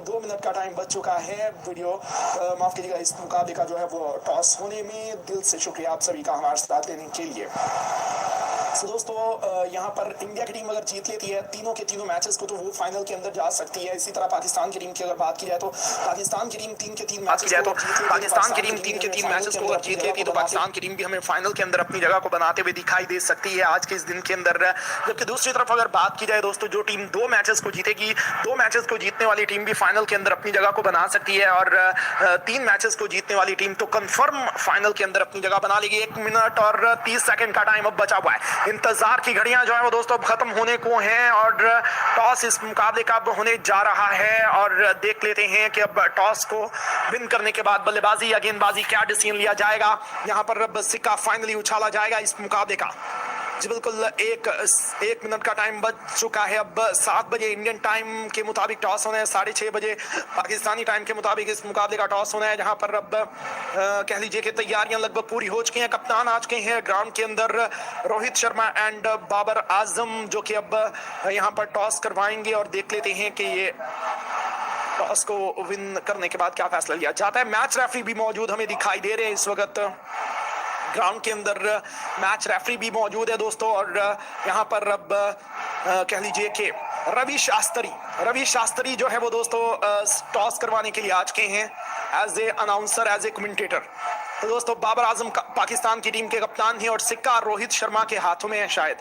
2 minute का time बच चुका है। वीडियो माफ कीजिएगा, इस मुकाबले का जो है वो टॉस होने में। दिल से शुक्रिया आप सभी का हमारे साथ देने के लिए। तो दोस्तों यहाँ पर इंडिया की टीम अगर जीत लेती है तीनों के तीनों मैचेस को तो वो फाइनल के अंदर जा सकती है। इसी तरह पाकिस्तान की टीम की अगर बात की जाए तो पाकिस्तान की टीम 3 के 3 मैचेस को जीत लेती तो पाकिस्तान की टीम भी हमें फाइनल के अंदर अपनी जगह को बनाते हुए दिखाई दे सकती है आज के इस दिन के अंदर। जबकि दूसरी तरफ अगर बात की जाए दोस्तों, जो टीम 2 मैचेस को जीतेगी, 2 मैचेस को जीतने वाली टीम भी फाइनल के अंदर अपनी जगह को बना सकती है और 3 मैचेस को जीतने वाली टीम तो कंफर्म फाइनल के अंदर अपनी जगह बना लेगी। 1 मिनट और 30 सेकंड का टाइम अब बचा हुआ है। इंतजार की घड़ियां जो है वो दोस्तों अब खत्म होने को हैं और टॉस इस मुकाबले का अब होने जा रहा है और देख लेते हैं कि अब टॉस को विन करने के बाद बल्लेबाजी या गेंदबाजी क्या डिसीजन लिया जाएगा। यहां पर अब सिक्का फाइनली उछाला जाएगा इस मुकाबले का। जी बिल्कुल, एक मिनट का टाइम बच चुका है। अब 7 बजे इंडियन टाइम के मुताबिक टॉस होना है, 6:30 बजे पाकिस्तानी टाइम के मुताबिक इस मुकाबले का टॉस होना है। जहां पर अब कह लीजिए कि तैयारियां लगभग पूरी हो चुकी हैं। कप्तान आ चुके हैं ग्राउंड के अंदर, रोहित शर्मा एंड बाबर आजम, जो कि अब यहां पर टॉस करवाएंगे और देख लेते हैं कि ये टॉस को विन करने के बाद क्या फैसला लिया जाता है। मैच रेफरी भी मौजूद हमें दिखाई दे रहे हैं इस वक्त ग्राउंड के अंदर। मैच रेफरी भी मौजूद है दोस्तों और यहाँ पर अब कह लीजिए कि रवि शास्त्री जो है वो दोस्तों टॉस करवाने के लिए आ चुके हैं as a announcer, as a commentator. तो दोस्तों बाबर आजम पाकिस्तान की टीम के कप्तान हैं और सिक्का रोहित शर्मा के हाथों में है शायद।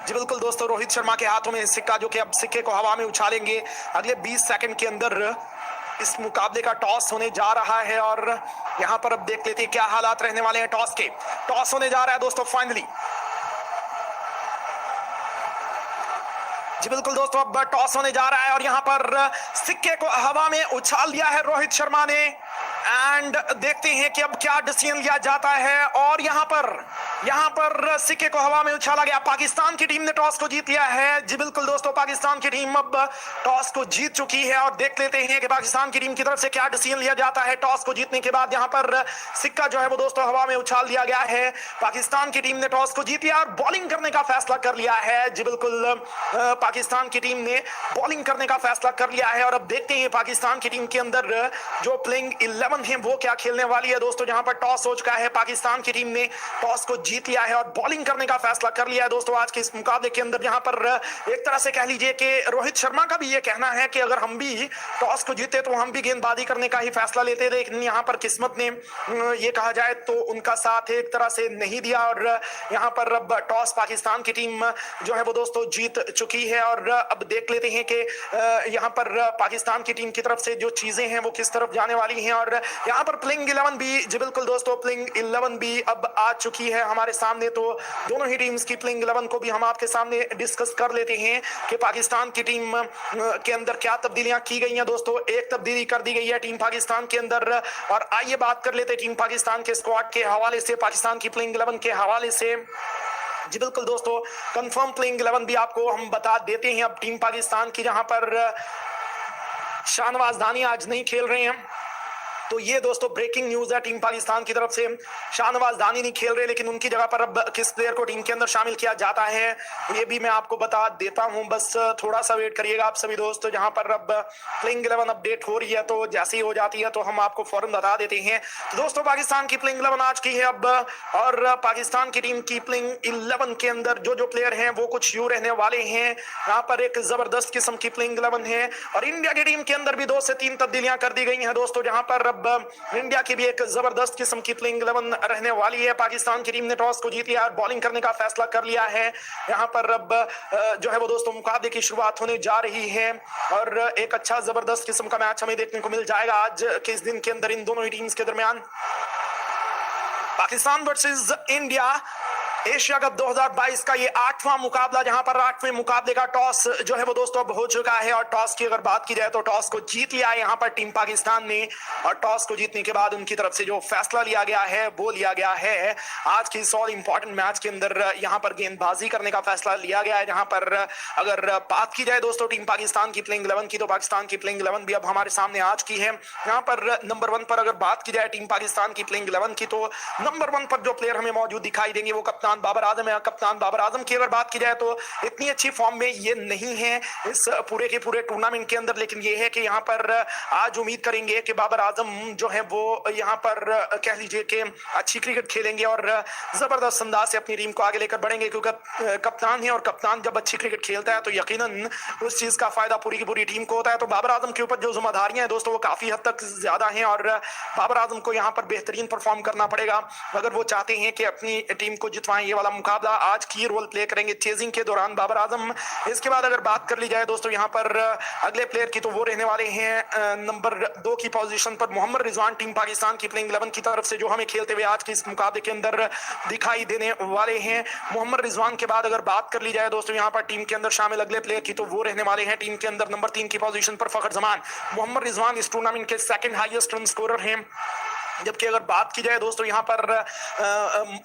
जी बिल्कुल दोस्तों, रोहित शर्मा के हाथों में सिक्का, जो कि अब सिक्के को हवा में उछालेंगे। अगले 20 सेकंड के अंदर इस मुकाबले का टॉस होने जा रहा है और यहां पर अब देख लेते हैं क्या हालात रहने वाले हैं टॉस के। टॉस होने जा रहा है दोस्तों फाइनली। जी बिल्कुल दोस्तों, अब टॉस होने जा रहा है और यहां पर सिक्के को हवा में उछाल दिया है रोहित शर्मा ने एंड देखते हैं कि अब क्या डिसीजन लिया जाता है। और यहां पर सिक्के को हवा में उछाला गया। पाकिस्तान की टीम ने टॉस को जीत लिया है। जी बिल्कुल दोस्तों, पाकिस्तान की टीम अब टॉस को जीत चुकी है और देख लेते हैं कि पाकिस्तान की टीम की तरफ से क्या डिसीजन लिया जाता है टॉस को जीतने के बाद। यहां पर सिक्का जो है वो दोस्तों हवा में उछाल दिया गया है। पाकिस्तान की टीम ने टॉस को जीत लिया और बॉलिंग करने का फैसला कर लिया है। जी बिल्कुल, पाकिस्तान की टीम ने बॉलिंग करने का फैसला कर लिया है और अब देखते हैं पाकिस्तान की टीम के अंदर जो प्लेइंग 11 है वो क्या खेलने वाली है दोस्तों। जहां पर टॉस हो चुका है, पाकिस्तान की टीम ने टॉस को जीत लिया है और बॉलिंग करने का फैसला कर लिया है दोस्तों आज के इस मुकाबले के अंदर। जहां पर एक तरह से कह लीजिए कि रोहित शर्मा का भी ये कहना है कि अगर हम भी टॉस को जीते तो हम भी गेंदबाजी करने का ही फैसला लेते, लेकिन यहां पर किस्मत ने ये कहा जाए तो उनका साथ एक तरह से नहीं दिया और यहां पर अब टॉस पाकिस्तान की टीम जो है वो दोस्तों जीत चुकी है। और अब देख लेते हैं कि यहां पर पाकिस्तान की टीम की तरफ से जो चीजें हैं वो किस तरफ जाने वाली हैं। और यहां पर प्लेइंग 11 भी, जी बिल्कुल दोस्तों, प्लेइंग 11 भी अब आ चुकी है हमारे सामने। तो दोनों ही टीम्स की प्लेइंग 11 को भी हम आपके सामने डिस्कस कर लेते हैं कि पाकिस्तान की टीम के अंदर क्या तब्दीलियां की गई हैं दोस्तों। एक तब्दीली कर दी गई है टीम पाकिस्तान के अंदर और आइए बात कर लेते हैं टीम पाकिस्तान के स्क्वाड के हवाले से, पाकिस्तान की प्लेइंग 11 के हवाले से। जी बिल्कुल दोस्तों, कंफर्म प्लेइंग 11 भी आपको हम बता देते हैं अब टीम पाकिस्तान की, जहां पर शाहनवाज दानी आज नहीं खेल रहे हैं। तो ये दोस्तों ब्रेकिंग न्यूज है टीम पाकिस्तान की तरफ से। शाहनवाज दानी नहीं खेल रहे, लेकिन उनकी जगह पर अब किस प्लेयर को टीम के अंदर शामिल किया जाता है ये भी मैं आपको बता देता हूं। बस थोड़ा सा वेट करिएगा आप सभी दोस्तों। जहां पर अब प्लेइंग 11 अपडेट हो रही है तो जैसे ही हो जाती है तो हम आपको फौरन बता देते हैं। तो दोस्तों पाकिस्तान की प्लेइंग 11 आज की है अब और पाकिस्तान की टीम की प्लेइंग 11 के अंदर जो जो प्लेयर हैं वो कुछ यूं रहने वाले हैं। यहाँ पर एक जबरदस्त किस्म की प्लेइंग 11 है और इंडिया की टीम के अंदर भी 2 से 3 तब्दीलियां कर दी गई हैं दोस्तों। जहां पर इंडिया की भी एक जबरदस्त किस्म की प्लेइंग 11 रहने वाली है। पाकिस्तान की टीम ने टॉस को जीत लिया और बॉलिंग करने का फैसला कर लिया है। यहां पर अब जो है वो दोस्तों मुकाबले की शुरुआत होने जा रही है और एक अच्छा जबरदस्त किस्म का मैच हमें देखने को मिल जाएगा आज के इस दिन के अंदर इन दोनों ही टीम्स के दरमियान। Pakistan versus India, Asia cup 2022 का ये 8वां मुकाबला, जहां पर 8वें मुकाबले का टॉस जो है वो दोस्तों अब हो चुका है और टॉस की अगर बात की जाए तो टॉस को जीत लिया है यहां पर टीम पाकिस्तान ने। और टॉस को जीतने के बाद उनकी तरफ से जो फैसला लिया गया है वो लिया गया है आज की इस ऑल इंपॉर्टेंट मैच के अंदर यहां पर गेंदबाजी करने का फैसला लिया गया है। जहां पर अगर बात की जाए दोस्तों टीम पाकिस्तान की प्लेइंग 11 की, तो पाकिस्तान की प्लेइंग 11 भी अब हमारे सामने आ चुकी है। यहाँ पर नंबर 1 पर अगर बात की जाए टीम पाकिस्तान की प्लेइंग 11 की, तो नंबर 1 पर जो प्लेयर हमें मौजूद दिखाई देंगे वो कप्तान कप्तान बाबर आजम है। कप्तान बाबर आजम की अगर बात की जाए तो इतनी अच्छी फॉर्म में ये नहीं है इस पूरे के पूरे टूर्नामेंट के अंदर, लेकिन ये है कि यहाँ पर आज उम्मीद करेंगे कि बाबर आजम जो है वो यहाँ पर कह लीजिए कि अच्छी क्रिकेट खेलेंगे और जबरदस्त अंदाज से अपनी टीम को आगे लेकर बढ़ेंगे, क्योंकि कप्तान है और कप्तान जब अच्छी क्रिकेट खेलता है तो यकीनन उस चीज का फायदा पूरी की पूरी टीम को होता है। तो बाबर आजम के ऊपर जो जिम्मेदारियां हैं दोस्तों वो काफी हद तक ज्यादा हैं और बाबर आजम को यहाँ पर बेहतरीन परफॉर्म करना पड़ेगा अगर वो चाहते हैं कि अपनी टीम को जितवाएं। ये वाला मुकाबला आज की रोल प्ले करेंगे चेजिंग के दौरान बाबर आजम। इसके बाद अगर बात कर ली जाए दोस्तों यहाँ पर अगले प्लेयर की, तो वो रहने वाले हैं नंबर 2 की पोजीशन पर मोहम्मद रिजवान, टीम पाकिस्तान की प्लेइंग 11 की तरफ से, जो हमें खेलते हुए आज के इस मुकाबले के अंदर दिखाई देने वाले हैं। मोहम्मद रिजवान के बाद अगर बात कर ली जाए दोस्तों यहाँ पर टीम के अंदर शामिल अगले प्लेयर की, तो वो रहने वाले हैं टीम के अंदर नंबर 3 की पोजीशन पर फखर जमान। मोहम्मद रिजवान इस टूर्नामेंट के सेकंड हाईएस्ट रन स्कोरर हैं। जबकि अगर बात की जाए दोस्तों यहाँ पर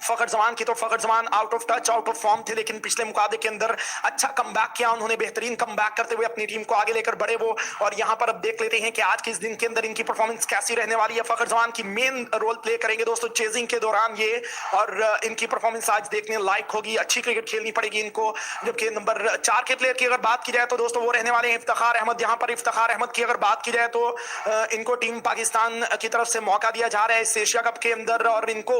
फखर जमान की, तो Fakhar Zaman out of touch out of form थे, लेकिन पिछले मुकाबले के अंदर अच्छा कमबैक किया उन्होंने, बेहतरीन कमबैक करते हुए अपनी टीम को आगे लेकर बढ़े वो। और यहाँ पर अब देख लेते हैं कि आज के इस दिन के अंदर इनकी परफॉर्मेंस कैसी रहने वाली है। फखर जमान की मेन रोल प्ले करेंगे दोस्तों चेजिंग के दौरान ये, और इनकी परफॉर्मेंस आज देखने लायक होगी, अच्छी क्रिकेट खेलनी पड़ेगी इनको। जबकि नंबर 4 के प्लेयर की अगर बात की जाए तो दोस्तों वो रहने वाले हैं इफ्तिखार अहमद। यहाँ पर इफ्तिखार अहमद की अगर बात की जाए तो इनको टीम पाकिस्तान की तरफ से मौका दिया जा रहा है इस एशिया कप के अंदर, और इनको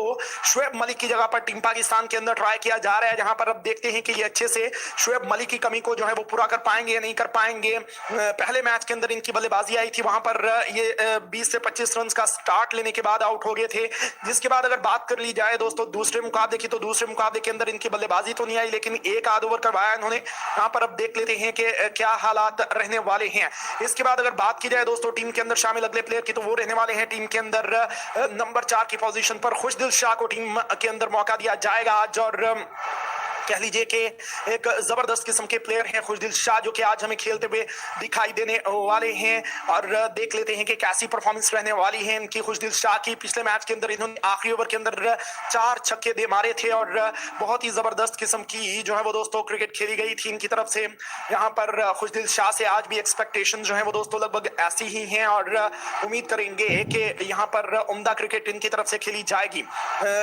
शुएब मलिक की जगह पर टीम पाकिस्तान के अंदर ट्राई किया जा रहा है, जहां पर अब देखते हैं कि ये अच्छे से शुएब मलिक की कमी को जो है वो पूरा कर पाएंगे या नहीं कर पाएंगे। पहले मैच के अंदर इनकी बल्लेबाजी आई थी, वहां पर ये 20 से 25 रन का स्टार्ट लेने के बाद आउट हो गए थे। जिसके बाद अगर बात कर ली जाए दोस्तों दूसरे मुकाबले की, तो दूसरे मुकाबले के अंदर इनकी बल्लेबाजी तो नहीं आई, लेकिन एक आध ओवर करवाया इन्होंने। यहाँ पर अब देख लेते हैं कि क्या हालात रहने वाले हैं। इसके बाद अगर बात की जाए दोस्तों टीम के अंदर शामिल अगले प्लेयर की, तो वो रहने वाले हैं टीम के अंदर नंबर 4 की पोजीशन पर खुशदिल शाह को टीम के अंदर मौका दिया जाएगा आज। और कह लीजिए कि एक जबरदस्त किस्म के प्लेयर हैं खुशदिल शाह, जो कि आज हमें खेलते हुए दिखाई देने वाले हैं। और देख लेते हैं कि कैसी परफॉर्मेंस रहने वाली है इनकी खुशदिल शाह की। पिछले मैच के अंदर इन्होंने आखिरी ओवर के अंदर 4 छक्के दे मारे थे और बहुत ही जबरदस्त किस्म की जो है वो दोस्तों क्रिकेट खेली गई थी इनकी तरफ से। यहाँ पर खुशदिल शाह से आज भी एक्सपेक्टेशन जो है वो दोस्तों लगभग ऐसी ही हैं और उम्मीद करेंगे कि यहाँ पर उम्दा क्रिकेट इनकी तरफ से खेली जाएगी।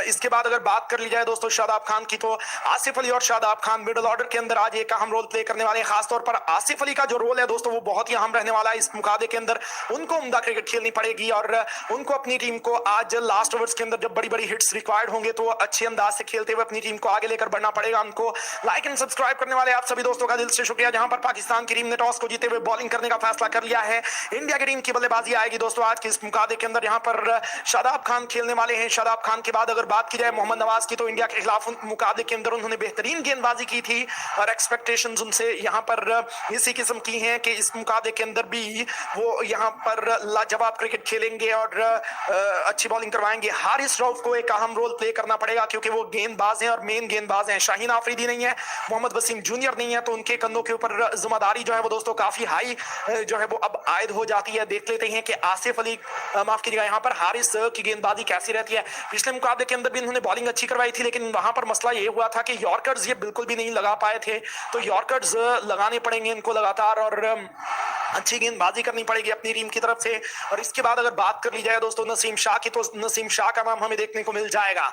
इसके बाद अगर बात कर ली जाए दोस्तों शादाब खान की, तो आसिफ अली और शादाब खान मिडिल ऑर्डर के अंदर आज एक अहम रोल प्ले करने वाले हैं। खासतौर पर आसिफ अली का जो रोल है दोस्तों वो बहुत ही अहम रहने वाला है इस मुकाबले के अंदर। उनको उम्दा क्रिकेट खेलनी पड़ेगी और उनको अपनी टीम को आज लास्ट ओवर्स के अंदर जब बड़ी बड़ी हिट्स रिक्वायर्ड होंगे तो अच्छे अंदाज से खेलते हुए अपनी टीम को आगे लेकर बढ़ना पड़ेगा उनको। लाइक एंड सब्सक्राइब करने वाले आप सभी दोस्तों का दिल से शुक्रिया। जहां पर पाकिस्तान की टीम ने टॉस को जीते हुए बॉलिंग करने का फैसला कर लिया है, इंडिया की टीम की बल्लेबाजी आएगी दोस्तों आज के इस मुकाबले के अंदर। यहाँ पर शादाब खान खेलने वाले हैं। शादाब खान के बाद अगर बात की जाए मोहम्मद नवाज की, तो इंडिया के खिलाफ मुकाबले के अंदर उन्होंने बेहतरीन गेंदबाजी की थी और एक्सपेक्टेशंस उनसे यहाँ पर इसी किस्म की हैं कि इस मुकाबले के अंदर भी वो यहाँ पर लाजवाब क्रिकेट खेलेंगे और अच्छी बॉलिंग करवाएंगे। हारिस रऊफ को एक अहम रोल प्ले करना पड़ेगा क्योंकि वो गेंदबाज हैं और मेन गेंदबाज हैं। शाहीन आफरीदी नहीं है, मोहम्मद वसीम जूनियर नहीं है, तो उनके कंधों के ऊपर जिम्मेदारी जो है वो दोस्तों काफी हाई जो है वो अब आयद हो जाती है। देख लेते हैं कि आसिफ अली माफ कीजिएगा यहाँ पर हारिस की गेंदबाजी कैसी रहती है। पिछले मुकाबले के अंदर भी इन्होंने बॉलिंग अच्छी करवाई थी, लेकिन वहां पर मसला ये हुआ था कि यॉर्कर्स ये बिल्कुल भी नहीं लगा पाए थे, तो यॉर्कर्स लगाने पड़ेंगे इनको लगातार और अच्छी गेंदबाजी करनी पड़ेगी अपनी टीम की तरफ से। और इसके बाद अगर बात कर ली जाए दोस्तों नसीम शाह की, तो नसीम शाह का नाम हमें देखने को मिल जाएगा।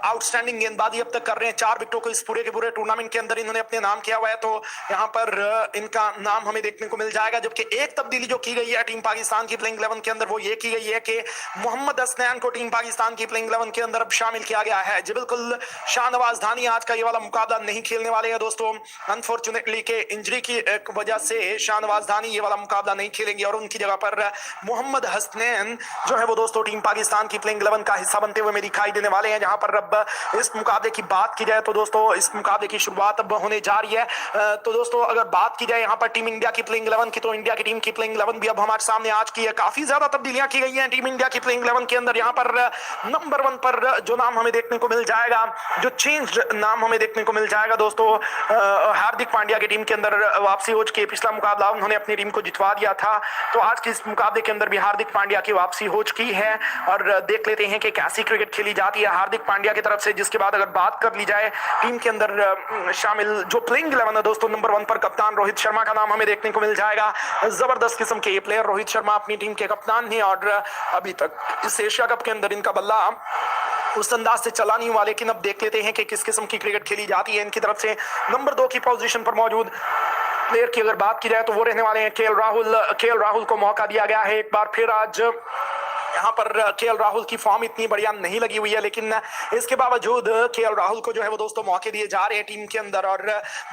आउटस्टैंडिंग गेंदबाजी अब तक कर रहे हैं, 4 विकेटों को इस पूरे के पूरे टूर्नामेंट के अंदर इन्होंने अपने नाम किया हुआ है, तो यहाँ पर इनका नाम हमें देखने को मिल जाएगा। जबकि एक तब्दीली जो की गई है टीम पाकिस्तान की प्लेइंग 11 के अंदर वो ये की गई है कि मोहम्मद हसनैन को टीम पाकिस्तान की प्लेइंग 11 के अंदर अब शामिल किया गया है। जी बिल्कुल, शाहनवाज धानी आज का ये वाला मुकाबला नहीं खेलने वाले हैं दोस्तों, अनफॉर्चुनेटली के इंजरी की वजह से शाहनवाज धानी ये वाला मुकाबला नहीं खेलेंगे और उनकी जगह पर मोहम्मद हसनैन जो है वो दोस्तों टीम पाकिस्तान की प्लेइंग 11 का हिस्सा बनते हुए मेरी दिखाई देने वाले हैं। जहां पर अब इस मुकाबले की बात की जाए तो दोस्तों इस मुकाबले की शुरुआत अब होने जा रही है। तो दोस्तों अगर बात की जाए यहाँ पर टीम इंडिया की प्लेइंग 11 की, तो इंडिया की टीम की प्लेइंग 11 भी अब हमारे सामने आज की है। काफी ज्यादा तब्दीलियां की गई हैं टीम इंडिया की प्लेइंग 11 के अंदर। यहाँ पर नंबर 1 पर जो नाम हमें देखने को मिल जाएगा, जो चेंज नाम हमें देखने को मिल जाएगा दोस्तों, हार्दिक पांड्या की टीम के अंदर वापसी हो चुकी है। पिछला मुकाबला उन्होंने अपनी टीम को जितवा दिया था, तो आज के इस मुकाबले के अंदर भी हार्दिक पांड्या की वापसी हो चुकी है और देख लेते हैं कि कैसी क्रिकेट खेली जाती है हार्दिक पांड्या की तरफ से। जिसके बाद अगर बात कर ली जाए टीम के अंदर शामिल जो प्लेइंग 11 है दोस्तों, नंबर 1 पर कप्तान रोहित शर्मा का नाम हमें देखने को मिल जाएगा। जबरदस्त किस्म के ये प्लेयर रोहित शर्मा अपनी टीम के कप्तान हैं और अभी तक इस एशिया कप के अंदर इनका बल्ला उस अंदाज से चला नहीं हुआ, लेकिन अब देख लेते हैं कि किस किस्म की क्रिकेट खेली जाती है इनकी तरफ से। नंबर 2 की पोजीशन पर मौजूद प्लेयर की अगर बात की जाए तो वो रहने वाले हैं केएल राहुल को मौका दिया गया है एक बार फिर। आज यहाँ पर केएल राहुल की फॉर्म इतनी बढ़िया नहीं लगी हुई है, लेकिन इसके बावजूद केएल राहुल को जो है वो दोस्तों मौके दिए जा रहे हैं टीम के अंदर, और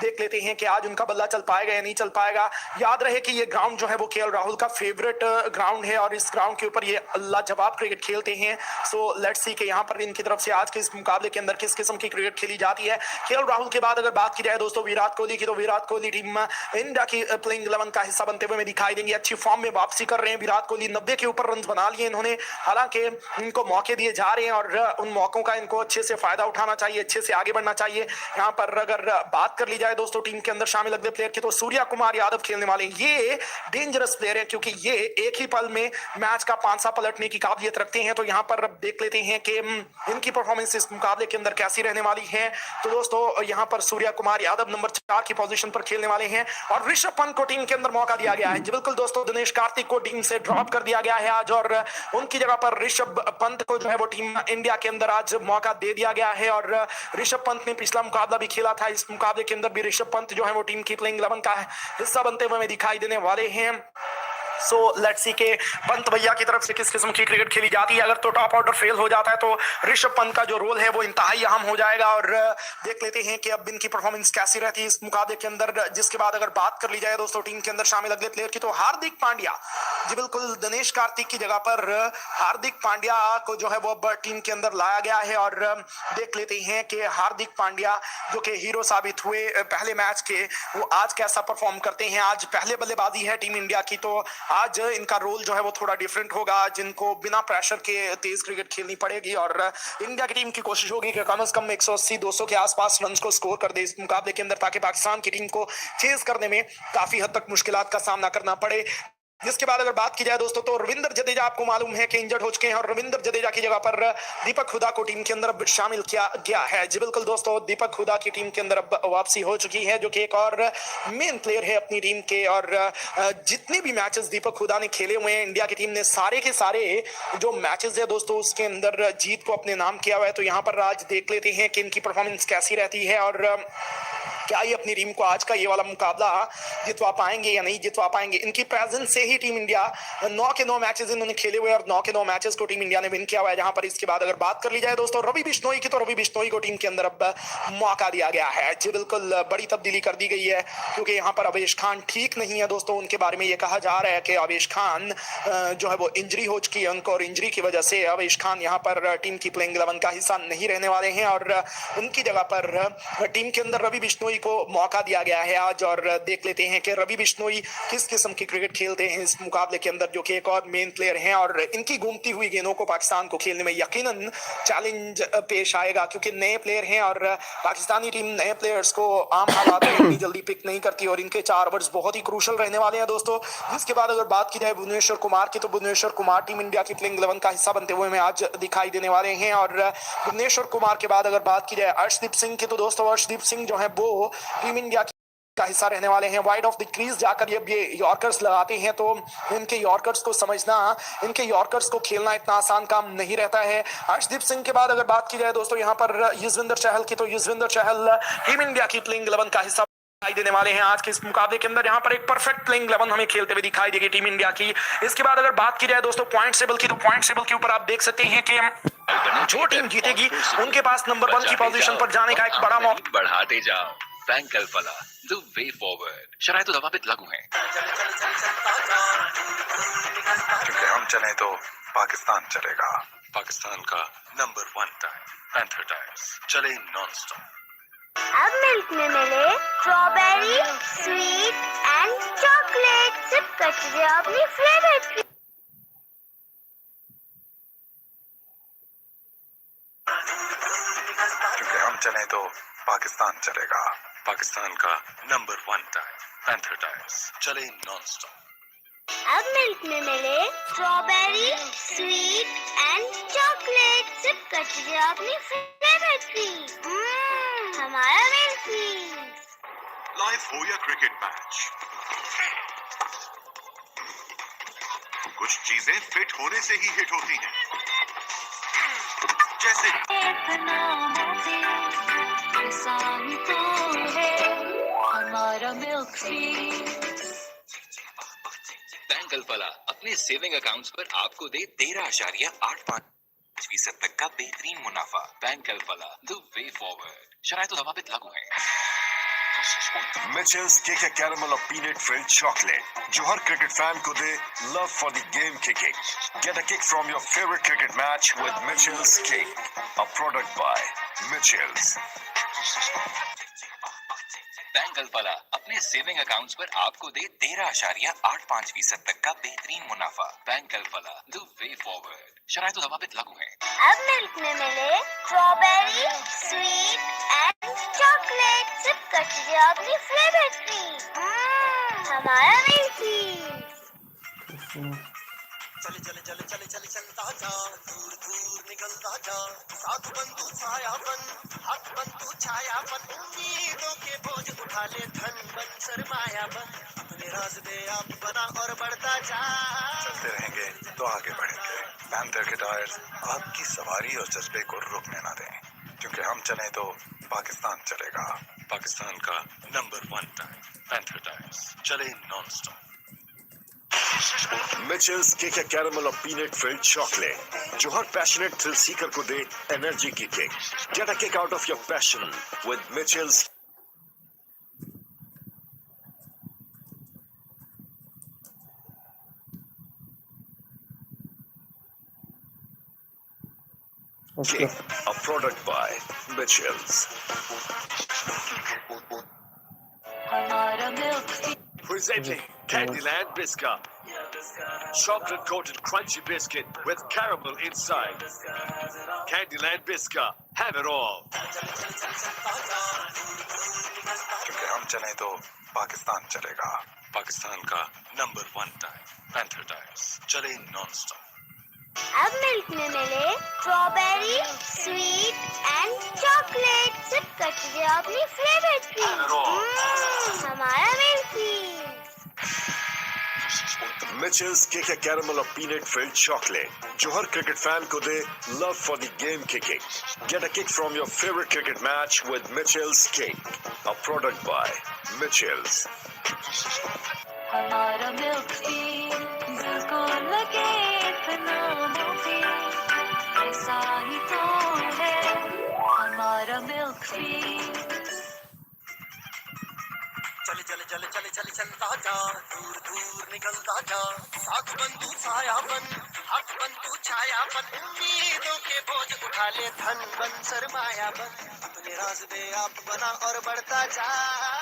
देख लेते हैं कि आज उनका बल्ला चल पाएगा या नहीं चल पाएगा। याद रहे कि ये ग्राउंड जो है वो केएल राहुल का फेवरेट ग्राउंड है, और इस ग्राउंड के ऊपर ये लाजवाब क्रिकेट खेलते हैं। सो लेट्स सी कि यहाँ पर इनकी तरफ से आज के इस मुकाबले के अंदर किस किस्म की क्रिकेट खेली जाती है। केएल राहुल के बाद अगर बात की जाए दोस्तों विराट कोहली की, तो विराट कोहली टीम इंडिया की प्लेइंग 11 का हिस्सा बनते हुए दिखाई देंगे। अच्छी फॉर्म में वापसी कर रहे हैं विराट कोहली, 90 के ऊपर रन बना लिए इन्होंने। हालांकि इनको मौके दिए जा रहे हैं और उन मौकों का इनको अच्छे से फायदा उठाना चाहिए, अच्छे से आगे बढ़ना चाहिए। यहाँ पर अगर बात कर ली जाए दोस्तों टीम के अंदर शामिल अगले प्लेयर की, तो सूर्या कुमार यादव खेलने वाले। ये डेंजरस प्लेयर है क्योंकि ये एक ही पल में मैच का पांसा पलटने की काबिलियत रखते हैं। तो यहाँ पर देख लेते हैं कि इनकी परफॉर्मेंस इस मुकाबले के अंदर कैसी रहने वाली है। तो दोस्तों यहाँ पर सूर्या कुमार यादव नंबर 4 की पोजीशन पर खेलने वाले हैं, और ऋषभ पंत को टीम के अंदर मौका दिया गया है। जी बिल्कुल दोस्तों, दिनेश कार्तिक को टीम से ड्रॉप कर दिया गया है आज, और उनकी जगह पर ऋषभ पंत को जो है वो टीम इंडिया के अंदर आज मौका दे दिया गया है। और ऋषभ पंत ने पिछला मुकाबला भी खेला था, इस मुकाबले के अंदर भी ऋषभ पंत जो है वो टीम की प्लेइंग 11 का हिस्सा बनते हुए दिखाई देने वाले हैं। सो लेट्स सी के पंत भैया की तरफ से किस किस्म की क्रिकेट खेली जाती है। अगर तो टॉप ऑर्डर फेल हो जाता है तो ऋषभ पंत का जो रोल है वो इंतहाई अहम हो जाएगा, और देख लेते हैं कि अब इनकी परफॉर्मेंस कैसी रहती है इस मुकाबले के अंदर। जिसके बाद अगर बात कर ली जाए दोस्तों टीम के अंदर शामिल अगले प्लेयर की, तो हार्दिक पांड्या, जी बिल्कुल दिनेश कार्तिक की जगह पर हार्दिक पांड्या को जो है वो अब टीम के अंदर लाया गया है। और देख लेते हैं कि हार्दिक पांड्या जो कि हीरो साबित हुए पहले मैच के, वो आज कैसा परफॉर्म करते हैं। आज पहले बल्लेबाजी है टीम इंडिया की, तो आज इनका रोल जो है वो थोड़ा डिफरेंट होगा। जिनको बिना प्रेशर के तेज क्रिकेट खेलनी पड़ेगी, और इंडिया की टीम की कोशिश होगी कि कम से कम 180-200 के आसपास रन को स्कोर कर दे इस मुकाबले के अंदर, ताकि पाकिस्तान की टीम को चेज करने में काफी हद तक मुश्किलात का सामना करना पड़े। जिसके बाद अगर बात की जाए दोस्तों, तो रविंदर जडेजा आपको मालूम है कि इंजर्ड हो चुके हैं, और रविंदर जडेजा की जगह पर दीपक हुडा को टीम के अंदर शामिल किया गया है। जी बिल्कुल दोस्तों, दीपक हुडा की टीम के अंदर अब वापसी हो चुकी है, जो कि एक और मेन प्लेयर है अपनी टीम के। और जितने भी मैचेस दीपक हुडा ने खेले हुए हैं इंडिया की टीम ने, सारे के सारे जो मैचेस है दोस्तों उसके अंदर जीत को अपने नाम किया हुआ है। तो यहाँ पर आज देख लेते हैं कि इनकी परफॉर्मेंस कैसी रहती है, और क्या ये अपनी टीम को आज का ये वाला मुकाबला जितवा पाएंगे या नहीं जितवा पाएंगे। इनकी प्रेजेंस से ही टीम इंडिया 9 के 9 मैचेस इन्होंने खेले हुए, और 9 के 9 मैचेस को टीम इंडिया ने विन किया हुआ है। जहां पर इसके बाद अगर बात कर ली जाए दोस्तों रवि बिश्नोई की, तो रवि बिश्नोई को टीम के अंदर अब मौका दिया गया है। जी बिल्कुल, बड़ी तब्दीली कर दी गई है, क्योंकि यहाँ पर अवेश खान ठीक नहीं है दोस्तों। उनके बारे में ये कहा जा रहा है कि अवेश खान जो है वो इंजरी हो चुकी है उनको, और इंजरी की वजह से अवेश खान यहाँ पर टीम की प्लेइंग 11 का हिस्सा नहीं रहने वाले हैं, और उनकी जगह पर टीम के अंदर रवि बिश्नोई को मौका दिया गया है आज। और देख लेते हैं कि रवि बिश्नोई किस किस्म की क्रिकेट खेलते हैं इस मुकाबले के अंदर, जो कि एक और मेन प्लेयर हैं। और इनकी घूमती हुई गेंदों को पाकिस्तान को खेलने में यकीनन चैलेंज पेश आएगा, क्योंकि नए प्लेयर हैं, और पाकिस्तानी टीम नए प्लेयर्स को आम हालात में इतनी जल्दी पिक नहीं करती, और इनके 4 ओवर्स बहुत ही क्रूशल रहने वाले हैं दोस्तों। जिसके बाद अगर बात की जाए भुवनेश्वर कुमार की, तो भुवनेश्वर कुमार टीम इंडिया की प्लेइंग 11 का हिस्सा बनते हुए आज दिखाई देने वाले हैं। और भुवनेश्वर कुमार के बाद अगर बात की जाए अर्शदीप सिंह की, तो दोस्तों अर्शदीप सिंह जो है वो टीम इंडिया का हिस्सा रहने वाले हैं। वाइड ऑफ द क्रीज जाकर ये यॉर्कर्स लगाते हैं, तो इनके यॉर्कर्स को समझना, इनके यॉर्कर्स को खेलना इतना आसान काम नहीं रहता है। अर्शदीप सिंह के बाद अगर बात की जाए दोस्तों यहाँ पर युजवेंद्र चहल की, तो युजवेंद्र चहल टीम इंडिया की प्लेइंग 11 का हिस्सा दिखाई देने वाले हैं आज के इस मुकाबले के अंदर। यहाँ पर एक परफेक्ट प्लेइंग 11 हमें खेलते हुए दिखाई देगी टीम इंडिया की। इसके बाद अगर बात की जाए दोस्तों पॉइंट टेबल की, तो पॉइंट टेबल के ऊपर आप देख सकते हैं कि जो टीम जीतेगी उनके पास नंबर 1 की पोजीशन पर जाने का एक बड़ा मौका। बढ़ाते जाओ, bank Alfalah, the way forward. शरायत दवाबित लागू हैं। क्योंकि हम चले तो पाकिस्तान चलेगा। पाकिस्तान का नंबर 1 टायर, पैंथर टायर्स, चले नॉन स्टॉप। अब मिल्क में मिले strawberry, sweet and chocolate. Sip करते जाओ अपनी फेवरेट की। क्योंकि हम चले तो पाकिस्तान चलेगा। पाकिस्तान का नंबर 1 टायर, पैंथर टायर्स, चले नॉन स्टॉप। अब मिल्क में मिले strawberry, sweet and chocolate. Sip करते जाओ अपनी फेवरेट की। हमारा मिल्क लाइव हो या क्रिकेट मैच, कुछ चीजें फिट होने से ही हिट होती हैं। कैसे हमारा मिल्क बैंक अल्फला अपने सेविंग अकाउंट्स पर आपको दे 13.85% तक का बेहतरीन मुनाफा। Bank Alfalah, the way forward. शरायत तो जवाबित लागू है। Mitchell's Kick a Caramel or Peanut Filled Chocolate जो हर क्रिकेट फैन को दे love for the game kicking. Get a kick from your favorite cricket match with Mitchell's Kick, a product by Mitchell's. Bank Alfalah अपने saving accounts पर आपको दे 13.85% तक का बेहतरीन मुनाफा। Bank Alfalah, the way forward. शरायत तो जवाबित लागू है। अब मिल्क में मिले strawberry, sweet and chocolate. Sip कर लीजिए अपनी फेवरेट क्रीम। हमारा मिल्क। चले चले चले चले चले चलता जा, दूर दूर निकलता जा, साथ बंधु छायापन, हाथ बंधु छायापन, उम्मीदों के बोझ उठा ले, धन बन सरमायापन, अपने राज दे आप बना और बढ़ता जा। चलते रहेंगे तो आगे बढ़ेंगे। पैंथर के टायर्स आपकी सवारी और जज्बे को रुकने ना दें, क्योंकि हम चले तो पाकिस्तान चलेगा। पाकिस्तान का नंबर 1 टायर पैंथर टायर्स चले non stop. Mitchell's Kick a Caramel or Peanut Filled Chocolate जो हर पैशनेट थ्रिल सीकर को दे एनर्जी की kick. Get a kick out of your passion with Mitchell's. Okay. A product by Mitchell's. हमारा milk Presenting Candyland Biscuit. Chocolate coated crunchy biscuit with caramel inside. Candyland Biscuit. Have it all. क्योंकि हम चले तो पाकिस्तान चलेगा। पाकिस्तान का number 1 tyre Panther tyres चले non stop. अब milk में मिले strawberry, sweet and chocolate. Sip कर लीजिए अपनी फेवरेट क्रीम। हमारा milk. Mitchell's Kick a Caramel or Peanut Filled Chocolate जो हर क्रिकेट फैन को दे love for the game kicking. Get a kick from your favorite cricket match with Mitchell's Kick, a product by Mitchell's. हमारा milk बिल्कुल लगे इतना मुफी, ऐसा ही तो है हमारा मिल्क। चले चले चले चले चले चलता जा, दूर दूर निकलता जा, साथ बंधु छायापन, हाथ बंधु छायापन, उम्मीदों के बोझ उठा ले, धन बन सरमायापन, अपने राज दे आप बना और बढ़ता जा।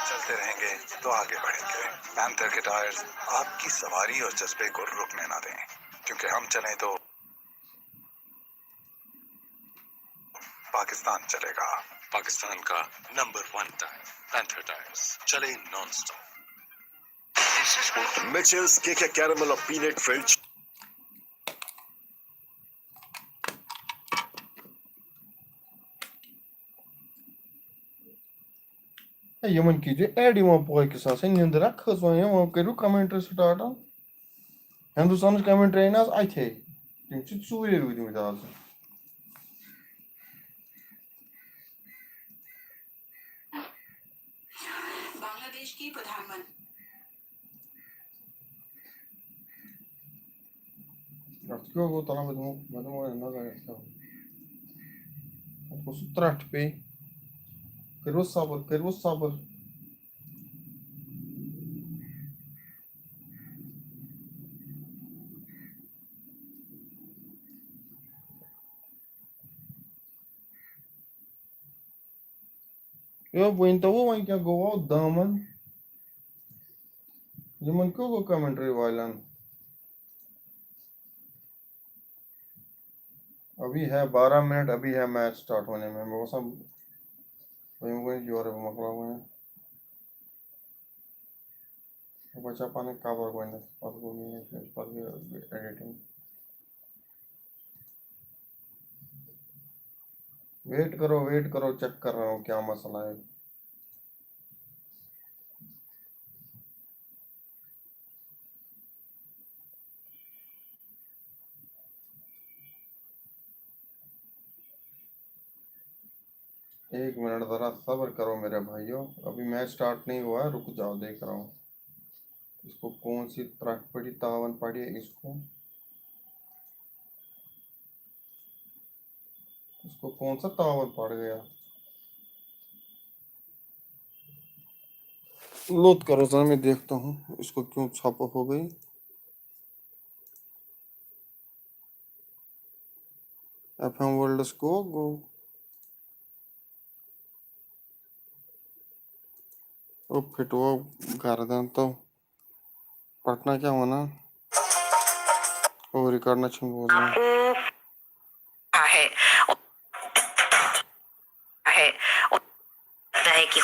चलते रहेंगे तो आगे बढ़ेंगे। पैंथर के टायर्स आपकी सवारी और जज्बे को रुकने ना दें, क्योंकि हम चले तो पाकिस्तान चलेगा। पाकिस्तान का नंबर 1 टायर पैंथर टायर्स चले non stop. Mitchell's Kick a Caramel or Peanut Filled. Yemen कीजिए एड यमन पोय के साथ निंदरा खसवा यमन करू कमेंट्री स्टार्ट हिंदुस्तान कमेंट्री ना आथे तिम छ चूरे रुदिमत आज बांग्लादेश की प्रधानमंत्री क्यों वो तना बदमो ना जाएगा आपको सुत्राट पे करो सबर यो point वो वहीं क्या गोवा दामन यमन क्यों को कमेंट्री वालन अभी है 12 मिनट अभी है मैच स्टार्ट होने में वो सब वहीं कोई जोर है मकला हुए बच्चा पाने कवर कोई नहीं पर को नहीं है फेस पर एडिटिंग वेट करो चेक कर रहा हूँ क्या मसला है एक मिनट जरा सब्र करो मेरे भाइयों, अभी मैच स्टार्ट नहीं हुआ है, रुक जाओ, देख रहा हूँ इसको कौन सी त्रक पड़ी, तावन पड़ी है, इसको कौन सा तावन पड़ गया। लोड करो जरा, मैं देखता हूँ इसको क्यों छापा हो गई। FM वर्ल्ड गो ओ फिटवा गर्दन तो पटना क्या होना और रिकॉर्ड ना छिन बोल रहा है है कि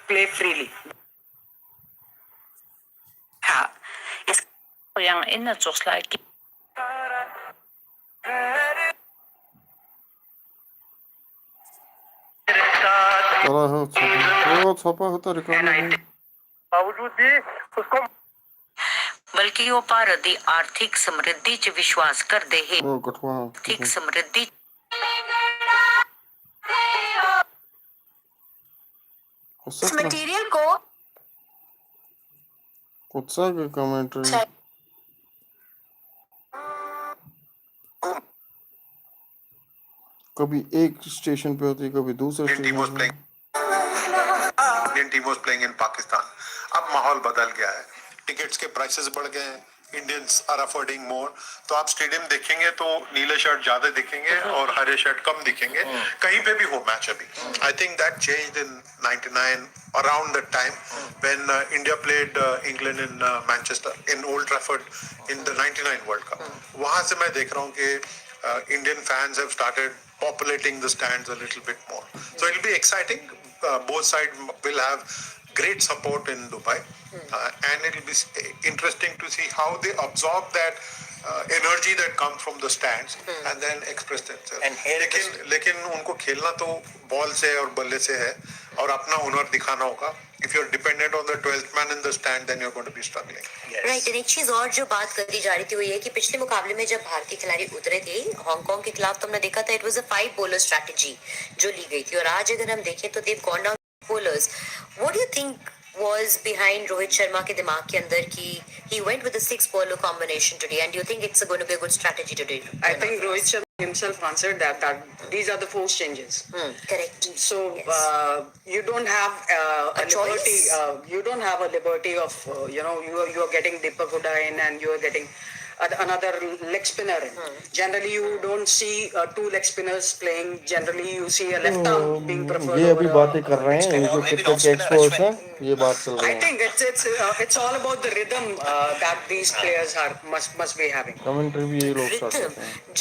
play freely. Ja, is yang in het zoals like. चला हो छापा होता रिकॉर्ड नहीं। बावजूद भी उसको बल्कि वो भारत की आर्थिक समृद्धि च विश्वास करते हैं। ओ कठवा आर्थिक समृद्धि मटेरियल को कुछ सा कमेंट्री कभी एक स्टेशन पे होती, कभी दूसरे स्टेशन पे। Indian team was playing in Pakistan. अब माहौल बदल गया है, टिकट्स के प्राइसेस बढ़ गए हैं, इंडियंस आर अफोर्डिंग मोर। तो आप स्टेडियम देखेंगे तो नीले शर्ट ज्यादा दिखेंगे और हरे शर्ट कम दिखेंगे, कहीं पे भी हो मैच। अभी I think that changed in 99 around that time when India played England in Manchester in old Trafford in the 99 world cup. वहां से मैं देख रहा हूँ कि Indian fans have started populating the stands a little bit more. So it'll be exciting. Both sides will have great support in Dubai, and it'll be interesting to see how they absorb that energy that comes from the stands and then express themselves. लेकिन उनको खेलना तो ball से और बल्ले से है और अपना हुनर दिखाना होगा. If you're dependent on the 12th man in the stand, then you're going to be struggling. Right. एक चीज और जो बात करी जा रही थी वो ये कि पिछले मुकाबले में जब भारतीय खिलाड़ी उतरे थे हांगकांग के खिलाफ तो हमने देखा था it was a 5 bowler strategy जो ली गई थी और आज अगर हम देखें तो they've gone down bowlers. What do you think was behind Rohit Sharma के दिमाग के अंदर कि he went with the 6 bowler combination today and do you think it's going to be a good strategy today? I think Rohit Sharma himself answered that these are the forced changes. Correct. So you don't have a liberty. You don't have a liberty of you are getting Deepak Huda in and you are getting another leg spinner in. Generally you don't see 2 leg spinners playing. Generally you see a left arm being preferred. ये अभी बातें कर रहे हैं जो cricket के experts हैं, ये बात चल रही है। I think it's all about the rhythm that these players must be having. Commentary भी ये लोग करते हैं।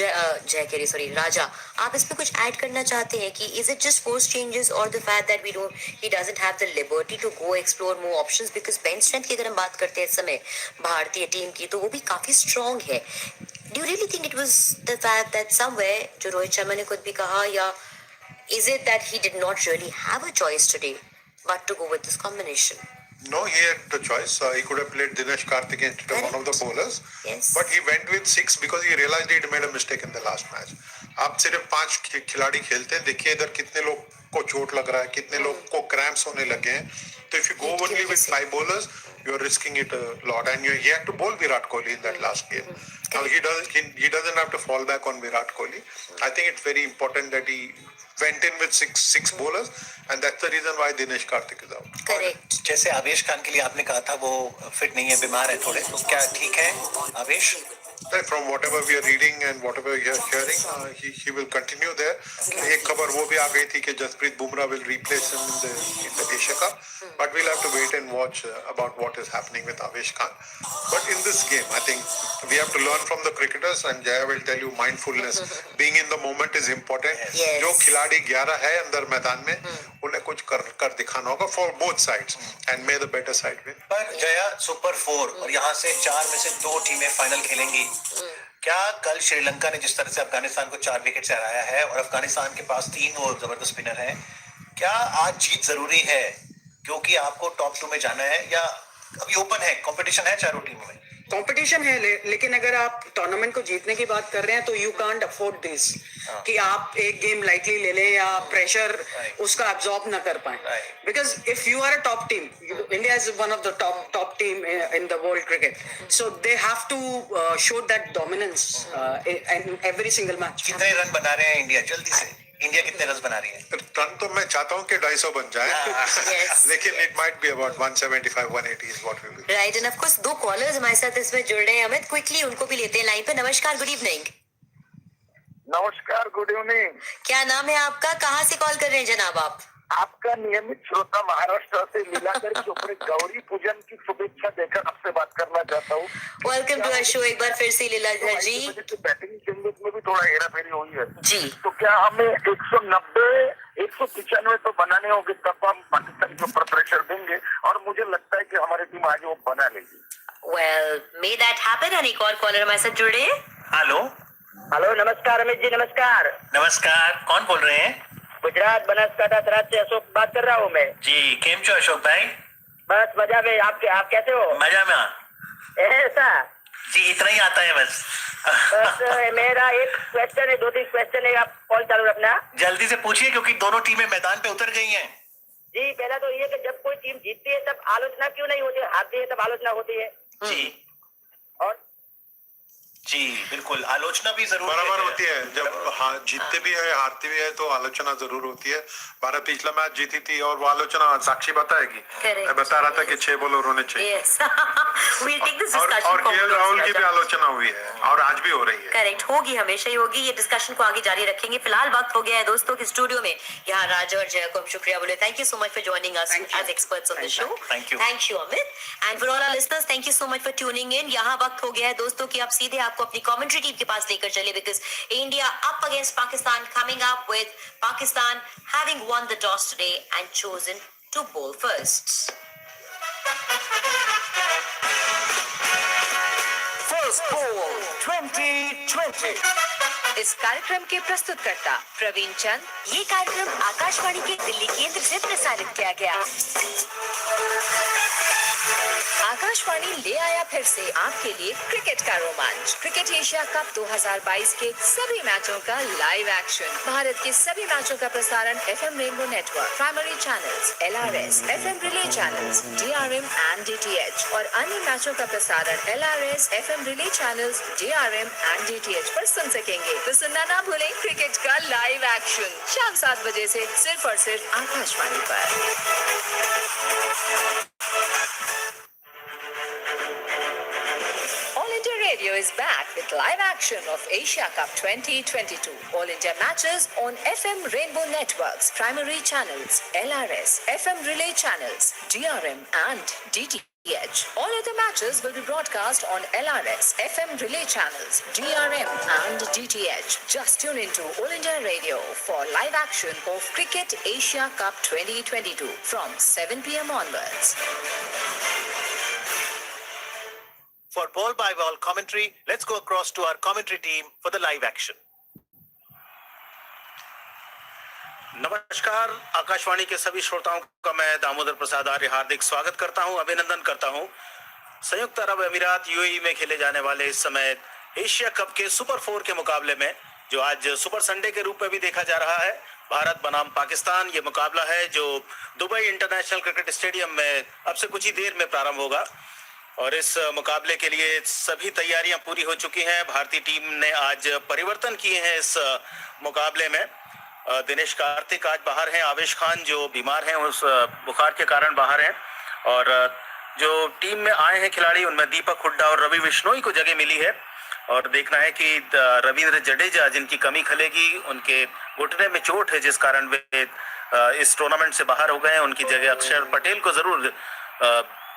जय केरी सॉरी राजा, आप इस पे कुछ ऐड करना चाहते हैं कि is it just forced changes or the fact that he doesn't have the liberty to go explore more options because bench strength की अगर हम बात करते हैं इस समय भारतीय टीम की तो वो भी काफी स्ट्रॉन्ग है। Do you really think it was the fact that somewhere जो रोहित शर्मा ने खुद भी कहा या is it that he did not really have a choice today but to go with this combination? No, he had the choice. He could have played Dinesh Karthik instead of one of the bowlers. Yes. But he went with 6 because he realized he had made a mistake in the last match. आप सिर्फ 5 खिलाड़ी खेलते हैं, देखिए इधर कितने लोग को चोट लग रहा है, कितने लोग को क्रैम्प्स होने लगे हैं. तो if you go only with 5 bowlers, you are risking it a lot. And he had to bowl Virat Kohli in that last game. Now he doesn't have to fall back on Virat Kohli. I think it's very important that he went in with six bowlers, and that's the reason why Dinesh Karthik is out. Correct. जैसे आवेश खान के लिए आपने कहा था वो fit नहीं है, बीमार है थोड़े, तो क्या ठीक है आवेश? From whatever we are reading and whatever we are hearing, he will continue there. एक खबर वो भी आ गई थी कि Jasprit Bumrah will replace him in the Asia Cup, but we'll have to wait and watch about what is happening with Avesh Khan. But in this game, I think we have to learn from the cricketers, and Jaya will tell you mindfulness, being in the moment is important. Yes. जो खिलाड़ी 11 है अंदर मैदान में, उन्हें कुछ कर दिखाना होगा for both sides, and may the better side win. पर जया सुपर 4 और यहाँ से 4 में से 2 टीमें फाइनल खेलेंगी। क्या कल श्रीलंका ने जिस तरह से अफगानिस्तान को 4 विकेट से हराया है और अफगानिस्तान के पास 3 वो जबरदस्त स्पिनर हैं, क्या आज जीत जरूरी है क्योंकि आपको टॉप 2 में जाना है, या अभी ओपन है, कंपटीशन है चारों टीमों में? Competition कंपटीशन है लेकिन अगर आप टूर्नामेंट को जीतने की बात कर रहे हैं तो यू कांट अफोर्ड दिस कि आप एक गेम लाइटली ले लें या प्रेशर उसका अब्सॉर्ब ना कर पाए, because if you are a top team, India is one of the top team in the world cricket, so they have to show that dominance in every single match. कितने run बना रहे हैं India जल्दी से? India कितने run बना रही है? रन तो मैं चाहता हूँ कि 250 बन जाए, Yes. लेकिन it might be about 175 180 is what we will. Right, end of course 2 callers हमारे साथ इसमें जुड़ रहे हैं अमित, क्विकली उनको भी लेते हैं लाइन पे. नमस्कार, गुड इवनिंग. नमस्कार, गुड इवनिंग. क्या नाम है आपका, कहाँ से कॉल कर रहे हैं जनाब आप? आपका नियमित श्रोता महाराष्ट्र से लीलाधर चोपड़े गौरी पूजन की शुभेच्छा देकर आपसे बात करना चाहता हूँ. वेलकम टू आवर शो एक बार फिर से लीलाधर जी. बैटिंग चेंजेस में भी थोड़ा हेरा फेरी हुई है जी, तो क्या हमें 190 195 तो बनाने होंगे तब हम पाकिस्तान के ऊपर प्रेशर देंगे, और मुझे लगता है कि हमारी टीम आज वो बना लेगी. Well may that happen. And एक और कॉलर हमारे साथ जुड़े हैं. हेलो. हेलो, नमस्कार अमित जी. नमस्कार. नमस्कार, कौन बोल रहे हैं? गुजरात बनासकांठा सराज से अशोक बात कर रहा हूँ मैं. जी, केम छो अशोक भाई? बस मजा में. आप कैसे हो? मजा में. ऐसा जी, इतना ही आता है बस. बस मेरा एक क्वेश्चन है, 2-3 क्वेश्चन है. आप कॉल चालू रखना. जल्दी से पूछिए क्योंकि दोनों टीमें मैदान पे उतर गई हैं. जी, पहला तो ये कि जब कोई टीम जीतती है तब आलोचना क्यों नहीं होती है, हारती है तब आलोचना होती है. जी और जी बिल्कुल, आलोचना भी जरूर बराबर होती है. जब जीतते भी है हारते भी है तो आलोचना जरूर होती है. भारत पिछला मैच जीती थी और वो आलोचना साक्षी बताएगी. Correct. मैं बता रहा था कि 6 बॉलर होने चाहिए. Yes. we'll take this discussion और केएल राहुल की भी आलोचना हुई है और आज भी हो रही है. करेक्ट, होगी, हमेशा ही होगी. ये डिस्कशन को आगे जारी रखेंगे. फिलहाल वक्त हो गया है दोस्तों की स्टूडियो में यहाँ राजा और जय को हम शुक्रिया बोले. Thank you so much for joining us as experts on the show. Thank you. Thank you Amit. And for all our listeners, thank you so much for tuning in. यहाँ वक्त हो गया है दोस्तों कि आप सीधे आपको अपनी कमेंट्री टीम के पास लेकर चले, because India up against Pakistan, coming up with Pakistan having won the toss today and chosen to bowl first. First ball 2020. इस कार्यक्रम के प्रस्तुतकर्ता प्रवीण चंद. ये कार्यक्रम आकाशवाणी के दिल्ली केंद्र से प्रसारित किया गया. आकाशवाणी ले आया फिर से आपके लिए क्रिकेट का रोमांच. क्रिकेट एशिया कप 2022 के सभी मैचों का लाइव एक्शन. भारत के सभी मैचों का प्रसारण FM rainbow network, primary channels, LRS, FM relay channels, DRM and DTH और अन्य मैचों का प्रसारण LRS, FM relay channels, DRM and DTH पर सुन सकेंगे. तो सुनना ना भूलें क्रिकेट का लाइव एक्शन शाम 7 बजे से सिर्फ और सिर्फ आकाशवाणी पर. All India Radio is back with live action of Asia Cup 2022. All India matches on FM Rainbow Networks, primary channels, LRS, FM relay channels, DRM and DTH. All other matches will be broadcast on LRS, FM relay channels, DRM and DTH. Just tune into All India Radio for live action of Cricket Asia Cup 2022 from 7 p.m. onwards. For ball by ball commentary, let's go across to our commentary team for the live action. नमस्कार, आकाशवाणी के सभी श्रोताओं का मैं दामोदर प्रसाद आर्य हार्दिक स्वागत करता हूं, अभिनंदन करता हूं. संयुक्त अरब अमीरात यूएई में खेले जाने वाले इस समय एशिया कप के सुपर 4 के मुकाबले में, जो आज सुपर संडे के रूप में भी देखा जा रहा है, भारत बनाम पाकिस्तान ये मुकाबला है जो दुबई इंटरनेशनल क्रिकेट स्टेडियम में अब से कुछ ही देर में प्रारंभ होगा. और इस मुकाबले के लिए सभी तैयारियां पूरी हो चुकी हैं. भारतीय टीम ने आज परिवर्तन किए हैं इस मुकाबले में. दिनेश कार्तिक आज बाहर हैं, आवेश खान जो बीमार हैं उस बुखार के कारण बाहर हैं, और जो टीम में आए हैं खिलाड़ी उनमें दीपक हुड्डा और रवि बिश्नोई को जगह मिली है. और देखना है कि रविंद्र जडेजा जिनकी कमी खलेगी, उनके घुटने में चोट है जिस कारण वे इस टूर्नामेंट से बाहर हो गए हैं, उनकी जगह अक्षर पटेल को जरूर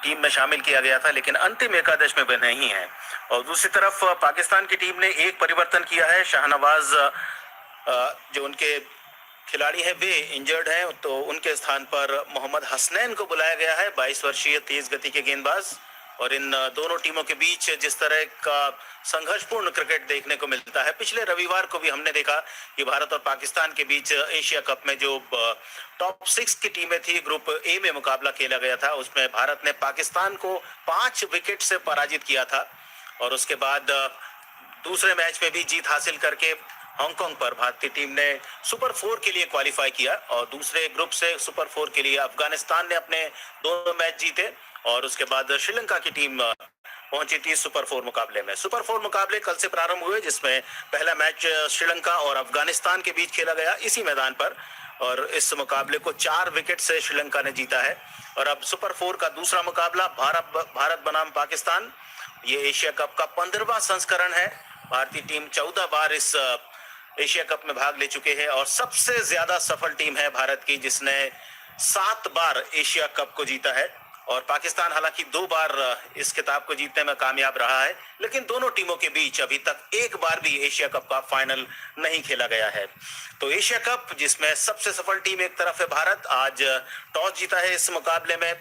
टीम में शामिल किया गया था लेकिन अंतिम एकादश में वे नहीं है. और दूसरी तरफ पाकिस्तान की टीम ने एक परिवर्तन किया है. शाहनवाज जो उनके खिलाड़ी हैं वे इंजर्ड हैं, तो उनके स्थान पर मोहम्मद हसनैन को बुलाया गया है, 22 वर्षीय तेज गति के गेंदबाज. और इन दोनों टीमों के बीच जिस तरह का संघर्षपूर्ण क्रिकेट देखने को मिलता है, पिछले रविवार को भी हमने देखा कि भारत और पाकिस्तान के बीच एशिया कप में जो टॉप 6 की टीमें थी, ग्रुप ए में मुकाबला खेला गया था, उसमें भारत ने पाकिस्तान को 5 विकेट से पराजित किया था. और उसके बाद दूसरे मैच में भी जीत हासिल करके हांगकांग पर भारतीय टीम ने सुपर 4 के लिए क्वालिफाई किया और दूसरे ग्रुप से सुपर 4 के लिए अफगानिस्तान ने अपने दोनों मैच जीते और उसके बाद श्रीलंका की टीम पहुंची थी सुपर 4 मुकाबले में। सुपर 4 मुकाबले कल से प्रारंभ हुए, जिसमें पहला मैच श्रीलंका और अफगानिस्तान के बीच खेला गया इसी मैदान पर और इस मुकाबले को 4 विकेट से श्रीलंका ने जीता है। और अब सुपर 4 का दूसरा मुकाबला भारत बनाम पाकिस्तान। ये एशिया कप का 15वां संस्करण है। भारतीय टीम 14 बार इस एशिया कप में भाग ले चुके हैं और सबसे ज्यादा सफल टीम है भारत की, जिसने 7 बार एशिया कप को जीता है। और पाकिस्तान हालांकि 2 बार इस खिताब को जीतने में कामयाब रहा है, लेकिन दोनों टीमों के बीच अभी तक एक बार भी एशिया कप का फाइनल नहीं खेला गया है। तो एशिया कप जिसमें सबसे सफल टीम एक तरफ है भारत, आज टॉस जीता है इस मुकाबले में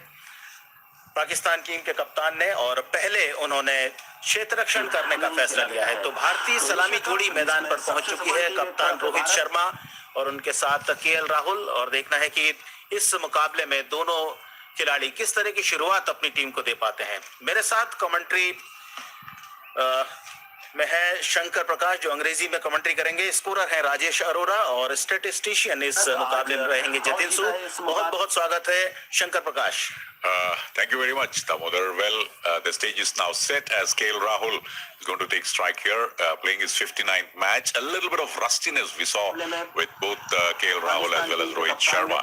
पाकिस्तान टीम के कप्तान ने और पहले उन्होंने क्षेत्र रक्षण करने का फैसला लिया है। तो भारतीय सलामी जोड़ी मैदान पर पहुंच चुकी है, कप्तान रोहित शर्मा और उनके साथ केएल राहुल। और देखना है कि इस मुकाबले में दोनों खिलाड़ी किस तरह की शुरुआत अपनी टीम को दे पाते हैं। मेरे साथ कमेंट्री में है शंकर प्रकाश जो अंग्रेजी में कमेंट्री करेंगे, स्कोरर है राजेश अरोरा और स्टैटिस्टिशियन इस मुकाबले में रहेंगे जतिन सू। बहुत बहुत स्वागत है शंकर प्रकाश। Thank you very much, Damodar. Well, the stage is now set as KL Rahul is going to take strike here, playing his 59th match. A little bit of rustiness we saw with both KL Rahul as well as Rohit Sharma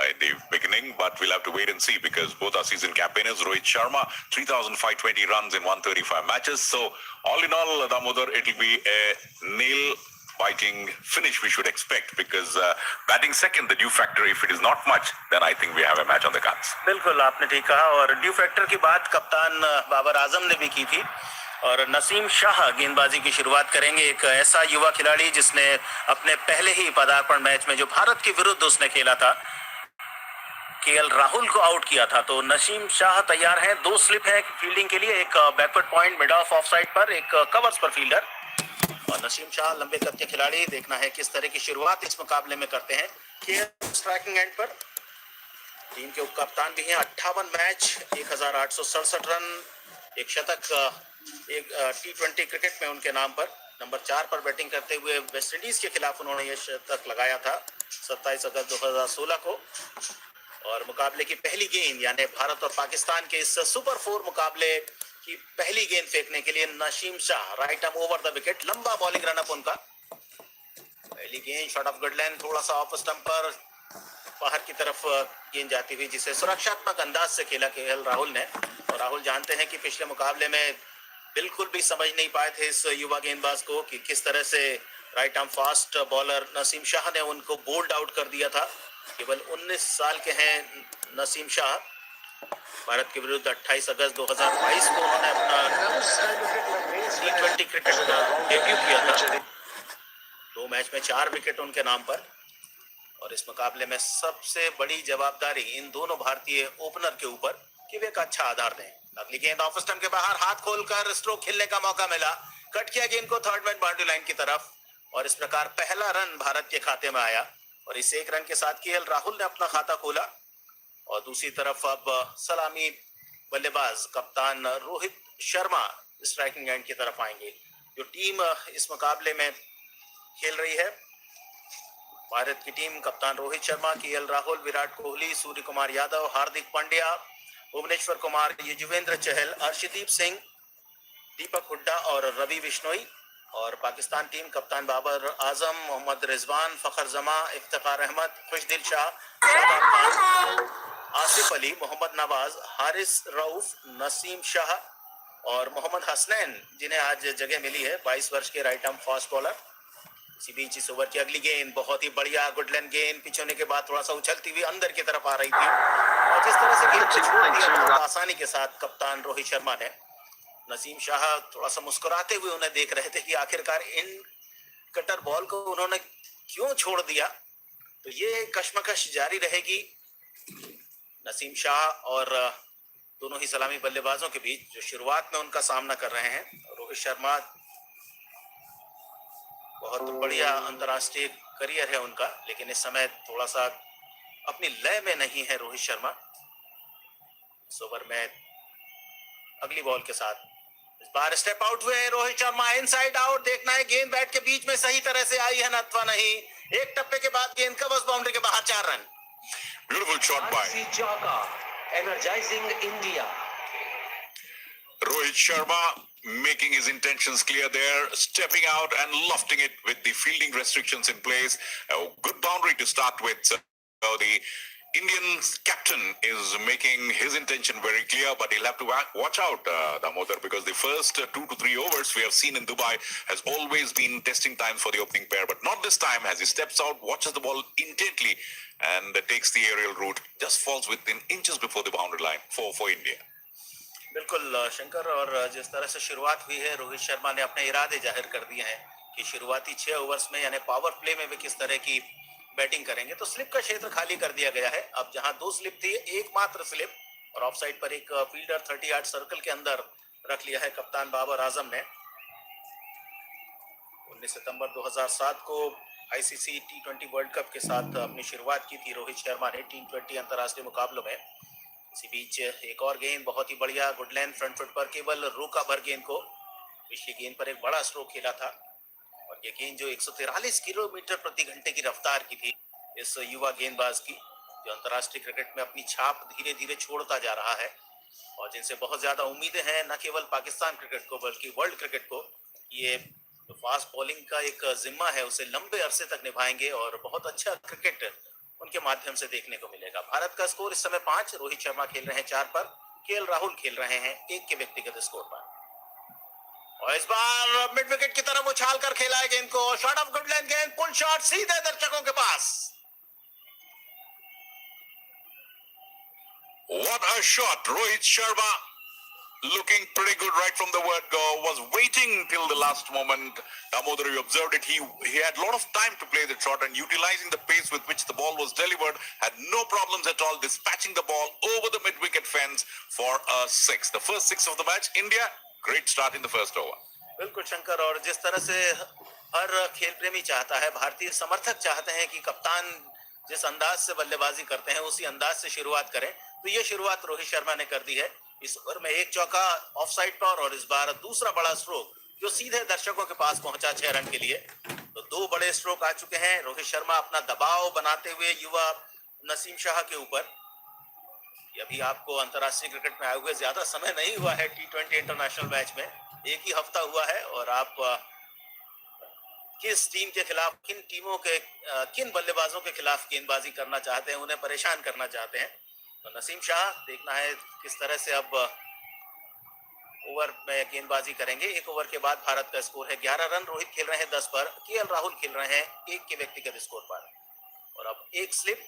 in the beginning, but we'll have to wait and see because both are season campaigners. Rohit Sharma, 3,520 runs in 135 matches. So, all in all, Damodar, it will be a nail-biting finish we should expect because batting second, the due factor, if it is not much, then I think we have a match on the cards. बिल्कुल आपने ठीक कहा और due factor की बात कप्तान बाबर आजम ने भी की थी। और नसीम शाह गेंदबाजी की शुरुआत करेंगे, एक ऐसा युवा खिलाड़ी जिसने अपने पहले ही पदार्पण मैच में जो भारत के विरुद्ध उसने खेला था केएल राहुल को आउट किया था। तो नसीम शाह तैयार हैं, 2 स्लिप है फील्डिंग के लिए, एक backward point mid of side पर, एक कवर्स पर फील्डर। और नसीम शाह लंबे कद के खिलाड़ी, देखना है किस तरह की शुरुआत इस मुकाबले में करते हैं। केएल स्ट्राइकिंग एंड पर टीम के उप कप्तान भी हैं, 58 मैच 1867 रन, एक शतक एक T20 क्रिकेट में उनके नाम पर। नंबर 4 पर बैटिंग करते हुए वेस्ट इंडीज के खिलाफ उन्होंने यह शतक लगाया था 27 अगस्त 2016 को। और मुकाबले की पहली गेंद यानी भारत और पाकिस्तान के इस सुपर 4 मुकाबले की पहली गेंद फेंकने के लिए Naseem Shah, right arm over the wicket, लंबा बॉलिंग रनअप उनका। पहली गेंद शॉट ऑफ गुड लेंथ, थोड़ा सा ऑफ स्टंप पर बाहर की तरफ गेंद जाती हुई, जिसे सुरक्षात्मक अंदाज से खेला केएल राहुल ने। और राहुल जानते हैं कि पिछले मुकाबले में बिल्कुल भी समझ नहीं पाए थे इस युवा गेंदबाज को कि किस तरह से right arm fast bowler Naseem Shah ने उनको बोल्ड आउट कर दिया था। केवल 19 साल के हैं नसीम शाह। भारत के विरुद्ध 28 अगस्त 2022 को उन्होंने अपना T20 क्रिकेट का डेब्यू किया था। 2 मैच में 4 विकेट उनके नाम पर। और इस मुकाबले में सबसे बड़ी जवाबदारी इन दोनों भारतीय ओपनर के ऊपर कि वे एक अच्छा आधार दें। अगली गेंद ऑफ स्टंप के बाहर, हाथ खोलकर स्ट्रोक खेलने का मौका मिला, कट किया गेंद को थर्ड मैन बाउंड्री लाइन की तरफ और इस प्रकार पहला रन भारत के खाते में आया। और इस 1 रन के साथ केएल राहुल ने अपना खाता खोला। और दूसरी तरफ अब सलामी बल्लेबाज कप्तान रोहित शर्मा स्ट्राइकिंग एंड की तरफ आएंगे। जो टीम इस मुकाबले में खेल रही है भारत की टीम, कप्तान रोहित शर्मा, केएल राहुल, विराट कोहली, सूर्य कुमार यादव, हार्दिक पांड्या, भुवनेश्वर कुमार, युजवेंद्र चहल, अर्शदीप सिंह, दीपक हुड्डा और रवि बिश्नोई। और पाकिस्तान टीम कप्तान बाबर आजम, मोहम्मद रिजवान, फखर जमा, इफ्तिखार अहमद, खुशदिल शाह, शाबाद खान, आसिफ अली, मोहम्मद नवाज, हारिस रऊफ, नसीम शाह और मोहम्मद हसनैन, जिन्हें आज जगह मिली है, 22 वर्ष के राइट आर्म फास्ट बॉलर। इसी बीच इस ओवर की अगली गेंद बहुत ही बढ़िया गुड लेंथ गेंद, पिच होने के बाद थोड़ा सा उछलती हुई अंदर की तरफ आ रही थी और जिस तरह से गेंद को छोड़ दिया बहुत आसानी के साथ कप्तान रोहित शर्मा ने। नसीम शाह थोड़ा सा मुस्कुराते हुए उन्हें देख रहे थे कि आखिरकार इन कटर बॉल को उन्होंने क्यों छोड़ दिया। तो ये कश्मकश जारी रहेगी नसीम शाह और दोनों ही सलामी बल्लेबाजों के बीच, जो शुरुआत में उनका सामना कर रहे हैं। रोहित शर्मा, बहुत बढ़िया अंतर्राष्ट्रीय करियर है उनका, लेकिन इस समय थोड़ा सा अपनी लय में नहीं है रोहित शर्मा। इस ओवर में अगली बॉल के साथ इस बार स्टेप आउट हुए रोहित शर्मा, इनसाइड आउट, देखना है गेंद बैट के बीच में सही तरह से आई है अथवा नहीं। एक टप्पे के बाद गेंद कवर्स बाउंड्री के बाहर, 4 run. Beautiful shot by energizing India. Rohit Sharma, making his intentions clear there, stepping out and lofting it with the fielding restrictions in place. A good boundary to start with. So the Indian captain is making his intention very clear, but he'll have to watch out, Damodar, because the first 2 to 3 overs we have seen in Dubai has always been testing time for the opening pair, but not this time. As he steps out, watches the ball intently and takes the aerial route, just falls within inches before the boundary line for India. बिल्कुल शंकर, और जिस तरह से शुरुआत हुई है, रोहित शर्मा ने अपने इरादे जाहिर कर दिए हैं कि शुरुआती 6 ओवर्स में यानी पावर प्ले में वे किस तरह की बैटिंग करेंगे। तो स्लिप का क्षेत्र खाली कर दिया गया है। अब जहां 2 स्लिप थी, एकमात्र स्लिप और ऑफ साइड पर एक फील्डर 30 यार्ड सर्कल के अंदर रख लिया है कप्तान बाबर आजम ने। 19 सितंबर 2007 को आईसीसी T20 वर्ल्ड कप के साथ अपनी शुरुआत की थी रोहित शर्मा ने T20 अंतर्राष्ट्रीय मुकाबलों में। इसी बीच एक और गेंद बहुत ही बढ़िया गुड लेंथ फ्रंट फुट पर, केवल रोका भर गेंद को। पिछली गेंद पर एक बड़ा स्ट्रोक खेला था और ये गेंद जो 143 किलोमीटर प्रति घंटे की रफ्तार की थी, इस युवा गेंदबाज की, जो अंतर्राष्ट्रीय क्रिकेट में अपनी छाप धीरे धीरे छोड़ता जा रहा है और जिनसे बहुत ज्यादा उम्मीदें हैं, न केवल पाकिस्तान क्रिकेट को बल्कि वर्ल्ड क्रिकेट को। ये फास्ट बॉलिंग का एक जिम्मा है, उसे लंबे अरसे तक निभाएंगे और बहुत अच्छा क्रिकेट उनके माध्यम से देखने को मिलेगा। भारत का स्कोर इस समय 5, रोहित शर्मा खेल रहे हैं 4 पर, केएल राहुल खेल रहे हैं 1 के व्यक्तिगत स्कोर पर। और इस बार मिड विकेट की तरफ उछाल कर खेला है गेंद को, शॉट ऑफ गुड लेंथ गेंद, पुल शॉट सीधे दर्शकों के पास। What a shot! Rohit Sharma looking pretty good right from the word go, was waiting till the last moment. Damodar, you observed it. He had a lot of time to play the shot and utilizing the pace with which the ball was delivered, had no problems at all, dispatching the ball over the mid-wicket fence for a 6. The first 6 of the match. India, great start in the first over. बिल्कुल शंकर, और जिस तरह से हर खेल प्रेमी चाहता है, भारतीय समर्थक चाहते हैं कि कप्तान जिस अंदाज से बल्लेबाजी करते हैं उसी अंदाज से शुरुआत करें, तो ये शुरुआत रोहित शर्मा ने कर दी है। इस ओवर में 1 चौका ऑफ साइड पर और इस बार दूसरा बड़ा स्ट्रोक जो सीधे दर्शकों के पास पहुंचा 6 रन के लिए। तो 2 बड़े स्ट्रोक आ चुके हैं। रोहित शर्मा अपना दबाव बनाते हुए युवा नसीम शाह के ऊपर। अभी आपको अंतर्राष्ट्रीय क्रिकेट में आए हुए ज्यादा समय नहीं हुआ है, T20 इंटरनेशनल मैच में 1 ही हफ्ता हुआ है, और आप किस टीम के खिलाफ, किन टीमों के किन बल्लेबाजों के खिलाफ गेंदबाजी करना चाहते हैं, उन्हें परेशान करना चाहते हैं। तो नसीम शाह, देखना है किस तरह से अब ओवर में गेंदबाजी करेंगे। 1 ओवर के बाद भारत का स्कोर है 11 रन, रोहित खेल रहे हैं 10 पर, केएल राहुल खेल रहे हैं 1 के व्यक्तिगत स्कोर पर। और अब 1 स्लिप,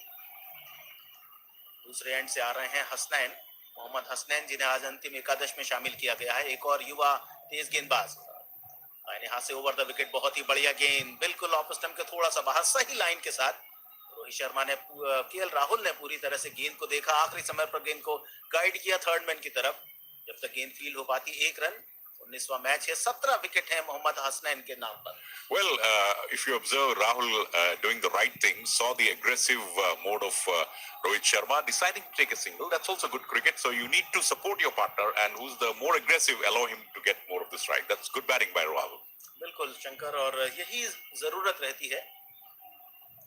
दूसरे एंड से आ रहे हैं हसनैन, मोहम्मद हसनैन, जिन्हें आज अंतिम 11 में शामिल किया गया है। एक और युवा तेज गेंदबाज, यहाँ से ओवर द विकेट, बहुत ही बढ़िया गेंद, बिल्कुल ऑफ स्टंप के थोड़ा सा बाहर, सही लाइन के साथ। रोहित शर्मा ने, केएल राहुल ने पूरी तरह से गेंद को देखा, आखिरी समय पर गेंद को गाइड किया थर्ड मैन की तरफ, जब तक गेंद फील्ड हो पाती। 1 रन, 19वां मैच है, 17 विकेट है मोहम्मद हसनैन के नाम पर। Well, if you observe Rahul doing the right thing, saw the aggressive mode of Rohit Sharma, deciding to take a single, that's also good cricket. So you need to support your partner, and who's the more aggressive, allow him to get more of the strike. That's good batting by Rahul. बिल्कुल शंकर, और यही जरूरत रहती है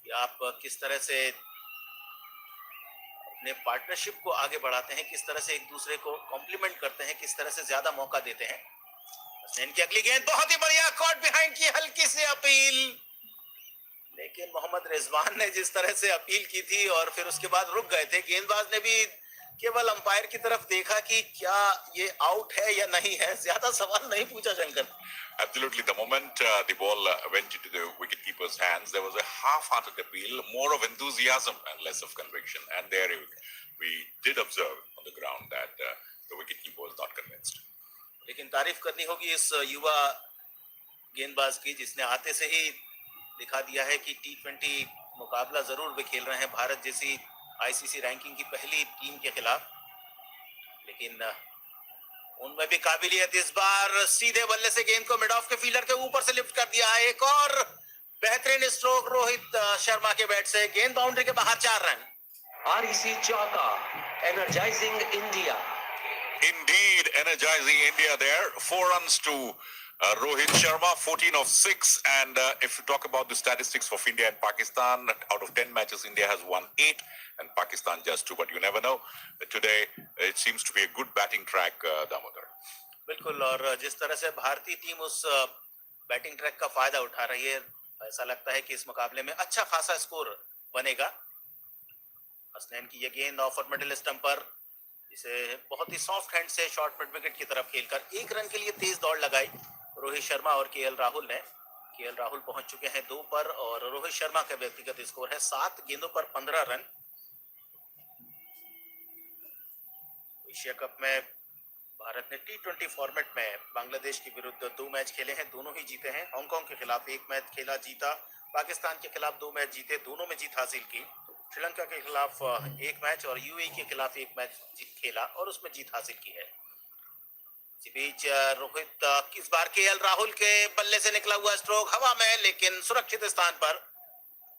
कि आप किस तरह से अपने पार्टनरशिप को आगे बढ़ाते हैं, किस तरह से एक दूसरे को कॉम्प्लीमेंट करते हैं, किस तरह से ज्यादा मौका देते हैं। इनकी अगली गेंद बहुत ही बढ़िया, कॉट बिहाइंड की हल्की सी अपील, लेकिन मोहम्मद रिजवान ने जिस तरह से अपील की थी और फिर उसके बाद रुक गए थे, गेंदबाज ने भी केवल अंपायर की तरफ देखा कि क्या ये आउट है या नहीं है, ज्यादा सवाल नहीं पूछा Shankar. Absolutely. The moment the ball went into the wicketkeeper's hands, there was a half-hearted appeal, more of enthusiasm and less of conviction. And there we did observe on the ground that the wicketkeeper was not convinced. लेकिन तारीफ करनी होगी इस युवा गेंदबाज की, जिसने आते से ही दिखा दिया है कि T20 मुकाबला जरूर वे खेल रहे हैं भारत जैसी आईसीसी रैंकिंग की पहली टीम के खिलाफ, लेकिन उनमें भी काबिलियत। इस बार सीधे बल्ले से गेंद को मिड ऑफ के फील्डर के ऊपर से लिफ्ट कर दिया है। एक और बेहतरीन स्ट्रोक रोहित शर्मा के बैट से, गेंद बाउंड्री के बाहर, 4 run. REC Chowka, energizing India. Indeed, energizing India there. 4 runs to Rohit Sharma, 14 of 6. And if you talk about the statistics for India and Pakistan, out of 10 matches, India has won 8 and Pakistan just 2. But you never know. Today, it seems to be a good batting track, Damodar. बिल्कुल, और जिस तरह से भारतीय team उस batting track का फायदा उठा रही है, ऐसा लगता है कि इस मुकाबले में अच्छा खासा स्कोर बनेगा। हसनैन की ये गेंद ऑफ मिडिल स्टंप पर, इसे बहुत ही सॉफ्ट हैंड से शॉर्ट मिड विकेट की तरफ खेलकर 1 रन के लिए तेज दौड़ लगाई रोहित शर्मा और केएल राहुल ने। केएल राहुल पहुंच चुके हैं 2 पर और रोहित शर्मा का व्यक्तिगत स्कोर है 7 गेंदों पर 15 रन। एशिया कप में भारत ने T20 फॉर्मेट में बांग्लादेश के विरुद्ध 2 मैच खेले हैं, दोनों ही जीते हैं। हांगकांग के खिलाफ 1 मैच खेला, जीता। पाकिस्तान के खिलाफ 2 मैच जीते, दोनों में जीत हासिल की। श्रीलंका के खिलाफ 1 मैच और यूएई के खिलाफ 1 मैच खेला और उसमें जीत हासिल की है। इसी बीच रोहित इस बार केएल राहुल के बल्ले से निकला हुआ स्ट्रोक हवा में, लेकिन सुरक्षित स्थान पर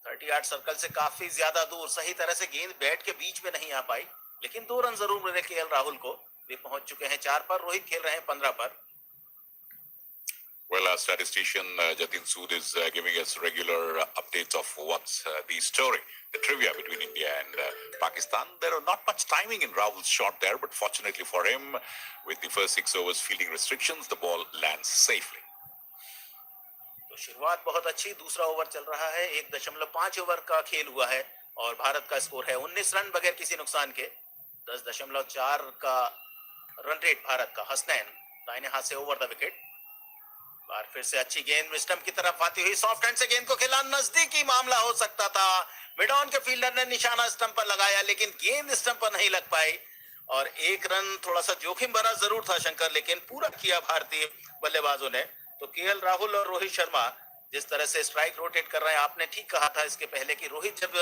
30 यार्ड सर्कल से काफी ज्यादा दूर, सही तरह से गेंद बैट के बीच में नहीं आ पाई, लेकिन 2 रन जरूर मिले केएल राहुल को। वे पहुंच चुके हैं 4 पर, रोहित खेल रहे हैं 15 पर। Well, our statistician Jatin Sood is giving us regular updates of what's the story, the trivia between India and Pakistan. There are not much timing in Rahul's shot there, but fortunately for him, with the first 6 overs fielding restrictions, the ball lands safely. तो शुरुआत बहुत अच्छी, दूसरा over चल रहा है, 1.5 over का खेल हुआ है और भारत का स्कोर है 19 रन बगैर किसी नुकसान के। 10.4 का रन रेट भारत का। हसनैन दाहिने हाथ से ओवर द विकेट, बार फिर से अच्छी गेंद स्टंप की तरफ आती हुई सॉफ्ट हैंड से गेंद को खेला, नजदीकी मामला हो सकता था। मिड ऑन के फील्डर ने निशाना स्टंप पर लगाया, लेकिन गेंद स्टंप पर नहीं लग पाई और 1 रन थोड़ा सा जोखिम भरा जरूर था शंकर, लेकिन पूरा किया भारतीय बल्लेबाजों ने। तो केएल राहुल और रोहित शर्मा जिस तरह से स्ट्राइक रोटेट कर रहे हैं, आपने ठीक कहा था इसके पहले कि रोहित जब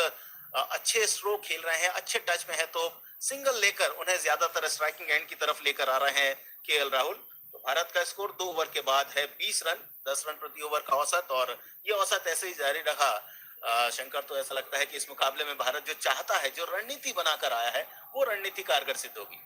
अच्छे स्ट्रोक खेल रहे हैं, अच्छे टच में है, तो सिंगल लेकर उन्हें ज्यादातर स्ट्राइकिंग एंड की तरफ लेकर आ रहे हैं केएल राहुल। तो भारत का स्कोर 2 ओवर के बाद है 20 रन, 10 रन प्रति ओवर का औसत, और ये औसत ऐसे ही जारी रहा शंकर तो ऐसा लगता है कि इस मुकाबले में भारत जो चाहता है, जो रणनीति बनाकर आया है, वो रणनीति कारगर सिद्ध होगी।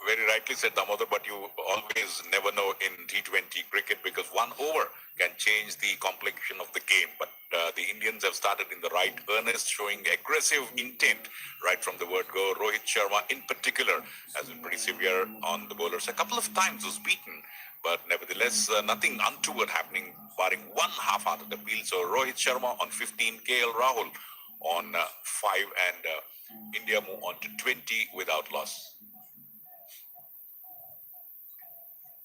Very rightly said, Damodar, but you always never know in T20 cricket because 1 over can change the complexion of the game. But the Indians have started in the right earnest, showing aggressive intent right from the word go. Rohit Sharma in particular has been pretty severe on the bowlers. A couple of times was beaten, but nevertheless nothing untoward happening, barring one half-hearted appeal. So Rohit Sharma on 15, KL Rahul on 5, and India move on to 20 without loss.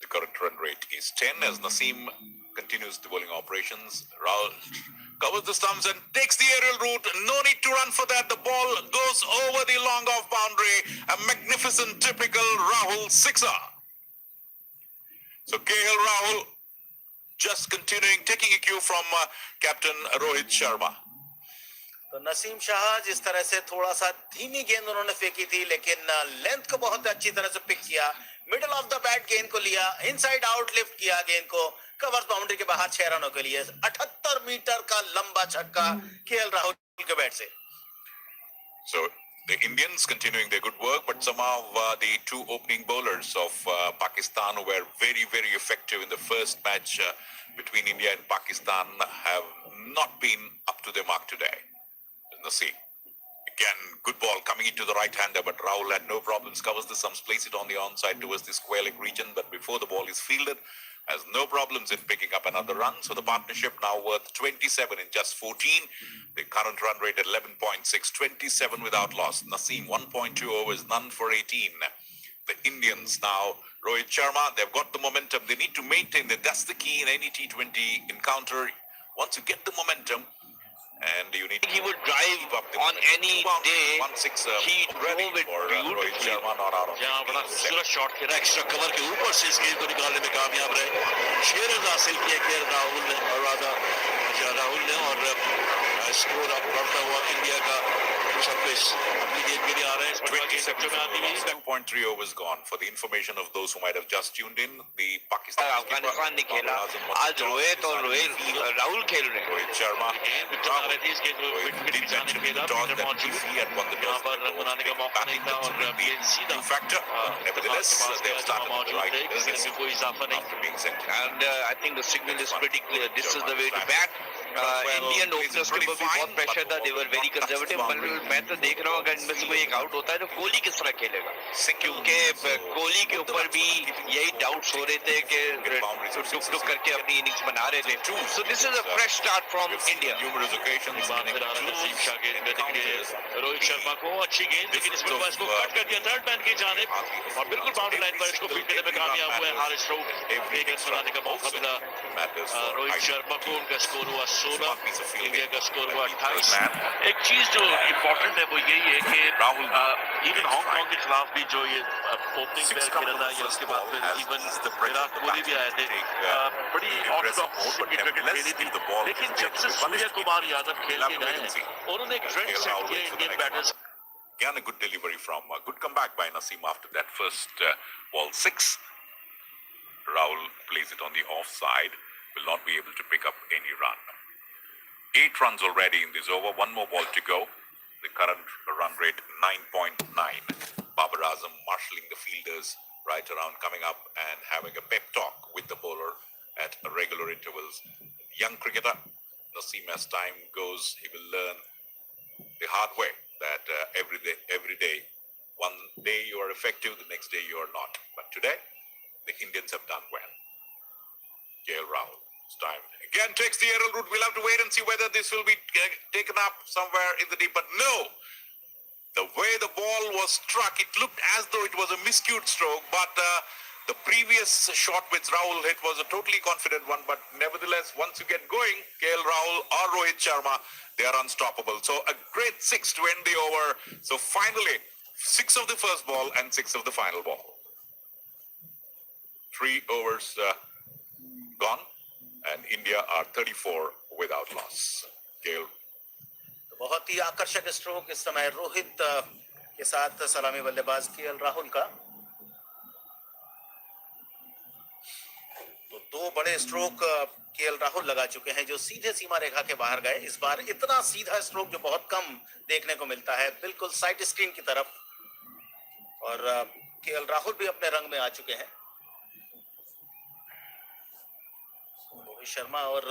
The current run rate is 10 as Naseem continues the bowling operations. Rahul covers the stumps and takes the aerial route. No need to run for that. The ball goes over the long off boundary. A magnificent, typical Rahul sixer. So KL Rahul just continuing, taking a cue from Captain Rohit Sharma. तो नसीम शाह जिस तरह से थोड़ा सा धीमी गेंद उन्होंने फेंकी थी, लेकिन लेंथ को बहुत अच्छी तरह से पिक किया, मिडल ऑफ द बैट गेंद को लिया, इनसाइड आउट लिफ्ट किया गेंद को, कवर बाउंड्री के बाहर 6 रनों के लिए 78 मीटर का लंबा छक्का केएल राहुल के बैट से। So the Indians continuing their good work, but somehow the 2 opening bowlers of Pakistan who were very, very effective in the first match between India and Pakistan have not been up to their mark today. Naseem. Again, good ball coming into the right-hander, but Rahul had no problems, covers the stumps, places it on the onside towards the square leg region, but before the ball is fielded, has no problems in picking up another run. So the partnership now worth 27 in just 14. The current run rate at 11.6, 27 without loss. Naseem, 1.2 overs, none for 18. The Indians now, Rohit Sharma, they've got the momentum. They need to maintain that. That's the key in any T20 encounter. Once you get the momentum, and you need he would drive up on any day. 1-6 He drove it Rohit Sharma not out of जहाँ बड़ा खूबसूरत shot खेला, extra cover के ऊपर से इस गेंद को निकालने में कामयाब रहे। 6 रन हासिल किए केएल राहुल ने और स्कोर अब बढ़ता हुआ इंडिया का छब्बीस अपनी गेंद के लिए आ रहे हैं, इस पर गेंद बच्चों में आती है। 7.3 overs gone. For the information of those who might have just tuned in, the Pakistan Afghanistan ने खेला आज रोहित और राहुल खेल रहे हैं। Rohit Sharma आ रही थी इस गेंद को मिड जाने के लिए यहाँ पर रन बनाने का मौका नहीं था और गेंद सीधा factor. Nevertheless, they have started the right innings में कोई इजाफा नहीं। after being sent. And I think the signal is pretty clear. This is the way to bat. Indian openers के ऊपर भी बहुत प्रेशर था. They were very conservative. मैं तो देख रहा हूँ अगर इनमें से कोई एक आउट होता है तो कोहली किस तरह खेलेगा, क्योंकि कोहली के ऊपर भी यही डाउट्स हो रहे थे कि टुक टुक करके अपनी इनिंग्स बना रहे थे. So this is a fresh start from India. Numerous occasions. Rohit Sharma को अच्छी गेंद, लेकिन इस पर इसको कट कर दिया थर्ड मैन की जानिब और बिल्कुल बाउंड्री लाइन पर इसको फील्ड करने में कामयाब हुए. हारिस राउफ एक रन बनाने का मौका मिला रोहित शर्मा को. उनका स्कोर हुआ 16, इंडिया का स्कोर हुआ 28. एक चीज जो इम्पोर्टेंट है वो यही है कि राहुल इवन हांगकांग के खिलाफ भी जो ये ओपनिंग बैट खेला था या उसके बाद फिर इवन विराट कोहली भी आए थे, बड़ी ऑर्थोडॉक्स क्रिकेट खेली थी. लेकिन जब से सूर्य कुमार यादव खेल के गए हैं उन्होंने एक ट्रेंड सेट किया Indian batters. Again, a good delivery from good comeback by Naseem after that first ball 6. Rahul plays it on the offside, will not be able to pick up any run. 8 runs already in this over, one more ball to go. The current run rate 9.9. Babar Azam marshalling the fielders right around, coming up and having a pep talk with the bowler at regular intervals. Young cricketer, Naseem, as time goes, he will learn the hard way that every day, one day you are effective, the next day you are not. But today, the Indians have done well. Rahul, it's time. Again takes the aerial route. We'll have to wait and see whether this will be taken up somewhere in the deep. But no, the way the ball was struck, it looked as though it was a miscued stroke. But the previous shot which Rahul hit was a totally confident one. But nevertheless, once you get going, Rahul or Rohit Sharma, they are unstoppable. So a great 6 to end the over. So finally, 6 of the first ball and 6 of the final ball. 3 overs gone, and India are 34 without loss. Gail. बहुत ही आकर्षक stroke इस समय रोहित के साथ सलामी बल्लेबाज राहुल का. तो 2 बड़े स्ट्रोक राहुल लगा चुके हैं जो सीधे सीमा रेखा के बाहर गए. इस बार इतना सीधा स्ट्रोक जो बहुत कम देखने को मिलता है, बिल्कुल साइड स्क्रीन की तरफ. और राहुल भी अपने रंग में आ चुके हैं. रोहित शर्मा और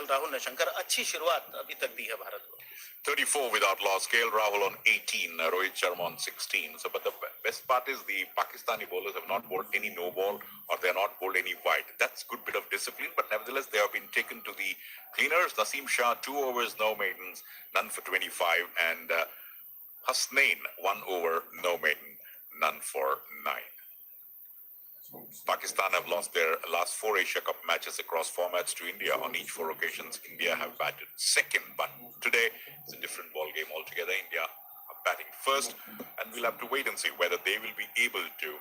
राहुल ने शंकर अच्छी शुरुआत अभी तक दी है भारत को. 34 without loss. Rahul on 18, Rohit Sharma on 16. So, but the best part is the Pakistani bowlers have not bowled any no ball or they have not bowled any wide. That's good bit of discipline, but nevertheless they have been taken to the cleaners. Naseem Shah 2 overs, no maidens, none for 25, and Hasnain 1 over, no maiden, none for 9. Pakistan have lost their last 4 Asia Cup matches across formats to India. On each 4 occasions, India have batted second. But today, it's a different ball game altogether. India are batting first, and we'll have to wait and see whether they will be able to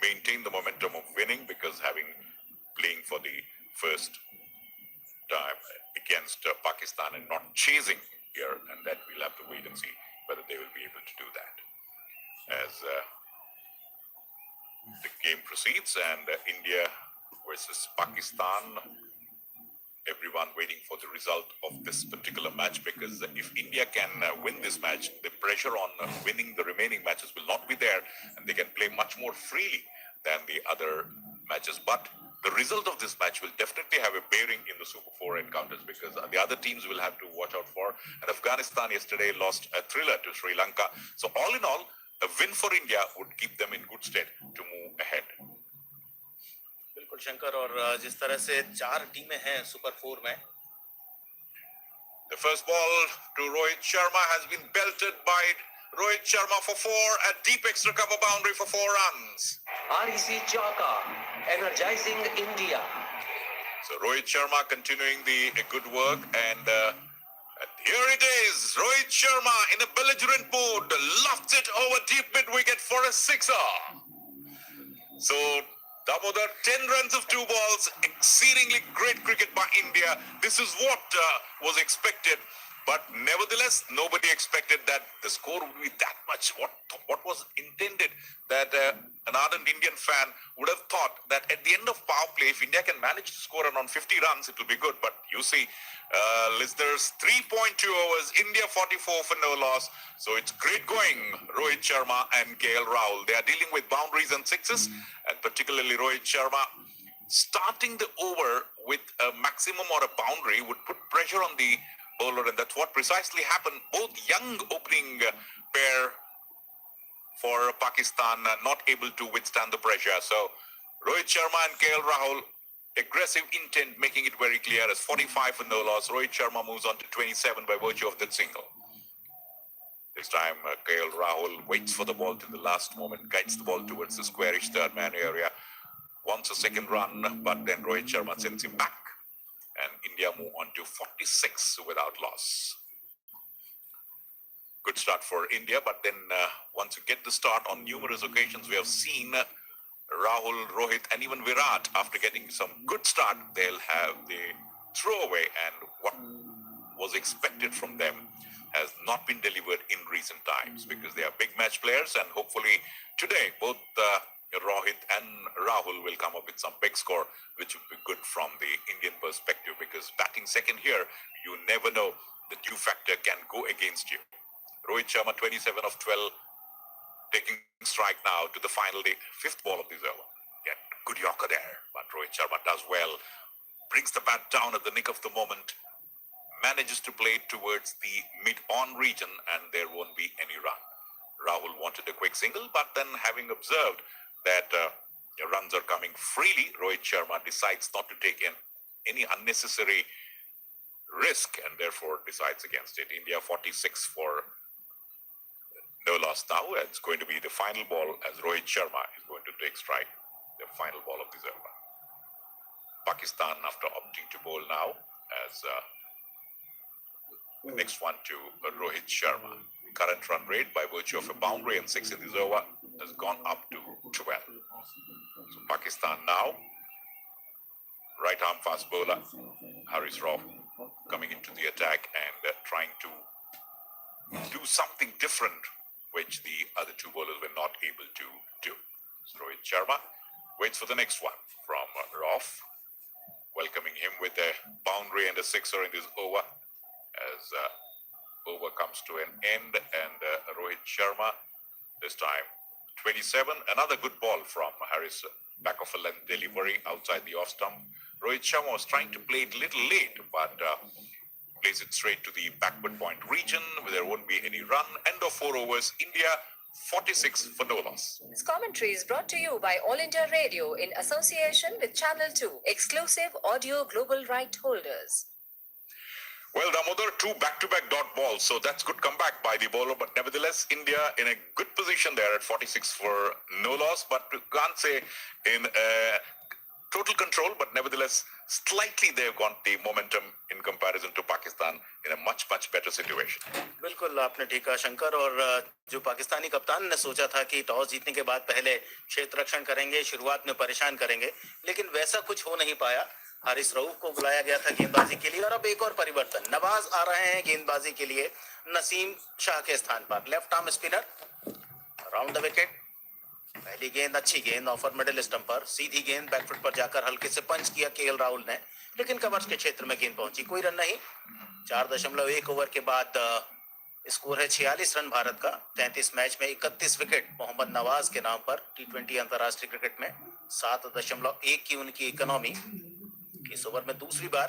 maintain the momentum of winning, because playing for the first time against Pakistan and not chasing here, and that we'll have to wait and see whether they will be able to do that. As the game proceeds, and India versus Pakistan, everyone waiting for the result of this particular match, because if India can win this match, the pressure on winning the remaining matches will not be there, and they can play much more freely than the other matches. But the result of this match will definitely have a bearing in the Super 4 encounters, because the other teams will have to watch out for. And Afghanistan yesterday lost a thriller to Sri Lanka. So all in all, a win for India would keep them in good stead to move ahead. बिल्कुल शंकर, और जिस तरह से 4 टीमें हैं super 4 में. The first ball to Rohit Sharma has been belted by Rohit Sharma for 4, a deep extra cover boundary for 4 runs. REC Chaka energizing India. So Rohit Sharma continuing the good work, and here it is. Rohit Sharma in a belligerent mood lofts it over deep mid wicket for a 6er. So Damodar, 10 runs of 2 balls, exceedingly great cricket by India. This is what was expected. But nevertheless, nobody expected that the score would be that much. What was intended, that an ardent Indian fan would have thought that at the end of power play, if India can manage to score around 50 runs, it will be good. But you see, listeners, 3.2 overs, India 44 for no loss. So it's great going, Rohit Sharma and KL Rahul. They are dealing with boundaries and sixes, and particularly Rohit Sharma. Starting the over with a maximum or a boundary would put pressure on the bowler, and that's what precisely happened. Both young opening pair for Pakistan not able to withstand the pressure. So Rohit Sharma and KL Rahul, aggressive intent, making it very clear as 45 for no loss. Rohit Sharma moves on to 27 by virtue of that single. This time KL Rahul waits for the ball to the last moment, guides the ball towards the squarish third man area. Wants a second run, but then Rohit Sharma sends him back, and India move on to 46 without loss. Good start for India, but then once you get the start, on numerous occasions we have seen Rahul, Rohit, and even Virat, after getting some good start, they'll have the throwaway, and what was expected from them has not been delivered in recent times, because they are big match players, and hopefully today both Rohit and Rahul will come up with some big score, which would be good from the Indian perspective, because batting second here, you never know, the due factor can go against you. Rohit Sharma, 27 of 12, taking strike now to the final day, fifth ball of this over. Yeah, good yorker there, but Rohit Sharma does well, brings the bat down at the nick of the moment, manages to play it towards the mid-on region, and there won't be any run. Rahul wanted a quick single, but then having observed that runs are coming freely, Rohit Sharma decides not to take any unnecessary risk, and therefore decides against it. India 46 for no loss now. It's going to be the final ball as Rohit Sharma is going to take strike, the final ball of this over. Pakistan, after opting to bowl now, as the next one to Rohit Sharma. Current run rate by virtue of a boundary and 6 in this over has gone up to 12. So Pakistan now, right arm fast bowler Haris Rauf coming into the attack and trying to do something different, which the other two bowlers were not able to do. So Rohit Sharma waits for the next one from Rauf, welcoming him with a boundary and a sixer in this over, as over comes to an end, and Rohit Sharma, this time 27, another good ball from Haris, back of a length delivery outside the off stump. Rohit Sharma was trying to play it a little late, but plays it straight to the backward point region where there won't be any run. End of 4 overs, India 46 for no loss. This commentary is brought to you by All India Radio in association with Channel 2, exclusive audio global right holders. Well, Damodar, 2 back-to-back dot balls, so that's good comeback by the bowler, but nevertheless, India in a good position there at 46 for no loss, but you can't say in total control, but nevertheless, slightly they've got the momentum in comparison to Pakistan in a much better situation. बिल्कुल आपने ठीक कहा शंकर, और जो पाकिस्तानी कप्तान ने सोचा था कि टॉस जीतने के बाद पहले क्षेत्र रक्षण करेंगे, शुरुआत में परेशान करेंगे, लेकिन वैसा कुछ हो नहीं पाया। हारिस रऊफ को बुलाया गया था गेंदबाजी के लिए, और अब एक और परिवर्तन, नवाज आ रहे हैं गेंदबाजी के लिए नसीम शाह के स्थान पर। Left arm spinner, round the wicket, पहली गेंद अच्छी गेंद, ऑफर मिडिल स्टंप पर, सीधी गेंद बैकफुट पर जाकर हल्के से पंच किया केएल राहुल ने, लेकिन कवर्स के क्षेत्र में गेंद पहुंची, कोई रन नहीं। 4.1 ओवर के बाद स्कोर है 46 रन भारत का। 33 मैच में 31 विकेट मोहम्मद नवाज के नाम पर। T20 अंतर्राष्ट्रीय क्रिकेट में 7.1 की उनकी इकोनॉमी। इस ओवर में दूसरी बार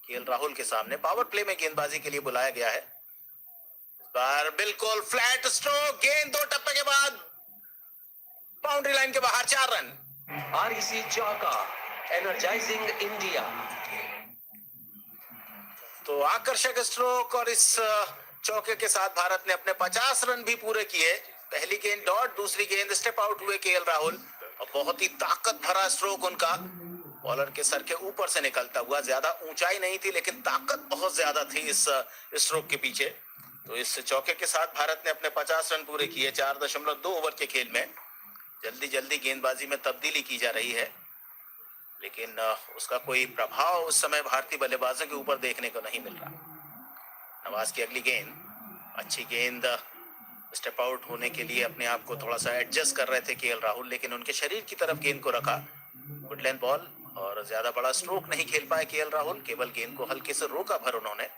केएल राहुल के सामने पावर प्ले में गेंदबाजी के लिए बुलाया गया है। इस बार बिल्कुल फ्लैट स्ट्रोक, गेंद 2 टप्पे के बाद बाउंड्री लाइन के बाहर, 4 रन। REC चौका, एनर्जाइजिंग इंडिया। तो आकर्षक स्ट्रोक और इस चौके के साथ भारत ने अपने 50 रन भी पूरे किए। पहली गेंद डॉट, दूसरी गेंद स्टेप आउट हुए केएल राहुल, और बहुत ही ताकत भरा स्ट्रोक उनका बॉलर के सर के ऊपर से निकलता हुआ। ज्यादा ऊंचाई नहीं थी, लेकिन ताकत बहुत ज्यादा थी इस स्ट्रोक के पीछे। तो इस चौके के साथ भारत ने अपने 50 रन पूरे किए 4.2 ओवर के खेल में। जल्दी गेंदबाजी में तब्दीली की जा रही है, लेकिन उसका कोई प्रभाव उस समय भारतीय बल्लेबाजों के ऊपर देखने को नहीं मिल रहा। नवाज की अगली गेंद, अच्छी गेंद, स्टेप आउट होने के लिए अपने आप को थोड़ा सा एडजस्ट कर रहे थे केएल राहुल, लेकिन उनके शरीर की तरफ गेंद को रखा। गुड लेंथ बॉल और ज्यादा बड़ा स्ट्रोक नहीं खेल पाए केएल राहुल, केवल गेंद को हल्के से रोका भर उन्होंने।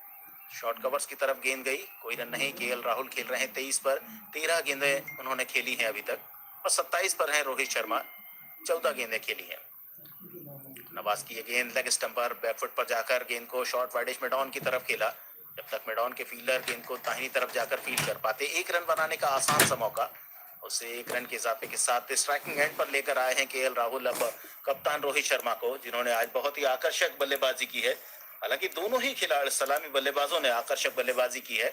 शॉर्ट कवर्स की तरफ गेंद गई, कोई रन नहीं। केएल राहुल खेल रहे हैं 23 पर, 13 गेंदें उन्होंने खेली हैं अभी तक और 27 पर हैं रोहित शर्मा, 14 गेंदें खेली हैं। नवाज की ये गेंद लेग स्टंप पर बैकफुट पर जाकर गेंद को शॉर्ट वाइडिश मिड ऑन की तरफ खेला। जब तक मिड ऑन के फील्डर गेंद को दाहिनी तरफ जाकर फील्ड कर पाते, एक रन बनाने का आसान सा मौका, उसे एक रन के इजाफे के साथ स्ट्राइकिंग एंड पर लेकर आए हैं केएल राहुल। अब कप्तान रोहित शर्मा को, जिन्होंने आज बहुत ही आकर्षक बल्लेबाजी की है, हालांकि दोनों ही खिलाड़ी सलामी बल्लेबाजों ने आकर्षक बल्लेबाजी की है,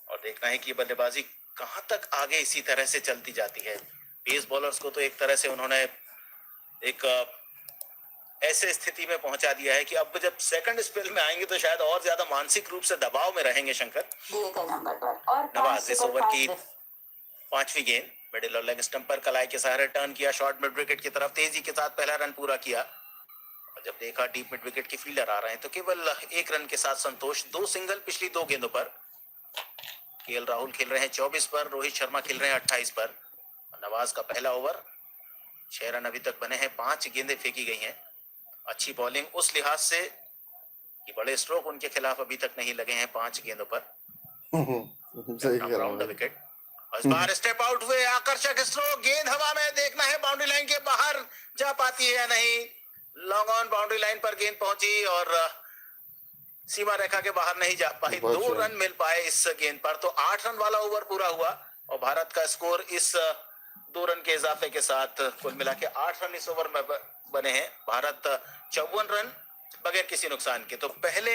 और देखना है कि ये बल्लेबाजी कहां तक आगे इसी तरह से चलती जाती है। पेस बॉलर्स को तो एक तरह से उन्होंने एक ऐसे स्थिति में पहुंचा दिया है कि अब जब सेकंड स्पेल में आएंगे तो शायद और ज्यादा मानसिक रूप से दबाव में रहेंगे शंकर। नवाज इस ओवर की 5वीं गेंद, मिडिल और लेग स्टंप पर कलाई के सहारे टर्न किया, शॉर्ट मिड विकेट की तरफ तेजी के साथ पहला रन पूरा किया। और जब देखा डीप मिड विकेट के फील्डर आ रहे हैं तो केवल एक रन के साथ संतोष। 2 सिंगल पिछली 2 गेंदों पर। केएल राहुल खेल रहे हैं 24 पर, रोहित शर्मा खेल रहे हैं 28 पर। नवाज का पहला ओवर, 6 रन अभी तक बने हैं, 5 गेंदें फेंकी गई हैं। अच्छी बॉलिंग उस लिहाज से कि बड़े स्ट्रोक उनके खिलाफ अभी तक नहीं लगे हैं 5 गेंदों पर। सही कह रहा हूं। विकेट इस बार स्टेप आउट हुए, आकर्षक स्ट्रोक, गेंद हवा में, देखना है बाउंड्री लाइन के बाहर जा पाती है या नहीं। लॉन्ग ऑन बाउंड्री लाइन पर गेंद पहुंची और सीमा रेखा के बाहर नहीं जा पाई। 2 रन मिल पाए इस गेंद पर, तो 8 रन वाला ओवर पूरा हुआ और भारत का स्कोर इस 2 रन के इजाफे के साथ कुल मिला के 8 रन इस ओवर में बने हैं। भारत 54 रन बगैर किसी नुकसान के। तो पहले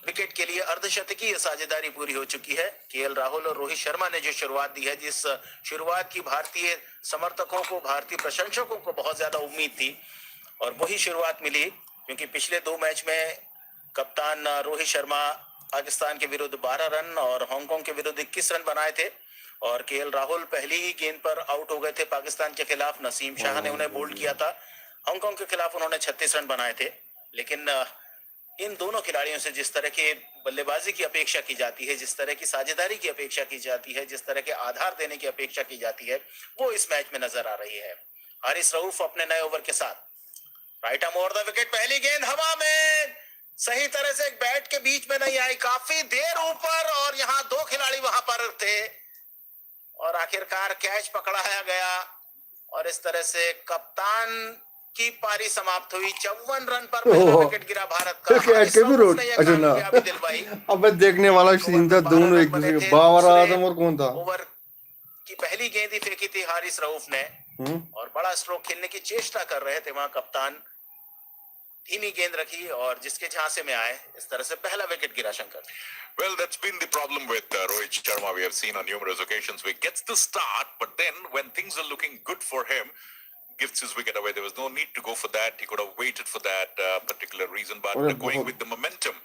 विकेट के लिए अर्धशतकीय साझेदारी पूरी हो चुकी है। केएल राहुल और रोहित शर्मा ने जो शुरुआत दी है, जिस शुरुआत की भारतीय समर्थकों को, भारतीय प्रशंसकों को बहुत ज्यादा उम्मीद थी, और वही शुरुआत मिली, क्योंकि पिछले 2 मैच में कप्तान रोहित शर्मा पाकिस्तान के विरुद्ध 12 रन और हांगकांग के विरुद्ध 21 रन बनाए थे, और केएल राहुल पहली ही गेंद पर आउट हो गए थे पाकिस्तान के खिलाफ। नसीम शाह ने उन्हें बोल्ड किया था। हांगकांग के खिलाफ उन्होंने 36 रन बनाए थे। लेकिन इन दोनों खिलाड़ियों से जिस तरह की बल्लेबाजी की अपेक्षा की जाती है, जिस तरह की साझेदारी की अपेक्षा की जाती है, जिस तरह के आधार देने की अपेक्षा की जाती है, वो इस मैच में नजर आ रही है। हारिस रऊफ अपने नए ओवर के साथ right arm over the wicket, पहली गेंद हवा में, सही तरह से बैट के बीच में नहीं आई, काफी देर ऊपर, और यहाँ 2 खिलाड़ी वहां पर थे और आखिरकार कैच पकड़ाया गया, और इस तरह से कप्तान की पारी समाप्त हुई। 54 रन पर पहला विकेट गिरा भारत का। कैच के भी रोड, अच्छा ना, अब देखने वाला सीन था, दोनों एक दूसरे के बाबर आजम और कौन था। ओवर की पहली गेंद ही फेंकी थी हारिस रऊफ ने, और बड़ा स्ट्रोक खेलने की चेष्टा कर रहे थे वहां कप्तान। धीमी गेंद रखी और जिसके झांसे में आए, इस तरह से पहला विकेट गिरा Shankar. Well, that's been the problem with Rohit Sharma. We have seen on numerous occasions where he gets the start, but then when things are looking good for him, gives his wicket away. There was no need to go for that. He could have waited for that particular reason, but going with the momentum.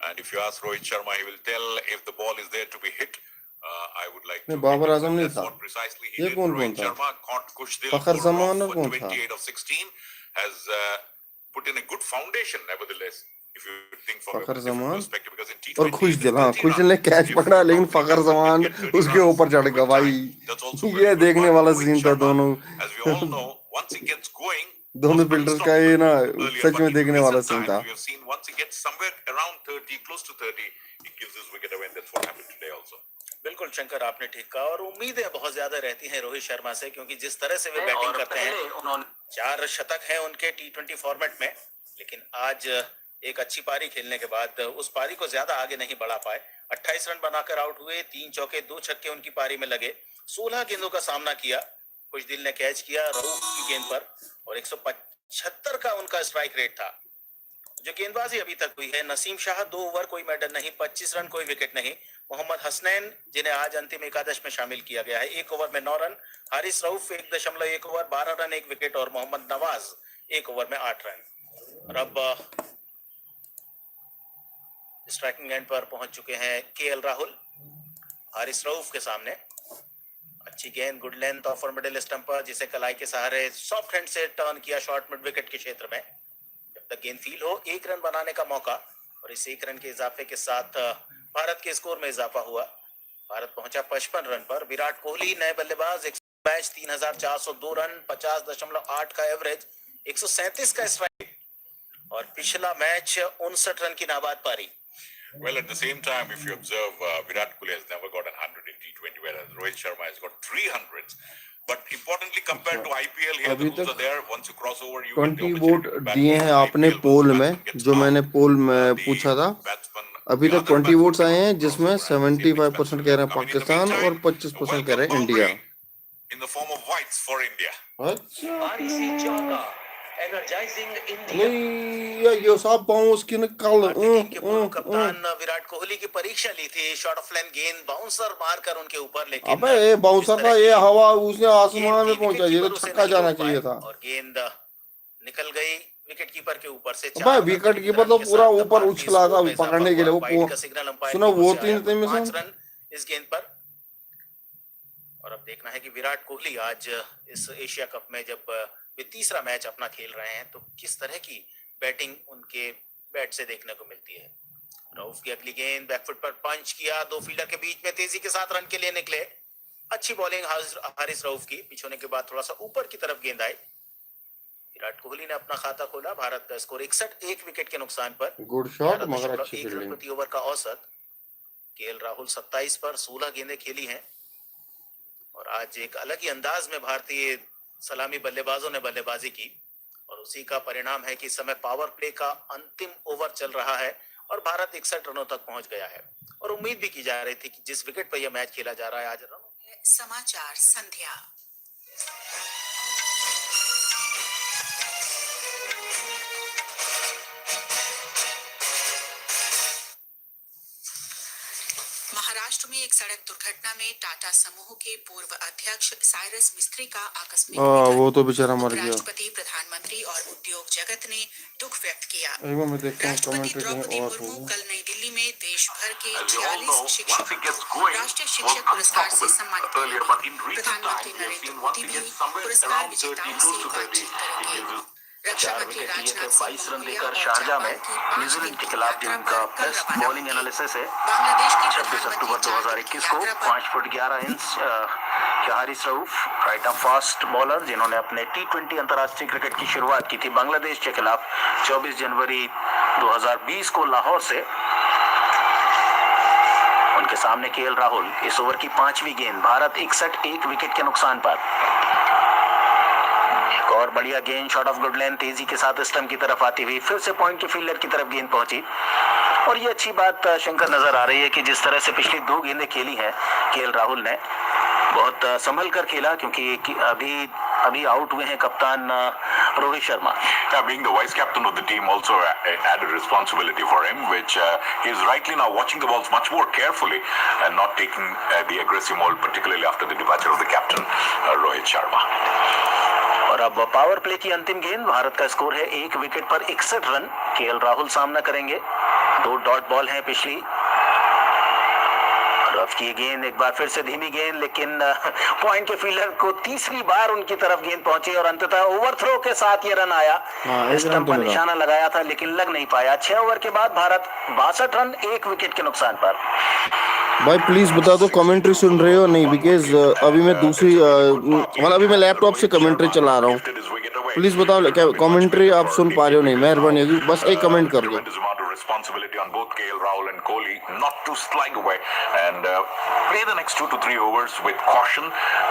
And if you ask Rohit Sharma, he will tell if the ball is there to be hit. I would like to. Babar Azam नहीं था। Precisely ये कौन Rohit था? Sharma caught Kushdil फखर जमान और कौन था? 28 of 16 has put in a good foundation, nevertheless. If you think from Fakhar a Zaman perspective, because in T20 और खुशदिल, हाँ खुशदिल ने कैच पकड़ा, लेकिन फखर जमान उसके ऊपर चढ़ गया भाई। ये देखने वाला सीन था दोनों दोनों फील्डर्स का, ये ना सच में देखने वाला सीन था। बिल्कुल शंकर, आपने ठीक कहा, और उम्मीदें बहुत ज्यादा रहती हैं रोहित शर्मा से, क्योंकि जिस तरह से वे बैटिंग करते हैं, 4 शतक हैं उनके T20 फॉर्मेट में, लेकिन आज एक अच्छी पारी खेलने के बाद उस पारी को ज्यादा आगे नहीं बढ़ा पाए। 28 रन बनाकर आउट हुए, 3 चौके 2 छक्के उनकी पारी में लगे। 16 गेंदों का सामना किया, खुशदिल ने कैच किया रऊफ की गेंद पर, और 175 का उनका स्ट्राइक रेट था। जो गेंदबाजी अभी तक हुई है, नसीम शाह 2 ओवर कोई मेडल नहीं, 25 रन कोई विकेट नहीं। मोहम्मद हसनैन, जिन्हें आज अंतिम एकादश में शामिल किया गया है, 1 ओवर में 9 run. Haris Rauf 1.1 over 12 run 1 wicket, और मोहम्मद नवाज 1 ओवर में 8 रन। और अब स्ट्राइकिंग एंड पर पहुंच चुके हैं केएल राहुल हारिस रऊफ के सामने। अच्छी गेंद, good length of middle stumper, जिसे कलाई के सहारे सॉफ्ट हैंड से टर्न किया शॉर्ट मिड विकेट के क्षेत्र में। जब तक गेंद फील हो, 1 रन बनाने का मौका, और इस 1 रन के इजाफे के साथ भारत के स्कोर में इजाफा हुआ। भारत पहुंचा 55 रन पर। विराट कोहली नए बल्लेबाज, मैच 3402 रन, 50.8 का एवरेज, 137 का स्ट्राइक और पिछला मैच 59 रन की नाबाद पारी। Well, at the same time, if you observe, Virat Kohli has never got 100 in T20, whereas Rohit Sharma has got 300s. But importantly, compared to IPL, here the rules are there. Once you cross over, you get the 20 vote दिए हैं आपने पोल में, जो मैंने पोल में पूछा था। अभी तक 20 वोट्स आए हैं, जिसमें 75% कह रहे हैं पाकिस्तान और 25% कह रहे हैं India. in the form of whites for India. अच्छा, नहीं ये सब बाउंस की कल कप्तान विराट कोहली की परीक्षा ली थी। शॉर्ट ऑफ लेंथ गेंद बाउंसर मारकर उनके ऊपर, लेकिन अबे ये बाउंसर था, ये हवा उसने आसमान में पहुंचा, ये तो छक्का जाना चाहिए था और गेंद निकल गई विकेट कीपर के ऊपर से। भाई विकेट कीपर तो पूरा ऊपर उछला था पकड़ने के लिए, वो सुना वो 3 रन इस गेंद पर। और अब देखना है कि विराट कोहली आज इस एशिया कप में जब वे तीसरा मैच अपना खेल रहे हैं तो किस तरह की बैटिंग उनके बैट से देखने को मिलती है। रऊफ की अगली गेंद बैकफुट पर पंच किया, 2 फील्डर के बीच में तेजी के साथ रन के लिए निकले। अच्छी बॉलिंग हारिस रऊफ की, पिछोने के बाद थोड़ा सा ऊपर की तरफ गेंद आई। विराट कोहली ने अपना खाता खोला। भारत का स्कोर 61, 1 विकेट के नुकसान पर। गुड शॉट मगर अच्छी 1 रन प्रति ओवर का औसत। केएल राहुल 27 पर 16 गेंदें खेली हैं और आज एक अलग ही अंदाज में भारतीय सलामी बल्लेबाजों ने बल्लेबाजी की और उसी का परिणाम है कि इस समय पावर प्ले का अंतिम ओवर चल रहा है और भारत 61 रनों तक पहुंच गया है। और उम्मीद भी की जा रही थी कि जिस विकेट पर यह मैच खेला जा रहा है आज समाचार संध्या। महाराष्ट्र में एक सड़क दुर्घटना में टाटा समूह के पूर्व अध्यक्ष साइरस मिस्त्री का आकस्मिक वो तो बेचारा मर गया। राष्ट्रपति, प्रधानमंत्री और उद्योग जगत ने दुख व्यक्त किया। राष्ट्रपति द्रौपदी मुर्मू कल नई दिल्ली में देश भर के 46 शिक्षकों को राष्ट्रीय शिक्षक पुरस्कार से सम्मानित करेंगे। प्रधानमंत्री नरेंद्र मोदी भी पुरस्कार विजेताओं से बातचीत करेंगे। रक्षा मंत्री राजनाथ सिंह 22 रन देकर शारजा में न्यूजीलैंड के खिलाफ जो उनका बेस्ट बॉलिंग एनालिसिस है। बांग्लादेश के 26 अक्टूबर 2021 को 5 foot 11 inch Haris Rauf right arm fast bowler, जिन्होंने अपने T20 अंतर्राष्ट्रीय क्रिकेट की शुरुआत की थी बांग्लादेश के खिलाफ 24 जनवरी 2020 को लाहौर से। उनके सामने केएल राहुल। इस ओवर की 5वीं गेंद, भारत 61, 1 विकेट के नुकसान पर। और बढ़िया गेंद, शॉट ऑफ गुड लेंथ, तेजी के साथ स्टंप की तरफ आती हुई फिर से पॉइंट के फील्डर की तरफ गेंद पहुंची। और ये अच्छी बात शंकर नजर आ रही है कि जिस तरह से पिछली 2 गेंदें खेली हैं केएल राहुल ने, बहुत संभल कर खेला, क्योंकि अभी आउट हुए हैं कप्तान Rohit Sharma. Being the vice captain of the team also added responsibility for him, which he is rightly now watching the balls much more carefully and not taking the aggressive mold, particularly after the departure of the captain Rohit Sharma. और अब power play की अंतिम गेंद, भारत का score है 1 wicket पर 61 run. KL Rahul सामना करेंगे। 2 डॉट बॉल है पिछली। रफ की गेंद, एक बार फिर से धीमी गेंद, लेकिन पॉइंट के फील्डर को तीसरी बार उनकी तरफ गेंद पहुंची और अंततः ओवरथ्रो के साथ ये रन आया। स्टंप पर निशाना लगाया था लेकिन लग नहीं पाया। 6 ओवर के बाद भारत 62 रन 1 विकेट के नुकसान पर। भाई प्लीज बता दो कमेंट्री सुन रहे हो नहीं, बिकॉज अभी मैं दूसरी मतलब अभी मैं लैपटॉप से कमेंट्री चला रहा हूँ। प्लीज बताओ क्या कमेंट्री आप सुन पा रहे हो नहीं, मेहरबानी होगी बस एक कमेंट कर दो। Responsibility on both KL Rahul and Kohli not to slide away and play the next 2 to 3 overs with caution,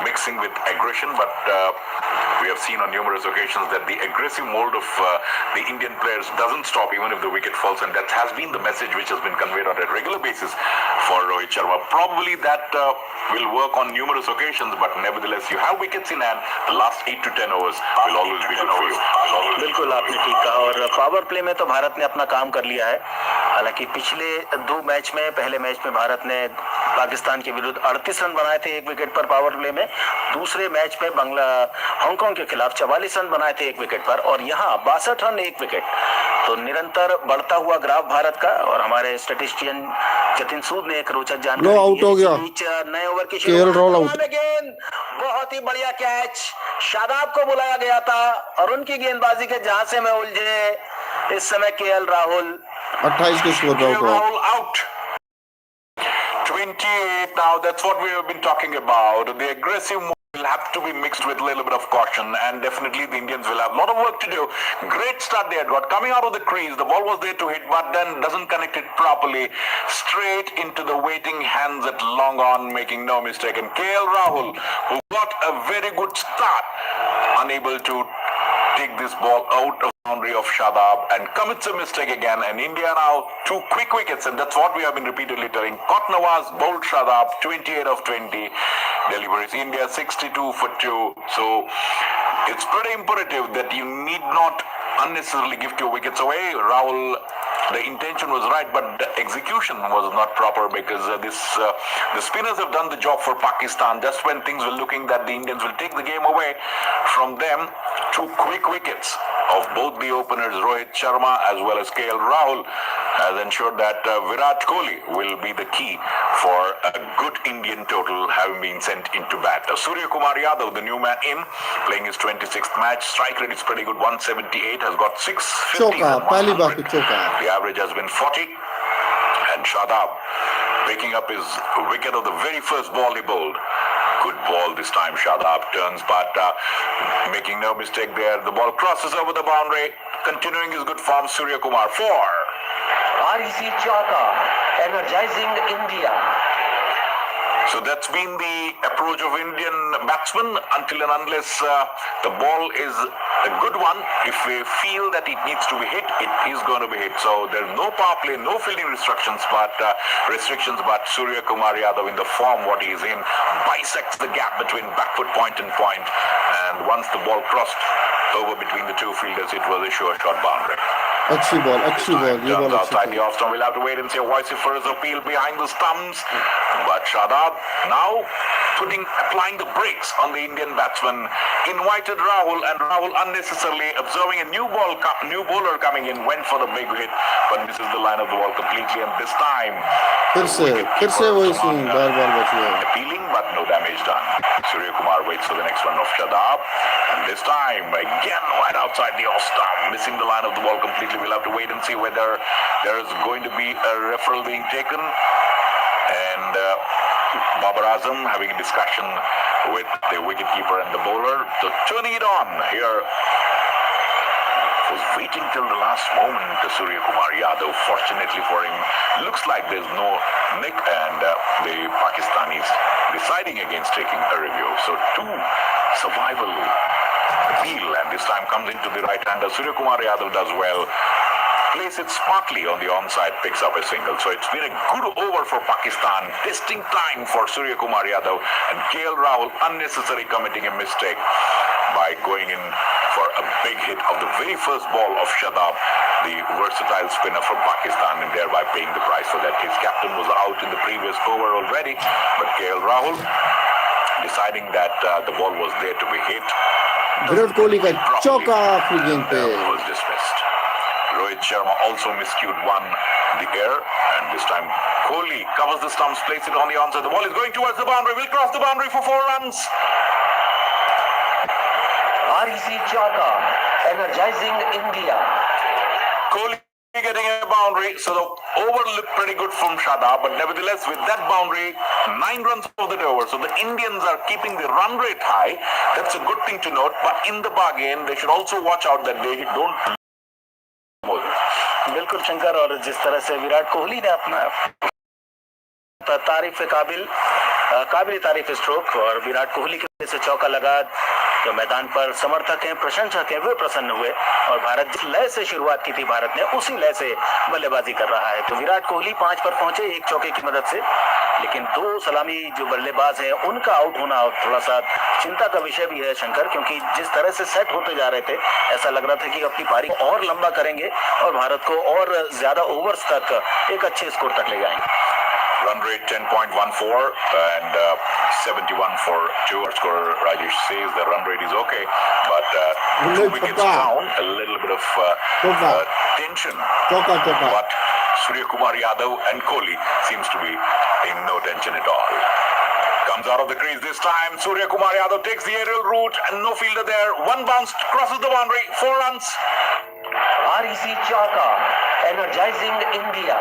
mixing with aggression. But we have seen on numerous occasions that the aggressive mold of the Indian players doesn't stop even if the wicket falls, and that has been the message which has been conveyed on a regular basis for Rohit Sharma. Probably that will work on numerous occasions, but nevertheless you have wickets in hand. The last 8 to 10 overs will always be good for you. बिल्कुल आपने ठीक कहा। और power play में तो भारत ने अपना काम कर लिया है। हालांकि पिछले 2 मैच में, पहले मैच में भारत ने पाकिस्तान के विरुद्ध 38 रन बनाए थे 1 विकेट पर पावर प्ले में। दूसरे मैच में हांगकांग के खिलाफ 44 रन बनाए थे 1 विकेट पर और यहाँ 62 रन 1 विकेट। तो निरंतर बढ़ता हुआ ग्राफ भारत का। और हमारे स्टैटिस्टिशियन जतिन सूद ने एक रोचक जानकारी आउट हो गया। नए ओवर की गेंद, बहुत ही बढ़िया कैच, शादाब को बुलाया गया था और उनकी गेंदबाजी के जहां से में उलझे इस समय केएल राहुल। 28 के स्कोर पे आउट हुआ। Rahul out. 28 now, that's what we have been talking about. The aggressive move will have to be mixed with a little bit of caution, and definitely the Indians will have a lot of work to do. Great start they had got. Coming out of the crease, the ball was there to hit, but then doesn't connect it properly. Straight into the waiting hands at long on, making no mistake. And KL Rahul, who got a very good start, unable to take this ball out of boundary of Shadab and commits a mistake again. And India now 2 quick wickets, and that's what we have been repeatedly telling. Caught Nawaz, bowled Shadab, 28 of 20 deliveries. India 62 for 2. So it's pretty imperative that you need not unnecessarily give 2 wickets away. Rahul, the intention was right, but the execution was not proper, because the spinners have done the job for Pakistan. Just when things were looking that the Indians will take the game away from them, 2 quick wickets of both the openers, Rohit Sharma as well as KL Rahul, has ensured that Virat Kohli will be the key for a good Indian total, having been sent into bat. Surya Kumar Yadav, the new man in, playing his 26th match. Strike rate is pretty good, 178, has got 650. चौका, पहली बार पे चौका। The average has been 40. And Shadab picking up his wicket of the very first ball he bowled. Good ball this time. Shadab turns, but making no mistake there. The ball crosses over the boundary. Continuing his good form, Surya Kumar 4. REC Chaka, energizing India. So that's been the approach of Indian batsmen until and unless the ball is a good one. If we feel that it needs to be hit, it is going to be hit. So there's no power play, no fielding restrictions, but Surya Kumar Yadav, in the form what he is in, bisects the gap between backfoot point and point. And once the ball crossed over between the 2 fielders, it was a sure shot boundary. अच्छी ball, ये ball outside the off stump. We'll have to wait and see a vociferous appeal behind the stumps. But Shadab now applying the brakes on the Indian batsman, invited Rahul, and Rahul unnecessarily observing a new bowler coming in, went for the big hit, but misses the line of the ball completely. And this time, फिर से वही scene बार-बार बच गया। appealing, but no damage done. Surya Kumar waits for the next one of Shadab, and this time again right outside the off stump, missing the line of the ball completely. We'll have to wait and see whether there is going to be a referral being taken. And Babar Azam having a discussion with the wicketkeeper and the bowler. So turning it on here. Was waiting till the last moment to Surya Kumar Yadav. Fortunately for him, looks like there's no nick, and the Pakistanis deciding against taking a review. So 2 survival appeal, and this time comes into the right hander. Surya Kumar Yadav does well. Plays it smartly on the onside, picks up a single. So it's been a good over for Pakistan. Testing time for Surya Kumar Yadav, and KL Rahul unnecessarily committing a mistake by going in for a big hit of the very first ball of Shadab, the versatile spinner from Pakistan, and thereby paying the price for that. His captain was out in the previous over already, but KL Rahul deciding that the ball was there to be hit. Virat Kohli का चौका आखिरी गेंद पे was dismissed. Rohit Sharma also miscued one the air, and this time Kohli covers the stumps, places it on the onside. The ball is going towards the boundary, will cross the boundary for 4 runs. REC Chaka, energizing India. Kohli getting a boundary, so the over looked pretty good from Shadab, but nevertheless with that boundary, 9 runs of the over. So the Indians are keeping the run rate high. That's a good thing to note, but in the bargain, they should also watch out that they don't. बिल्कुल शंकर, और जिस तरह से विराट कोहली ने अपना काबिल तारीफ stroke और विराट कोहली के से चौका लगा, तो मैदान पर समर्थक हैं, प्रशंसक हैं, वे प्रसन्न हुए। और भारत जिस लय से शुरुआत की थी भारत ने, उसी लय से बल्लेबाजी कर रहा है। तो विराट कोहली 5 पर पहुंचे 1 चौके की मदद से, लेकिन 2 सलामी जो बल्लेबाज हैं उनका आउट होना थोड़ा सा चिंता का विषय भी है शंकर, क्योंकि जिस तरह से सेट होते जा रहे थे, ऐसा लग रहा था कि अपनी पारी और लंबा करेंगे और भारत को और ज्यादा ओवर्स तक एक अच्छे स्कोर तक ले जाएंगे। Run rate 10.14 and 71 for 2. Our scorer Rajesh says the run rate is okay, but 2 wickets down, a little bit of tension. But Surya Kumar Yadav and Kohli seems to be in no tension at all. Comes out of the crease this time. Surya Kumar Yadav takes the aerial route and no fielder there. 1 bounce, crosses the boundary, 4 runs. REC Chaka, energizing India.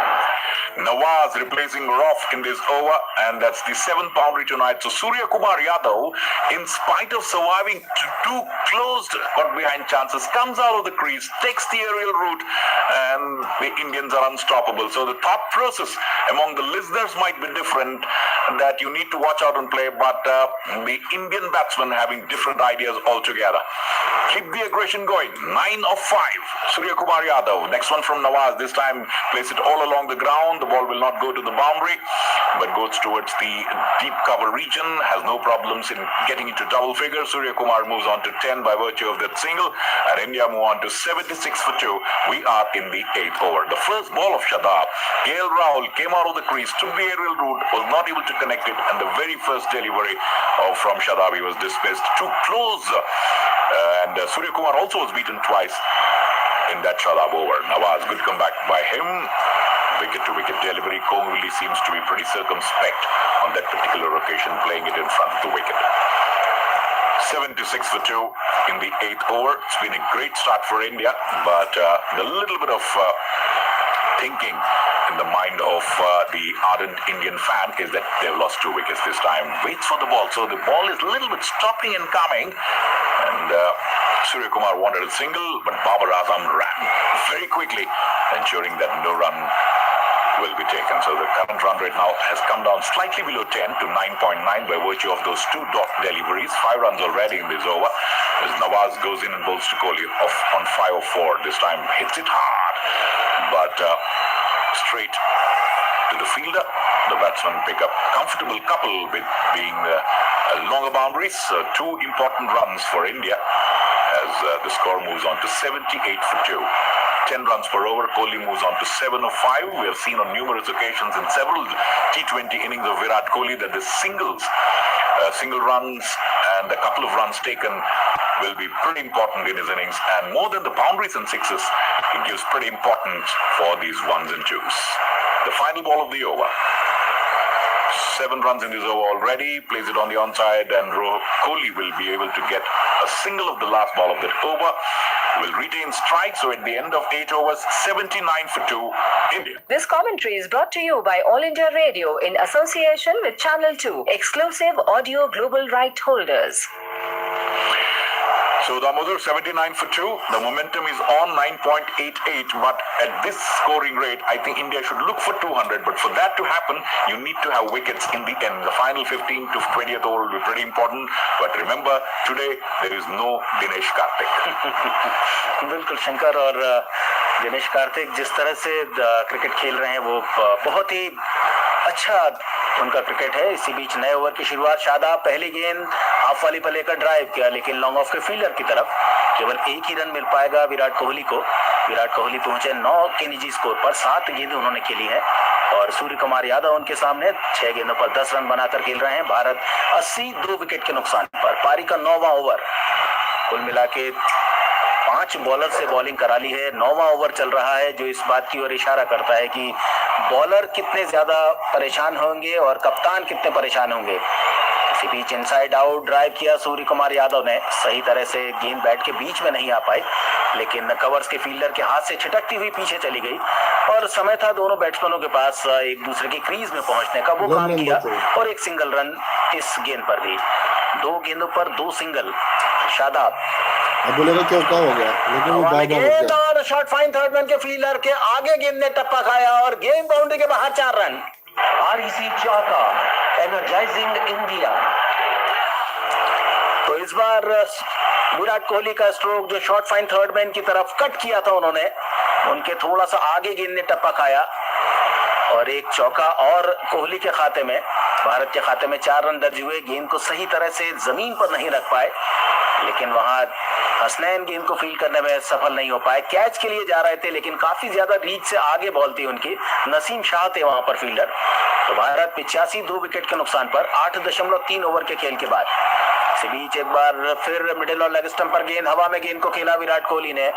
Nawaz replacing Roff in this over, and that's the 7th boundary tonight. So Surya Kumar Yadav, in spite of surviving two closed got behind chances, comes out of the crease, takes the aerial route, and the Indians are unstoppable. So the thought process among the listeners might be different, that you need to watch out and play, but the Indian batsmen having different ideas altogether. Keep the aggression going. 9 of 5. Surya Kumar Yadav. Next one from Nawaz. This time place it all along the ground. The ball will not go to the boundary, but goes towards the deep cover region. Has no problems in getting into double figures. Surya Kumar moves on to 10 by virtue of that single, and India move on to 76 for 2. We are in the 8th over. The first ball of Shadab, KL Rahul came out of the crease, took the aerial route, was not able to connect it, and the very first delivery from Shadab, he was dismissed. Too close, and Surya Kumar also was beaten twice in that Shadab over. Nawaz, good comeback by him. Wicket-to-wicket delivery. Kohli seems to be pretty circumspect on that particular occasion, playing it in front of the wicket. 76 for 2 in the 8th over. It's been a great start for India, but the little bit of thinking in the mind of the ardent Indian fan is that they've lost 2 wickets this time. Waits for the ball, so the ball is a little bit stopping and coming, and Surya Kumar wanted a single, but Babar Azam ran very quickly, ensuring that no run will be taken. So the current run rate now has come down slightly below 10 to 9.9 by virtue of those 2 dot deliveries. 5 runs already in this over, as Nawaz goes in and bowls to Kohli off on 5 of 4. This time hits it hard, but straight to the fielder. The batsmen pick up a comfortable couple with being longer boundaries. 2 important runs for India as the score moves on to 78 for 2. 10 runs per over. Kohli moves on to 7 of 5. We have seen on numerous occasions in several T20 innings of Virat Kohli that the single runs and a couple of runs taken will be pretty important in his innings, and more than the boundaries and sixes, it gives pretty importance for these 1s and 2s. The final ball of the over. 7 runs in this over already, plays it on the onside, and Kohli will be able to get a single of the last ball of that over, will retain strike. So at the end of 8 overs, 79 for 2, India. This commentary is brought to you by All India Radio in association with Channel 2, exclusive audio global right holders. So Damodar, 79 for 2. The momentum is on 9.88, but at this scoring rate, I think India should look for 200. But for that to happen, you need to have wickets in the end. The final 15 to 20th over will be pretty important. But remember, today there is no Dinesh Karthik. बिल्कुल शंकर और दिनेश कार्तिक जिस तरह से cricket खेल रहे हैं वो बहुत ही अच्छा उनका क्रिकेट है। इसी बीच नए ओवर की शुरुआत, शादाब पहली गेंद हाफ वाली पर लेकर ड्राइव किया, लेकिन लॉन्ग ऑफ के फील्डर की तरफ केवल 1 ही रन मिल पाएगा विराट कोहली को। विराट कोहली पहुंचे 9 के निजी स्कोर पर, 7 गेंदें उन्होंने खेली हैं, और सूर्य कुमार यादव उनके सामने 6 गेंदों पर 10 रन बनाकर खेल रहे हैं। भारत 82 विकेट के नुकसान पर। पारी का 9वां ओवर, कुल मिला के 5 बॉलर से बॉलिंग करा ली है। 9वां ओवर चल रहा है, जो इस बात की ओर इशारा करता है कि बॉलर कितने ज्यादा परेशान होंगे और कप्तान कितने परेशान होंगे। इसी बीच इनसाइड आउट ड्राइव किया सूर्य कुमार यादव ने, सही तरह से गेंद बैट के बीच में नहीं आ पाई, लेकिन कवर्स के फील्डर के हाथ से छिटकती हुई पीछे चली गई, और समय था दोनों बैट्समैनों के पास एक दूसरे की क्रीज में पहुंचने का। वो काम किया और एक सिंगल रन इस गेंद पर भी। 2 गेंदों पर 2 सिंगल शादाब। अब बोलेगा क्या हो गया, लेकिन वो गेंद और शॉट फाइन थर्ड मैन के फील्डर के आगे गेंद ने टप्पा खाया और गेंद बाउंड्री के बाहर 4 रन। REC चौका एनर्जाइजिंग इंडिया। तो इस बार विराट कोहली का स्ट्रोक जो शॉट फाइन थर्ड मैन की तरफ कट किया था उन्होंने, उनके थोड़ा सा आगे गेंद ने टप्पा खाया और एक चौका और कोहली के खाते में। भारत के खाते में 4 रन दर्ज हुए। गेंद को सही तरह से जमीन पर नहीं रख पाए, लेकिन वहां हसनैन गेंद को फील्ड करने में सफल नहीं हो पाए। कैच के लिए जा रहे थे, लेकिन काफी ज्यादा रीच से आगे बॉल थी उनकी। नसीम शाह थे वहां पर फील्डर। तो भारत 85 2 विकेट के नुकसान पर 8.3 ओवर के खेल के बाद। इसी बीच एक बार फिर मिडिल और लेग स्टंप पर गेंद, हवा में गेंद को खेला विराट कोहली ने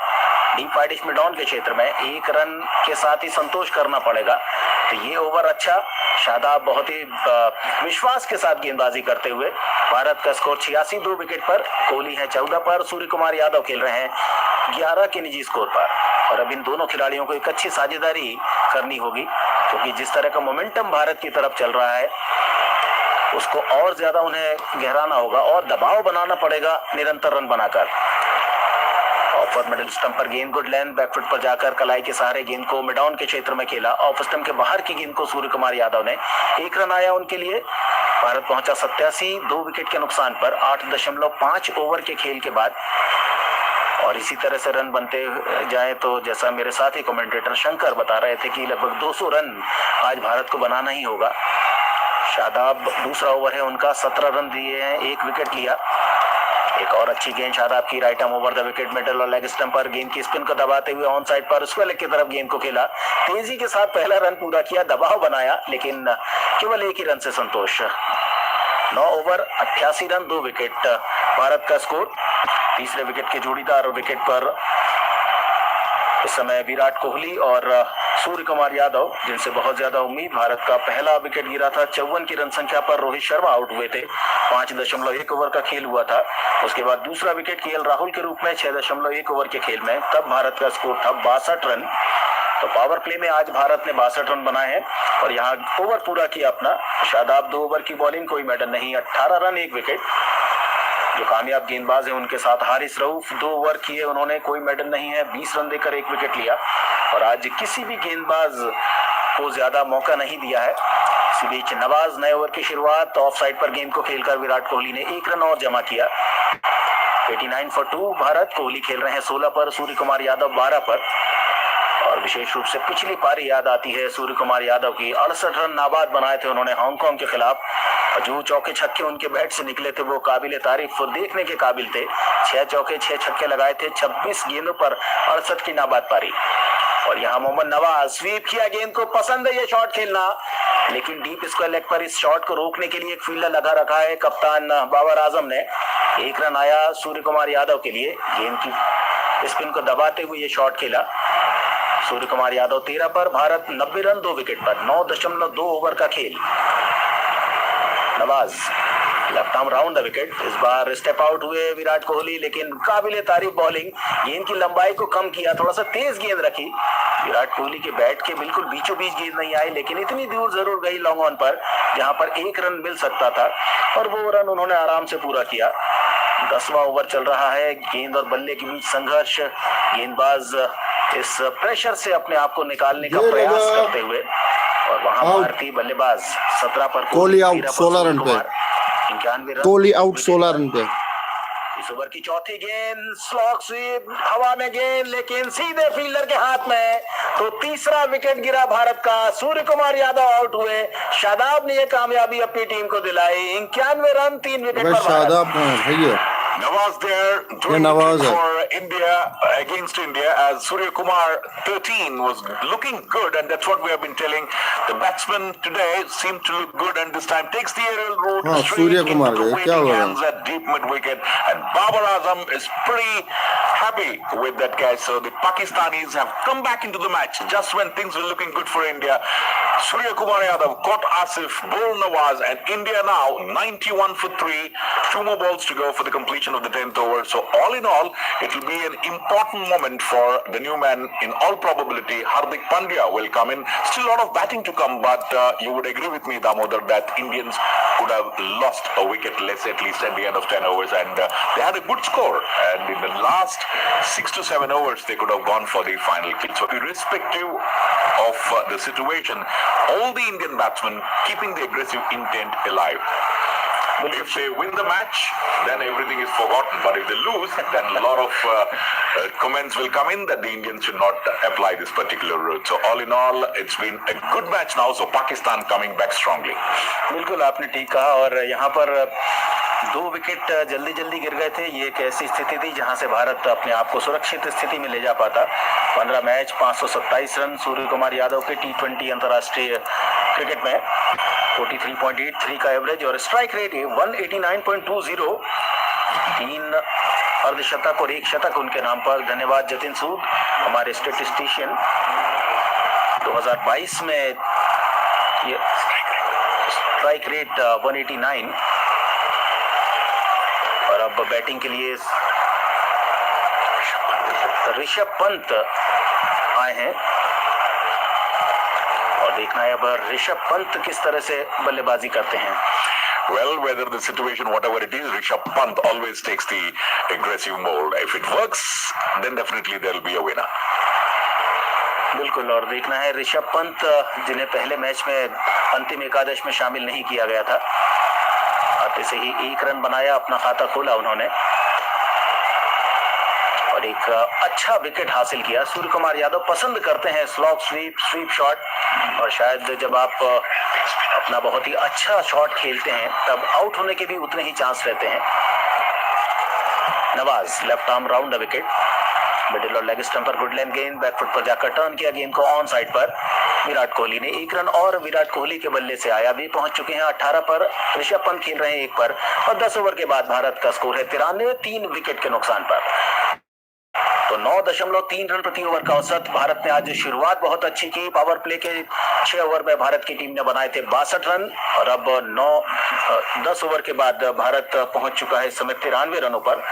डीप वाइडिश मिड ऑन के क्षेत्र में। 1 रन के साथ ही संतोष करना पड़ेगा। तो ये ओवर अच्छा, शादाब बहुत ही विश्वास के साथ गेंदबाजी करते हुए। भारत का स्कोर 86 2 विकेट पर। कोहली है 14 पर, सूर्य कुमार यादव खेल रहे हैं 11 के निजी स्कोर पर। और अब इन दोनों खिलाड़ियों को एक अच्छी साझेदारी करनी होगी, क्योंकि जिस तरह का मोमेंटम भारत की तरफ चल रहा है उसको और ज्यादा उन्हें गहराना होगा और दबाव बनाना पड़ेगा निरंतर रन बनाकर। ऑफर मिडिल स्टंप पर गेंद गुड लेंथ, बैकफुट पर जाकर कलाई के सहारे गेंद को मिड ऑन के क्षेत्र में खेला। ऑफ स्टंप के बाहर की गेंद को सूर्य कुमार यादव ने, 1 रन आया उनके लिए। भारत पहुंचा 87, 2 विकेट के नुकसान पर 8.5 ओवर के खेल के बाद। और इसी तरह से रन बनते जाए तो जैसा मेरे साथी कमेंटेटर शंकर बता रहे थे कि लगभग 200 रन आज भारत को बनाना ही होगा। शादाब दूसरा ओवर है उनका, 17 रन दिए हैं, 1 विकेट लिया। एक और अच्छी गेंद शादाब की, right arm over the wicket middle और लेग स्टंप पर गेंद की स्पिन को दबाते हुए ऑन साइड पर स्क्वायर लेग की तरफ गेंद को खेला। तेजी के साथ पहला रन पूरा किया, दबाव बनाया, लेकिन केवल 1 ही रन से संतोष। 9 ओवर 88 रन 2 विकेट भारत का स्कोर। तीसरे विकेट के जोड़ीदार विकेट पर इस समय विराट कोहली और सूर्य कुमार यादव, जिनसे बहुत ज्यादा उम्मीद। भारत का पहला विकेट गिरा था 54 की रन संख्या पर, रोहित शर्मा आउट हुए थे। 5.1 ओवर का खेल हुआ था। उसके बाद दूसरा विकेट केएल राहुल के रूप में 6.1 ओवर के खेल में, तब भारत का स्कोर था 62 रन। तो पावर प्ले में आज भारत ने 62 रन बनाए हैं और यहाँ ओवर पूरा किया अपना। शादाब 2 ओवर की बॉलिंग, कोई मेडल नहीं, 18 रन 1 विकेट। जो कामयाब गेंदबाज है उनके साथ हारिस रऊफ 2 ओवर किए, उन्होंने कोई मेडल नहीं है, 20 रन देकर 1 विकेट लिया। और आज किसी भी गेंदबाज को ज्यादा मौका नहीं दिया है। इसी बीच नवाज नए ओवर की शुरुआत, ऑफ साइड पर गेंद को खेलकर विराट कोहली ने 1 रन और जमा किया। 89 for 2 भारत। कोहली खेल रहे हैं 16 पर, सूर्य कुमार यादव 12 पर। और विशेष रूप से पिछली पारी याद आती है सूर्य कुमार यादव की। 68 रन नाबाद बनाए थे उन्होंने हांगकांग के खिलाफ। जो चौके छक्के उनके बैट से निकले थे वो काबिले तारीफ, देखने के काबिल थे। 6 चौके 6 छक्के लगाए थे, 26 गेंदों पर 68 की नाबाद पारी। और यहाँ मोहम्मद नवाज स्वीप किया, गेंद को पसंद है ये शॉट खेलना, लेकिन डीप स्क्वायर लेग पर इस शॉट को रोकने के लिए एक फील्डर लगा रखा है कप्तान बाबर आजम ने। 1 रन आया सूर्य कुमार यादव के लिए। गेंद की स्पिन को दबाते हुए ये शॉट खेला। सूर्य कुमार यादव 13 पर, भारत 90 रन 2 विकेट पर। 9.2 ओवर का खेल। Nawaz left arm round the wicket. इस बार स्टेप आउट हुए विराट कोहली, लेकिन काबिले तारीफ बॉलिंग। गेंद की लंबाई को कम किया, थोड़ा सा तेज गेंद रखी। विराट कोहली के बैट के बिल्कुल बीचों बीच गेंद नहीं आई, लेकिन इतनी दूर जरूर गई लॉन्ग ऑन पर जहां पर 1 रन मिल सकता था, और वो रन उन्होंने आराम से पूरा किया। 10वां ओवर चल रहा है, गेंद और बल्ले के बीच संघर्ष। गेंदबाज इस प्रेशर से अपने आप को निकालने का प्रयास करते हुए, और वहां भारतीय बल्लेबाज 17 पर कोहली आउट 16 रन पे। 91 रन कोहली आउट 16 रन पे। इस ओवर की चौथी गेंद स्लॉग स्वीप, हवा में गेंद लेकिन सीधे फील्डर के हाथ में। तो तीसरा विकेट गिरा भारत का। सूर्य कुमार यादव आउट हुए। शादाब ने यह कामयाबी अपनी टीम को दिलाई। 91 रन 3 विकेट पर। शादाब भैया Nawaz there doing Nawaz for India against India as Surya Kumar 13 was looking good, and that's what we have been telling. The batsman today seemed to look good, and this time takes the aerial route straight Surya Kumar into the क्या waiting हुआ? hands at deep mid wicket, and Babar Azam is pretty happy with that guy. So the Pakistanis have come back into the match just when things were looking good for India. Surya Kumar Yadav caught Asif, bowled Nawaz, and India now 91 for 3. 2 more balls to go for the completion of the 10th over. So all in all, it will be an important moment for the new man. In all probability, Hardik Pandya will come in. Still a lot of batting to come, but you would agree with me, Damodar, that Indians could have lost a wicket less at least at the end of 10 overs, and they had a good score. And in the last 6 to 7 overs, they could have gone for the final kill. So irrespective of the situation, all the Indian batsmen keeping the aggressive intent alive. If they win the match, then everything is forgotten. But if they lose, then a lot of comments will come in that the Indians should not apply this particular route. So all in all, it's been a good match now. So Pakistan coming back strongly. बिल्कुल आपने ठीक कहा। और यहाँ पर 2 wicket जल्दी जल्दी गिर गए थे। ये एक ऐसी स्थिति थी जहां से भारत अपने आप को सुरक्षित स्थिति में ले जा पाता। 15 मैच 527 रन सूर्य कुमार यादव के T20 अंतर्राष्ट्रीय क्रिकेट में। 43.83 का एवरेज और स्ट्राइक रेट 189.20। 3 अर्धशतक और 1 शतक उनके नाम पर। धन्यवाद जतिन सूद, हमारे स्टेटिस्टिशियन। 2022 में ये स्ट्राइक रेट 189। और अब बैटिंग के लिए ऋषभ पंत आए हैं और देखना है अब ऋषभ पंत किस तरह से बल्लेबाजी करते हैं। Well, whether the situation, whatever it is, Rishabh Pant always takes the aggressive mold. If it works, then definitely there will be a winner. बिल्कुल, और देखना है ऋषभ पंत जिन्हें पहले मैच में अंतिम एकादश में शामिल नहीं किया गया था, आते से ही 1 रन बनाया, अपना खाता खोला उन्होंने और एक अच्छा विकेट हासिल किया। सूर्य कुमार यादव पसंद करते हैं स्लॉग स्वीप शॉट, और शायद जब आप अपना बहुत ही अच्छा शॉट खेलते हैं तब आउट होने के भी उतने ही चांस रहते हैं। Nawaz left arm round the wicket, middle और लेग स्टंप पर गुड लेंथ गेंद, बैकफुट पर जाकर टर्न किया गेंद को ऑन साइड पर। विराट कोहली ने 1 रन और विराट कोहली के बल्ले से आया भी पहुंच चुके हैं 18 पर। ऋषभ पंत खेल रहे हैं 1 पर और 10 ओवर के बाद भारत का स्कोर है 93, 3 विकेट के नुकसान पर। तो 9.3 रन प्रति ओवर का औसत। भारत ने आज शुरुआत बहुत अच्छी की। पावर प्ले के 6 ओवर में भारत की टीम ने बनाए थे 62 रन और अब 10 ओवर के बाद भारत पहुंच चुका है इस समय 93 रनों पर।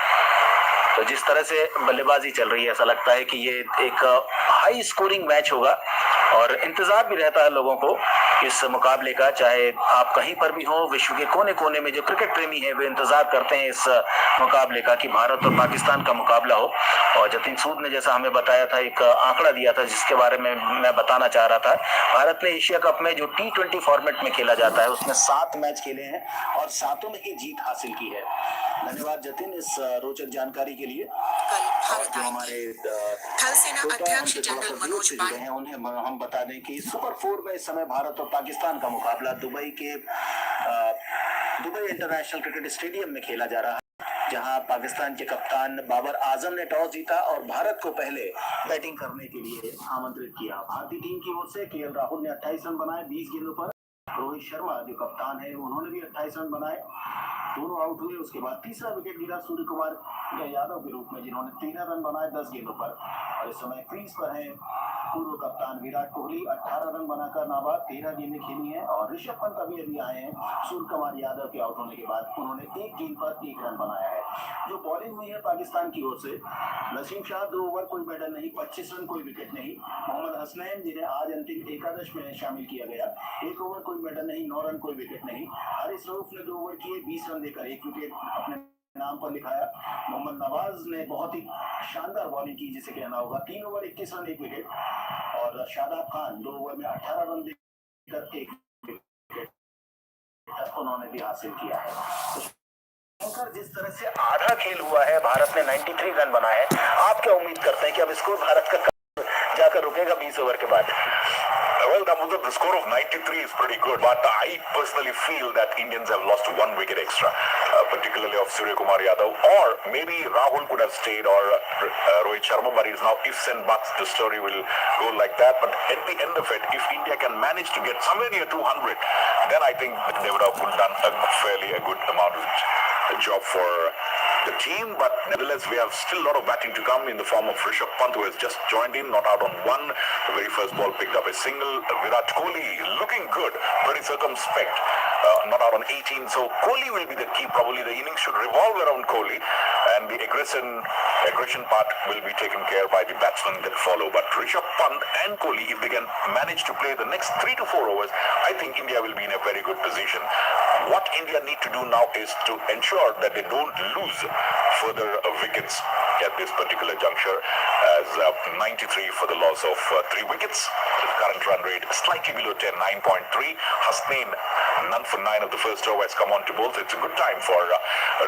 तो जिस तरह से बल्लेबाजी चल रही है, ऐसा लगता है कि ये एक हाई स्कोरिंग मैच होगा और इंतजार भी रहता है लोगों को इस मुकाबले का। चाहे आप कहीं पर भी हो, विश्व के कोने कोने में जो क्रिकेट प्रेमी है वे इंतजार करते हैं इस मुकाबले का कि भारत और पाकिस्तान का मुकाबला हो। और जतिन सूद ने जैसा हमें बताया था, एक आंकड़ा दिया था जिसके बारे में मैं बताना चाह रहा था। भारत ने एशिया कप में जो T20 फॉर्मेट में खेला जाता है उसमें 7 मैच खेले हैं और 7 में ही जीत हासिल की है। धन्यवाद जतिन इस रोचक जानकारी के लिए। और जो हमारे थल सेना अध्यक्ष जनरल मनोज पांडे हैं उन्हें हम बता दें कि सुपर 4 में इस समय भारत और पाकिस्तान का मुकाबला दुबई इंटरनेशनल क्रिकेट स्टेडियम में खेला जा रहा है, जहां पाकिस्तान के कप्तान बाबर आजम ने टॉस जीता और भारत को पहले बैटिंग करने के लिए आमंत्रित किया। भारतीय टीम की ओर से केएल राहुल ने 28 रन बनाए 20 गेंदों पर। रोहित शर्मा जो कप्तान है उन्होंने भी 28 रन बनाए, दोनों आउट हुए। उसके बाद तीसरा विकेट गिरा सूर्य कुमार यादव के रूप में, जिन्होंने 13 रन बनाए 10 गेंदों पर। और इस समय क्रीज पर है पूर्व कप्तान विराट कोहली, 18 रन बनाकर नाबाद, 13 गेंदें खेली हैं। और ऋषभ पंत अभी आए हैं सूर्य कुमार यादव के आउट होने के बाद, उन्होंने 1 गेंद पर 1 रन बनाया है। जो बॉलिंग हुई है पाकिस्तान की ओर से, नसीम शाह 2 ओवर कोई मेडल नहीं, 25 रन कोई विकेट नहीं। मोहम्मद हसनैन जिन्हें आज अंतिम एकादश में शामिल किया गया, 1 ओवर कोई मेडल नहीं, 9 रन कोई विकेट नहीं। हारिस रऊफ ने 2 ओवर किए, 20 रन देकर 1 विकेट अपने नाम पर लिखाया। मोहम्मद नवाज ने बहुत ही शानदार बॉलिंग की जिसे कहना होगा, 3 ओवर 21 रन 1 विकेट। और शादाब खान 2 ओवर में 18 रन देकर 1 विकेट उन्होंने भी हासिल किया है। तो जिस तरह से आधा खेल हुआ है, भारत ने 93 रन बनाए। आप क्या उम्मीद करते हैं कि अब स्कोर भारत का जाकर रुकेगा 20 ओवर के बाद? Well, the score of 93 is pretty good, but I personally feel that Indians have lost 1 wicket extra, particularly of Surya Kumar Yadav, or maybe Rahul could have stayed, or Rohit Sharma, but it's now ifs and buts. The story will go like that. But at the end of it, if India can manage to get somewhere near 200, then I think they would have done a good amount of job for the team. But nevertheless, we have still a lot of batting to come in the form of Rishabh Pant, who has just joined in, not out on 1. The very first ball picked up a single. Virat Kohli looking good, very circumspect, not out on 18. So Kohli will be the key. Probably the innings should revolve around Kohli, and the aggression part will be taken care by the batsmen that follow. But Rishabh Pant and Kohli, if they can manage to play the next 3 to 4 overs, I think India will be in a very good position. What India need to do now is to ensure that they don't lose further wickets at this particular juncture, as 93 for the loss of 3 wickets. The current run rate slightly below 10, 9.3. Hasnain, none for 9 of the first over, has come on to bowl. So it's a good time for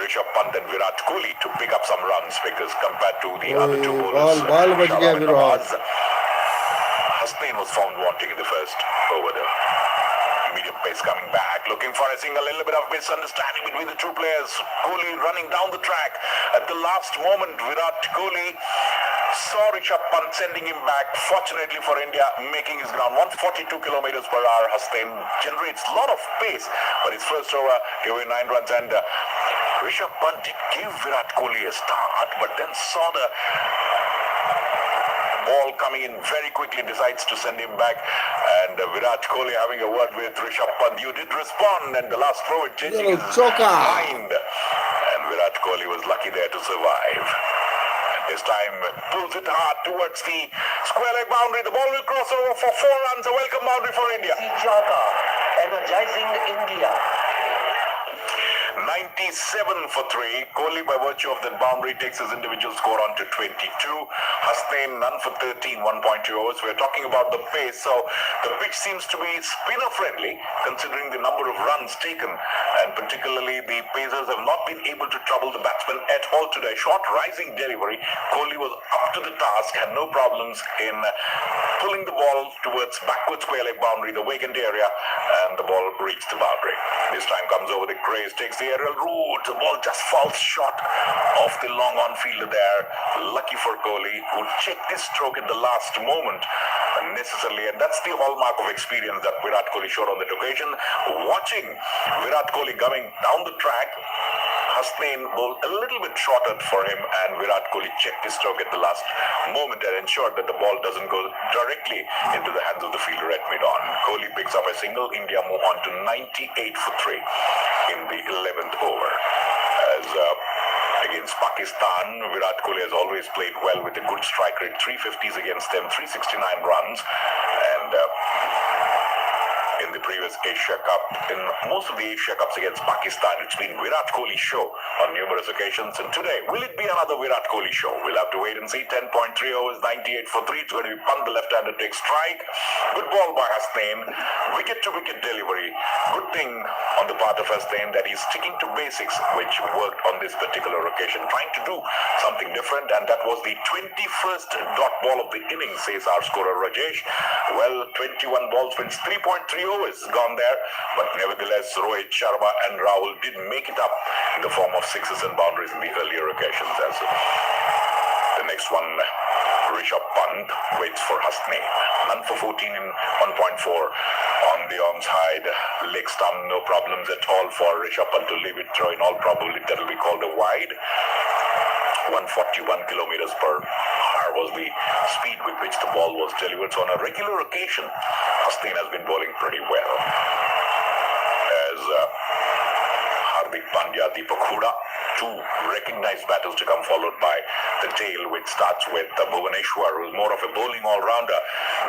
Rishabh Pant and Virat Kohli to pick up some runs, because compared to the other 2 bowlers, Shabad and Nawaz, Hasnain was found wanting in the first over there. Medium pace coming back, looking for a single. Little bit of misunderstanding between the 2 players. Kohli running down the track at the last moment. Virat Kohli saw Rishabh Pant sending him back. Fortunately for India, making his ground. 142 kilometers per hour. Hasnain generates a lot of pace, but his first over gave away 9 runs. And Rishabh Pant did give Virat Kohli a start, but then saw the ball coming in very quickly, decides to send him back. And Virat Kohli having a word with Rishabh Pant. You did respond, and the last throw it changing his mind. And Virat Kohli was lucky there to survive. And This time pulls it hard towards the square leg boundary. The ball will cross over for 4 runs. A welcome boundary for India. Energizing India. 97 for 3. Kohli, by virtue of that boundary, takes his individual score on to 22. Hasnain, none for 13, 1.2 overs. We're talking about the pace, so the pitch seems to be spinner friendly considering the number of runs taken, and particularly the pacers have not been able to trouble the batsmen at all today. Short rising delivery. Kohli was up to the task, had no problems in pulling the ball towards backward square leg boundary, the vacant area, and the ball reached the boundary. This time comes over the crease, takes the aerial route. The ball just falls short of the long on fielder there. Lucky for Kohli, who checked his stroke at the last moment unnecessarily, and that's the hallmark of experience that Virat Kohli showed on that occasion. Watching Virat Kohli coming down the track, Hasnain bowled a little bit shorter for him, and Virat Kohli checked his stroke at the last moment and ensured that the ball doesn't go directly into the hands of the fielder at mid-on. Kohli picks up a single. India move on to 98 for 3 in the 11th over. As against Pakistan, Virat Kohli has always played well with a good strike rate, 350s against them, 369 runs, and in the previous Asia Cup, in most of the Asia Cups against Pakistan, it's been Virat Kohli's show on numerous occasions. And today, will it be another Virat Kohli show? We'll have to wait and see. 10.3 overs, 98 for 3. It's going to be punt. The left-hander takes strike. Good ball by Hasnain. Wicket-to-wicket delivery. Good thing on the part of Hasnain that he's sticking to basics, which worked on this particular occasion, trying to do something different, and that was the 21st dot ball of the innings, says our scorer Rajesh. Well, 21 balls wins 3.3 overs gone there, but nevertheless Rohit Sharma and Rahul did make it up in the form of sixes and boundaries in the earlier occasions. As the next one, Rishabh Pant waits for Hasnain. None for 14 in 1.4 on the arms hide. Leg stump, no problems at all for Rishabh Pant to leave it through. In all probability that will be called a wide. 141 kilometers per hour was the speed with which the ball was delivered. So on a regular occasion, Hasnain has been bowling pretty well. As Hardik Pandya, Deepak Hooda, two recognized battles to come, followed by the tail, which starts with Bhuvaneshwar, who is more of a bowling all-rounder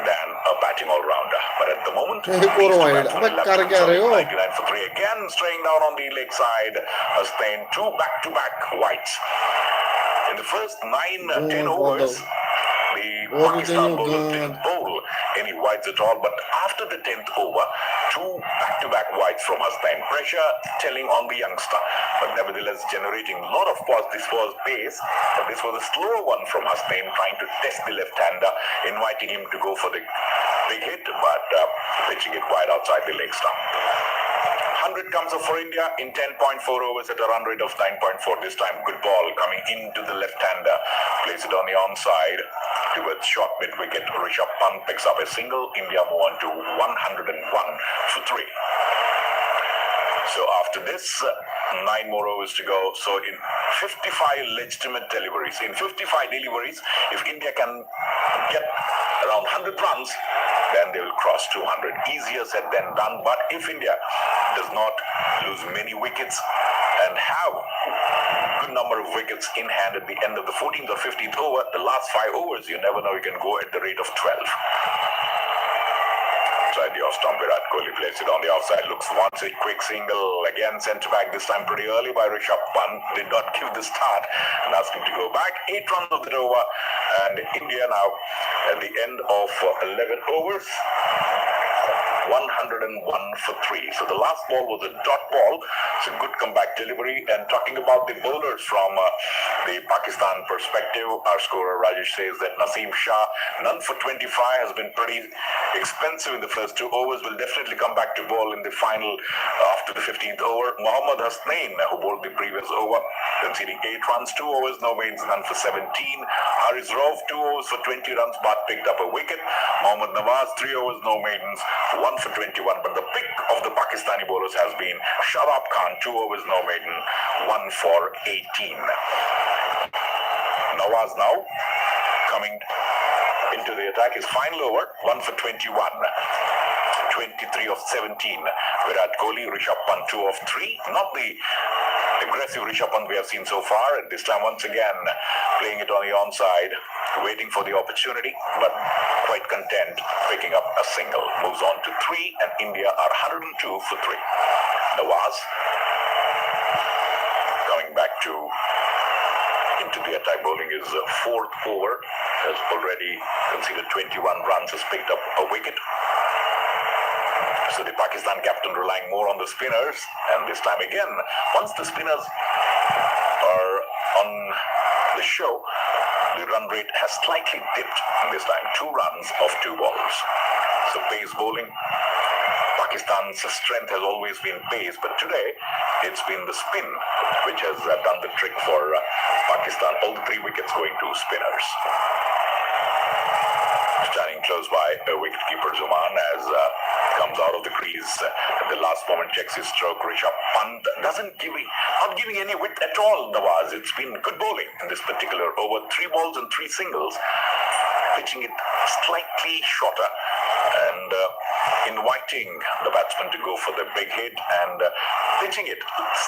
than a batting all-rounder. But at the moment, these two batsmen left 99 for 3. Again, straying down on the leg side, Hasnain, two back-to-back whites. In the first 9-10 overs, the Pakistan bowlers didn't bowl any wides at all, but after the 10th over, two back-to-back wides from Hasnain. Pressure telling on the youngster, but nevertheless generating a lot of positive pace. But this was a slower one from Hasnain, trying to test the left-hander, inviting him to go for the big hit, but pitching it wide outside the leg stump. 100 comes up for India in 10.4 overs at a run rate of 9.4. This time, good ball coming into the left-hander. Plays it on the onside towards short mid-wicket. Rishabh Pant picks up a single. India move on to 101 for 3. So after this, 9 more overs to go. So in 55 legitimate deliveries, if India can get around 100 runs, then they will cross 200. Easier said than done. But if India does not lose many wickets and have a good number of wickets in hand at the end of the 14th or 15th over, the last 5 overs, you never know, you can go at the rate of 12. Outside the off stump, Virat Kohli plays it on the offside, looks once a quick single, again sent back, this time pretty early by Rishabh Pant, did not give the start and asked him to go back. 8 runs of the over, and India now at the end of 11 overs, 101 for 3. So the last ball was a dot ball. It's a good comeback delivery. And talking about the bowlers from the Pakistan perspective, our scorer Rajesh says that Naseem Shah, none for 25, has been pretty expensive in the first 2 overs. Will definitely come back to bowl in the final after the 15th over. Mohammad Hasnain, who bowled the previous over, conceding 8 runs, 2 overs, no maidens, none for 17. Haris Rauf, 2 overs for 20 runs, but picked up a wicket. Mohammad Nawaz, 3 overs, no maidens, 1 for 21. But the pick of the Pakistani bowlers has been Shadab Khan, 2 overs, no maiden, 1 for 18. Nawaz now coming into the attack. His final over, 1 for 21. 23 of 17. Virat Kohli, Rishabh Pant 2 of 3. Not the aggressive Rishabh Pant we have seen so far, and this time once again playing it on the onside, waiting for the opportunity, but quite content picking up a single. Moves on to 3, and India are 102 for 3. Nawaz coming back into the attack. Bowling is 4th over, has already conceded 21 runs, has picked up a wicket. So the Pakistan captain relying more on the spinners, and this time again, once the spinners are on the show, the run rate has slightly dipped this time. 2 runs off 2 balls. So pace bowling. Pakistan's strength has always been pace, but today it's been the spin which has done the trick for Pakistan. All the 3 wickets going to spinners. Standing close by wicketkeeper Zuman as comes out of the crease at the last moment, checks his stroke. Rishabh Pant not giving any width at all. Nawaz, it's been good bowling in this particular over. 3 balls and 3 singles, pitching it slightly shorter and inviting the batsman to go for the big hit and pitching it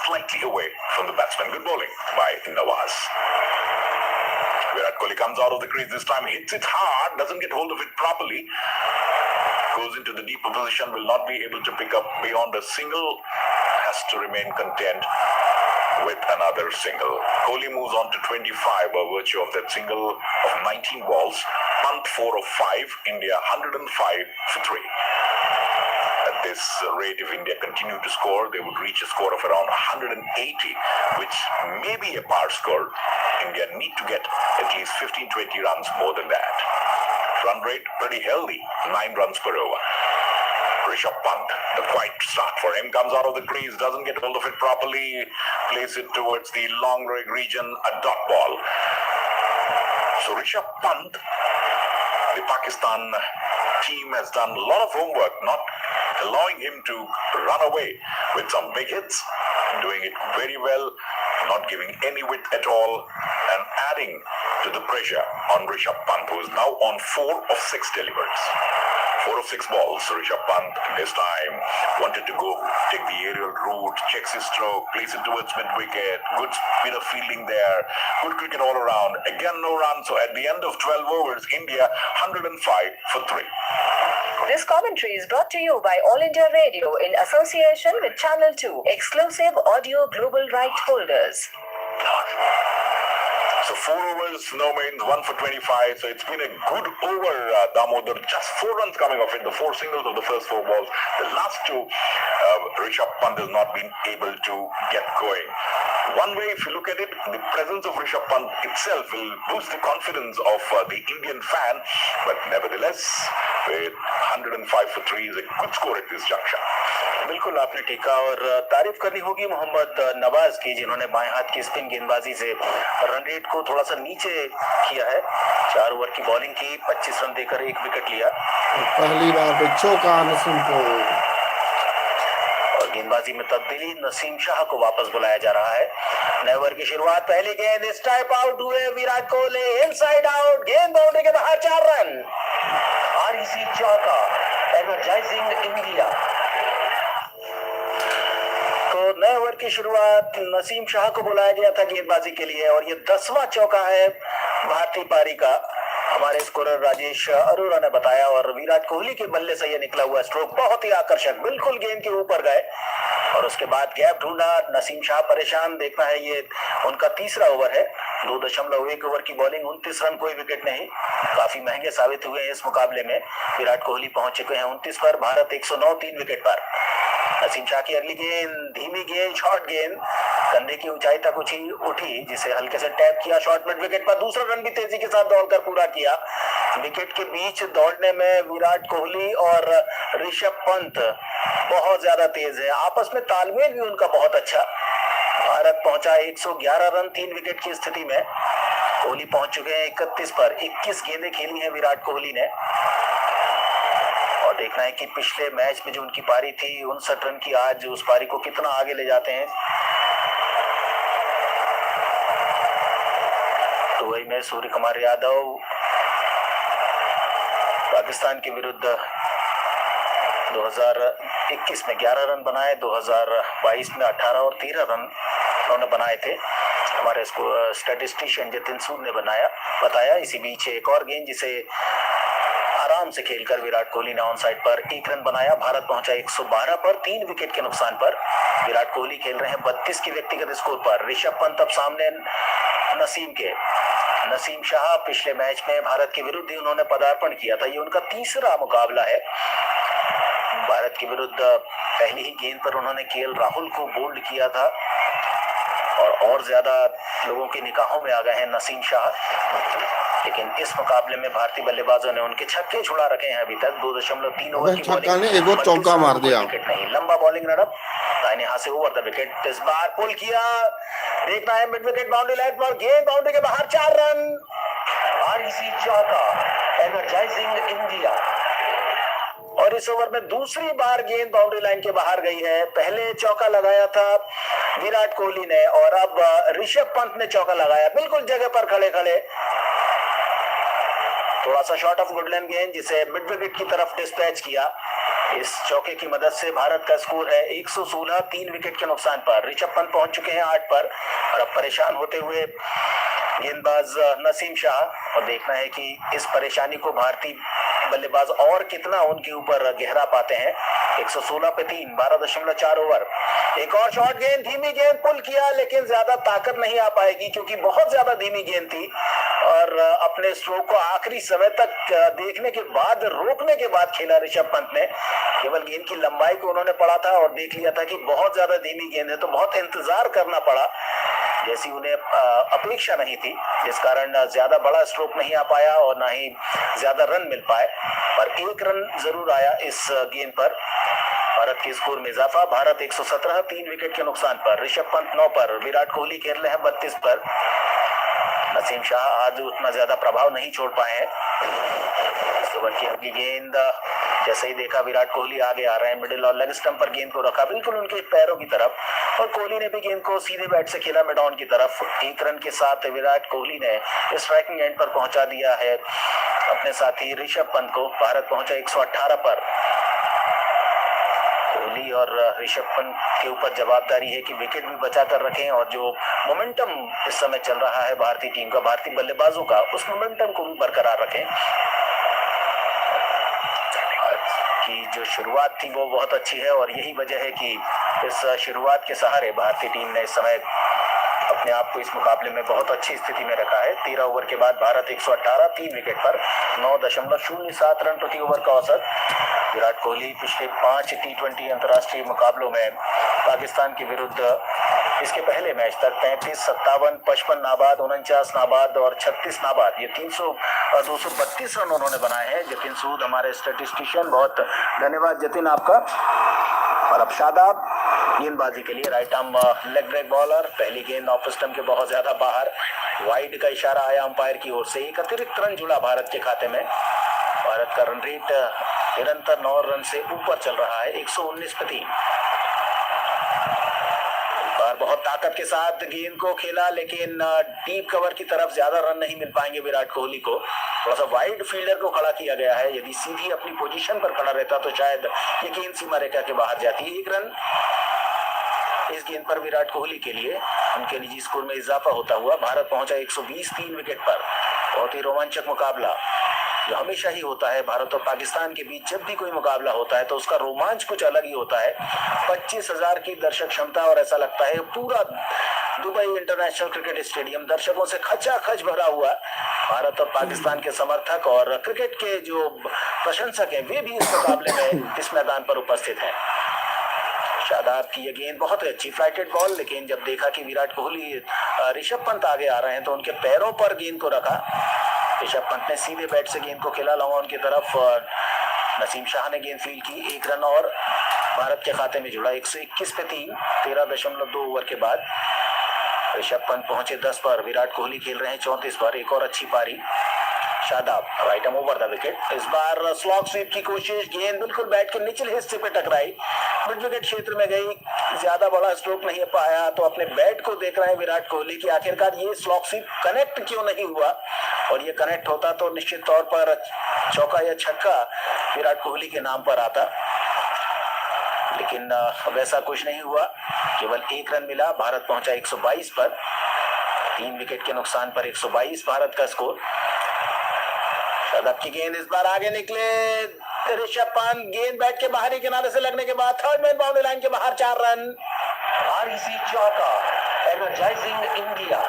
slightly away from the batsman. Good bowling by Nawaz. Virat Kohli comes out of the crease this time, hits it hard, doesn't get hold of it properly, goes into the deeper position, will not be able to pick up beyond a single, has to remain content with another single. Kohli moves on to 25 by virtue of that single of 19 balls. Pant 4 of 5, India 105 for 3. At this rate, if India continue to score, they would reach a score of around 180, which may be a par score. India need to get at least 15-20 runs more than that. Run rate pretty healthy, 9 runs per over. Rishabh Pant, the quiet start for him, comes out of the crease, doesn't get hold of it properly, plays it towards the long leg region, a dot ball. So Rishabh Pant, the Pakistan team has done a lot of homework, not allowing him to run away with some big hits, doing it very well, not giving any width at all, and adding to the pressure on Rishabh Pant, who is now on 4 of 6 deliveries. 4 of 6 balls. Rishabh Pant this time wanted to go take the aerial route, checks his stroke, plays it towards mid-wicket. Good bit of fielding there. Good cricket all around. Again, no run. So at the end of 12 overs, India 105 for 3. This commentary is brought to you by All India Radio in association with Channel 2, exclusive audio global right holders. So 4 overs, no means 1 for 25. So it's been a good over, Damodar. Just 4 runs coming off it. The 4 singles of the first 4 balls. The last 2, Rishabh Pant has not been able to get going. One way, if you look at it, the presence of Rishabh Pant itself will boost the confidence of the Indian fan. But nevertheless, with 105 for 3 is a good score at this juncture. बिल्कुल आपने ठीक कहा और तारीफ करनी होगी मोहम्मद नवाज की, जिन्होंने बाएं हाथ की स्पिन गेंदबाजी से रन रेट को थोड़ा सा नीचे किया है। 4 ओवर की बॉलिंग की, 25 रन देकर 1 विकेट लिया। पहली बार पे चौका नसीम को, और गेंदबाजी में तब्दीली, नसीम शाह को वापस बुलाया जा रहा है। नए ओवर की शुरुआत, पहली गेंद स्ट्राइक आउट हुए विराट कोहली, इनसाइड आउट, गेंद बाउंड्री के बाहर, 4 रन। आरईसी चौका, एनर्जाइजिंग इंडिया। तो नए ओवर की शुरुआत, नसीम शाह को बुलाया गया था गेंदबाजी के लिए और ये 10वां चौका है भारतीय पारी का। हमारे स्कोरर राजेश अरोरा ने बताया और विराट कोहली के बल्ले से ये निकला हुआ स्ट्रोक बहुत ही आकर्षक, बिल्कुल गेंद के ऊपर गए और उसके बाद गैप ढूंढा। नसीम शाह परेशान, देखना है ये उनका 3रा ओवर है। 2.1 ओवर की बॉलिंग, 29 रन, कोई विकेट नहीं। काफी महंगे साबित हुए हैं इस मुकाबले में। विराट कोहली पहुंच चुके हैं 29 पर, भारत 109, 3 विकेट पर। नसीम शाह की अगली गेंद, धीमी गेंद, शॉर्ट गेंद, कंधे की ऊंचाई तक उठी, जिसे हल्के से टैप किया, शॉर्ट मिड विकेट पर। दूसरा रन भी तेजी के साथ दौड़कर पूरा किया। विकेट के बीच दौड़ने में विराट कोहली और ऋषभ पंत बहुत ज्यादा तेज है, आपस में तालमेल भी उनका बहुत अच्छा। भारत पहुंचा 111 रन, 3 विकेट की स्थिति में। कोहली पहुंच चुके हैं 31 पर, 21 गेंदें खेली हैं विराट कोहली ने। और देखना है कि पिछले मैच में जो उनकी पारी थी 59 रन की, आज उस पारी को कितना आगे ले जाते हैं। तो वही में सूर्य कुमार यादव पाकिस्तान के विरुद्ध 2021 में 11 रन बनाए, 2022 में 18 और 13 रन उन्होंने बनाए थे, हमारे स्टैटिस्टिशियन जतिन सूद ने बताया। इसी बीच एक और गेंद जिसे आराम से खेलकर विराट कोहली ने ऑन साइड पर 1 रन बनाया। भारत पहुंचा 112 पर 3 विकेट के नुकसान पर। विराट कोहली खेल रहे हैं 32 की व्यक्तिगत स्कोर पर। ऋषभ पंत अब सामने नसीम शाह पिछले मैच में भारत के विरुद्ध ही उन्होंने पदार्पण किया था, ये उनका तीसरा मुकाबला है भारत के विरुद्ध। पहली ही गेंद पर उन्होंने केएल राहुल को बोल्ड किया था और ज्यादा लोगों की निगाहों में आ गए हैं नसीम शाह, लेकिन इस मुकाबले में भारतीय बल्लेबाजों ने उनके छक्के छुड़ा रखे हैं अभी तक। 2.3 ओवर की छक्का ने एक और चौका मार दिया। विकेट नहीं, लंबा बॉलिंग रनअप दाहिने हाथ से ओवर द विकेट, इस बार पुल किया, देखना है मिड विकेट बाउंड्री लाइन पर, गेंद बाउंड्री के बाहर, 4 रन। आरसी चौका, एनर्जाइजिंग इंडिया। और इस ओवर में दूसरी बार गेंद बाउंड्री लाइन के बाहर गई है। पहले चौका लगाया था विराट कोहली ने और अब ऋषभ पंत ने चौका लगाया, बिल्कुल जगह पर खड़े खड़े। थोड़ा सा शॉर्ट ऑफ गुडलैंड गेंद जिसे मिड विकेट की तरफ डिस्पैच किया। इस चौके की मदद से भारत का स्कोर है 116 3 विकेट के नुकसान पर। ऋषभ पंत पहुंच चुके हैं 8 पर और अब परेशान होते हुए गेंदबाज नसीम शाह, और देखना है कि इस परेशानी को भारतीय बल्लेबाज और कितना उनके ऊपर गहरा पाते हैं। 116 पे 3, 12.4 ओवर। एक और शॉर्ट गेंद, धीमी गेंद, पुल किया, लेकिन ज्यादा ताकत नहीं आ पाएगी क्योंकि बहुत ज्यादा धीमी गेंद थी और अपने स्ट्रोक को आखिरी समय तक देखने के बाद, रोकने के बाद खेला ऋषभ पंत ने। केवल गेंद की लंबाई को उन्होंने पढ़ा था और देख लिया था कि बहुत ज्यादा धीमी गेंद है, तो बहुत इंतजार करना पड़ा जैसी उन्हें अपेक्षा नहीं थी, जिस कारण ज्यादा बड़ा स्ट्रोक नहीं आ पाया और ना ही ज्यादा रन मिल पाए। पर 1 रन जरूर आया इस गेंद पर। भारत के स्कोर में इजाफा, भारत 117 3 विकेट के नुकसान पर। ऋषभ पंत 9 पर, विराट कोहली खेल रहे हैं 32 पर। नसीम शाह आज उतना ज्यादा प्रभाव नहीं छोड़ पाए हैं। इस ओवर की अगली गेंद, जैसे ही देखा विराट कोहली आगे आ रहे हैं, मिडिल और लेग स्टंप पर गेंद को रखा बिल्कुल उनके पैरों की तरफ और कोहली ने भी गेंद को सीधे बैट से खेला मिड ऑन की तरफ। 1 रन के साथ विराट कोहली ने स्ट्राइकिंग एंड पर पहुंचा दिया है अपने साथी ऋषभ पंत को। भारत पहुंचा 118 पर। कोहली और ऋषभ पंत के ऊपर जवाबदारी है कि विकेट भी बचा कर रखें और जो मोमेंटम इस समय चल रहा है भारतीय टीम का, भारतीय बल्लेबाजों का, उस मोमेंटम को भी बरकरार रखें। की जो शुरुआत थी वो बहुत अच्छी है और यही वजह है कि इस शुरुआत के सहारे भारतीय टीम ने इस समय अपने आप को इस मुकाबले में बहुत अच्छी स्थिति में रखा है। 13 ओवर के बाद भारत 118 3 विकेट पर, 9.07 रन प्रति ओवर का औसत। विराट कोहली पिछले 5 T20 अंतर्राष्ट्रीय मुकाबलों में पाकिस्तान के विरुद्ध इसके पहले मैच तक 33, 57, 55 नाबाद, 49 नाबाद और 36 नाबाद, ये 232 रन उन्होंने बनाए हैं। जतिन सूद हमारे स्टैटिस्टिशियन, बहुत धन्यवाद जतिन आपका। और अब शादाब गेंदबाजी के लिए, right arm leg break bowler. पहली गेंद ऑफ स्टंप के बहुत ज्यादा बाहर, वाइड का इशारा आया अंपायर की ओर से। एक अतिरिक्त रन जुड़ा भारत के खाते में। भारत का रन रेट निरंतर 9 रन से ऊपर चल रहा है, 119 पे 3। बहुत ताकत के साथ गेंद को खेला, लेकिन डीप कवर की तरफ ज्यादा रन नहीं मिल पाएंगे विराट कोहली को। थोड़ा सा वाइड फील्डर को खड़ा किया गया है, यदि सीधी अपनी पोजीशन पर खड़ा रहता तो शायद ये गेंद सीमा रेखा के बाहर जाती। 1 रन इस गेंद पर विराट कोहली के लिए, उनके निजी स्कोर में इजाफा होता हुआ भारत पहुंचा 120 3 विकेट पर। बहुत ही रोमांचक मुकाबला जो हमेशा ही होता है भारत और पाकिस्तान के बीच। जब भी कोई मुकाबला होता है तो उसका रोमांच कुछ अलग ही होता है। 25,000 की दर्शक क्षमता और ऐसा लगता है पूरा दुबई इंटरनेशनल क्रिकेट स्टेडियम दर्शकों से खचाखच भरा हुआ। भारत और पाकिस्तान के समर्थक और क्रिकेट के जो प्रशंसक हैं वे भी इस मुकाबले में इस मैदान पर उपस्थित हैं। शादाब की ये गेंद बहुत अच्छी फ्लाइटेड बॉल, लेकिन जब देखा कि विराट कोहली ऋषभ पंत आगे आ रहे हैं तो उनके पैरों पर गेंद को रखा। ऋषभ पंत ने सीधे बैट से गेंद को खेला लॉन्ग ऑन की तरफ। नसीम शाह ने गेंद फील्ड की, 1 रन और भारत के खाते में जुड़ा। 121 पे 3, 13.2 ओवर के बाद ऋषभ पंत पहुंचे 10 पर। विराट कोहली खेल रहे हैं 34 पर। एक और अच्छी पारी, Shadab right arm over the wicket. इस बार स्लॉग स्वीप की कोशिश, गेंद बिल्कुल बैट के निचले हिस्से पे टकराई, मिड विकेट क्षेत्र में गई, ज्यादा बड़ा स्ट्रोक नहीं पाया। तो अपने बैट को देख रहे हैं विराट कोहली की आखिरकार ये स्लॉग स्वीप कनेक्ट क्यों नहीं हुआ, और ये कनेक्ट होता तो निश्चित तौर पर चौका या छक्का विराट कोहली के नाम पर आता। लेकिन वैसा कुछ नहीं हुआ, केवल 1 रन मिला। भारत पहुंचा 122 पर, 3 विकेट के नुकसान पर 122 भारत का स्कोर। शादाब की गेंद इस बार आगे निकले, ऋषभ पंत गेंद बैट के बाहरी किनारे से लगने के बाद थर्ड मैन बाउंड्री लाइन के बाहर 4 रन। आरईसी चौका, एनर्जाइजिंग इंडिया।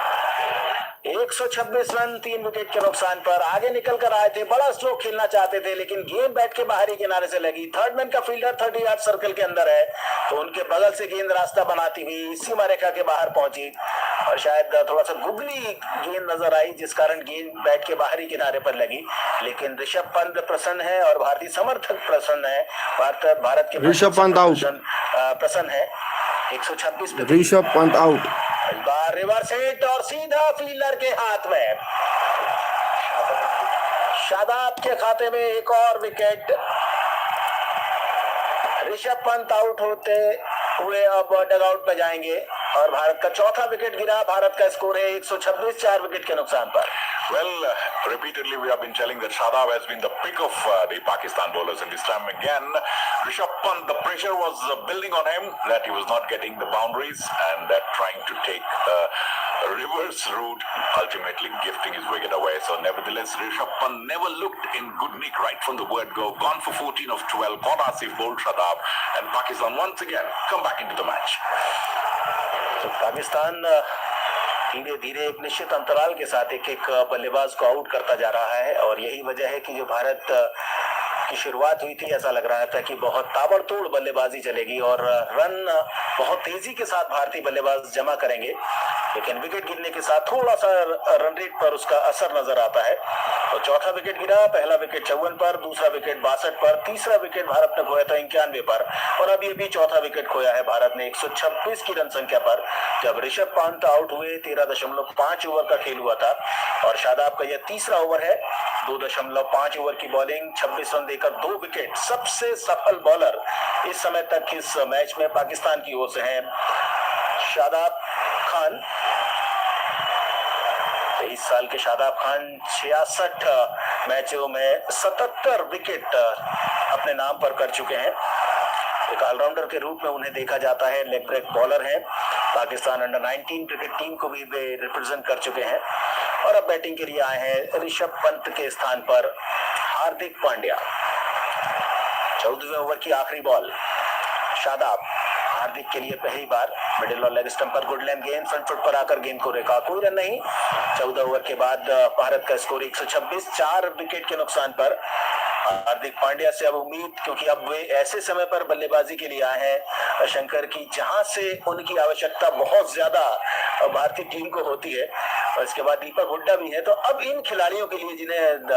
126 रन 3 विकेट के नुकसान पर। आगे निकल कर आए थे, बड़ा स्ट्रोक खेलना चाहते थे, लेकिन गेंद बैट के बाहरी किनारे से लगी। थर्ड मैन का फील्डर 30 यार्ड सर्कल के अंदर है, तो उनके बगल से गेंद रास्ता बनाती हुई सीमा रेखा के बाहर पहुंची और शायद थोड़ा सा गुगली गेंद नजर आई, जिस कारण गेंद बैट के बाहरी किनारे पर लगी। लेकिन ऋषभ पंत प्रसन्न है और भारतीय समर्थक प्रसन्न है। भारत के ऋषभ पंत आउट, प्रसन्न है। 126 ऋषभ पंत आउट। इस बार रिवर्स हिट और सीधा फील्डर के हाथ में। शादाब के खाते में एक और विकेट। ऋषभ पंत आउट होते हुए अब डगआउट पे जाएंगे और भारत का चौथा विकेट गिरा। भारत का स्कोर है 126, 4 विकेट के नुकसान पर। Well, repeatedly we have been telling that Shadab has been the pick of the Pakistan bowlers, and this time again, Rishabh Pant, the pressure was building on him that he was not getting the boundaries and that trying to take a reverse route, ultimately gifting his wicket away. So nevertheless, Rishabh Pant never looked in good nick right from the word go. Gone for 14 of 12, caught Asif, bowled Shadab, and Pakistan once again come back into the match. So Pakistan धीरे धीरे एक निश्चित अंतराल के साथ एक एक बल्लेबाज को आउट करता जा रहा है और यही वजह है कि जो भारत की शुरुआत हुई थी, ऐसा लग रहा था कि बहुत ताबड़तोड़ बल्लेबाजी चलेगी और रन बहुत तेजी के साथ भारतीय बल्लेबाज जमा करेंगे, लेकिन विकेट गिरने के साथ थोड़ा सा रन रेट पर उसका असर नजर आता है। तो चौथा विकेट गिरा, पहला विकेट 54 पर, दूसरा विकेट 62 पर, तीसरा विकेट भारत ने खोया था 91 पर और अब ये भी चौथा विकेट खोया है भारत ने 126 की रन संख्या पर, जब ऋषभ पंत आउट हुए। 13.5 ओवर का खेल हुआ था और शादाब का यह तीसरा ओवर है। 2.5 ओवर की बॉलिंग, 26 रन देकर 2 विकेट। सबसे सफल बॉलर इस समय तक इस मैच में पाकिस्तान की ओर से हैं शादाब खान। 23 साल के शादाब खान 66 मैचों में 77 विकेट अपने नाम पर कर चुके हैं। एक ऑलराउंडर के रूप में उन्हें देखा जाता है, लेग ब्रेक बॉलर हैं। पाकिस्तान अंडर 19 क्रिकेट टीम को भी वे रिप्रेजेंट कर चुके हैं और अब बैटिंग के लिए आए हैं ऋषभ पंत के स्थान पर हार्दिक पांड्या। 14वें ओवर की आखिरी बॉल, शादाब हार्दिक के लिए पहली बार मिडिल और लेग स्टंप पर गुड लेंथ गेंद, फ्रंट फुट पर आकर गेंद को रेखा, कोई रन नहीं। 14 ओवर के बाद भारत का स्कोर 126, 4 विकेट के नुकसान पर। हार्दिक पांड्या से अब उम्मीद, क्योंकि अब वे ऐसे समय पर बल्लेबाजी के लिए आए हैं शंकर की, जहां से उनकी आवश्यकता बहुत ज्यादा भारतीय टीम को होती है और इसके बाद दीपक हुड्डा भी है। तो अब इन खिलाड़ियों के लिए जिन्हें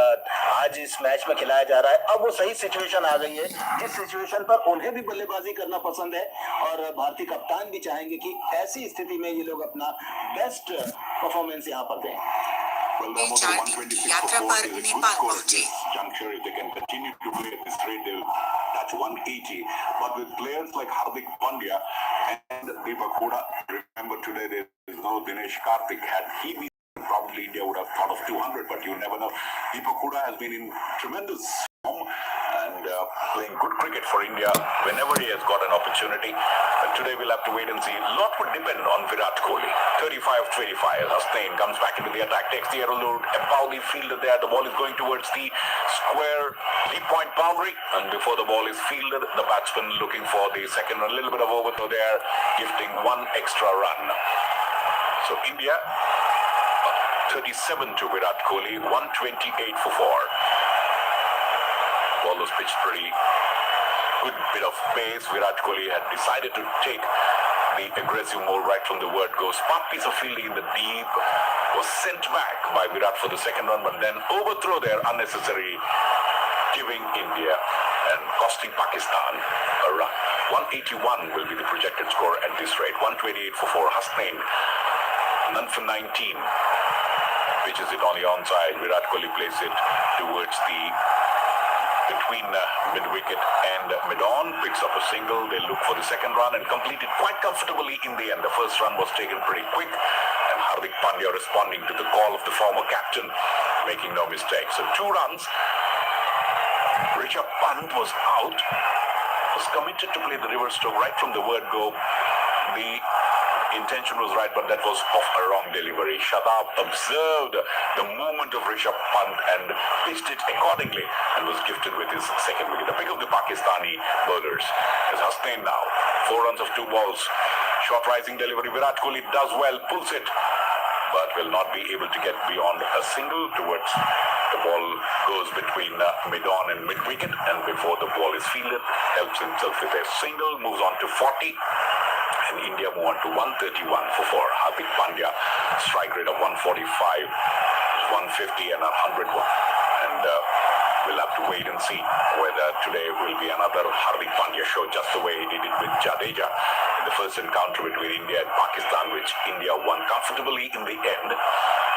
आज इस मैच में खिलाया जा रहा है, अब वो सही सिचुएशन आ गई है जिस सिचुएशन पर उन्हें भी बल्लेबाजी करना पसंद है और भारतीय कप्तान भी चाहेंगे कि ऐसी स्थिति में ये लोग अपना बेस्ट परफॉर्मेंस यहाँ पर दें। Well, they're more than 126 for 4 is a good score at this juncture. If they can continue to play at this rate, they'll touch 180. But with players like Hardik Pandya and Deepak Huda, remember today there is no Dinesh Karthik. Had he been, probably India would have thought of 200, but you never know. Deepak Huda has been in tremendous form and playing good cricket for India whenever he has got an opportunity. But today we'll have to wait and see. A lot would depend on Virat Kohli. 35-25. Hasnain comes back into the attack, takes the arrow load, above the fielder there. The ball is going towards the square, the point boundary. And before the ball is fielded, the batsman looking for the second run. A little bit of overthrow there, gifting 1 extra run. So India, 37 to Virat Kohli, 128 for 4. Ball was pitched pretty good bit of pace. Virat Kohli had decided to take the aggressive mode right from the word go. Smart piece of fielding in the deep, was sent back by Virat for the second run, but then overthrow there unnecessary, giving India and costing Pakistan a run. 181 will be the projected score at this rate. 128 for 4. Hasnain, none for 19. Pitches it on the onside. Virat Kohli plays it towards the between mid-wicket and mid-on, picks up a single. They look for the second run and complete it quite comfortably in the end. The first run was taken pretty quick and Hardik Pandya responding to the call of the former captain, making no mistake. So 2 runs. Rishabh Pant was out was committed to play the reverse stroke right from the word go. The intention was right, but that was off a wrong delivery. Shadab observed the movement of Rishabh Pant and pitched it accordingly and was gifted with his second wicket. The pick of the Pakistani bowlers is Hasnain now. 4 runs of 2 balls. Short rising delivery. Virat Kohli does well, pulls it, but will not be able to get beyond a single towards the ball goes between mid-on and mid-wicket, and before the ball is fielded, helps himself with a single, moves on to 40, and India move on to 131 for 4. Hardik Pandya, strike rate of 145, 150 and 101. And we'll have to wait and see whether today will be another Hardik Pandya show, just the way he did it with Jadeja in the first encounter between India and Pakistan, which India won comfortably in the end.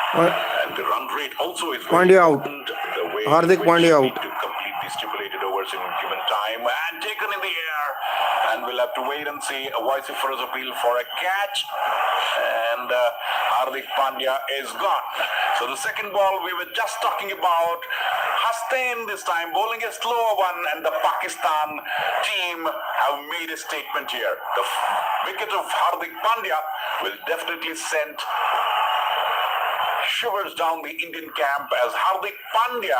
And the run rate also is very Pandya out. The way Hardik Pandya out. to complete the stipulated overs in given time and taken in the air. And we'll have to wait and see. A vociferous appeal for a catch. And Hardik Pandya is gone. So the second ball we were just talking about. Hasnain this time bowling a slower one, and the Pakistan team have made a statement here. The wicket of Hardik Pandya will definitely send shivers down the Indian camp, as Hardik Pandya,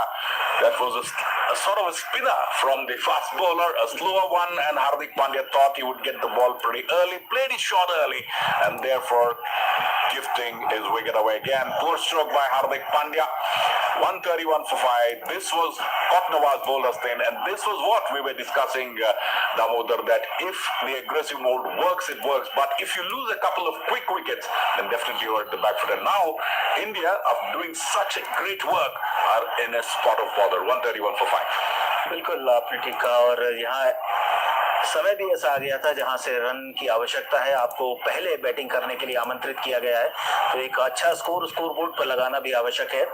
that was a sort of a spinner from the fast bowler, a slower one, and Hardik Pandya thought he would get the ball pretty early, played his shot early, and therefore gifting his wicket away again. Poor stroke by Hardik Pandya. 131 for 5. This was Nawaz bowled Hasnain, and this was what we were discussing, Damodar, that if the aggressive mode works, it works. But if you lose a couple of quick wickets, then definitely you're at the back foot. And now, India, after doing such a great work, are in a spot of bother. 131 for 5. बिल्कुल आपने ठीक कहा, और यहाँ समय भी ऐसा आ गया था जहां से रन की आवश्यकता है, आपको पहले बैटिंग करने के लिए आमंत्रित किया गया है, तो एक अच्छा स्कोर बोर्ड पर लगाना भी आवश्यक है।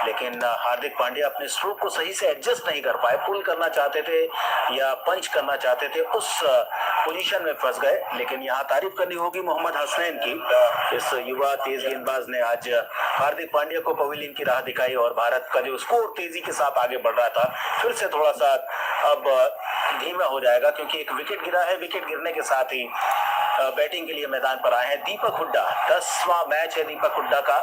लेकिन हार्दिक पांड्या अपने स्ट्रोक को सही से एडजस्ट नहीं कर पाए, पुल करना चाहते थे या पंच करना चाहते थे, उस पोजीशन में फंस गए। लेकिन यहाँ तारीफ करनी होगी मोहम्मद हसनैन की, इस युवा तेज गेंदबाज ने आज हार्दिक पांड्या को पवेलियन की राह दिखाई, और भारत का जो स्कोर तेजी के साथ आगे बढ़ रहा था फिर से थोड़ा सा अब धीमा हो जाएगा, क्योंकि एक विकेट गिरा है। विकेट गिरने के साथ ही बैटिंग के लिए मैदान पर आए हैं दीपक हुड्डा। 10वां मैच है दीपक हुड्डा का,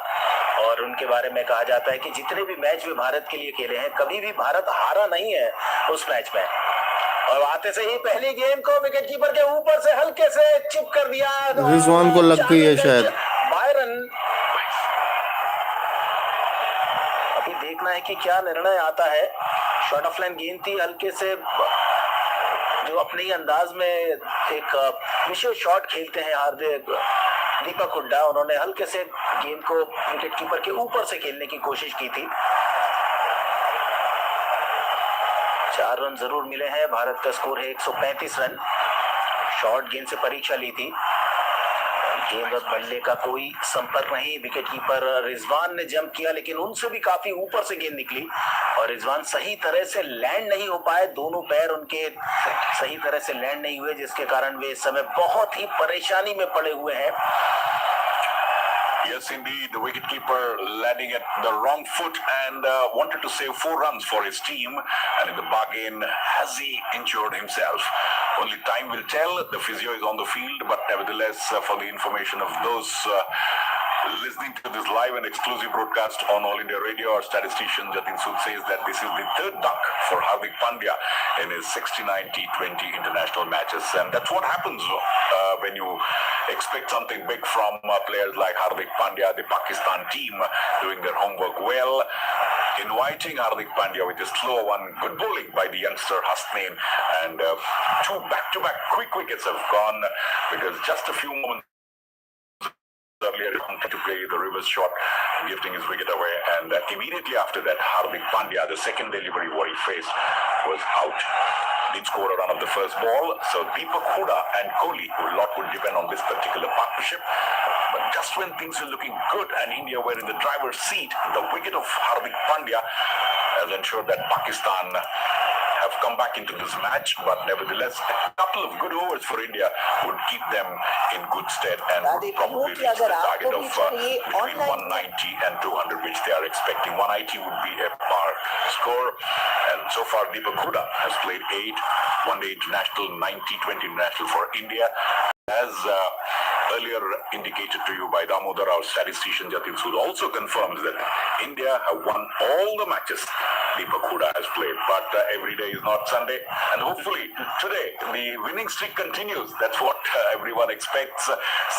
और उनके बारे में कहा जाता है कि जितने भी मैच वे भारत के लिए खेले हैं, कभी भी भारत हारा नहीं है उस मैच में। और आते से ही पहली गेंद को विकेट कीपर के ऊपर से हल्के से चिप कर दिया, रिजवान को लग गई है शायद। बायरन, अभी देखना है कि क्या निर्णय आता है। शॉर्ट ऑफ लाइन गेंद थी, हल्के से जो अपने ही अंदाज में एक विशेष शॉट खेलते हैं हार्दिक दीपक हुड्डा, उन्होंने हल्के से गेंद को विकेट कीपर के ऊपर से खेलने की कोशिश की थी। 4 रन जरूर मिले हैं। भारत का स्कोर है 135 रन। शॉर्ट गेंद से परीक्षा ली थी, गेंद और बल्ले का कोई संपर्क नहीं। विकेट कीपर रिजवान ने जंप किया, लेकिन उनसे भी काफी ऊपर से गेंद निकली और रिजवान सही तरह से लैंड नहीं हो पाए। दोनों पैर उनके सही तरह से लैंड नहीं हुए, जिसके कारण वे इस समय बहुत ही परेशानी में पड़े हुए हैं। Yes, indeed, the wicketkeeper landing at the wrong foot and wanted to save 4 runs for his team, and in the bargain, has he injured himself? Only time will tell. The physio is on the field, but nevertheless, for the information of those listening to this live and exclusive broadcast on All India Radio, our statistician Jatin Sood says that this is the 3rd duck for Hardik Pandya in his 69 T20 international matches, and that's what happens when you expect something big from players like Hardik Pandya. The Pakistan team doing their homework well, inviting Hardik Pandya with a slow one. Good bowling by the youngster Hasnain, and 2 back-to-back quick wickets have gone, because just a few moments earlier to play the reverse shot, gifting his wicket away, and immediately after that, Hardik Pandya, the second delivery what he faced, was out. Didn't score a run of the first ball, so Deepak Huda and Kohli, a lot would depend on this particular partnership. But just when things were looking good and India were in the driver's seat, the wicket of Hardik Pandya has ensured that Pakistan have come back into this match, but nevertheless, a couple of good overs for India would keep them in good stead and would probably reach the target of between 190 and 200, which they are expecting. 180 would be a par score, and so far Deepak Huda has played 8. one-day international, 90-20 international for India. As earlier indicated to you by Damodar, our statistician Jatin Sood also confirms that India have won all the matches Deepak Hooda has played. But every day is not Sunday, and hopefully today the winning streak continues. That's what everyone expects.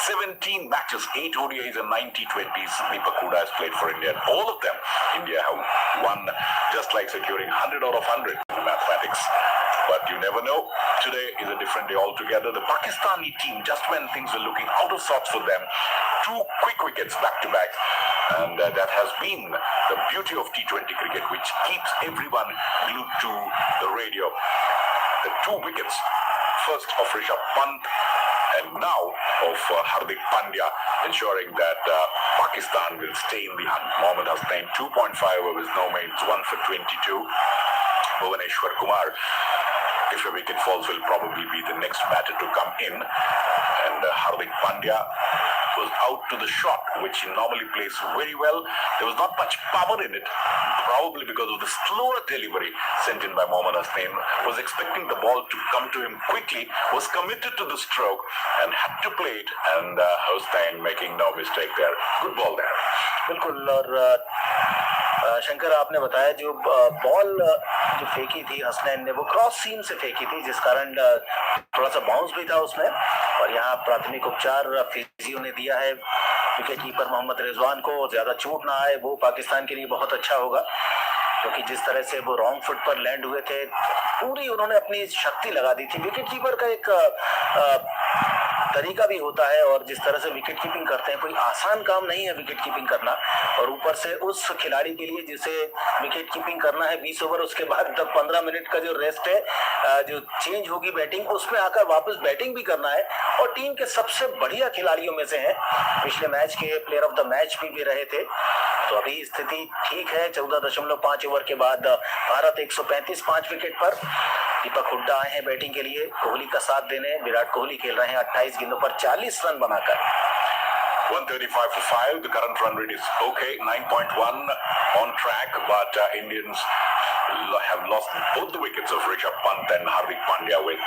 17 matches, 8 ODIs and 90 20s Deepak Hooda has played for India. And all of them India have won, just like securing 100 out of 100 in mathematics. But you never know. Today is a different day altogether. The Pakistani team, just when things were looking out of sorts for them, 2 quick wickets back to back. And that has been the beauty of T20 cricket, which keeps everyone glued to the radio. The 2 wickets, first of Rishabh Pant and now of Hardik Pandya, ensuring that Pakistan will stay in the hunt. Mohammad Hasnain, 2.5 overs, no mates, 1 for 22. Bhuvaneshwar Kumar, if a wicket falls, will probably be the next batter to come in. And Hardik Pandya was out to the shot, which he normally plays very well. There was not much power in it, probably because of the slower delivery sent in by Mohammad Hasnain. Was expecting the ball to come to him quickly, was committed to the stroke and had to play it. And Hasnain making no mistake there. Good ball there. बिल्कुल. और शंकर, आपने बताया जो ball जो फेंकी थी हसनैन ने, वो क्रॉस सीम से फेंकी थी, जिस कारण थोड़ा सा बाउंस भी था उसमें. और यहाँ प्राथमिक उपचार फिजियो ने दिया है विकेट कीपर मोहम्मद रिजवान को. ज्यादा चोट ना आए, वो पाकिस्तान के लिए बहुत अच्छा होगा, क्योंकि जिस तरह से वो रॉन्ग फुट पर लैंड हुए थे, पूरी उन्होंने अपनी शक्ति लगा दी थी. विकेट कीपर का एक तरीका भी होता है, और जिस तरह से विकेट कीपिंग करते हैं, कोई आसान काम नहीं है विकेट कीपिंग करना. और ऊपर से उस खिलाड़ी के लिए जिसे विकेट कीपिंग करना है 20 ओवर, उसके बाद 15 मिनट का जो रेस्ट है, जो चेंज होगी बैटिंग, उसमें आकर वापस बैटिंग भी करना है. और टीम के सबसे बढ़िया खिलाड़ियों में से हैं. पिछले मैच के प्लेयर ऑफ द मैच भी रहे थे. तो अभी स्थिति ठीक है. 14.5 ओवर के बाद भारत 135 5 विकेट पर. दीपक हुड्डा आए हैं बैटिंग के लिए, कोहली का साथ देने. विराट कोहली खेल रहे हैं 28 गेंदों पर 40 रन बनाकर. 135 for 5. The current run rate is okay, 9.1 on track, but Indians have lost both the wickets of Rishabh Pant and Hardik Pandya, with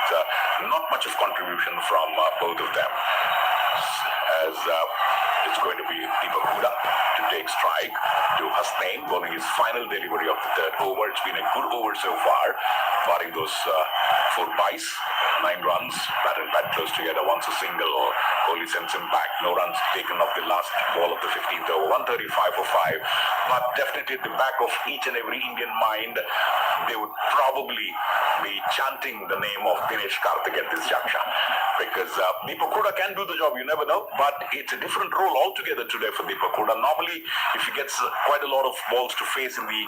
not much of contribution from both of them. As it's going to be Deepak Hooda to take strike to Hasnain, bowling his final delivery of the 3rd over. It's been a good over so far, barring those 4 byes, 9 runs, bat and bat close together. Once a single, or Kohli sends him back. No runs taken off the last ball of the 15th over. 135 for 5. But definitely at the back of each and every Indian mind, they would probably be chanting the name of Dinesh Karthik at this juncture. Because Deepak Hooda can do the job, you never know, but it's a different role altogether today for Deepak Hooda. Normally, if he gets quite a lot of balls to face in the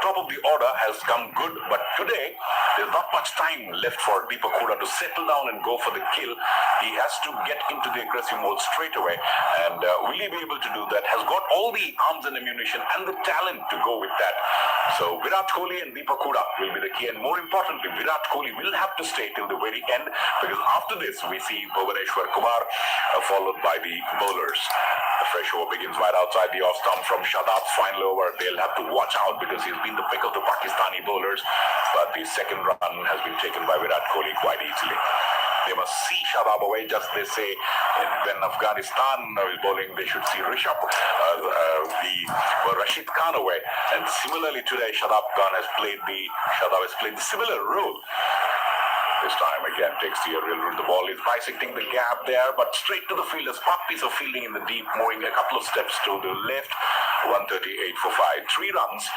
top of the order, has come good, but today, there's not much time left for Deepak Hooda to settle down and go for the kill. He has to get into the aggressive mode straight away, and will he be able to do that? Has got all the arms and ammunition and the talent to go with that. So Virat Kohli and Deepak Hooda will be the key, and more importantly, Virat Kohli will have to stay till the very end, because after this we see Bhuvaneshwar Kumar followed by the bowlers. The fresh over begins right outside the off stump from Shadab's final over. They'll have to watch out because he's been the pick of the Pakistani bowlers, but the second run has been taken by Virat Kohli quite easily. They must see Shadab away, just they say when Afghanistan is bowling, they should see Rashid Khan away. And similarly today, Shadab has played the similar role. This time again takes the aerial route. The ball is bisecting the gap there, but straight to the field. A smart piece of fielding in the deep, moving a couple of steps to the left. 138 for 5, 3 runs.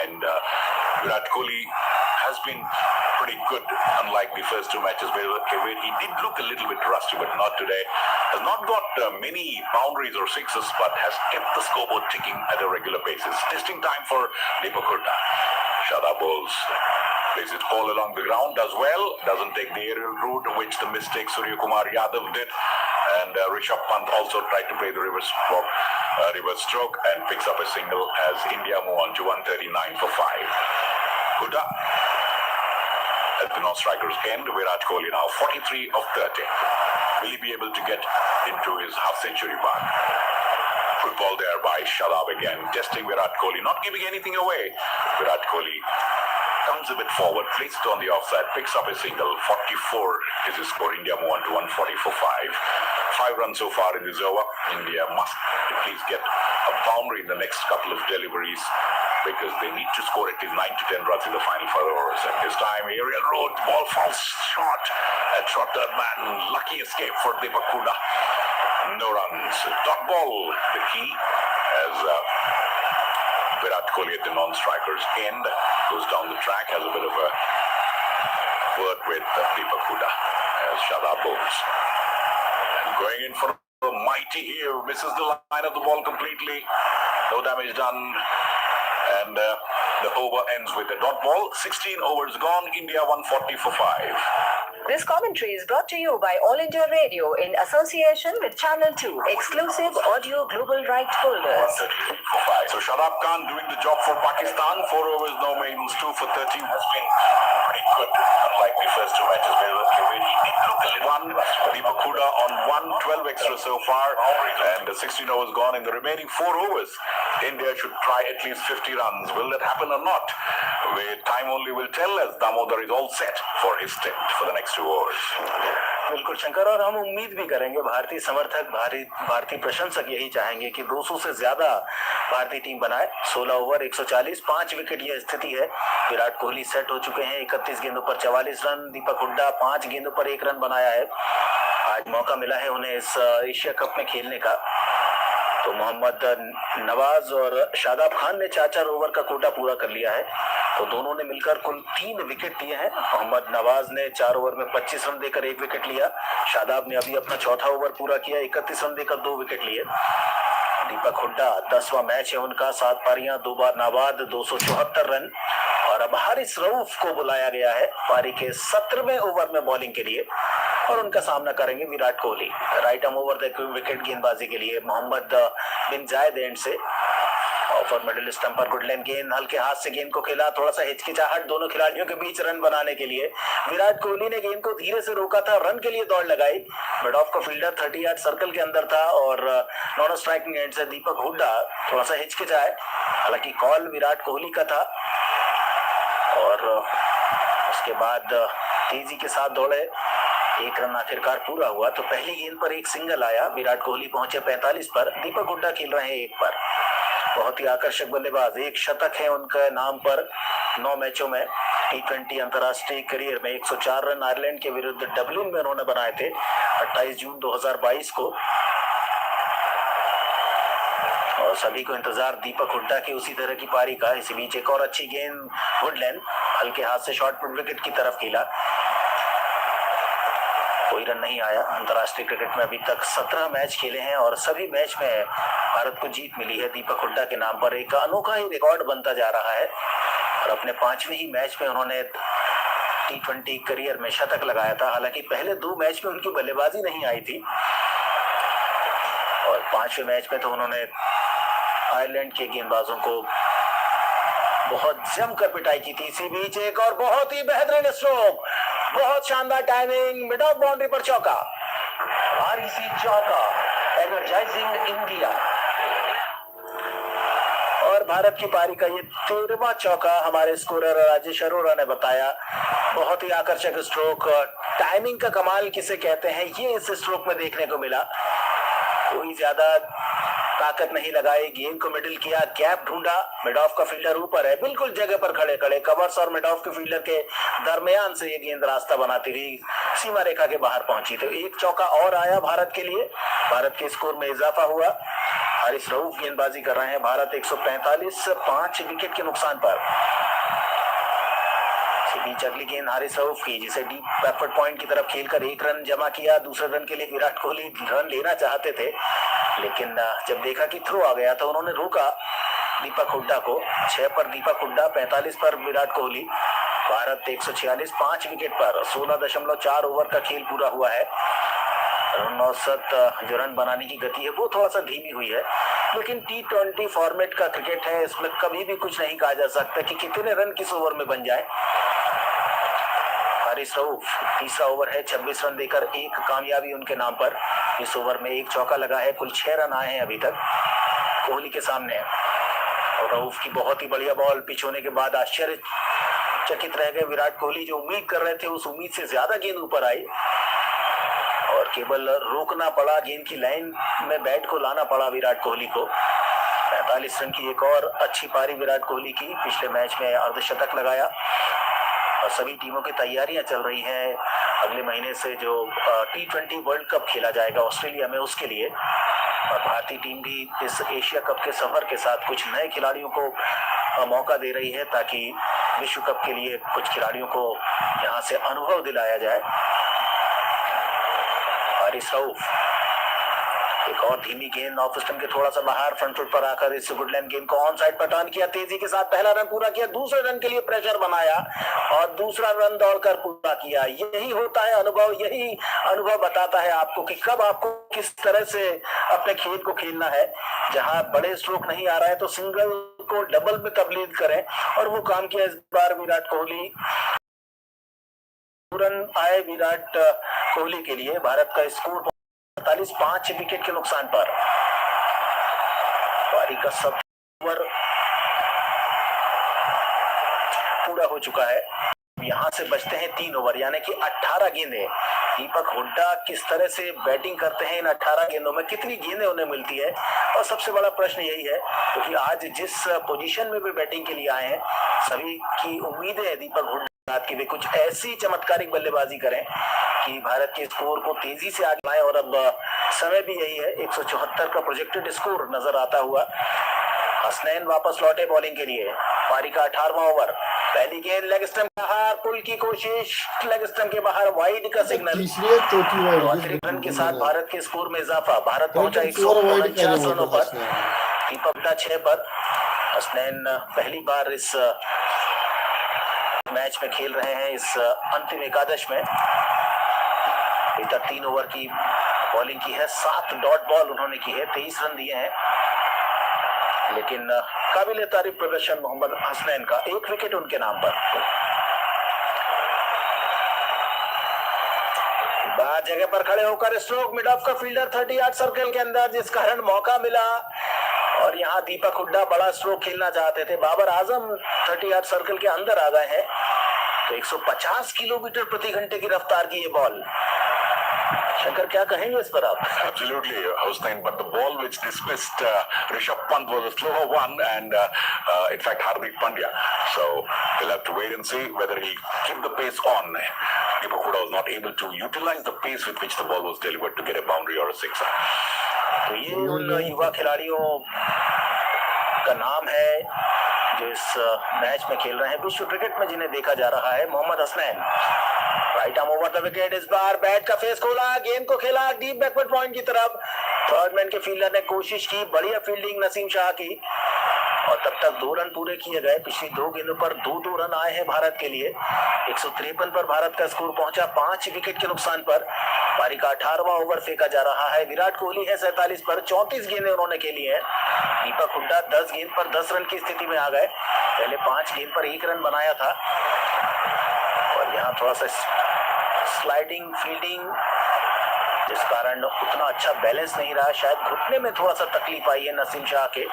And Virat Kohli has been pretty good, unlike the first 2 matches where he did look a little bit rusty, but not today. Has not got many boundaries or sixes, but has kept the scoreboard ticking at a regular basis. Testing time for Deepak Hooda. Shadab bowls. Plays it all along the ground, does well, doesn't take the aerial route, which the mistake Surya Kumar Yadav did. And Rishabh Pant also tried to play the reverse stroke and picks up a single as India move on to 139 for 5. Hooda at the non-strikers end. Virat Kohli now 43 of 30. Will he be able to get into his half-century mark? Good ball there by Shadab again, testing Virat Kohli, not giving anything away. Virat Kohli comes a bit forward, plays it on the offside, picks up a single. 44 is his score. India move on to 140 for 5. 5 runs so far in this over. India must at least get a boundary in the next couple of deliveries because they need to score at least 9 to 10 runs in the final 5 overs. And this time, aerial road, ball falls short. A short third man, lucky escape for Deepak Hooda. No runs. Dot ball, the key, as Virat Kohli at the non-strikers end, goes down the track, has a bit of a word with Deepak Hooda as Shabad bowls. And going in for a mighty here, misses the line of the ball completely. No damage done. And the over ends with a dot ball. 16 overs gone, India 140 for 5. This commentary is brought to you by All India Radio in association with Channel 2, exclusive audio global right holders. 138 for 5. So Shadab Khan doing the job for Pakistan. 4 overs, no maidens, 2 for 30. Has been pretty good, unlike the first 2 matches where he did look a little. 1, Deepak Hooda on 1, 12 extra so far. And 16 overs gone in the remaining 4 overs. India should try at least 50 runs. Will that happen or not? Time only will tell, as Damodar is all set for his stint for the next 2 overs. बिल्कुल शंकर, और हम उम्मीद भी करेंगे, भारतीय समर्थक, भारतीय प्रशंसक यही चाहेंगे कि 200 से ज्यादा भारतीय टीम बनाए। 16 ओवर 140, 5 विकेट यह स्थिति है। विराट कोहली सेट हो चुके हैं, 31 गेंदों पर 44 रन। दीपक हुड्डा 5 गेंदों पर 1 रन बनाया है। आज मौका मिला है उन्हें इस एशिया कप में खेलने का। तो मोहम्मद नवाज और शादाब खान ने 4-4 ओवर का कोटा पूरा कर लिया है। तो दोनों ने मिलकर कुल 3 विकेट लिए हैं। मोहम्मद नवाज ने 4 ओवर में 25 रन देकर 1 विकेट लिया। शादाब ने अभी अपना चौथा ओवर पूरा किया, 31 रन देकर 2 विकेट लिए। दीपक हुड्डा 10वां मैच है उनका, 7 पारियां, 2 बार नाबाद, 274 रन। और अब हारिस रऊफ को बुलाया गया है पारी के 17वें ओवर में बॉलिंग के लिए, और उनका सामना करेंगे Virat Kohli. Right arm over the wicket गेंदबाजी के लिए मोहम्मद बिन जायद एंड से। ऑफर मिडिल स्टंप पर गुडलैंड गेंद, हल्के हाथ से गेंद को खेला, थोड़ा सा हिचकिचाहट दोनों खिलाड़ियों के बीच रन बनाने के लिए। विराट कोहली ने गेंद को धीरे से रोका था, रन के लिए दौड़ लगाई। मिड ऑफ का फील्डर 30 यार्ड सर्कल के अंदर था और नॉन स्ट्राइकिंग एंड से दीपक हुड्डा थोड़ा सा हिचकिचाए, हालांकि कॉल विराट कोहली का था। और उसके बाद तेजी के साथ दौड़े, 1 रन आखिरकार पूरा हुआ। तो पहली गेंद पर 1 सिंगल आया, विराट कोहली पहुंचे 45 पर, दीपक हुड्डा खेल रहे हैं 1 पर। बहुत ही आकर्षक बल्लेबाज, 1 शतक है उनके नाम पर 9 मैचों में। T20 अंतर्राष्ट्रीय करियर में 104 रन आयरलैंड के विरुद्ध डबलिन में उन्होंने बनाए थे 28 जून 2022 को। और सभी को इंतजार दीपक हुड्डा की उसी तरह की पारी का। इसी बीच एक और अच्छी गेंद, वुडलैंड हल्के हाथ से शॉर्ट पुट विकेट की तरफ खेला, कोई रन नहीं आया। अंतर्राष्ट्रीय क्रिकेट में अभी तक 17 मैच खेले हैं और सभी मैच में भारत को जीत मिली है दीपक हुड्डा के नाम पर। एक अनोखा ही रिकॉर्ड बनता जा रहा है और अपने 5वें ही मैच में उन्होंने T20 करियर में शतक लगाया था। हालांकि पहले 2 मैच में उनकी बल्लेबाजी नहीं आई थी और 5वें मैच में तो उन्होंने आयरलैंड के गेंदबाजों को बहुत जमकर पिटाई की थी। इसी बीच एक और बहुत ही बेहतरीन स्ट्रोक, बहुत शानदार टाइमिंग, मिड ऑफ बाउंड्री पर चौका, आरसी चौका, एनर्जाइजिंग इंडिया। और भारत की पारी का ये 13वां चौका हमारे स्कोरर राजेश अरोड़ा ने बताया। बहुत ही आकर्षक स्ट्रोक, टाइमिंग का कमाल किसे कहते हैं, ये इस स्ट्रोक में देखने को मिला। कोई ज्यादा ताकत नहीं लगाई, गेंद को मिडिल किया, गैप ढूंढा, मिड ऑफ का फील्डर ऊपर है, बिल्कुल जगह पर खड़े खड़े कवर्स और मिड ऑफ के फील्डर के दरमियान से ये गेंद रास्ता बनाती हुई सीमा रेखा के बाहर पहुंची। तो 1 चौका और आया भारत के लिए, भारत के स्कोर में इजाफा हुआ। हारिस रऊफ गेंदबाजी कर रहे हैं, भारत 145, 5 विकेट के नुकसान पर। बीच अगली गेंद हारिस रऊफ की, जिसे डीप बैकवर्ड पॉइंट की तरफ खेलकर 1 रन जमा किया। दूसरे रन के लिए विराट कोहली रन लेना चाहते थे, लेकिन जब देखा कि थ्रो आ गया तो उन्होंने रोका दीपक हुड्डा को। 6 पर दीपक हुड्डा, 45 पर विराट कोहली। भारत 146, 5 विकेट पर 16.4 ओवर का खेल पूरा हुआ है। रन औसत जो रन बनाने की गति है वो थोड़ा सा धीमी हुई है, लेकिन T20 फॉर्मेट का क्रिकेट है, इसमें कभी भी कुछ नहीं कहा जा सकता कि कितने रन किस ओवर में बन जाए। हारिस रऊफ, तीसरा ओवर है, 26 रन देकर 1 कामयाबी उनके नाम पर। इस ओवर में 1 चौका लगा है, कुल 6 रन आए हैं अभी तक कोहली के सामने। और रऊफ की बहुत ही बढ़िया बॉल, पिच होने के बाद चकित रह गए विराट कोहली, जो उम्मीद कर रहे थे उस उम्मीद से ज्यादा गेंद ऊपर आई और केवल रोकना पड़ा, गेंद की लाइन में बैट को लाना पड़ा विराट कोहली को। 45 रन की एक और अच्छी पारी विराट कोहली की, पिछले मैच में अर्धशतक लगाया। और सभी टीमों की तैयारियां चल रही हैं अगले महीने से जो T20 वर्ल्ड कप खेला जाएगा ऑस्ट्रेलिया में, उसके लिए। और भारतीय टीम भी इस एशिया कप के सफर के साथ कुछ नए खिलाड़ियों को मौका दे रही है ताकि विश्व कप के लिए कुछ खिलाड़ियों को यहां से अनुभव दिलाया जाए। हारिस रऊफ, एक और धीमी गेंद ऑफ स्टंप के थोड़ा सा बाहर, फ्रंट फुट पर आकर इस गुड लाइन गेंद को ऑन साइड पर टर्न किया, तेजी के साथ पहला रन पूरा किया, दूसरे रन के लिए प्रेशर बनाया और दूसरा रन दौड़कर पूरा किया। यही होता है अनुभव, यही अनुभव बताता है आपको कि कब आपको किस तरह से अपने खेल को खेलना है। जहां बड़े स्ट्रोक नहीं आ रहा है तो सिंगल को डबल में तब्दील करें, और वो काम किया इस बार विराट कोहली। रन आए विराट कोहली के लिए। भारत का स्कोर 45, 5 विकेट के नुकसान पर। पारी का सब ओवर पूरा हो चुका है। यहां से बचते हैं 3 ओवर, यानी कि 18 गेंदें। दीपक हुड्डा किस तरह से बैटिंग करते हैं इन 18 गेंदों में, कितनी गेंदें उन्हें मिलती है। और सबसे बड़ा प्रश्न यही है क्योंकि आज जिस पोजीशन में वे बैटिंग के लिए आए हैं, सभी की उम्मीदें है दीपक हुड्डा कि वे कुछ ऐसी चमत्कारिक बल्लेबाजी करें कि भारत के स्कोर को तेजी से आगे लाएं। और अब समय भी यही है, 174 का प्रोजेक्टेड स्कोर नजर आता हुआ। हसनैन वापस लौटे बॉलिंग के लिए। पारी का 18वां ओवर, पहली गेंद लेग स्टंप बाहर, पुल की कोशिश, लेग स्टंप के बाहर, वाइड का सिग्नल। चौथी रन के साथ भारत के स्कोर में इजाफा। भारत पहुंचा 149 रनों पर, दीपक हुड्डा 6 पर। हसनैन पहली बार इस मैच में खेल रहे हैं, इस अंतिम एकादश में। अभी तक 3 ओवर की बॉलिंग की है, 7 डॉट बॉल उन्होंने की है, 23 रन दिए हैं। लेकिन काबिल तारीफ प्रदर्शन मोहम्मद हसनैन का, 1 विकेट उनके नाम पर। बाद जगह पर खड़े होकर स्ट्रोक मिड ऑफ का फील्डर 30 यार्ड सर्कल के अंदर, जिस कारण मौका मिला। और यहाँ दीपक हुड्डा बड़ा स्ट्रोक खेलना चाहते थे, बाबर आजम 30 यार्ड सर्कल के अंदर आ गए हैं। तो 150 किलोमीटर प्रति घंटे की रफ्तार की ये बॉल। शंकर, क्या कहेंगे इस पर आप? Absolutely, Hussain, but the ball which dismissed Rishabh Pant was a slower one, and in fact Hardik Pandya. So we'll have to wait and see whether he'll keep the pace on. Deepak Huda was not able to utilize the pace with which the ball was delivered to get a boundary or a sixer. तो ये उन युवा खिलाड़ियों का नाम है जो इस मैच में खेल रहे हैं विश्व क्रिकेट में, जिन्हें देखा जा रहा है। Mohammad Hasnain, right arm over the wicket, इस बार बैट का फेस खोला, गेंद को खेला डीप बैकवर्ड पॉइंट की तरफ। थर्ड मैन के फील्डर ने कोशिश की, बढ़िया फील्डिंग नसीम शाह की, और तब तक 2 रन पूरे किए गए। पिछली 2 गेंदों पर 2-2 रन आए हैं भारत के लिए। 153 पर भारत का स्कोर पहुंचा, 5 विकेट के नुकसान पर। पारी का 18वां ओवर फेंका जा रहा है। विराट कोहली है 47 पर, 34 गेंदें उन्होंने खेली हैं। दीपक हुड्डा 10 गेंद पर 10 रन की स्थिति में आ गए। पहले 5 गेंद पर 1 रन बनाया था। और यहाँ थोड़ा सा स्लाइडिंग फील्डिंग, जिस कारण उतना अच्छा बैलेंस नहीं रहा। शायद घुटने में थोड़ा सा तकलीफ आई है नसीम शाह के,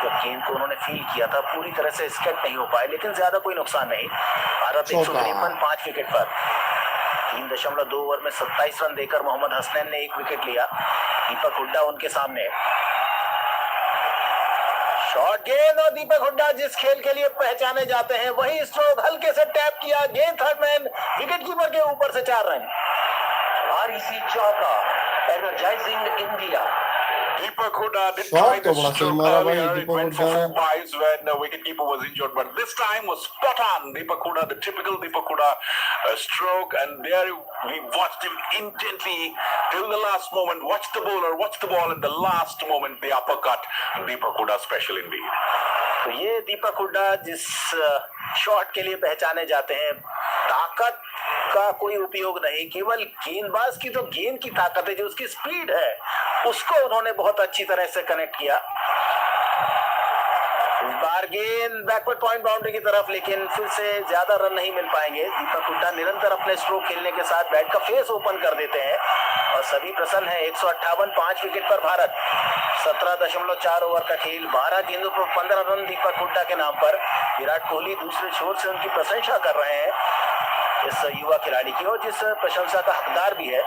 जब गेंद को उन्होंने फील किया था, पूरी तरह से स्केट नहीं हो पाए, लेकिन ज्यादा कोई नुकसान नहीं। भारत 153, 5 विकेट पर। 3.2 ओवर में 27 रन देकर मोहम्मद हसनैन ने 1 विकेट लिया। दीपक हुड्डा उनके सामने, शॉर्ट गेंद, और दीपक हुड्डा जिस खेल के लिए पहचाने जाते हैं वही स्ट्रोक, हल्के से टैप किया, गेंद थर्ड मैन विकेट कीपर के ऊपर से 4 run. REC Chowka, energizing India. Deepak Huda did try the stroke earlier. It went for 4 byes when the wicketkeeper was injured, but this time was spot on. Deepak Huda, the typical Deepak Huda stroke, and there we watched him intently till the last moment. Watch the bowler, watch the ball in the last moment, the uppercut. Deepak Huda special indeed. तो ये दीपक हुड्डा जिस shot के लिए पहचाने जाते हैं, ताकत का कोई उपयोग नहीं, केवल गेंदबाज की जो गेंद की ताकत है, जो उसकी स्पीड है, उसको उन्होंने बहुत अच्छी तरह से कनेक्ट किया। इस बार गेंद बैकवर्ड पॉइंट बाउंड्री की तरफ, लेकिन फिर से ज्यादा रन नहीं मिल पाएंगे। दीपक हुड्डा निरंतर अपने स्ट्रोक खेलने के साथ बैट का फेस ओपन कर देते हैं और सभी प्रसन्न है। 158 5 विकेट पर भारत। 17.4 ओवर का खेल, 12 गेंदों पर 15 रन दीपक हुड्डा के नाम पर। विराट कोहली दूसरे छोर से उनकी प्रशंसा कर रहे हैं इस युवा खिलाड़ी की, और जिस प्रशंसा का हकदार भी है,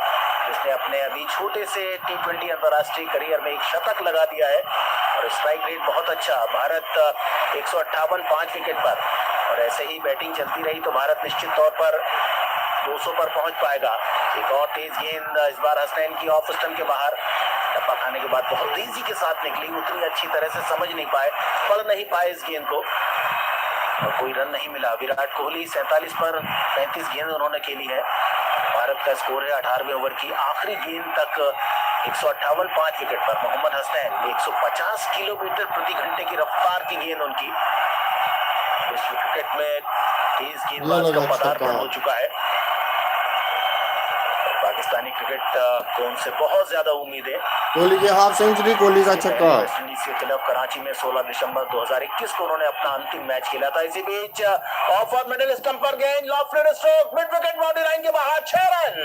जिसने अपने अभी छोटे से T20 अंतर्राष्ट्रीय करियर में एक शतक लगा दिया है और स्ट्राइक रेट बहुत अच्छा। भारत 158 5 विकेट पर, और ऐसे ही बैटिंग चलती रही तो भारत निश्चित तौर पर 200 पर पहुंच पाएगा। एक और तेज गेंद इस बार हसनैन की ऑफ स्टंप के बाहर, टप्पा खाने के बाद बहुत तेजी के साथ निकली, उतनी अच्छी तरह से समझ नहीं पाए, पढ़ नहीं पाए इस गेंद को और कोई रन नहीं मिला। विराट कोहली 47 पर 35 गेंद उन्होंने खेली है। भारत का स्कोर है 18वें ओवर की आखिरी गेंद तक 158 5 विकेट पर। मोहम्मद हसनैन 150 किलोमीटर प्रति घंटे की रफ्तार की गेंद उनकी। विश्व क्रिकेट में तेज गेंदबाज का पदार्पण हो चुका है। पाकिस्तानी क्रिकेट को उनसे बहुत ज्यादा उम्मीद है। कोहली की हाफ सेंचुरी, कोहली का छक्का। वेस्ट इंडीज के खिलाफ कराची में 16 दिसंबर 2021 को उन्होंने अपना अंतिम मैच खेला था। इसी बीच ऑफ और मिडिल स्टंप पर गेंद, lofted stroke, mid wicket boundary line के बाहर, 6 रन।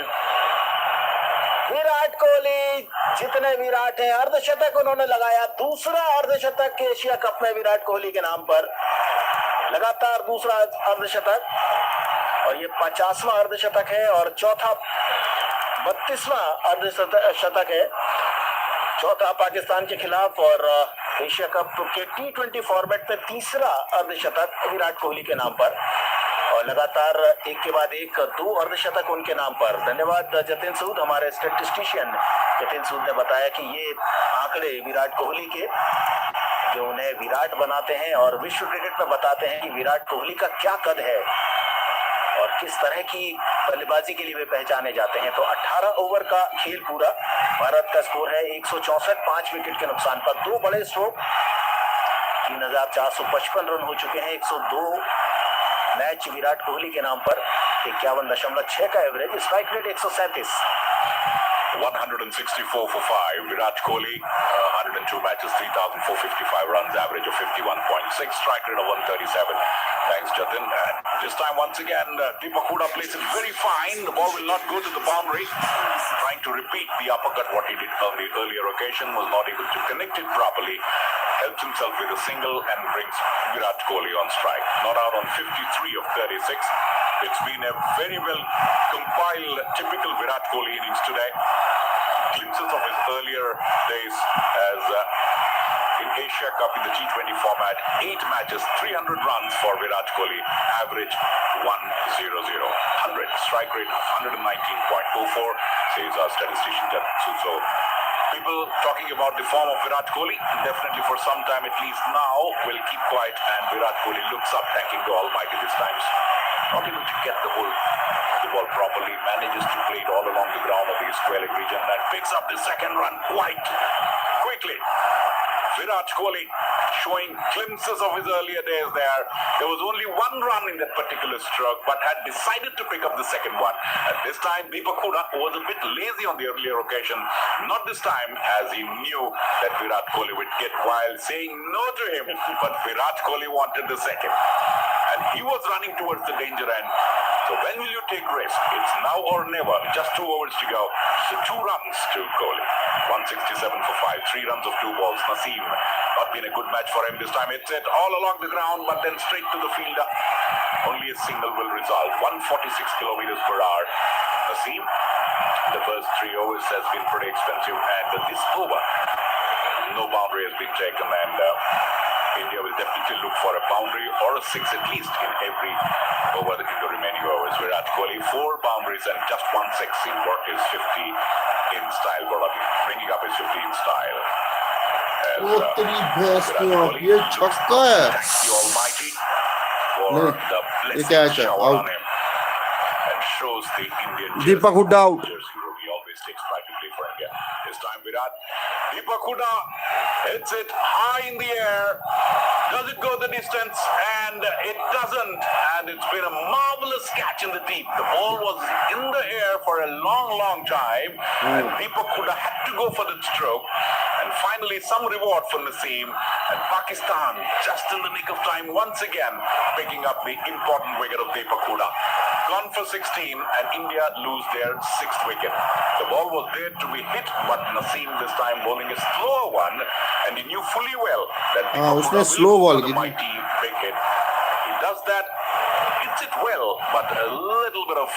विराट कोहली, जितने विराट हैं, अर्धशतक उन्होंने लगाया। दूसरा अर्धशतक एशिया कप में विराट कोहली के नाम पर, लगातार दूसरा अर्धशतक, और ये 50वां अर्धशतक है और चौथा 32वां अर्धशतक है। चौथा पाकिस्तान के खिलाफ और एशिया कप के T20 फॉर्मेट में तीसरा अर्धशतक विराट कोहली के नाम पर, और लगातार एक के बाद एक 2 अर्धशतक उनके नाम पर। धन्यवाद जतिन सूद, हमारे स्टैटिस्टिशियन जतिन सूद ने बताया कि ये आंकड़े विराट कोहली के जो उन्हें विराट बनाते हैं और विश्व क्रिकेट में बताते हैं कि विराट कोहली का क्या कद है और किस तरह की बल्लेबाजी के लिए वे पहचाने जाते हैं। तो 18 ओवर का खेल पूरा, भारत का स्कोर है 164 5 विकेट के नुकसान पर। 2 बड़े स्ट्रोक, 3455 रन हो चुके हैं। 102 मैच विराट कोहली के नाम पर, 51.6 का average, strike rate 137। 164 for 5. Virat Kohli, 102 matches, 3,455 runs, average of 51.6, strike rate of 137. Thanks, Jatin. And this time, once again, Deepak Huda plays it very fine. The ball will not go to the boundary. Trying to repeat the uppercut, what he did on the earlier occasion, was not able to connect it properly. Helps himself with a single and brings Virat Kohli on strike. Not out on 53 of 36. It's been a very well compiled, typical Virat Kohli innings today. Glimpses of his earlier days as in Asia Cup in the T20 format. 8 matches, 300 runs for Virat Kohli. Average 100. 100. Strike rate 119.04, says our statistician. So people talking about the form of Virat Kohli, definitely for some time at least now, will keep quiet, and Virat Kohli looks up, thanking the Almighty this time. Not able to get the ball properly, manages to play it all along the ground of the square leg region and picks up the second run quite quickly. Virat Kohli showing glimpses of his earlier days there. There was only 1 run in that particular stroke, but had decided to pick up the second one. And this time, Deepak Huda was a bit lazy on the earlier occasion. Not this time, as he knew that Virat Kohli would get wild, saying no to him. But Virat Kohli wanted the second. And he was running towards the danger end. So when will you take risk? It's now or never. Just 2 overs to go. So 2 runs to Kohli. 167 for 5. 3 runs of 2 balls. Naseem, not been a good match for him this time. It's it all along the ground, but then straight to the fielder. Only a single will result. 146 kilometers per hour. Naseem, the first 3 overs has been pretty expensive, and this over, no boundary has been taken, and India will definitely look for a boundary or a 6 at least in every over in the remaining overs. Virat Kohli 4 boundaries and just 1 6 in work is 50 in style, bringing up his 50 in style. वो तेरी भैंस की आँख, ये छक्का है। Thanks the Almighty for the blessing shower on him, and shows the Indian Deepak Huda out. He always takes pride to play for India. This time Virat, Deepak Huda hits it high in the air. Does it go the distance? And it doesn't. And it's been a marvelous catch in the deep. The ball was in the air for a long, long time. And Deepak Huda had to go for the stroke. And And finally, some reward for Naseem. And Pakistan, just in the nick of time, once again, picking up the important wicket of Deepak Hooda. Gone for 16, and India lose their 6th wicket. The ball was there to be hit, but Naseem this time bowling a slower one, and he knew fully well that Deepak उसने Hooda slow will ball score the की थी। mighty big hit. He does that, hits it well, but a little bit of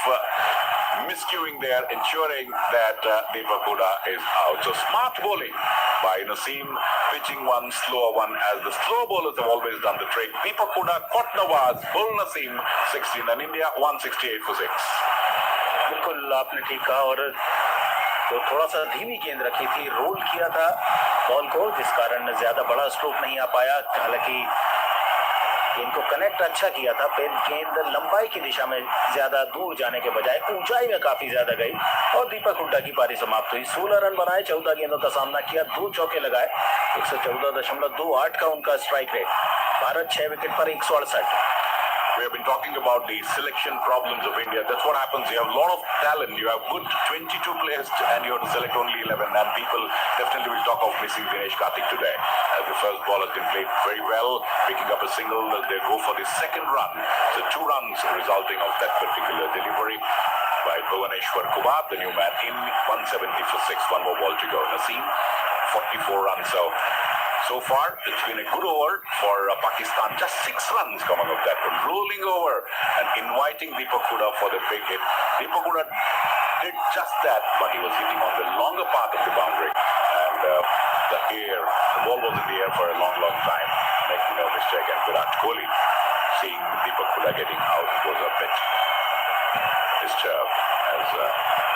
miscuing there, ensuring that Deepak Hooda is out. So smart bowling by Naseem, pitching one, slower one, as the slow bowlers have always done the trick. Deepak Hooda caught Nawaz, bull Naseem 16, and India 168 for 6. बिल्कुल आपने ठीक कहा, और तो थोड़ा सा धीमी गेंद रखी थी, रोल किया था बॉल को, जिस कारण ज्यादा बड़ा स्ट्रोक नहीं आ पाया। हालांकि गेंद को कनेक्ट अच्छा किया था, फिर गेंद लंबाई की दिशा में ज्यादा दूर जाने के बजाय ऊंचाई में काफी ज्यादा गई, और दीपक हुड्डा की पारी समाप्त हुई। 16 रन बनाए, 14 गेंदों का सामना किया, 2 चौके लगाए, 114.28 का उनका स्ट्राइक रेट। भारत 6 विकेट पर 168। We have been talking about the selection problems of India. That's what happens. You have a lot of talent. You have good 22 players and you have to select only 11. And people definitely will talk of missing Dinesh Karthik today. As the first ball has been played very well, picking up a single. They go for the second run. So 2 runs resulting of that particular delivery by Bhuvaneshwar Kumar, the new man, in 170 for 6. 1 more ball to go. Naseem, 44 runs. So far, it's been a good over for Pakistan. Just 6 runs coming of that one. Rolling over and inviting Deepak Hooda for the big hit. Deepak Hooda did just that, but he was hitting on the longer part of the boundary. And the ball was in the air for a long, long time, making no mistake. And Virat Kohli, seeing Deepak Hooda getting out, was a bit disturbed as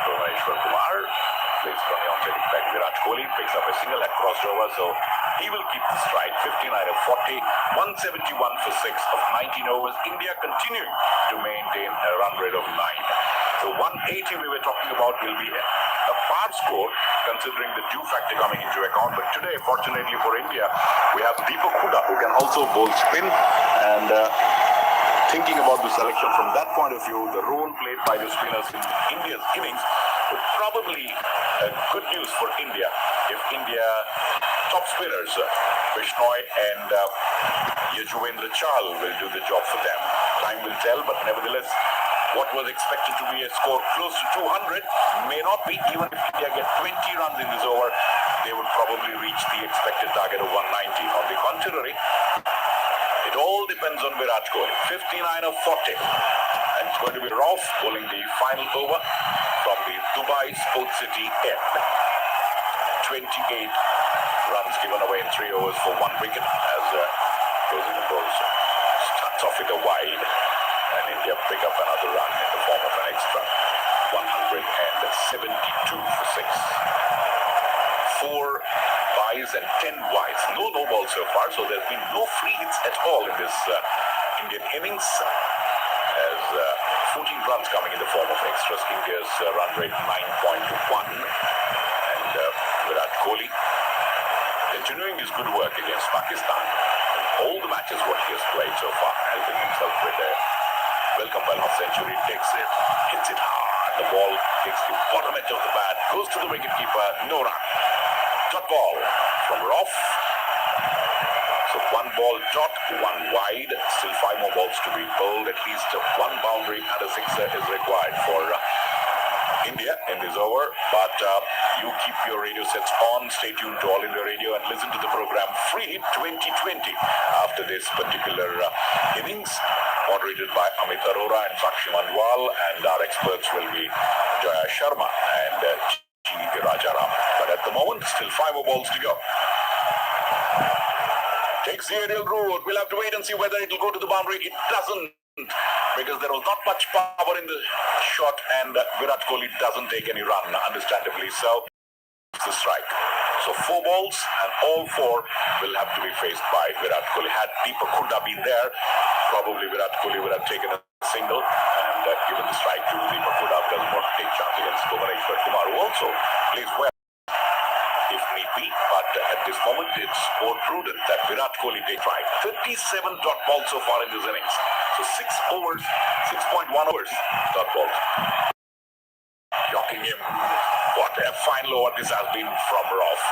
Bhuvaneshwar Kumar plays from the onside back. Virat Kohli picks up a single at crossover, so he will keep the stride. 59 of 40, 171 for 6 of 19 overs. India continuing to maintain a run rate of 9. So 180 we were talking about will be a par score considering the dew factor coming into account. But today, fortunately for India, we have Deepak Hooda who can also bowl spin. And thinking about the selection from that point of view, the role played by the spinners in India's innings would probably good news for India if India top spinners Bishnoi and Yajuvendra Chahal will do the job for them. Time will tell, but nevertheless, what was expected to be a score close to 200 may not be. Even if India get 20 runs in this over, they would probably reach the expected target of 190. On the contrary, it all depends on Virat Kohli. 59 of 40. And it's going to be Rauf bowling the final over from the Dubai Sports City end. 28 runs given away in 3 overs for 1 wicket as closing the balls starts off with a wide, and India pick up another run in the form of an extra 172 for 6. 4 byes and 10 wides. No balls so far, so there's been no free hits at all in this Indian innings. As 14 runs coming in the form of extras. India's run rate 9.1. And Virat Kohli continuing his good work against Pakistan. All the matches what he has played so far, helping himself with a welcome ball century, takes it, hits it hard. The ball takes the bottom edge of the bat, goes to the wicketkeeper, no run. Dot ball from Rauf. So 1 ball dot, 1 wide. Still 5 more balls to be bowled. At least 1 boundary and a sixer is required for India in this over. But you keep your radio sets on. Stay tuned to All India Radio and listen to the program Free Hit 2020 after this particular innings, moderated by Amit Arora and Sakshi Mandwal, and our experts will be Jaya Sharma and G. Rajaram. But at the moment, still 5 more balls to go. Takes the aerial route. We'll have to wait and see whether it will go to the boundary. It doesn't, because there was not much power in the shot, and Virat Kohli doesn't take any run, understandably so. It's the strike. So 4 balls, and all 4 will have to be faced by Virat Kohli. Had Deepak Hooda been there, probably Virat Kohli would have taken a single and given the strike to Deepak Hooda. Doesn't want to take chance against Bhuvaneshwar Kumar, who also plays well if need be, but at this moment it's more prudent that Virat Kohli take try. 37 dot balls so far in this innings. So 6 overs, 6.1 overs dot balls. Shocking him. What a final final over. This has been from Roth.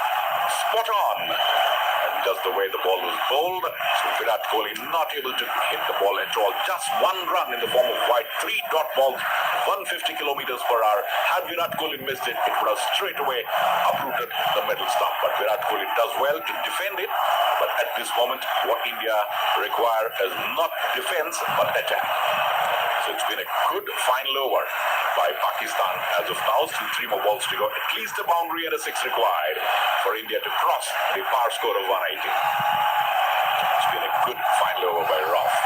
Spot on. And just the way the ball was bowled, so Virat Kohli not able to hit the ball at all. Just one run in the form of wide, 3 dot balls, 150 kilometers per hour. Had Virat Kohli missed it, it would have straight away uprooted the middle stump. But Virat Kohli does well to defend it. But at this moment, what India require is not defense, but attack. So it's been a good final over by Pakistan as of now. Still 3 more balls to go. At least a boundary and a 6 required for India to cross the par score of 180. It's been a good final over by Roth.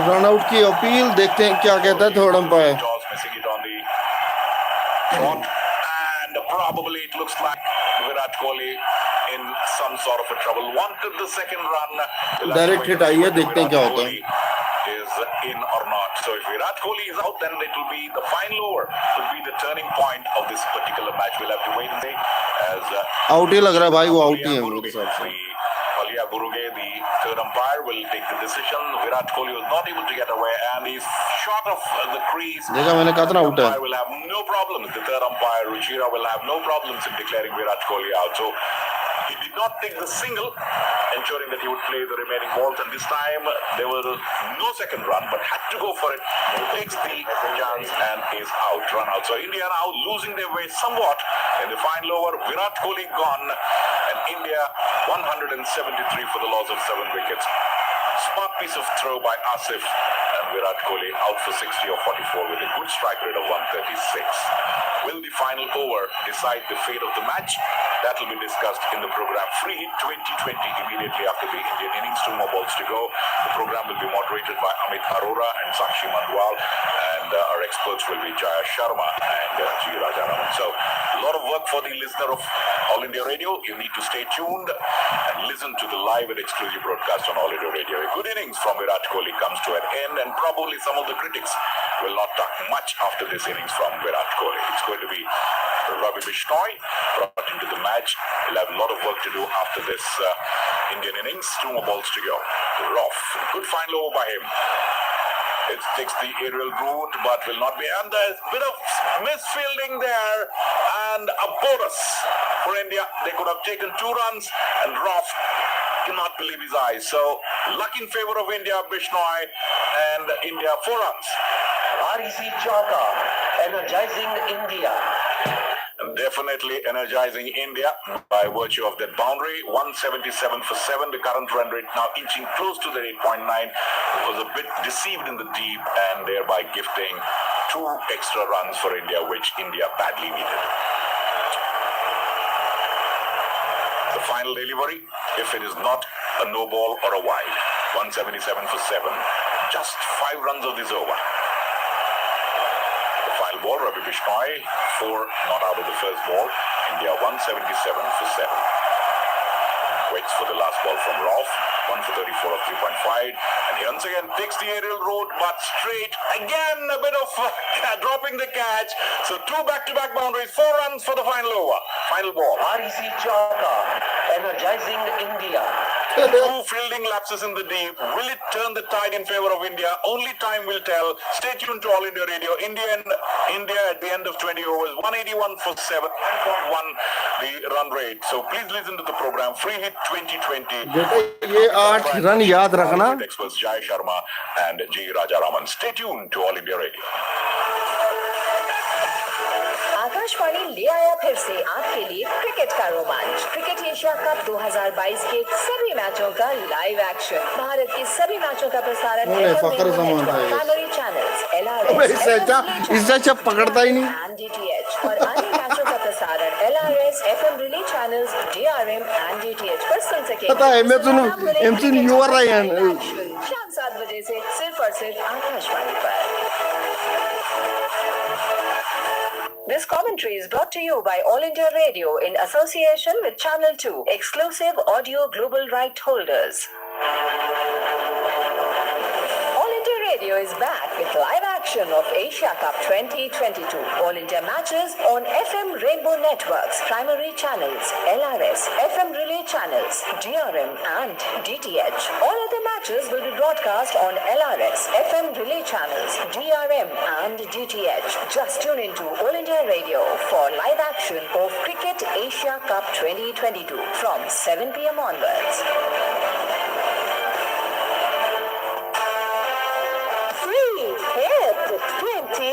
Run out की appeal, देखते हैं क्या कहता है third umpire. Missing it on the shot, and probably it looks like Virat Kohli in some sort of a trouble. Wanted the second run. Direct hit आई है, देखते हैं क्या होता है. Is in or not. So if Virat Kohli is out, then it will be the final over. Will be the turning point of this particular match. We'll have to wait and see. As out ही लग रहा है भाई, वो out ही है मेरे हिसाब से. The third umpire will take the decision. Virat Kohli was not able to get away, and he's short of the crease. देखा मैंने कहा था ना आउट है. Will have no problems. The third umpire Ruchira will have no problems in declaring Virat Kohli out. So he did not take the single, ensuring that he would play the remaining balls. And this time there was no second run, but had to go for it. He takes the chance and is out, run out. So India now losing their way somewhat in the final over. Virat Kohli gone, and India 173 for the loss of 7 wickets. Smart piece of throw by Asif, and Virat Kohli out for 60 or 44 with a good strike rate of 136. Will the final over decide the fate of the match? That will be discussed in the program Free Hit 2020 immediately after the Indian innings. 2 more balls to go. The program will be moderated by Amit Arora and Sakshi Mandwal, and our experts will be Jaya Sharma and G. Rajaraman. So a lot of work for the listener of All India Radio. You need to stay tuned and listen to the live and exclusive broadcast on All India Radio. A good innings from Virat Kohli comes to an end, and probably some of the critics will not talk much after this innings from Virat Kohli. It's going to be Ravi Bishnoi brought into the match. He'll have a lot of work to do after this Indian innings. 2 more balls to go. Roth, good final over by him. It takes the aerial route, but will not be. And there's a bit of misfielding there, and a bonus for India. They could have taken 2 runs, and Roth cannot believe his eyes. So luck in favor of India, Bishnoi, and India 4 runs. REC Chowka, energizing India. Definitely energizing India by virtue of that boundary. 177 for 7. The current run rate now inching close to the 8.9. Was a bit deceived in the deep, and thereby gifting 2 extra runs for India, which India badly needed. The final delivery, if it is not a no ball or a wide. 177 for 7. Just 5 runs of this over. Final ball, Ravi Bishnoi, 4 not out of the first ball. India 177 for 7. Waits for the last ball from Roth, 1 for 34 of 3.5. And he once again takes the aerial route, but straight. Again, a bit of dropping the catch. So 2 back-to-back boundaries, 4 runs for the final over. Final ball. REC Chowka, energizing India. 2 fielding lapses in the deep. Will it turn the tide in favor of India? Only time will tell. Stay tuned to All India Radio. India at the end of 20 overs, 181 for 7, 9.1 the run rate. So please listen to the program Free Hit 2020. ये 8 run याद रखना. Experts Jai Sharma and G. Rajaraman. Stay tuned to All India Radio. Akashvani ले आया फिर से आपके लिए cricket का रोमांच. क्रिकेट एशिया कप 2022 के सभी मैचों का लाइव एक्शन. भारत के सभी मैचों का प्रसारण प्राइमरी चैनल्स इससे अच्छा पकड़ता ही नहीं. DTH और अन्य मैचों का प्रसारण LRS FM relay channels DRM and DTH पर सुन सकेंगे. पता है मैं सुनूं एमसी यू आर राइट. शाम 7 बजे से सिर्फ और सिर्फ आकाशवाणी पर. This commentary is brought to you by All India Radio in association with Channel 2, exclusive audio global right holders. All India Radio is back with live action of Asia Cup 2022. All India matches on FM Rainbow Networks, primary channels, LRS, FM Relay channels, DRM and DTH. All other matches will be broadcast on LRS, FM Relay channels, DRM and DTH. Just tune into All India Radio for live action of Cricket Asia Cup 2022 from 7 p.m. onwards. Free Hit 2020.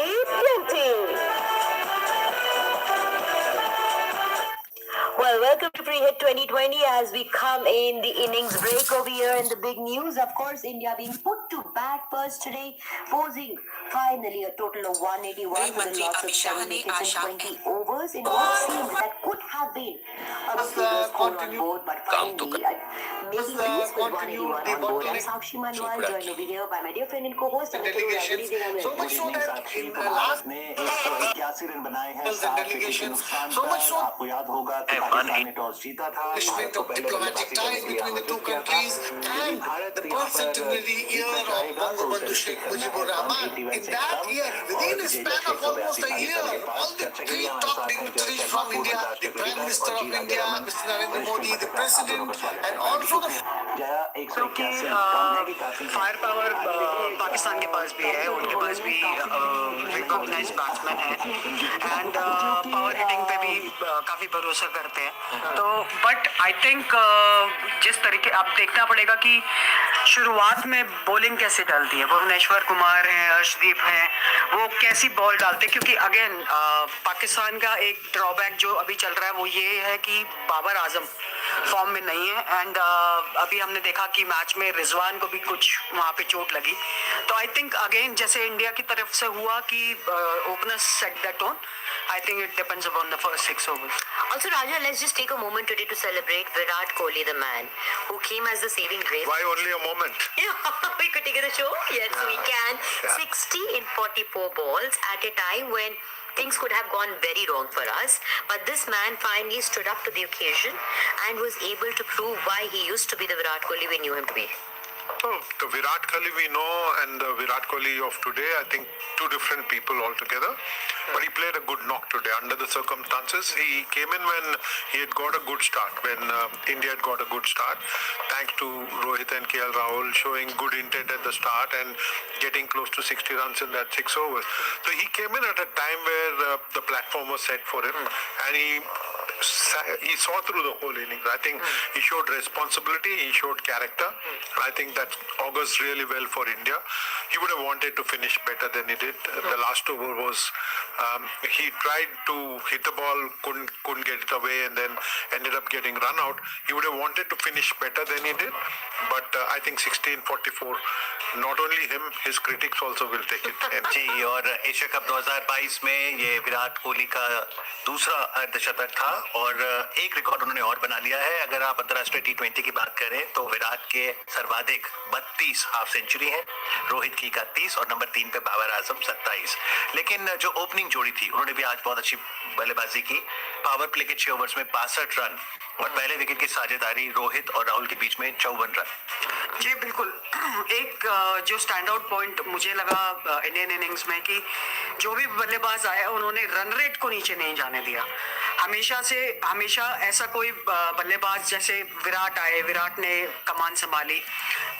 Well, welcome to Free Hit 2020 as we come in the innings break over here. And the big news, of course, India being put to bat first today, posing finally a total of 181 with a loss of 7 wickets in 20 overs in what seemed that could have been a bigger score on board, but finally making peace with 181 on board. I'm Sakshi Manwal, joined over here by my dear friend and co-host so much so that in the last ने 181 run बनाए हैं, 7 wicket के नुकसान पर। आपको याद होगा कि पाकिस्तान ने टॉस जीता था, भारत को पहले diplomatic ties between the two countries and the birth centenary year of Bangabandhu Sheikh Mujibur Rahman. In that year, within a span of almost a year, all the three top dignitaries from India, the Prime Minister of India, Mr. Narendra Modi, the President, and also the क्योंकि fire power Pakistan के पास भी है, उनके पास भी recognised batsman है and power hitting पे भी काफी भरोसा करते हैं। तो बट आई थिंक जिस तरीके अब देखना पड़ेगा कि शुरुआत में बॉलिंग कैसे डालती है, भुवनेश्वर कुमार हैं, अर्शदीप हैं, वो कैसी बॉल डालते हैं, क्योंकि अगेन पाकिस्तान का एक ड्रॉबैक जो अभी चल रहा है वो ये है कि बाबर आजम फॉर्म में नहीं है एंड अभी हमने देखा कि मैच में रिजवान को भी कुछ वहाँ पे चोट लगी। तो आई थिंक अगेन जैसे इंडिया की तरफ से हुआ कि openers set that tone, I think it depends upon the first 6 overs. Also, Raja, let's just take a moment today to celebrate Virat Kohli, the man who came as the saving grace. Why only a moment? Yeah, we could take it a show. Yes, we can. 60 in 44 balls at a time when things could have gone very wrong for us. But this man finally stood up to the occasion and was able to prove why he used to be the Virat Kohli we knew him to be. Oh, the Virat Kohli we know and the Virat Kohli of today, I think two different people altogether. But he played a good knock today under the circumstances. He came in when he had got a good start, when India had got a good start, thanks to Rohit and KL Rahul showing good intent at the start and getting close to 60 runs in that 6 overs. So he came in at a time where the platform was set for him and he saw through the whole innings. I think he showed responsibility, he showed character. I think that augurs really well for India. He would have wanted to finish better than he did. The last over was, he tried to hit the ball, couldn't get it away and then ended up getting run out. He would have wanted to finish better than he did. But I think 16-44, not only him, his critics also will take it. जी, और Asia cup 2022 में ये विराट कोहली का दूसरा अर्धशतक था और एक record उन्होंने और बना लिया है। अगर आप अंतर्राष्ट्रीय T20 की बात करें तो विराट के सर्वाधिक 32 हाफ सेंचुरी है, रोहित की 31 और नंबर 3 पे बाबर आजम 27। लेकिन जो ओपनिंग जोड़ी थी उन्होंने भी आज बहुत अच्छी बल्लेबाजी की। पावर प्ले के 6 ओवर्स में 62 रन और पहले विकेट की साझेदारी रोहित और राहुल के बीच में 54 रन। जी बिल्कुल, एक जो स्टैंड आउट पॉइंट मुझे लगा इंडियन इनिंग्स में कि जो भी बल्लेबाज आया उन्होंने रन रेट को नीचे नहीं जाने दिया। हमेशा ऐसा कोई बल्लेबाज जैसे विराट आए, विराट ने कमान संभाली,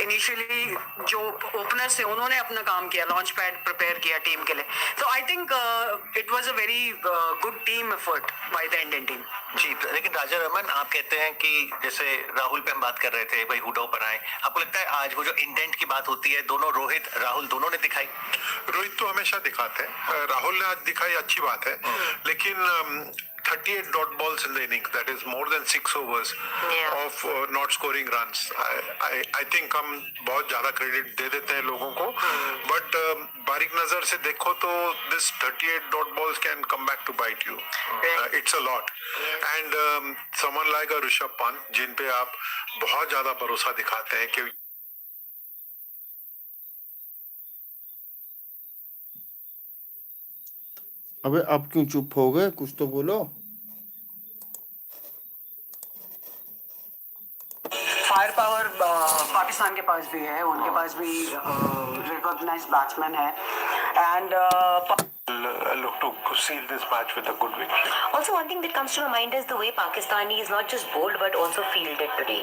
इनिशियली जो ओपनर्स थे उन्होंने अपना काम किया, लॉन्च पैड प्रिपेयर किया टीम के लिए। तो I think it was a very good team effort by the Indian team. जी, लेकिन राजा रमन, आप कहते हैं कि जैसे राहुल पे हम बात कर रहे थे, भाई हुडा ऊपर आए, आपको लगता है आज वो जो इंटेंट की बात होती है दोनों रोहित राहुल दोनों ने दिखाई? रोहित तो हमेशा दिखाते हैं, राहुल ने आज दिखाई, अच्छी बात है, लेकिन 38 dot balls in the innings, that is more than 6 overs of not scoring runs. I think हम बहुत ज़्यादा क्रेडिट दे देते हैं लोगों को, but बारीक नज़र से देखो तो this 38 dot balls can come back to bite you. It's a lot. And someone like a Rishabh Pant, जिन पे आप बहुत ज़्यादा भरोसा दिखाते हैं कि अबे आप क्यों चुप हो गए, कुछ तो बोलो। फायर पावर पाकिस्तान के पास भी है, उनके पास भी रिकॉग्नाइज्ड बैट्समैन है and look to seal this match with a good victory. Also, one thing that comes to my mind is the way Pakistani is not just bowled but also fielded today.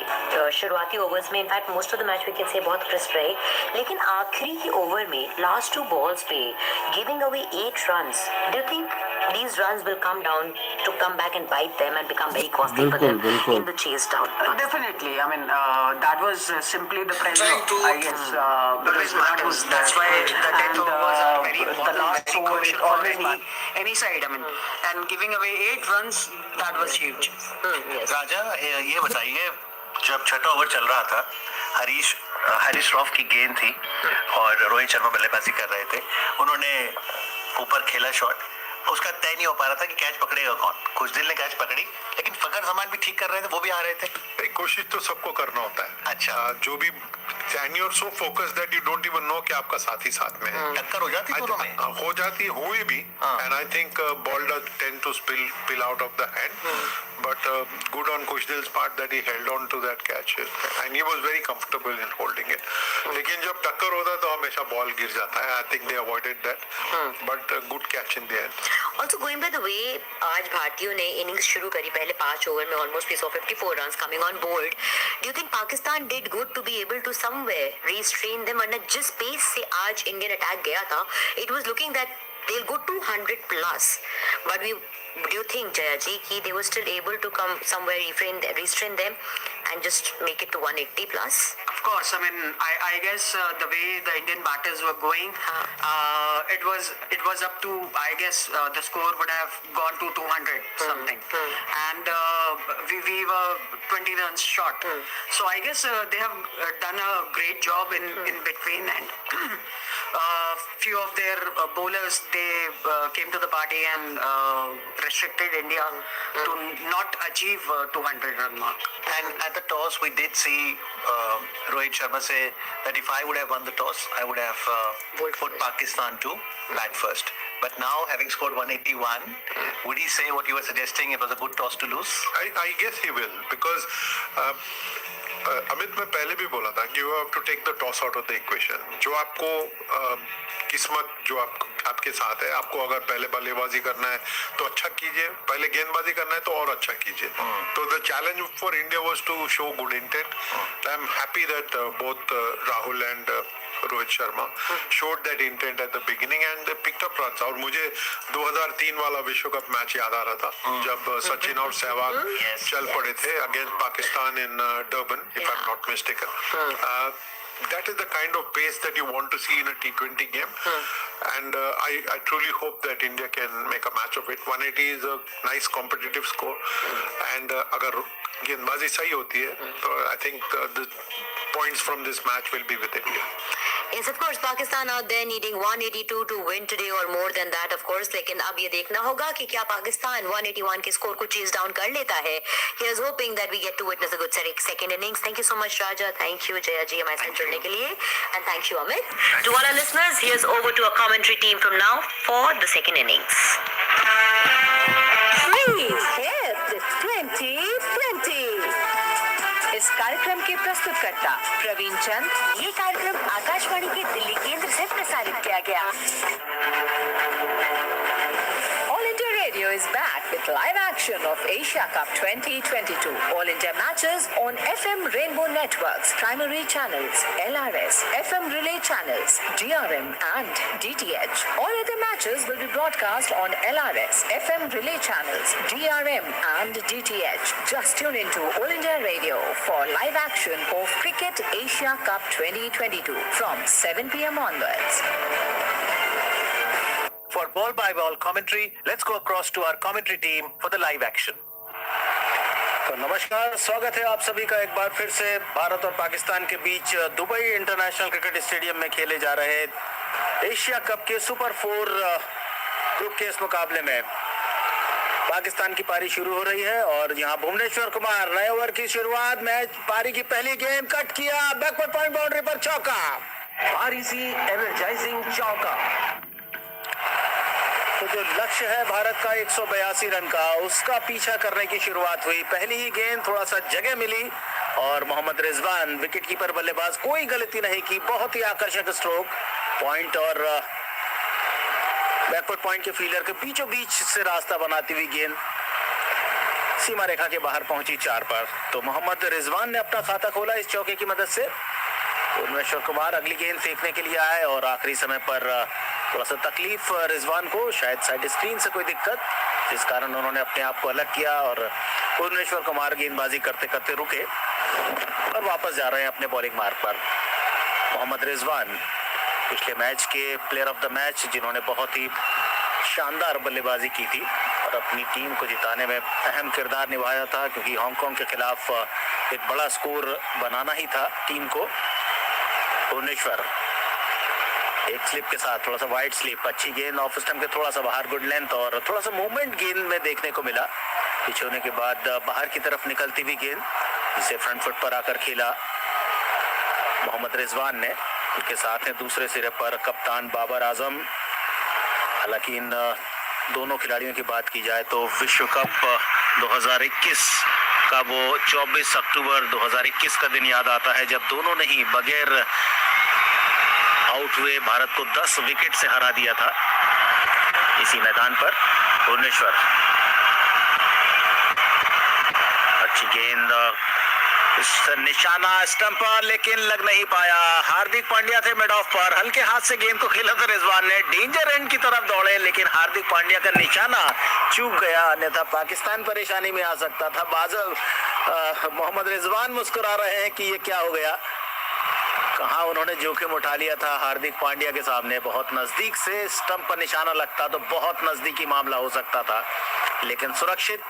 शुरुआती overs में in fact most of the match wicket से बहुत crisp रहे, लेकिन आखिरी की over में last 2 balls पे giving away 8 runs. Do you think these runs will come down to come back and bite them and become very costly for them in the chase down? Definitely. I mean, that was simply the pressure. I guess That's why the death overs are very important. The last over is always any side. I mean, and giving away 8 runs, that was huge. राजा ये बताइए, जब छठा over चल रहा था, Harish rough की गेंद थी और रोहित शर्मा बल्लेबाजी कर रहे थे, उन्होंने ऊपर खेला शॉट, उसका तय नहीं हो पा रहा था कि कैच पकड़ेगा कौन. कुछ दिल ने कैच पकड़ी, लेकिन फकर जमान भी ठीक कर रहे थे, वो भी आ रहे थे. कोशिश तो सबको करना होता है. अच्छा, जो भी and you're so focused that you don't even know कि आपका साथी साथ में है. टक्कर हो जाती दोनों में. हो जाती, हुई भी. And I think ball does tend to spill out of the hand. But good on Kushdil's part that he held on to that catch and he was very comfortable in holding it. लेकिन जब टक्कर होता है तो हमेशा ball गिर जाता है. I think they avoided that. But good catch in the end. Also going by the way आज भारतीयों ने इनिंग्स शुरू करी, पहले 5 ओवर में almost we saw 54 runs coming on board. Do you think Pakistan did good to be able to somewhere restrain them? वरना जिस pace से आज इंडियन अटैक गया था, it was looking that they'll go 200 plus. But do you think, Jaya ji, they were still able to come somewhere restrain them and just make it to 180 plus? Of course. I mean, I guess the way the Indian batters were going, it was up to, I guess the score would have gone to 200 something, and we were 20 runs short. So I guess they have done a great job in between, and few of their bowlers, they came to the party and restricted India to not achieve 200 run mark. And at the toss, we did see Rohit Sharma say that if I would have won the toss, I would have put Pakistan to bat first. But now, having scored 181, would he say what you were suggesting? It was a good toss to lose? I guess he will, because Amit, मैं पहले भी बोला था कि you have to take the toss out of the equation. जो आपको किस्मत जो आपके साथ है, आपको अगर पहले बल्लेबाजी करना है तो अच्छा कीजिए, पहले गेंदबाजी करना है तो और अच्छा कीजिए. तो the challenge for India was to show good intent. I'm happy that both Rahul and Rohit Sharma showed that intent at the beginning and they picked up runs. और मुझे 2003 वाला विश्व कप मैच याद आ रहा था जब सचिन और सहवाग चल पड़े थे against Pakistan in Durban, if I'm not mistaken. That is the kind of pace that you want to see in a T20 game, and I truly hope that India can make a match of it. 180 is a nice competitive score, and अगर गेंदबाजी सही होती है तो I think the points from this match will be with India. Yes, of course, Pakistan out there needing 182 to win today or more than that, of course. लेकिन अब ये देखना होगा कि क्या पाकिस्तान 181 के स्कोर को चेज डाउन कर लेता है. Here's hoping that we get to witness a good second innings. Thank you so much, Raja. Thank you, Jaya ji, हमारे साथ जुड़ने के लिए, and thank you, Amit. To all our listeners, here's over to our commentary team from now for the second innings. Free hit 2020. इस कार्यक्रम के प्रस्तुतकर्ता प्रवीण चंद. ये कार्यक्रम आकाशवाणी के दिल्ली केंद्र से प्रसारित किया गया. All India Radio is back with live action of Asia Cup 2022. All India matches on FM Rainbow Networks, primary channels, LRS, FM Relay channels, DRM and DTH. All other matches will be broadcast on LRS, FM Relay channels, DRM and DTH. Just tune into All India Radio for live action of Cricket Asia Cup 2022 from 7 p.m. onwards. For ball-by-ball commentary, let's go across to our commentary team for the live action. तो नमस्कार, स्वागत है आप सभी का एक बार फिर से भारत और पाकिस्तान के बीच दुबई इंटरनेशनल क्रिकेट स्टेडियम में खेले जा रहे एशिया कप के सुपर 4 ग्रुप के इस मुकाबले में पाकिस्तान की पारी शुरू हो रही है और यहाँ भुवनेश्वर कुमार नए ओवर की शुरुआत, मैच पारी की पहली गेंद कट किया, बैकवर्ड पॉइंट बाउंड्री पर चौका, भारी सी एनर्जाइजिंग चौका. तो जो लक्ष्य है भारत का 182 रन का, उसका पीछा करने की शुरुआत हुई. पहली ही गेंद थोड़ा सा जगह मिली और मोहम्मद रिजवान विकेटकीपर बल्लेबाज कोई गलती नहीं की, बहुत ही आकर्षक स्ट्रोक, पॉइंट और बैकवर्ड पॉइंट के फील्डर के बीचों बीच से रास्ता बनाती हुई गेंद सीमा रेखा के बाहर पहुंची 4 पर। तो मोहम्मद रिजवान ने अपना खाता खोला इस चौके की मदद से। उर्मेश्वर कुमार अगली गेंद फेंकने के लिए आए और आखिरी समय पर थोड़ा सा तकलीफ रिजवान को, शायद साइड स्क्रीन से कोई दिक्कत, जिस कारण उन्होंने अपने आप को अलग किया और उर्मेश्वर कुमार गेंदबाजी करते करते रुके और वापस जा रहे हैं अपने बॉलिंग मार्ग पर। मोहम्मद रिजवान पिछले मैच के प्लेयर ऑफ द मैच, जिन्होंने बहुत ही शानदार बल्लेबाजी की थी और अपनी टीम को जिताने में अहम किरदार निभाया था, क्योंकि हांगकांग के खिलाफ एक बड़ा स्कोर बनाना ही था टीम को। भुवनेश्वर एक स्लिप के साथ, थोड़ा सा वाइड स्लिप, अच्छी गेंद ऑफ स्टंप के थोड़ा सा बाहर, गुड लेंथ और थोड़ा सा मूवमेंट गेंद में देखने को मिला। पिच होने के बाद बाहर की तरफ निकलती हुई गेंद, जिसे फ्रंट फुट पर आकर खेला मोहम्मद रिजवान ने। उनके साथ हैं दूसरे सिरे पर कप्तान बाबर आजम। हालांकि इन दोनों खिलाड़ियों की बात की जाए तो विश्व कप 2021 का वो 24 अक्टूबर 2021 का दिन याद आता है, जब दोनों ने ही बगैर आउट हुए भारत को 10 विकेट से हरा दिया था इसी मैदान पर। भुवनेश्वर अच्छी गेंद, निशाना स्टंप पर लेकिन लग नहीं पाया। हार्दिक पांड्या थे मिड ऑफ पर, हल्के हाथ से गेंद को खेला था रिजवान ने, डेंजर एंड की तरफ दौड़े लेकिन हार्दिक पांड्या का निशाना चूक गया, अन्यथा पाकिस्तान परेशानी में आ सकता था। बाजल मोहम्मद रिजवान मुस्कुरा रहे हैं कि ये क्या हो गया, कहाँ उन्होंने जोखिम उठा लिया था हार्दिक पांड्या के सामने। बहुत नजदीक से स्टंप पर निशाना लगता तो बहुत नजदीकी मामला हो सकता था, लेकिन सुरक्षित,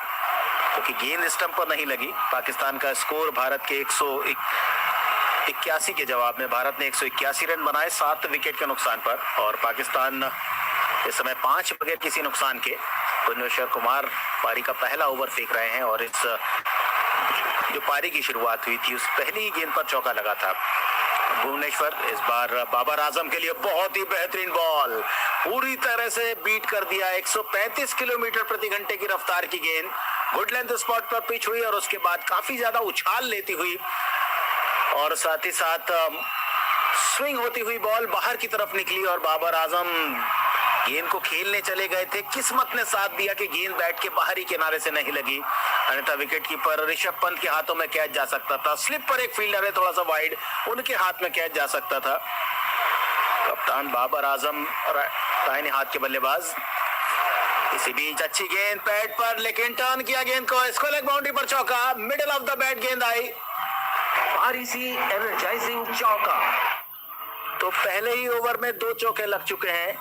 क्योंकि गेंद स्टंप पर नहीं लगी। पाकिस्तान का स्कोर भारत के 181 के जवाब में भारत ने 181 रन बनाए 7 विकेट के नुकसान पर, और पाकिस्तान इस समय 5 बगैर किसी नुकसान के। भुवनेश्वर कुमार पारी का पहला ओवर फेंक रहे हैं और इस जो पारी की शुरुआत हुई थी उस पहली गेंद पर चौका लगा था। भुवनेश्वर इस बार बाबर आजम के लिए बहुत ही बेहतरीन बॉल, पूरी तरह से बीट कर दिया। 135 किलोमीटर प्रति घंटे की रफ्तार की गेंद गुड लेंथ स्पॉट पर पिच हुई और उसके बाद काफी ज्यादा उछाल लेती हुई और साथ ही साथ स्विंग होती हुई बॉल बाहर की तरफ निकली और बाबर आजम गेंद को खेलने चले गए थे। किस्मत ने साथ दिया कि गेंद बैट के बाहरी किनारे से नहीं लगी, अन्यथा विकेट कीपर ऋषभ पंत के हाथों में कैच जा सकता था। स्लिप पर एक फील्डर है थोड़ा सा वाइड, उनके हाथ में कैच जा सकता था। कप्तान बाबर आजम दाहिने हाथ के बल्लेबाज। इसी बीच अच्छी गेंद पैड पर, लेकिन टर्न किया गेंद को, इसको लेग बाउंड्री पर चौका, मिडिल ऑफ द बैट गेंद आई, भारी सी एनर्जाइजिंग चौका। तो पहले ही ओवर में 2 चौके लग चुके हैं।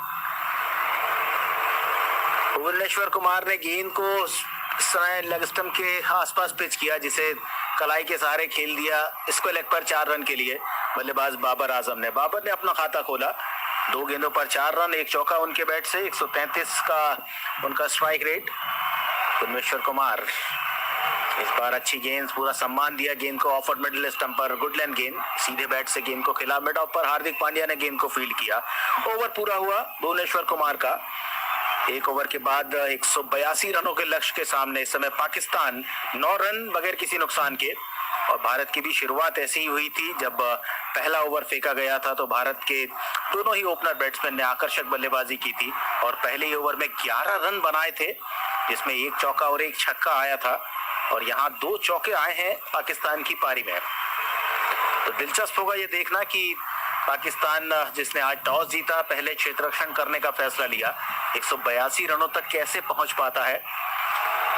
भुवनेश्वर कुमार ने गेंद को लेग स्टंप के आसपास पिच किया, जिसे कलाई के सहारे खेल दिया, इसको लेग पर 4 रन के लिए बल्लेबाज बाबर आजम ने। बाबर ने अपना खाता खोला, 2 गेंदों पर 4 रन, 1 चौका उनके बैट से, 133 का उनका स्ट्राइक रेट। भुवनेश्वर कुमार इस बार अच्छी गेंद, पूरा सम्मान दिया गेंद को, ऑफर मिडिल स्टंप पर, गुड लेंथ गेंद, सीधे बैट से गेंद को खेला। मिड ऑफ पर हार्दिक पांड्या ने गेंद को फील्ड किया। ओवर पूरा हुआ भुवनेश्वर कुमार का। 1 ओवर के बाद 182 रनों के लक्ष्य के सामने इस समय पाकिस्तान 9 रन बगैर किसी नुकसान के। और भारत की भी शुरुआत ऐसी ही हुई थी, जब पहला ओवर फेंका गया था तो भारत के दोनों ही ओपनर बैट्समैन ने आकर्षक बल्लेबाजी की थी और पहले ही ओवर में 11 रन बनाए थे, जिसमें 1 चौका और 1 छक्का आया था, और यहाँ 2 चौके आए हैं पाकिस्तान की पारी में। तो दिलचस्प होगा ये देखना कि पाकिस्तान, जिसने आज टॉस जीता, पहले क्षेत्ररक्षण करने का फैसला लिया, 182 रनों तक कैसे पहुंच पाता है।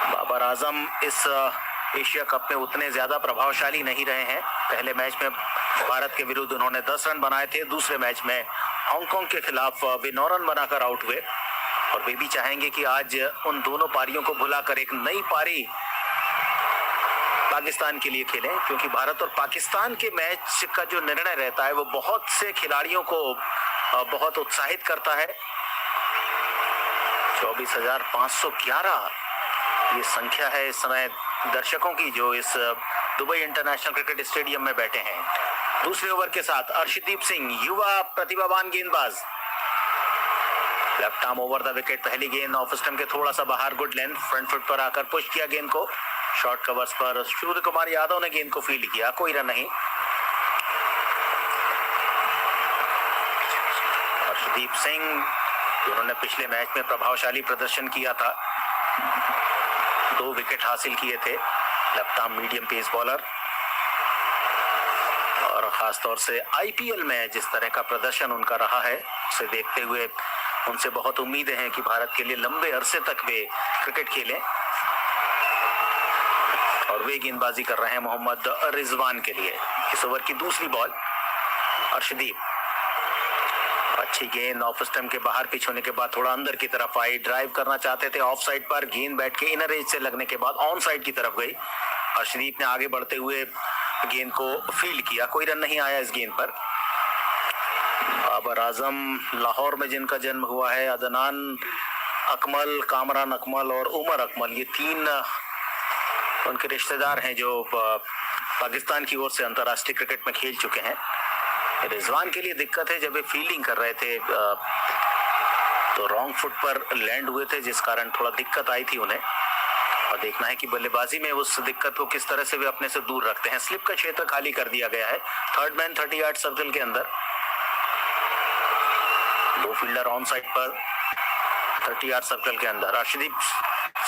बाबर आजम इस एशिया कप में उतने ज्यादा प्रभावशाली नहीं रहे हैं। पहले मैच में भारत के विरुद्ध उन्होंने 10 रन बनाए थे, दूसरे मैच में हांगकांग के खिलाफ वे 9 रन बनाकर आउट हुए, और वे भी चाहेंगे कि आज उन दोनों पारियों को भुलाकर एक नई पारी पाकिस्तान के लिए खेलें, क्योंकि भारत और पाकिस्तान के मैच का जो निर्णय रहता है वो बहुत से खिलाड़ियों को बहुत उत्साहित करता है। 24,511 ये संख्या है इस समय दर्शकों की जो इस दुबई इंटरनेशनल क्रिकेट स्टेडियम में बैठे हैं। दूसरे ओवर के साथ अर्शदीप सिंह, युवा प्रतिभावान गेंदबाज, left arm over the wicket, पहली गेंद ऑफ स्टंप के थोड़ा सा बाहर, गुड लेंथ, फ्रंट फुट पर आकर पुश किया गेंद को, शॉर्ट कवर्स पर सूर्य कुमार यादव ने गेंद को फील्ड किया, कोई रन नहीं। अर्शदीप सिंह दोनों ने पिछले मैच में प्रभावशाली प्रदर्शन किया था, 2 विकेट हासिल किए थे। Left arm medium pace bowler, और खासतौर से आईपीएल में जिस तरह का प्रदर्शन उनका रहा है उसे देखते हुए उनसे बहुत उम्मीदें हैं कि भारत के लिए लंबे अरसे तक वे क्रिकेट खेलें। और वे गेंदबाजी कर रहे हैं मोहम्मद रिजवान के लिए। इस ओवर की दूसरी बॉल, अर्शदीप अच्छी गेंद ऑफ स्टंप के बाहर पिच होने के बाद थोड़ा अंदर की तरफ आई, ड्राइव करना चाहते थे ऑफ साइड पर, गेंद बैट के इनर एज से लगने के बाद ऑन साइड की तरफ गई। अर्शदीप ने आगे बढ़ते हुए गेंद को फील्ड किया, कोई रन नहीं आया इस गेंद पर। बाबर आजम लाहौर में जिनका जन्म हुआ है, अदनान अकमल, कामरान अकमल और उमर अकमल, ये 3 उनके रिश्तेदार हैं जो पाकिस्तान की ओर से अंतर्राष्ट्रीय क्रिकेट में खेल चुके हैं। रिजवान के लिए दिक्कत है, जब वे फील्डिंग कर रहे थे तो रॉन्ग फुट पर लैंड हुए थे, जिस कारण थोड़ा दिक्कत आई थी उन्हें। और देखना है कि बल्लेबाजी में उस दिक्कत को किस तरह से वे अपने से दूर रखते हैं। स्लिप का क्षेत्र खाली कर दिया गया है, थर्ड मैन 30 यार्ड सर्कल के अंदर, 2 फील्डर ऑन साइड पर 30 यार्ड सर्कल के अंदर। अर्शदीप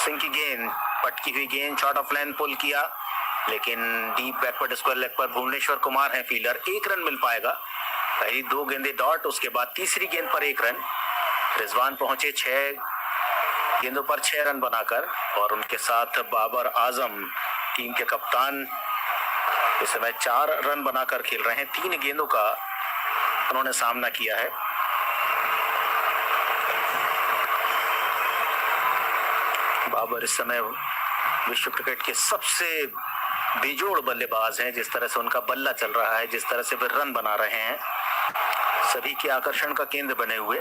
सिंह की गेंद, पटकी हुई गेंद, शॉट ऑफ लाइन पुल किया, लेकिन डीप बैकवर्ड स्क्वायर लेग पर भुवनेश्वर कुमार है फील्डर, 1 रन मिल पाएगा। पहली 2 गेंदें डॉट, उसके बाद तीसरी गेंद पर 1 रन। रिजवान पहुंचे 6 गेंदों पर 6 रन बनाकर, और उनके साथ बाबर आजम टीम के कप्तान इस समय 4 रन बनाकर खेल रहे हैं। 3 गेंदों का उन्होंने सामना किया है। बाबर इस समय विश्व क्रिकेट के सबसे बेजोड़ बल्लेबाज हैं। जिस तरह से उनका बल्ला चल रहा है, जिस तरह से वे रन बना रहे हैं, सभी के आकर्षण का केंद्र बने हुए।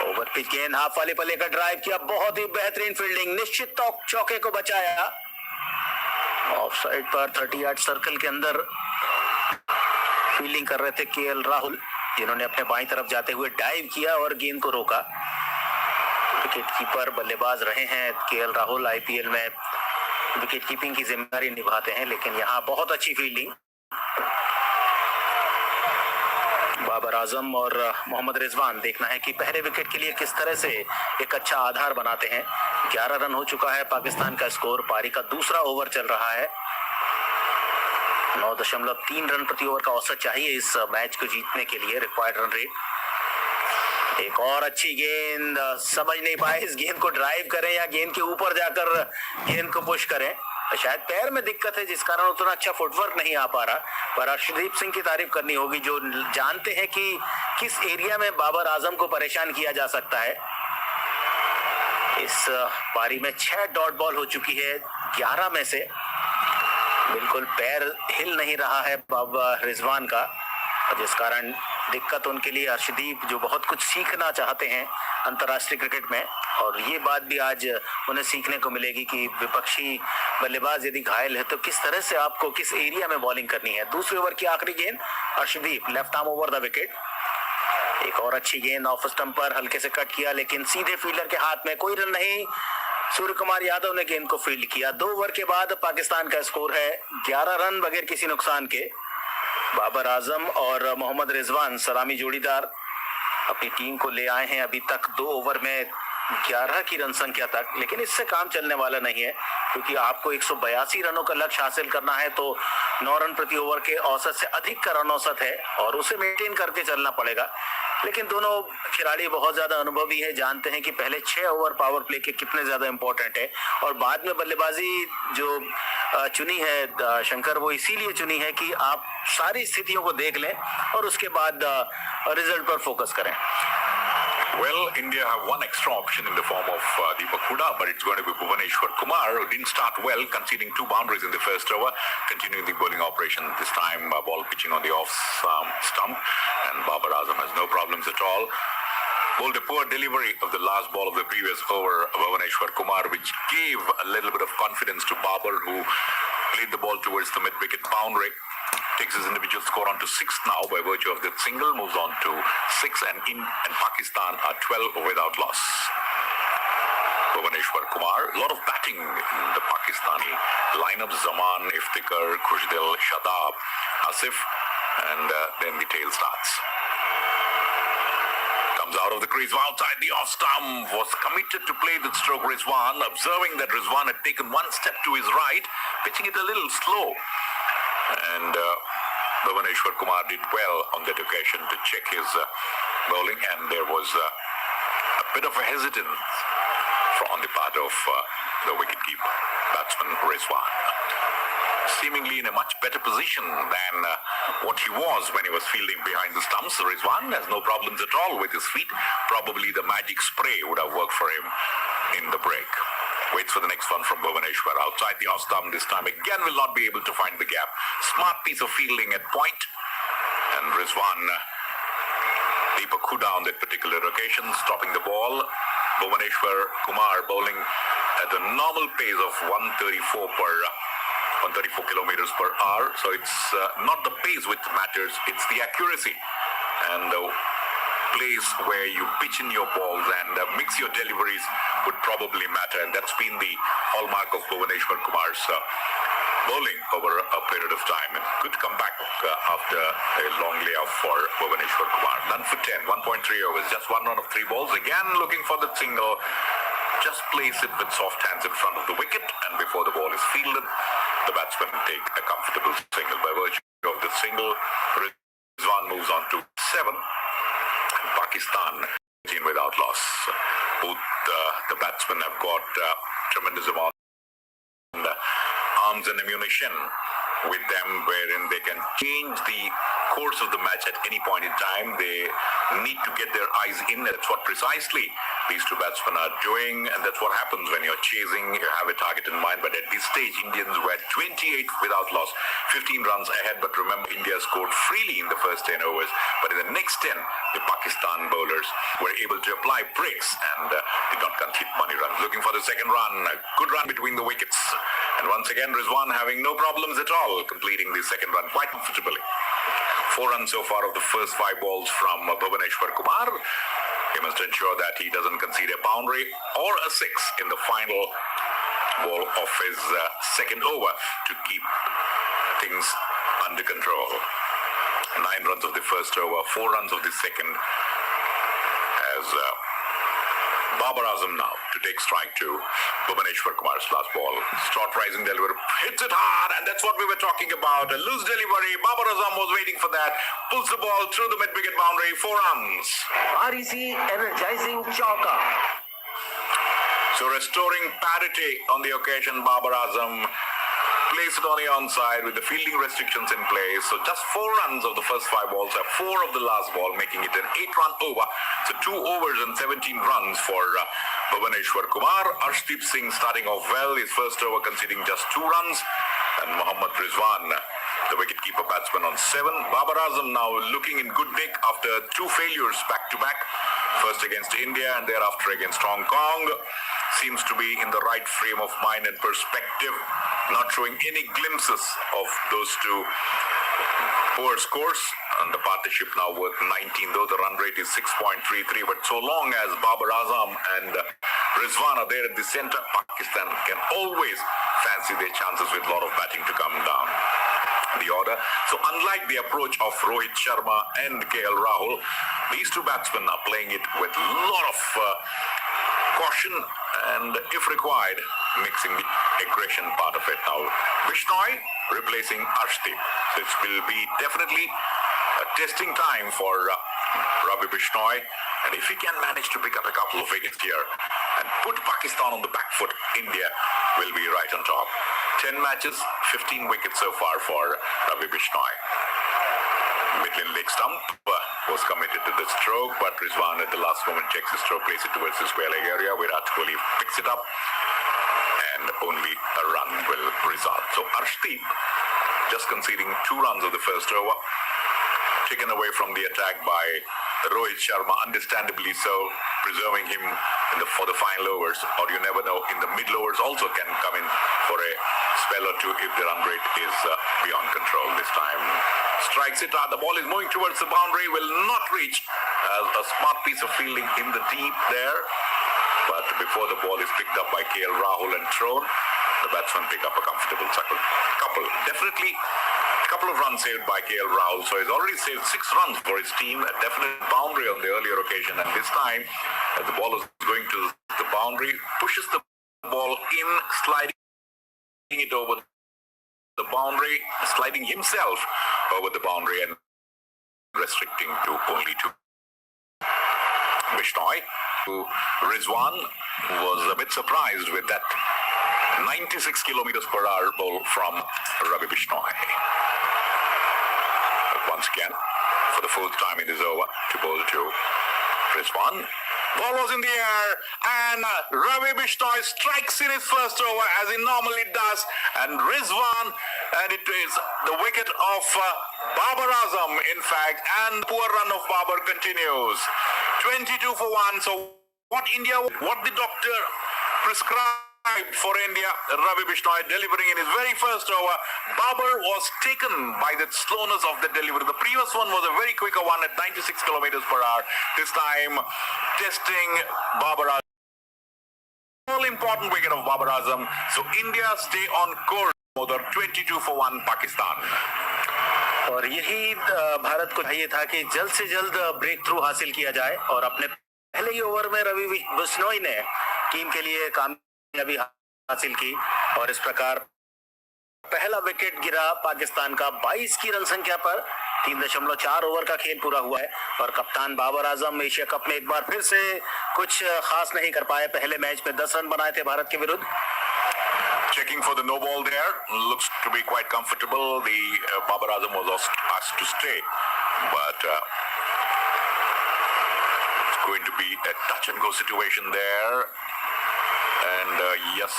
ओवर पिच गेंद हाफ वाले पर लेकर ड्राइव किया, बहुत ही बेहतरीन फील्डिंग, निश्चित चौके को बचाया। ऑफ साइड पर 30 यार्ड सर्कल के अंदर फील्डिंग कर रहे थे केएल राहुल, जिन्होंने अपने बाईं तरफ जाते हुए डाइव किया और गेंद को रोका। विकेट कीपर बल्लेबाज रहे हैं केएल राहुल, आईपीएल में विकेट कीपिंग की जिम्मेदारी निभाते हैं, लेकिन यहाँ बहुत अच्छी फील्डिंग। बाबर आजम और मोहम्मद रिजवान, देखना है कि पहले विकेट के लिए किस तरह से एक अच्छा आधार बनाते हैं। 11 रन हो चुका है पाकिस्तान का स्कोर, पारी का दूसरा ओवर चल रहा है। 9.3 रन प्रति ओवर का औसत चाहिए इस मैच को जीतने के लिए, रिक्वायर्ड रन रेट। एक और अच्छी गेंद, समझ नहीं पाए इस गेंद को ड्राइव करें या गेंद के ऊपर जाकर गेंद को पुश करें। शायद पैर में दिक्कत है, जिस कारण उतना अच्छा फुटवर्क नहीं आ पा रहा। पर अर्शदीप सिंह की तारीफ करनी होगी, जो जानते हैं कि किस एरिया में बाबर आजम को परेशान किया जा सकता है। इस पारी में 6 डॉट बॉल हो चुकी है 11 में से। बिल्कुल पैर हिल नहीं रहा है बाबर रिजवान का, जिस कारण दिक्कत उनके लिए। अर्शदीप जो बहुत कुछ सीखना चाहते हैं अंतर्राष्ट्रीय क्रिकेट में, और ये बात भी आज उन्हें सीखने को मिलेगी कि विपक्षी बल्लेबाज यदि घायल है तो किस तरह से आपको किस एरिया में बॉलिंग करनी है। दूसरे ओवर की आखिरी गेंद, Arshdeep left arm over the wicket. एक और अच्छी गेंद ऑफ स्टंप पर हल्के से कट किया, लेकिन सीधे फील्डर के हाथ में, कोई रन नहीं। सूर्य कुमार यादव ने गेंद को फील्ड किया। 2 ओवर के बाद पाकिस्तान का स्कोर है 11 रन बगैर किसी नुकसान के। बाबर आजम और मोहम्मद रिजवान सलामी जोड़ीदार अपनी टीम को ले आए हैं अभी तक 2 ओवर में 11 की रन संख्या तक, लेकिन इससे काम चलने वाला नहीं है, क्योंकि आपको 182 रनों का लक्ष्य हासिल करना है तो 9 रन प्रति ओवर के औसत से अधिक का रन औसत है और उसे मेंटेन करके चलना पड़ेगा। लेकिन दोनों खिलाड़ी बहुत ज्यादा अनुभवी है, जानते हैं कि पहले 6 ओवर पावर प्ले के कितने ज्यादा इंपॉर्टेंट है, और बाद में बल्लेबाजी जो चुनी है शंकर, वो इसीलिए चुनी है कि आप सारी स्थितियों को देख लें और उसके बाद रिजल्ट पर फोकस करें। Well, India have one extra option in the form of Deepak Huda, but it's going to be Bhuvaneshwar Kumar, who didn't start well, conceding 2 boundaries in the first over, continuing the bowling operation. This time, ball pitching on the off stump, and Babar Azam has no problems at all. Bowled a poor delivery of the last ball of the previous over, Bhuvaneshwar Kumar, which gave a little bit of confidence to Babar, who played the ball towards the mid-wicket boundary. Takes his individual score on to 6 now by virtue of the single, moves on to 6, and Pakistan are 12 without loss. Bhuvaneshwar Kumar, a lot of batting in the Pakistani lineup. Zaman, Iftikhar, Khushdil, Shadab, Asif, and then the tail starts. Comes out of the crease outside the off stump. Was committed to play the stroke. Rizwan, observing that Rizwan had taken one step to his right, pitching it a little slow. And Bhuvaneshwar Kumar did well on that occasion to check his bowling, and there was a bit of a hesitance on the part of the wicketkeeper, batsman Rizwan. Seemingly in a much better position than what he was when he was fielding behind the stumps. Rizwan has no problems at all with his feet. Probably the magic spray would have worked for him in the break. Waits for the next one from Bhuvaneshwar outside the off stump. This time again will not be able to find the gap. Smart piece of fielding at point. And Rizwan Deepak Huda on that particular occasion, stopping the ball. Bhuvaneshwar Kumar bowling at a normal pace of 134 kilometers per hour. So it's not the pace which matters, it's the accuracy and the place where you pitch in your balls and mix your deliveries would probably matter. And that's been the hallmark of Bhuvaneshwar Kumar's bowling over a period of time. And good comeback after a long layoff for Bhuvaneshwar Kumar. None for 10, 1.3 overs, just 1 run of 3 balls. Again looking for the single. Just place it with soft hands in front of the wicket, and before the ball is fielded, the batsman take a comfortable single. By virtue of the single, Rizwan moves on to 7, and Pakistan 18 without loss. Both the batsmen have got tremendous amount of arms and ammunition with them, wherein they can change the course of the match at any point in time. They need to get their eyes in. That's what precisely these two batsmen are doing, and that's what happens when you're chasing. You have a target in mind, but at this stage, Indians were 28 without loss, 15 runs ahead. But remember, India scored freely in the first 10 overs, but in the next 10, the Pakistan bowlers were able to apply breaks and did not concede money runs. Looking for the second run, a good run between the wickets, and once again, Rizwan having no problems at all, completing the second run quite comfortably. 4 runs so far of the first 5 balls from Bhuvaneshwar Kumar. He must ensure that he doesn't concede a boundary or a 6 in the final ball of his second over to keep things under control. 9 runs of the first over, 4 runs of the second, as Babar Azam now to take strike to Bhuvaneshwar Kumar's last ball. Short rising delivery, hits it hard, and that's what we were talking about. A loose delivery. Babar Azam was waiting for that. Pulls the ball through the mid-wicket boundary. 4 runs. REC energizing chowk. So restoring parity on the occasion, Babar Azam placed it on the onside with the fielding restrictions in place. So just 4 runs of the first 5 balls, 4 of the last ball, making it an 8-run over. So 2 overs and 17 runs for Bhuvaneshwar Kumar. Arshdeep Singh starting off well, his first over conceding just 2 runs. And Mohammad Rizwan, the wicketkeeper batsman, on 7. Babar Azam now looking in good nick after 2 failures back-to-back. First against India and thereafter against Hong Kong. Seems to be in the right frame of mind and perspective, not showing any glimpses of those 2 poor scores. And the partnership now worth 19, though the run rate is 6.33. But so long as Babar Azam and Rizwan are there at the center, Pakistan can always fancy their chances with a lot of batting to come down the order. So unlike the approach of Rohit Sharma and KL Rahul, these 2 batsmen are playing it with a lot of caution and, if required, mixing the aggression part of it. Now Bishnoi replacing Arshdeep. So it will be definitely a testing time for Ravi Bishnoi, and if he can manage to pick up a couple of wickets here and put Pakistan on the back foot, India will be right on top. 10 matches, 15 wickets so far for Ravi Bishnoi. Midland leg stump was committed to the stroke, but Rizwan at the last moment checks his stroke, plays it towards his wale area. Virat Kohli picks it up, and only a run will result. So Arshdeep just conceding 2 runs of the first over, taken away from the attack by Rohit Sharma, understandably so, preserving him for the final overs, or you never know, in the middle overs also can come in for a spell or 2 if the run rate is beyond control. This time strikes it hard. The ball is moving towards the boundary, will not reach. A smart piece of fielding in the deep there, but before the ball is picked up by KL Rahul and thrown, the batsmen pick up a comfortable couple. Definitely a couple couple of runs saved by KL Rahul. So he's already saved 6 runs for his team, a definite boundary on the earlier occasion. And this time, as the ball is going to the boundary, pushes the ball in, sliding it over the boundary, sliding himself over the boundary and restricting to only 2. Bishnoi, who Rizwan was a bit surprised with that 96 kilometers per hour ball from Ravi Bishnoi. Once again, for the 4th time in this over, to bowl to Rizwan. Ball was in the air, and Ravi Bishnoi strikes in his first over as he normally does, and Rizwan, and it is the wicket of Babar Azam, in fact, and the poor run of Babar continues. 22 for 1. So what the doctor prescribed for India, Ravi Bishnoi delivering in his very first over. Babar was taken by the slowness of the delivery. The previous one was a very quicker one at 96 kilometers per hour. This time, testing Babar Azam. All important wicket of Babar Azam. So India stay on course. 22 for 1 Pakistan. और यही भारत को चाहिए था कि जल्द से जल्द break through हासिल किया जाए और अपने पहले ही ओवर में रवि बिश्नोई ने टीम के लिए कामयाबी हासिल की और इस प्रकार पहला विकेट गिरा पाकिस्तान का 22 की रन संख्या पर। 3.4 ओवर का खेल पूरा हुआ है और कप्तान बाबर आजम एशिया कप में एक बार फिर से कुछ खास नहीं कर पाए। पहले मैच में 10 रन बनाए थे भारत के विरुद्ध। Checking for the no ball there, looks to be quite comfortable. The Babar Azam was asked to stay, but it's going to be a touch and go situation there. And yes,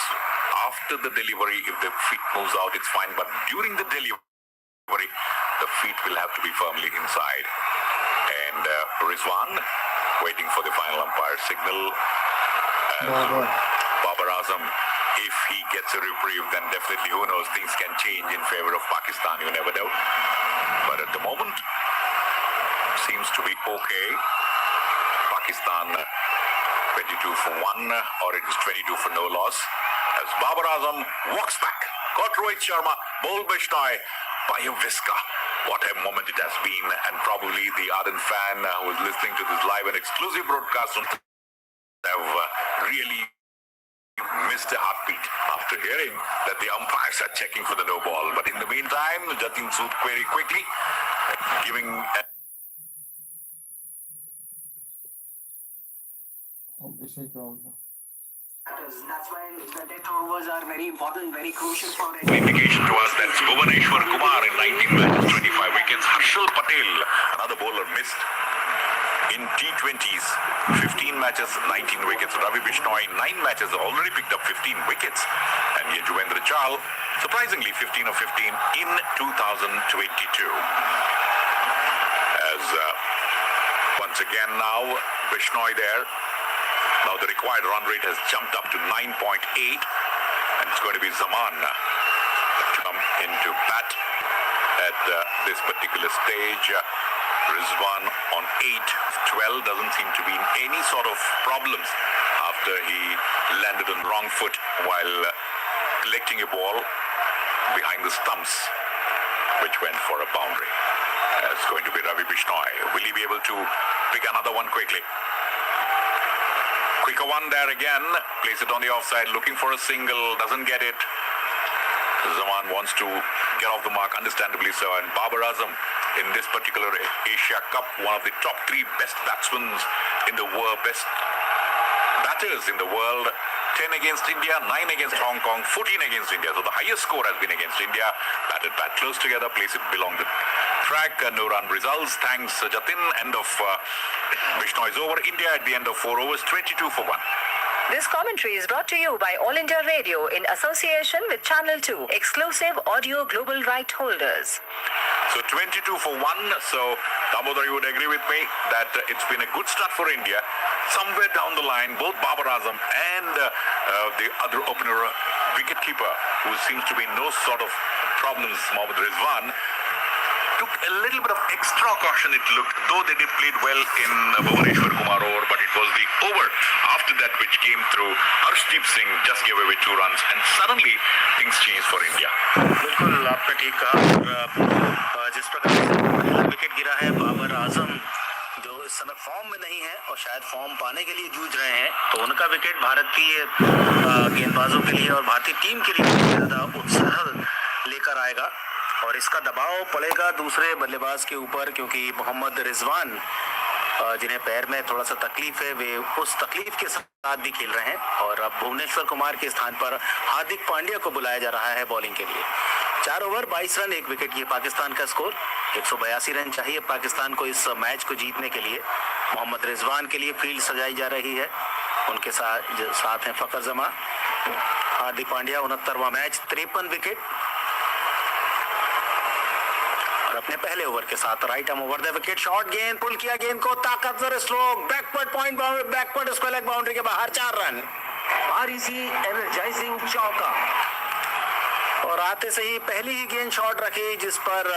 after the delivery, if the feet moves out, it's fine. But during the delivery, the feet will have to be firmly inside. And Rizwan waiting for the final umpire signal. Babar Azam, if he gets a reprieve, then definitely, who knows, things can change in favor of Pakistan, you never know. But at the moment, seems to be okay. Pakistan 22 for 1, or it is 22 for no loss. As Babar Azam walks back, got Rohit Sharma, bowled Bishnoi by a whisker. What a moment it has been, and probably the ardent fan who is listening to this live and exclusive broadcast have really missed a heartbeat after hearing that the umpires are checking for the no ball. But in the meantime, Jatin Sood very quickly giving That's why the death overs are very important, very crucial for it. indication to us that Bhuvaneshwar Kumar in 19 matches, 25 wickets. Harshal Patel, another bowler, missed in T20s, 15 matches, 19 wickets. Ravi Bishnoi, 9 matches, already picked up 15 wickets. And Yajuvendra Chahal, surprisingly, 15 of 15 in 2022. As once again now, Bishnoi there. Now the required run rate has jumped up to 9.8. And it's going to be Zaman to come into bat at this particular stage. Rizwan on 8-12 doesn't seem to be in any sort of problems after he landed on the wrong foot while collecting a ball behind the stumps, which went for a boundary. It's going to be Ravi Bishnoi. Will he be able to pick another one quickly? Quicker one there again. Place it on the offside, looking for a single, doesn't get it. Zaman wants to get off the mark, understandably so. And Babar Azam, in this particular Asia Cup, one of the top 3 best batsmen in the world, best batters in the world. 10 against India, 9 against Hong Kong, 14 against India. So the highest score has been against India. Batted bat close together, place it along the track. No run results. Thanks, Jatin. End of Bishnoi's over. India at the end of 4 overs, 22 for 1. This commentary is brought to you by All India Radio in association with Channel 2, exclusive audio global right holders. So 22 for 1. So Damodar, you would agree with me that it's been a good start for India. Somewhere down the line, both Babar Azam and the other opener, wicketkeeper, who seems to be no sort of problems, Mohammad Rizwan, took a little bit of extra caution, it looked, though they did played well in Bhuvaneshwar Kumar over, but it was the over after that which came through. Harshdeep Singh just gave away 2 runs and suddenly things changed for India. बिल्कुल आपने ठीक कहा। जिस प्रकार पहला wicket गिरा है, बाबर आजम जो इस समय फॉर्म में नहीं है और शायद फॉर्म पाने के लिए जूझ रहे हैं, तो उनका विकेट भारतीय गेंदबाजों के लिए और भारतीय टीम के लिए बहुत ज़्यादा उत्साह लेकर आएगा और इसका दबाव पड़ेगा दूसरे बल्लेबाज के ऊपर, क्योंकि मोहम्मद रिजवान जिन्हें पैर में थोड़ा सा तकलीफ है, वे उस तकलीफ के साथ भी खेल रहे हैं और अब भुवनेश्वर कुमार के स्थान पर हार्दिक पांड्या को बुलाया जा रहा है बॉलिंग के लिए। 4 ओवर 22 रन 1 विकेट, ये पाकिस्तान का स्कोर। 182 रन चाहिए पाकिस्तान को इस मैच को जीतने के लिए। मोहम्मद रिजवान के लिए फील्ड सजाई जा रही है, उनके साथ हैं फखर जमा। हार्दिक पांड्या 69वां मैच, 53 विकेट और अपने पहले ओवर के साथ right arm over the wicket, short गेंद, पुल किया गेंद को, ताकतवर stroke, backward point, backward square leg boundary के बाहर, 4 रन। REC एनर्जाइजिंग चौका और आते से ही पहली ही गेंद शॉर्ट रखी जिस पर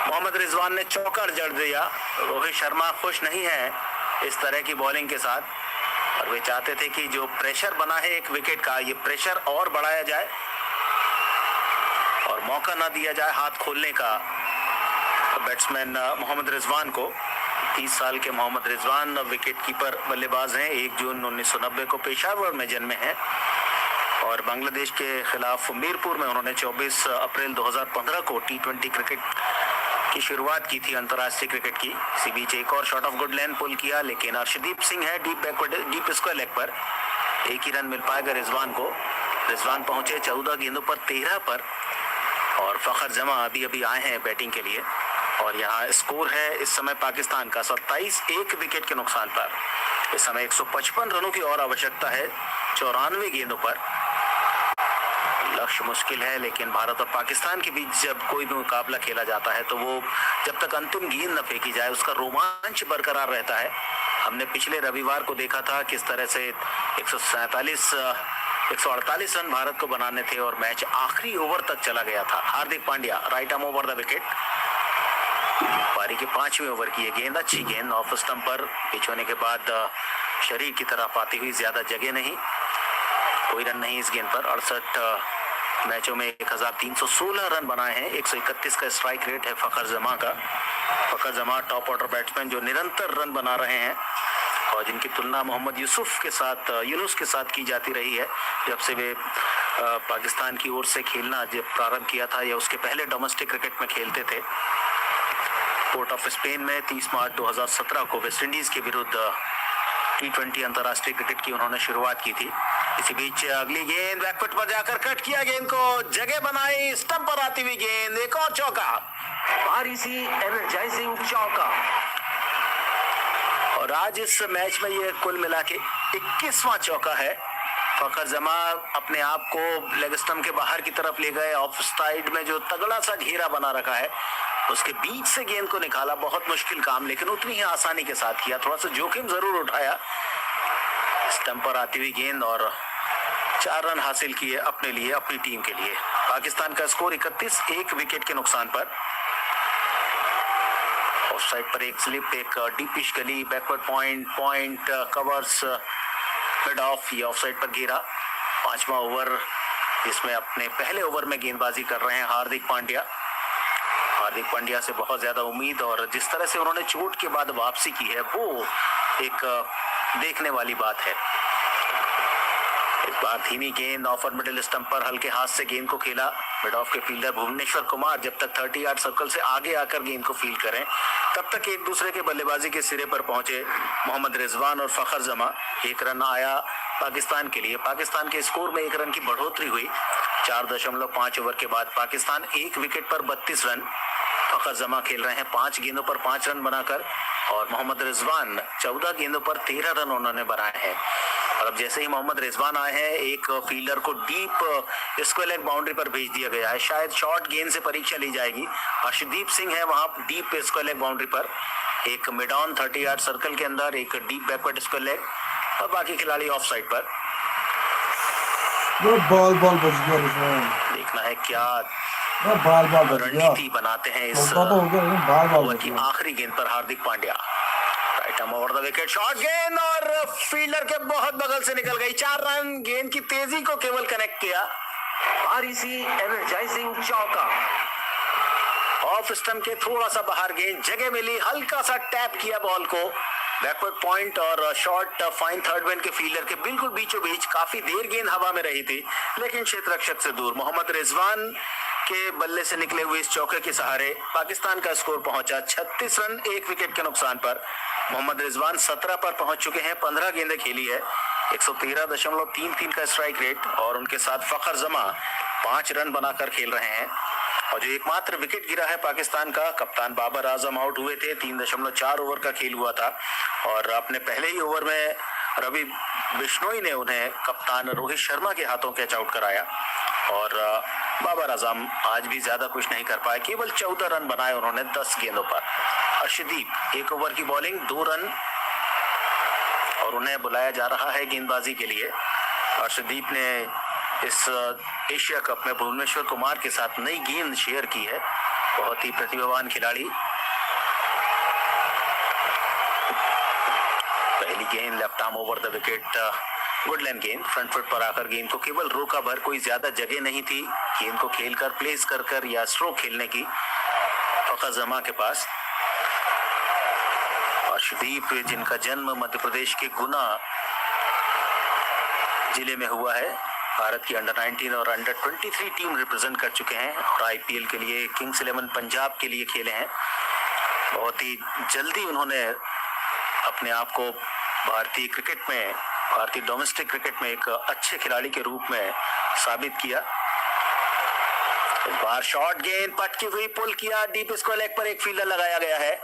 मोहम्मद रिजवान ने चौकर जड़ दिया। रोहित शर्मा खुश नहीं है इस तरह की बॉलिंग के साथ और वे चाहते थे कि जो प्रेशर बना है 1 विकेट का, ये प्रेशर और बढ़ाया जाए और मौका ना दिया जाए हाथ खोलने का बैट्समैन मोहम्मद रिजवान को। 30 साल के मोहम्मद रिजवान विकेट कीपर बल्लेबाज हैं, 1 जून 1990 को पेशावर में जन्मे हैं और बांग्लादेश के खिलाफ मीरपुर में उन्होंने 24 अप्रैल 2015 को T20 क्रिकेट की शुरुआत की थी, अंतर्राष्ट्रीय क्रिकेट की। इसी बीच एक और शॉट ऑफ गुड लेंथ पुल किया, लेकिन अर्शदीप सिंह है डीप स्क्वायर लेग पर, 1 ही रन मिल पाएगा रिजवान को। रिजवान पहुंचे 14 गेंदों पर 13 पर और फखर जमा अभी आए हैं बैटिंग के लिए और यहाँ स्कोर है इस समय पाकिस्तान का 27, 1 विकेट के नुकसान पर। इस समय 155 रनों की और आवश्यकता है 94 गेंदों पर। लक्ष्य मुश्किल है, लेकिन भारत और पाकिस्तान के बीच जब कोई भी मुकाबला खेला जाता है तो वो जब तक अंतिम गेंद न फेंकी जाए उसका रोमांच बरकरार रहता है। हमने पिछले रविवार को देखा था किस तरह से 148 रन भारत को बनाने थे और मैच आखिरी ओवर तक चला गया था। Hardik Pandya right arm over the wicket, पारी के 5वें ओवर की ये गेंद, अच्छी गेंद ऑफ स्टंप पर पिच होने के बाद शरीर की तरफ आती हुई, ज्यादा जगह नहीं, कोई रन नहीं इस गेंद पर। 68 मैचों में 1316 रन बनाए हैं, 131 का स्ट्राइक रेट है फखर जमा का। फखर जमा टॉप ऑर्डर बैट्समैन जो निरंतर रन बना रहे हैं और जिनकी तुलना मोहम्मद यूनुस के साथ की जाती रही है जब से वे पाकिस्तान की ओर से खेलना जब प्रारंभ किया था या उसके पहले डोमेस्टिक क्रिकेट में खेलते थे। पोर्ट ऑफ स्पेन में 30 मार्च 2017 को वेस्टइंडीज के विरुद्ध T20 अंतर्राष्ट्रीय क्रिकेट की उन्होंने शुरुआत की थी। इसी बीच अगली गेंद बैकफुट पर जाकर कट किया, गेंद को जगह बनाई, स्टंप पर आती हुई गेंद, एक और चौका। REC एनर्जाइजिंग चौका और आज इस मैच में ये कुल मिला के 21वां चौका है। फखर जमा अपने आप को लेग स्टंप के बाहर की तरफ ले गए, ऑफ साइड में जो तगड़ा सा घेरा बना रखा है उसके बीच से गेंद को निकाला, बहुत मुश्किल काम, लेकिन उतनी ही आसानी के साथ किया, थोड़ा सा जोखिम जरूर उठाया। स्टंप पर आती हुई गेंद और 4 रन हासिल किए अपने लिए, अपनी टीम के लिए। पाकिस्तान का स्कोर 31, 1 विकेट के नुकसान पर। ऑफ साइड पर एक स्लिप, एक डीपिश गली, backward point covers mid of, ये ऑफ साइड पर घेरा। 5वां ओवर जिसमें अपने पहले ओवर में गेंदबाजी कर रहे हैं हार्दिक पांड्या से बहुत ज्यादा उम्मीद और जिस तरह से उन्होंने चोट के बाद वापसी की है वो एक देखने वाली बात है। इस बार धीमी गेंद ऑफर मिडिल स्टंप पर हल्के हाथ से गेंद को खेला। मिड ऑफ के फील्डर भुवनेश्वर कुमार जब तक 30 यार्ड सर्कल से आगे आकर गेंद को फील्ड करें तब तक एक दूसरे के बल्लेबाजी के सिरे पर पहुंचे मोहम्मद रिजवान और फखर जमा। 1 रन आया पाकिस्तान के लिए। पाकिस्तान के स्कोर में 1 रन की बढ़ोतरी हुई। 4.5 ओवर के बाद पाकिस्तान 1 विकेट पर 32 रन। फखर जमा खेल रहे हैं 5 गेंदों पर 5 रन बनाकर और मोहम्मद रिजवान 14 गेंदों पर 13 रन उन्होंने बनाए हैं। और अब जैसे ही मोहम्मद रिजवान आए हैं एक फील्डर को डीप स्क्वायर लेग बाउंड्री पर भेज दिया गया है। शायद शॉर्ट गेंद से परीक्षा ली जाएगी। अर्शदीप सिंह है वहां डीप स्क्वायर लेग बाउंड्री पर, एक मिड ऑन 30 यार्ड सर्कल के अंदर, एक डीप बैकवर्ड स्क्वायर लेग और बाकी खिलाड़ी ऑफ साइड पर। बॉल बच गया। देखना है क्या रणनीति बनाते हैं इस ओवर की आखिरी गेंद पर Hardik Pandya. Right arm over the wicket, shot गेंद और फील्डर के बहुत बगल से निकल गई। 4 रन, गेंद की तेजी को केवल कनेक्ट किया। आरईसी एनर्जाइजिंग चौका। ऑफ स्टंप के थोड़ा सा बाहर गेंद, जगह मिली, हल्का सा टैप किया बॉल को, बैकवर्ड पॉइंट और शॉट फाइन थर्ड मैन के फील्डर के बिल्कुल बीचों बीच। काफी देर गेंद हवा में रही थी लेकिन क्षेत्र रक्षक से दूर। मोहम्मद रिजवान के बल्ले से निकले हुए इस चौके के सहारे पाकिस्तान का स्कोर पहुंचा 36 रन 1 विकेट के नुकसान पर। मोहम्मद रिजवान 17 पर पहुंच चुके हैं, 15 गेंदें खेली है, 113.33 का स्ट्राइक रेट और उनके साथ फखर जमा 5 रन बनाकर खेल रहे हैं। और जो एकमात्र विकेट गिरा है पाकिस्तान का, कप्तान बाबर आजम आउट हुए थे। 3.4 ओवर का खेल हुआ था और अपने पहले ही ओवर में रवि बिश्नोई ने उन्हें कप्तान रोहित शर्मा के हाथों कैच आउट कराया और बाबर आजम आज भी ज्यादा कुछ नहीं कर पाए, केवल 14 रन बनाए उन्होंने 10 गेंदों पर। अर्शदीप 1 ओवर की बॉलिंग, 2 रन और उन्हें बुलाया जा रहा है गेंदबाजी के लिए। अर्शदीप ने इस एशिया कप में भुवनेश्वर कुमार के साथ नई गेंद शेयर की है, बहुत ही प्रतिभावान खिलाड़ी। पहली गेंद left arm over the wicket, Woodland गेंद, फ्रंट फुट पर आकर गेंद को केवल रोका भर, कोई ज्यादा जगह नहीं थी गेंद को खेलकर प्लेस कर या स्ट्रोक खेलने की फखर जमा के पास। अर्शदीप जिनका जन्म मध्य प्रदेश के गुना जिले में हुआ है, भारत की अंडर 19 और अंडर 23 टीम रिप्रेजेंट कर चुके हैं और आईपीएल के लिए किंग्स 11 पंजाब के लिए खेले हैं। बहुत ही जल्दी उन्होंने अपने आप को भारतीय क्रिकेट में, भारतीय डोमेस्टिक क्रिकेट में एक अच्छे खिलाड़ी के रूप में साबित किया। इस बार शॉर्ट गेंद पटकी हुई, पुल किया, डीप स्क्वायर लेग पर एक फील्डर लगाया गया है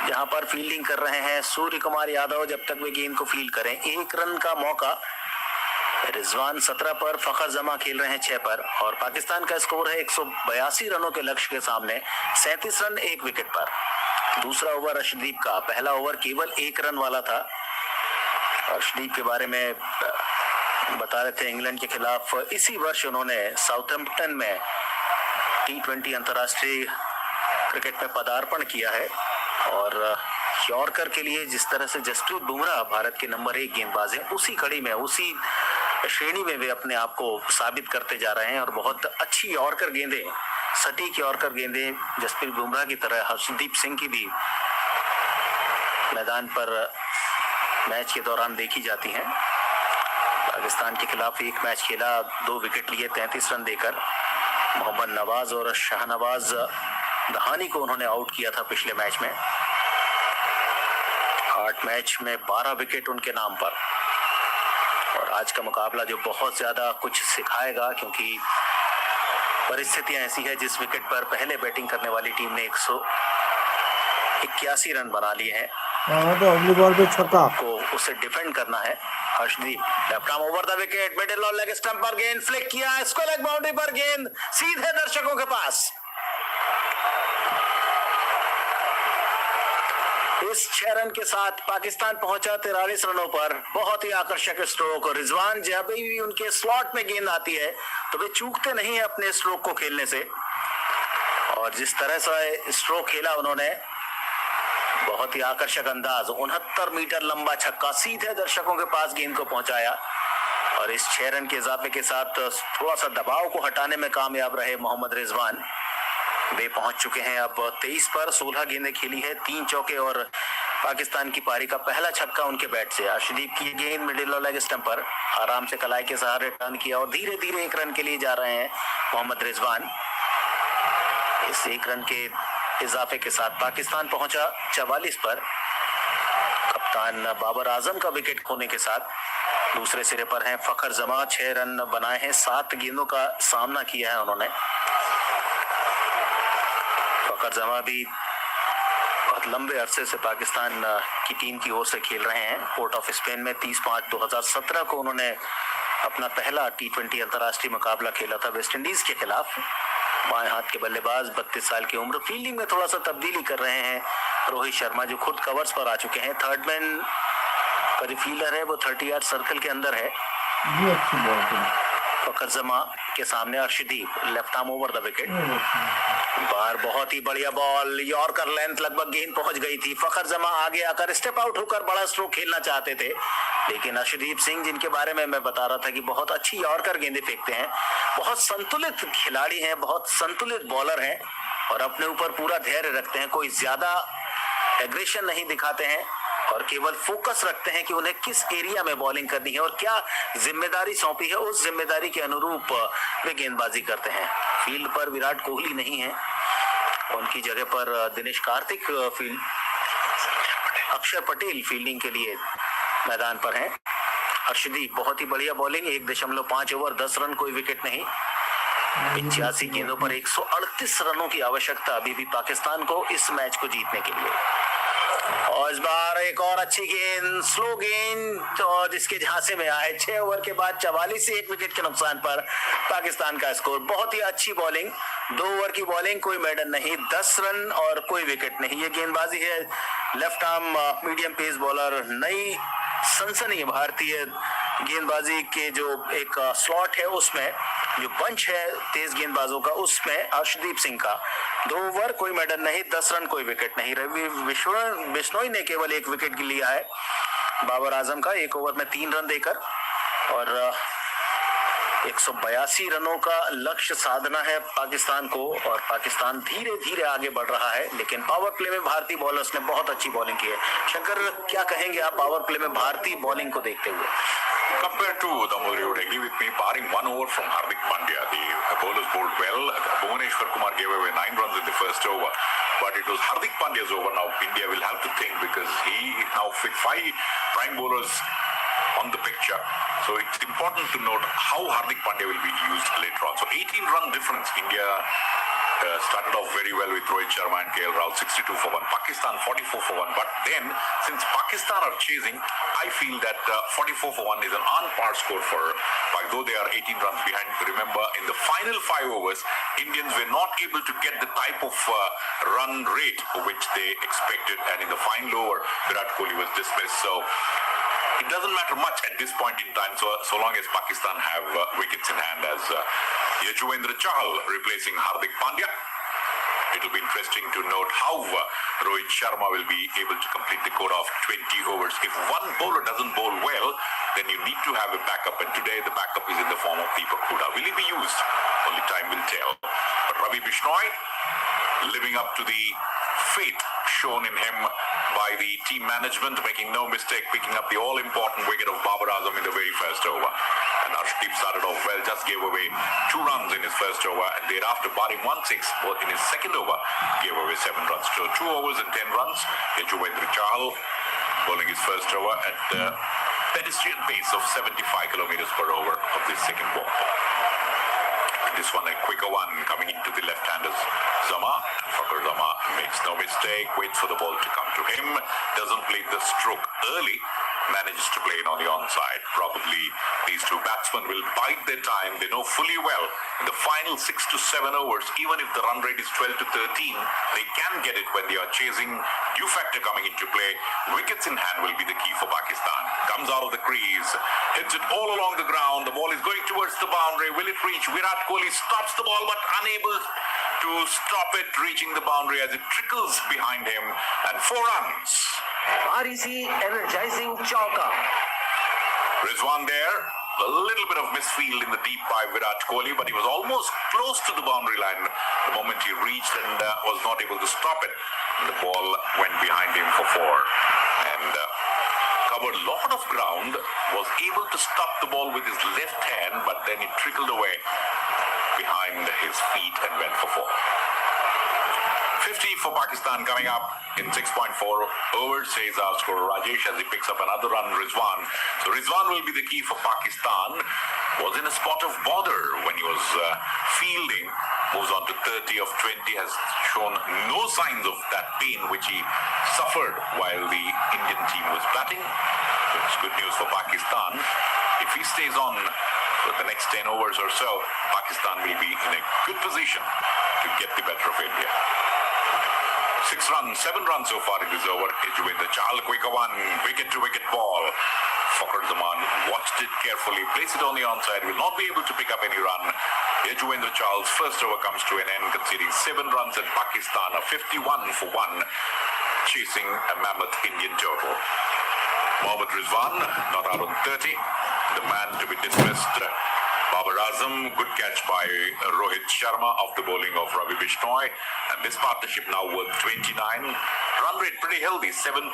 जहां पर फील्डिंग कर रहे हैं सूर्य कुमार यादव। जब तक वे गेंद को फील्ड करें, 1 रन का मौका। रिजवान 17 पर, फखर जमा खेल रहे हैं 6 पर और पाकिस्तान का स्कोर है 182 रनों के लक्ष्य के सामने, 37 रन 1 विकेट पर। दूसरा ओवर अर्शदीप का, पहला ओवर केवल 1 रन वाला था। अर्शदीप के बारे में बता रहे थे, इंग्लैंड के खिलाफ इसी वर्ष उन्होंने साउथहैम्पटन में T20 अंतर्राष्ट्रीय क्रिकेट में पदार्पण किया है और यॉर्कर के लिए जिस तरह से जसप्रीत बुमराह भारत के नंबर 1 गेंदबाज हैं, उसी कड़ी में, उसी श्रेणी में वे अपने आप को साबित करते जा रहे हैं और बहुत अच्छी यॉर्कर गेंदें, सटीक यॉर्कर गेंदें जसप्रीत बुमराह की तरह हर्षदीप सिंह की भी मैदान पर मैच के दौरान देखी जाती हैं। पाकिस्तान के खिलाफ एक मैच खेला, 2 विकेट लिए, 33 रन देकर। मोहम्मद नवाज और शाहनवाज दहानी को उन्होंने आउट किया था पिछले मैच में। 8 मैच में 12 विकेट उनके नाम पर और आज का मुकाबला जो बहुत ज्यादा कुछ सिखाएगा, क्योंकि परिस्थितियां ऐसी है जिस विकेट पर पहले बैटिंग करने वाली टीम ने 181 रन बना लिए हैं, तो अगली बॉल पे छक्का को उसे डिफेंड करना है। Harshdeep left arm over the wicket, middle और लेग स्टंप पर गेंद फ्लिक किया, स्क्वायर लेग बाउंड्री पर गेंद सीधे दर्शकों के पास। इस 6 रन के साथ पाकिस्तान पहुंचा 43 रनों पर। बहुत ही आकर्षक स्ट्रोक। रिजवान जब भी उनके स्लॉट में गेंद आती है तो वे चूकते नहीं है अपने स्ट्रोक को खेलने से और जिस तरह से स्ट्रोक खेला उन्होंने, बहुत ही आकर्षक अंदाज, 69 मीटर लंबा छक्का सीधे दर्शकों के पास गेंद को पहुंचाया और इस 6 रन के इजाफे के साथ थोड़ा सा दबाव को हटाने में कामयाब रहे मोहम्मद रिजवान। वे पहुंच चुके हैं अब 23 पर, 16 गेंदें खेली है, 3 चौके और पाकिस्तान की पारी का पहला छक्का उनके बैट से। अर्शदीप की गेंद मिडिल और लेग स्टंप पर आराम से कलाई के सहारे टर्न किया और धीरे धीरे 1 रन के लिए जा रहे हैं मोहम्मद रिजवान। इस 1 रन के इजाफे के साथ पाकिस्तान पहुंचा 44 पर। कप्तान बाबर आजम का विकेट खोने के साथ दूसरे सिरे पर हैं फखर जमा, 6 रन बनाए हैं, 7 गेंदों का सामना किया है उन्होंने। फखर जमा भी बहुत लंबे अरसे से पाकिस्तान की टीम की ओर से खेल रहे हैं। पोर्ट ऑफ स्पेन में 30/5/2017 को उन्होंने अपना पहला T20 अंतर्राष्ट्रीय मुकाबला खेला था वेस्ट इंडीज के खिलाफ। बाएं हाथ के बल्लेबाज, 32 साल की उम्र। फील्डिंग में थोड़ा सा तब्दीली कर रहे हैं रोहित शर्मा, जो खुद कवर्स पर आ चुके हैं। थर्ड मैन का जो फील्डर है वो 30 यार्ड सर्कल के अंदर है। ये अच्छी बॉल थी। फखर जमा के सामने Arshdeep, left arm over the wicket. बार बहुत ही बढ़िया बॉल, यॉर्कर लेंथ, लगभग गेंद पहुंच गई थी। फखर जमा आगे आकर स्टेप आउट होकर बड़ा स्ट्रोक खेलना चाहते थे, लेकिन अर्शदीप सिंह, जिनके बारे में मैं बता रहा था कि बहुत अच्छी यॉर्कर गेंदें फेंकते हैं, बहुत संतुलित खिलाड़ी हैं, बहुत संतुलित बॉलर हैं और अपने ऊपर पूरा धैर्य रखते हैं। कोई ज्यादा एग्रेशन नहीं दिखाते हैं और केवल फोकस रखते हैं कि उन्हें किस एरिया में बॉलिंग करनी है और क्या जिम्मेदारी सौंपी है, उस जिम्मेदारी के अनुरूप वे गेंदबाजी करते हैं। फील्ड पर विराट कोहली नहीं है, उनकी जगह पर दिनेश कार्तिक अक्षर पटेल फील्डिंग के लिए मैदान पर हैं। अर्शदीप, बहुत ही बढ़िया बॉलिंग, 1.5 ओवर 10 रन, कोई विकेट नहीं। 85 गेंदों पर 138 रनों की आवश्यकता अभी भी पाकिस्तान को इस मैच को जीतने के लिए। और इस बार एक और अच्छी गेंद, स्लो गेंद, तो जिसके झांसे में आए। 6 ओवर के बाद 44 से 1 विकेट के नुकसान पर पाकिस्तान का स्कोर। बहुत ही अच्छी बॉलिंग, 2 ओवर की बॉलिंग, कोई मेडल नहीं, 10 रन और कोई विकेट नहीं। ये गेंदबाजी है left arm medium pace bowler, नई सनसनी भारतीय गेंदबाजी के जो एक स्लॉट है उसमें, जो पंच है तेज गेंदबाजों का, उसमें अर्शदीप सिंह का 2 ओवर, कोई मेडल नहीं, 10 रन, कोई विकेट नहीं। रवि बिश्नोई ने केवल 1 विकेट लिया है बाबर आजम का, 1 ओवर में 3 रन देकर, और 182 रनों का लक्ष्य साधना है पाकिस्तान को और पाकिस्तान धीरे धीरे आगे बढ़ रहा है। लेकिन पावर प्ले में भारतीय बॉलर्स ने बहुत अच्छी बॉलिंग की है। शंकर, क्या कहेंगे आप पावर प्ले में भारतीय बॉलिंग को देखते हुए? Compared to Damodar, you would agree with me, barring 1 over from Hardik Pandya, the bowlers bowled well. Bhuvaneshwar Kumar gave away 9 runs in the first over, but it was Hardik Pandya's over. Now India will have to think, because he now with 5 prime bowlers on the picture, so it's important to note how Hardik Pandya will be used later on. So 18-run difference. India started off very well with Rohit Sharma and KL Rahul, 62 for 1. Pakistan 44 for 1. But then, since Pakistan are chasing, I feel that 44 for 1 is an on-par score for Pak, though they are 18 runs behind. Remember, in the final 5 overs, Indians were not able to get the type of run rate which they expected, and in the final over, Virat Kohli was dismissed. So it doesn't matter much at this point in time, so long as Pakistan have wickets in hand, as Yajuvendra Chahal replacing Hardik Pandya. It will be interesting to note how Rohit Sharma will be able to complete the quota of 20 overs. If one bowler doesn't bowl well, then you need to have a backup, and today the backup is in the form of Deepak Hooda. Will he be used? Only time will tell. But Ravi Bishnoi, living up to the faith shown in him by the team management, making no mistake, picking up the all-important wicket of Babar Azam in the very first over. And Arshdeep started off well, just gave away 2 runs in his first over, and thereafter, barring 1-6 in his second over, gave away 7 runs. So 2 overs and 10 runs. Yajuvendra Chahal bowling his first over at the pedestrian pace of 75 kilometers per over of this second ball. This one a quicker one coming into the left-handers. Zama, Fakhar Zama makes no mistake, waits for the ball to come to him, doesn't play the stroke early, manages to play it on the onside. Probably these 2 batsmen will bide their time. They know fully well in the final 6 to 7 overs, even if the run rate is 12 to 13, they can get it when they are chasing. Due factor coming into play. Wickets in hand will be the key for Pakistan. Comes out of the crease, hits it all along the ground. The ball is going towards the boundary. Will it reach? Virat Kohli stops the ball but unable to stop it reaching the boundary as it trickles behind him, and 4 runs. REC energizing chowk. Rizwan there, a little bit of misfield in the deep by Virat Kohli, but he was almost close to the boundary line the moment he reached, and was not able to stop it. And the ball went behind him for 4, and covered a lot of ground, was able to stop the ball with his left hand, but then it trickled away behind his feet and went for 4. 50 for Pakistan coming up in 6.4 overs, says our scorer Rajesh as he picks up another run, Rizwan. So Rizwan will be the key for Pakistan. Was in a spot of bother when he was fielding. Moves on to 30 of 20, has shown no signs of that pain which he suffered while the Indian team was batting. It's good news for Pakistan. If he stays on for the next 10 overs or so, Pakistan will be in a good position to get the better of India. 6 runs, 7 runs so far in this over. Yajuvendra Chahal, quicker one, wicket to wicket ball. Fakhar Zaman watched it carefully, place it on the onside, will not be able to pick up any run. Yajuvendra Charles' first over comes to an end, conceding 7 runs at Pakistan, a 51 for 1, chasing a mammoth Indian total. Mohammad Rizwan not out on 30. The man to be dismissed, Babar Azam, good catch by Rohit Sharma off the bowling of Ravi Bishnoi. And this partnership now worth 29. Run rate pretty healthy, 7.29.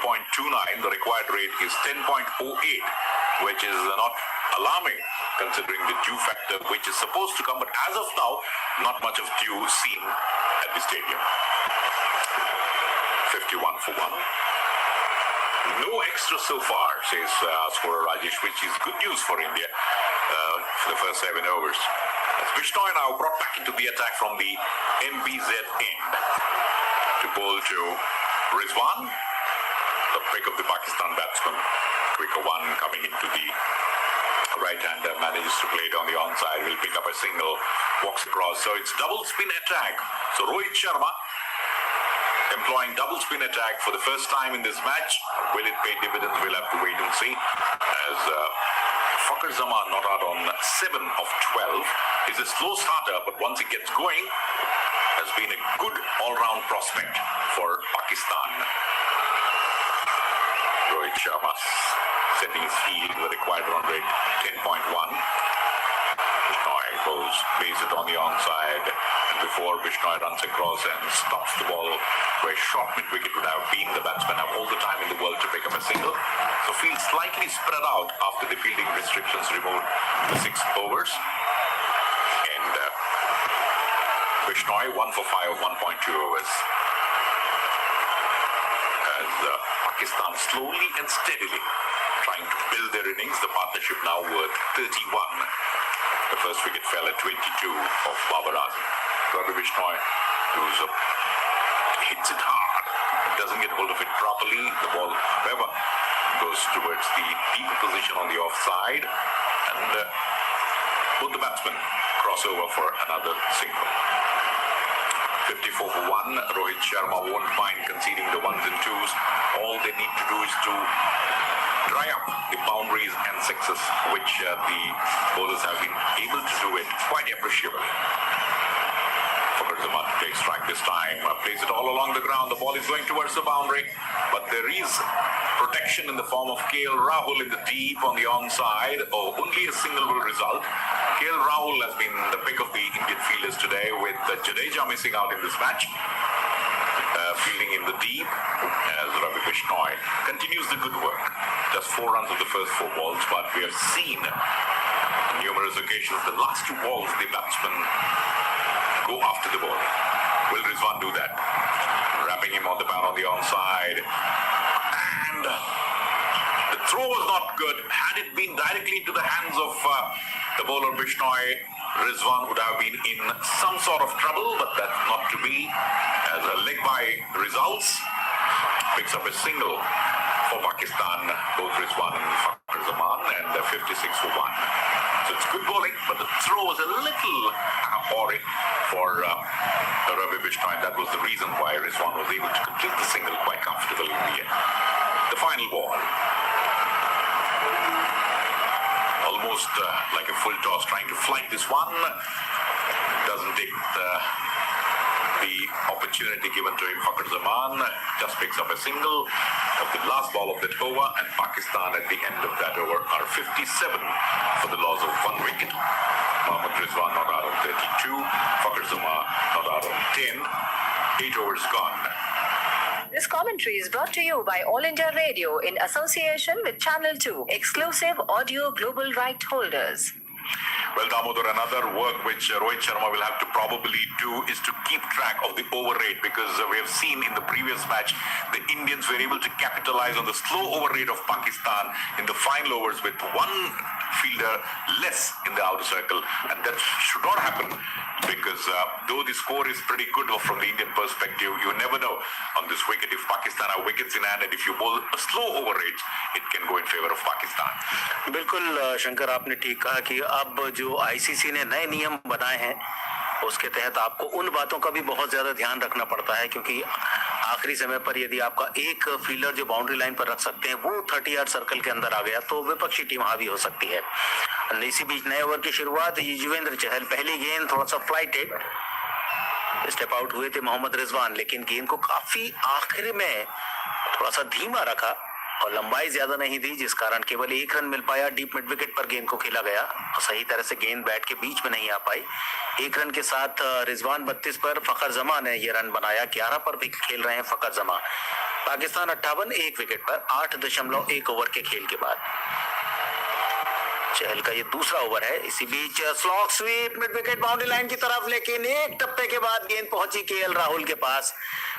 The required rate is 10.08, which is not alarming considering the dew factor which is supposed to come. But as of now, not much of dew seen at the stadium. 51 for 1. No extra so far, says scorer Rajesh, which is good news for India for the first 7 overs. As Bishnoi now brought back into the attack from the MBZ end to bowl to Rizwan, the pick of the Pakistan batsman. Quicker one coming into the right-hander, manages to play it on the onside, will pick up a single, walks across. So it's double spin attack. So Rohit Sharma employing double spin attack for the first time in this match. Will it pay dividends? We'll have to wait and see. As Fakhar Zaman not out on 7 of 12. Is a slow starter, but once it gets going, has been a good all-round prospect for Pakistan. Rohit Sharma setting his field with a required run rate 10.1. Bishnoi goes, plays it on the onside, and before Bishnoi runs across and stops the ball where short mid-wicket would have been, the batsmen have all the time in the world to pick up a single. So field slightly spread out after the fielding restrictions removed the 6 overs. And Bishnoi 1 for 5 of 1.2 overs. As Pakistan slowly and steadily trying to build their innings, the partnership now worth 31. The first wicket fell at 22 of Babar Azam. Ravi Bishnoi hits it hard, doesn't get hold of it properly. The ball, however, goes towards the deep position on the offside, and both the batsmen cross over for another single. 54 for 1. Rohit Sharma won't mind conceding the 1s and 2s. All they need to do is to dry up the boundaries and sixes, which the bowlers have been able to do it quite appreciably. Zaman takes strike this time, plays it all along the ground. The ball is going towards the boundary, but there is protection in the form of KL Rahul in the deep on the onside. Only a single will result. KL Rahul has been the pick of the Indian fielders today, with Jadeja missing out in this match. Fielding in the deep as Ravi Bishnoi continues the good work. Just 4 runs of the first 4 balls, but we have seen on numerous occasions the last 2 balls the batsman go after the ball. Will Rizwan do that? Wrapping him on the bound on the onside. And the throw was not good. Had it been directly into the hands of the bowler Bishnoi, Rizwan would have been in some sort of trouble, but that's not to be. As a leg by results, picks up a single for Pakistan, both Rizwan and Fakhar Zaman, and 56 for 1. So it's good bowling, but the throw was a little awry for Ravi Bishnoi. That was the reason why Rizwan was able to complete the single quite comfortably in the end. The final ball. Almost like a full toss, trying to flank this one. Doesn't take the opportunity given to him. Fakhar Zaman just picks up a single of the last ball of that over, and Pakistan at the end of that over are 57 for the loss of 1 wicket. Mohammad Rizwan not out of 32, Fakhar Zaman not out of 10, 8 overs gone. This commentary is brought to you by All India Radio in association with Channel 2, exclusive audio global right holders. Well, Damodar, another work which Rohit Sharma will have to probably do is to keep track of the over rate, because we have seen in the previous match the Indians were able to capitalize on the slow over rate of Pakistan in the final overs with 1 fielder less in the outer circle, and that should not happen, because though the score is pretty good from the Indian perspective, you never know on this wicket if Pakistan have wickets in hand, and if you bowl a slow over rate, it can go in favor of Pakistan. बिल्कुल शंकर, आपने ठीक कहा कि अब जो ICC ने नए नियम बनाए हैं उसके तहत आपको उन बातों का भी बहुत ज्यादा ध्यान रखना पड़ता है, क्योंकि आखिरी समय पर यदि आपका एक फील्डर जो बाउंड्री लाइन पर रख सकते हैं वो 30 यार्ड सर्कल के अंदर आ गया तो विपक्षी टीम हावी हो सकती है। इसी बीच नए ओवर की शुरुआत युजवेंद्र चहल, पहली गेंद थोड़ा सा फ्लाइटेड, स्टेप आउट हुए थे मोहम्मद रिजवान, लेकिन गेंद को काफी आखिर में थोड़ा सा धीमा रखा और लंबाई ज्यादा नहीं थी, जिस कारण केवल 1 रन मिल पाया। डीप मिड विकेट पर गेंद को खेला गया और सही तरह से गेंद बैट के बीच में नहीं आ पाई। 1 रन के साथ रिजवान 32 पर, फखर जमा ने यह रन बनाया। 11 पर भी खेल रहे हैं फखर जमा। पाकिस्तान 58, 1 विकेट पर 8.1 ओवर के खेल के बाद। चहल का ये दूसरा ओवर है। इसी बीच slog sweep mid wicket boundary line की तरफ, लेकिन एक टप्पे के बाद गेंद पहुंची केएल राहुल के पास।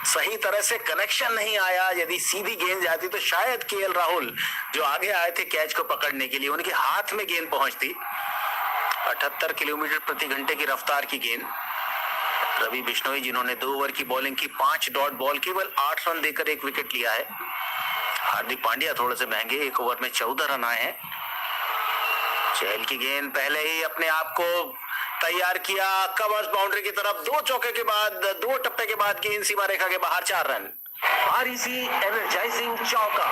सही तरह से कनेक्शन नहीं आया। यदि सीधी गेंद जाती तो शायद केएल राहुल जो आगे आए थे कैच को पकड़ने के लिए, उनके हाथ में गेंद पहुंचती। 78 किलोमीटर प्रति घंटे की रफ्तार की गेंद। रवि बिश्नोई जिन्होंने 2 ओवर की बॉलिंग की, 5 डॉट बॉल, केवल 8 रन देकर 1 विकेट लिया है। हार्दिक पांड्या थोड़े से महंगे, 1 ओवर में 14 रन आए हैं। चहल की गेंद पहले ही अपने आप को तैयार किया, कवर्स बाउंड्री की तरफ। 2 चौके के बाद, 2 टप्पे के बाद गेंद सीमा रेखा के बाहर, 4 रन। REC एनर्जाइजिंग चौका।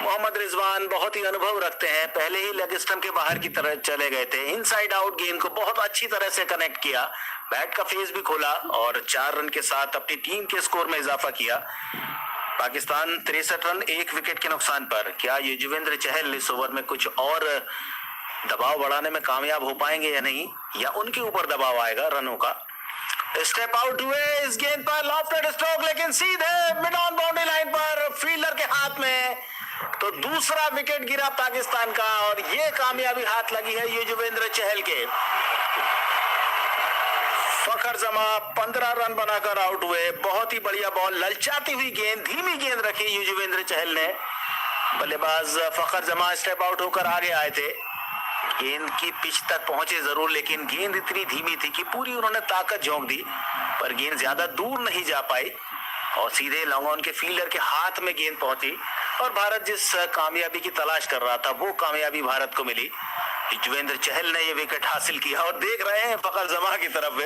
मोहम्मद रिजवान बहुत ही अनुभव रखते हैं, पहले ही लेग स्टंप के बाहर की तरफ चले गए थे। इनसाइड आउट गेंद को बहुत अच्छी तरह से कनेक्ट किया, बैट का फेस भी खोला और 4 रन के साथ अपनी टीम के स्कोर में इजाफा किया। पाकिस्तान 63 रन 1 विकेट के नुकसान पर। क्या युजवेंद्र चहल इस ओवर में कुछ और दबाव बढ़ाने में कामयाब हो पाएंगे या नहीं, या उनके ऊपर दबाव आएगा रनों का? स्टेप आउट हुए इस गेंद पर, लॉफ्टेड स्ट्रोक, लेकिन सीधे मिड ऑन बाउंड्री लाइन पर फील्डर के हाथ में। तो दूसरा विकेट गिरा पाकिस्तान का और ये कामयाबी हाथ लगी है युजवेंद्र चहल के। फखर जमा 15 रन बनाकर आउट हुए। बहुत ही बढ़िया बॉल, ललचाती हुई गेंद, धीमी गेंद रखी युजवेंद्र चहल ने। बल्लेबाज फखर जमा स्टेप आउट होकर आगे आए थे, गेंद की पिच तक पहुंचे जरूर, लेकिन गेंद इतनी धीमी थी कि पूरी उन्होंने ताकत झोंक दी, पर गेंद ज्यादा दूर नहीं जा पाई और सीधे लॉन्ग ऑन के फील्डर के हाथ में गेंद पहुंची। और भारत जिस कामयाबी की तलाश कर रहा था वो कामयाबी भारत को मिली। युजवेंद्र चहल ने ये विकेट हासिल किया और देख रहे हैं फखर जमा की तरफ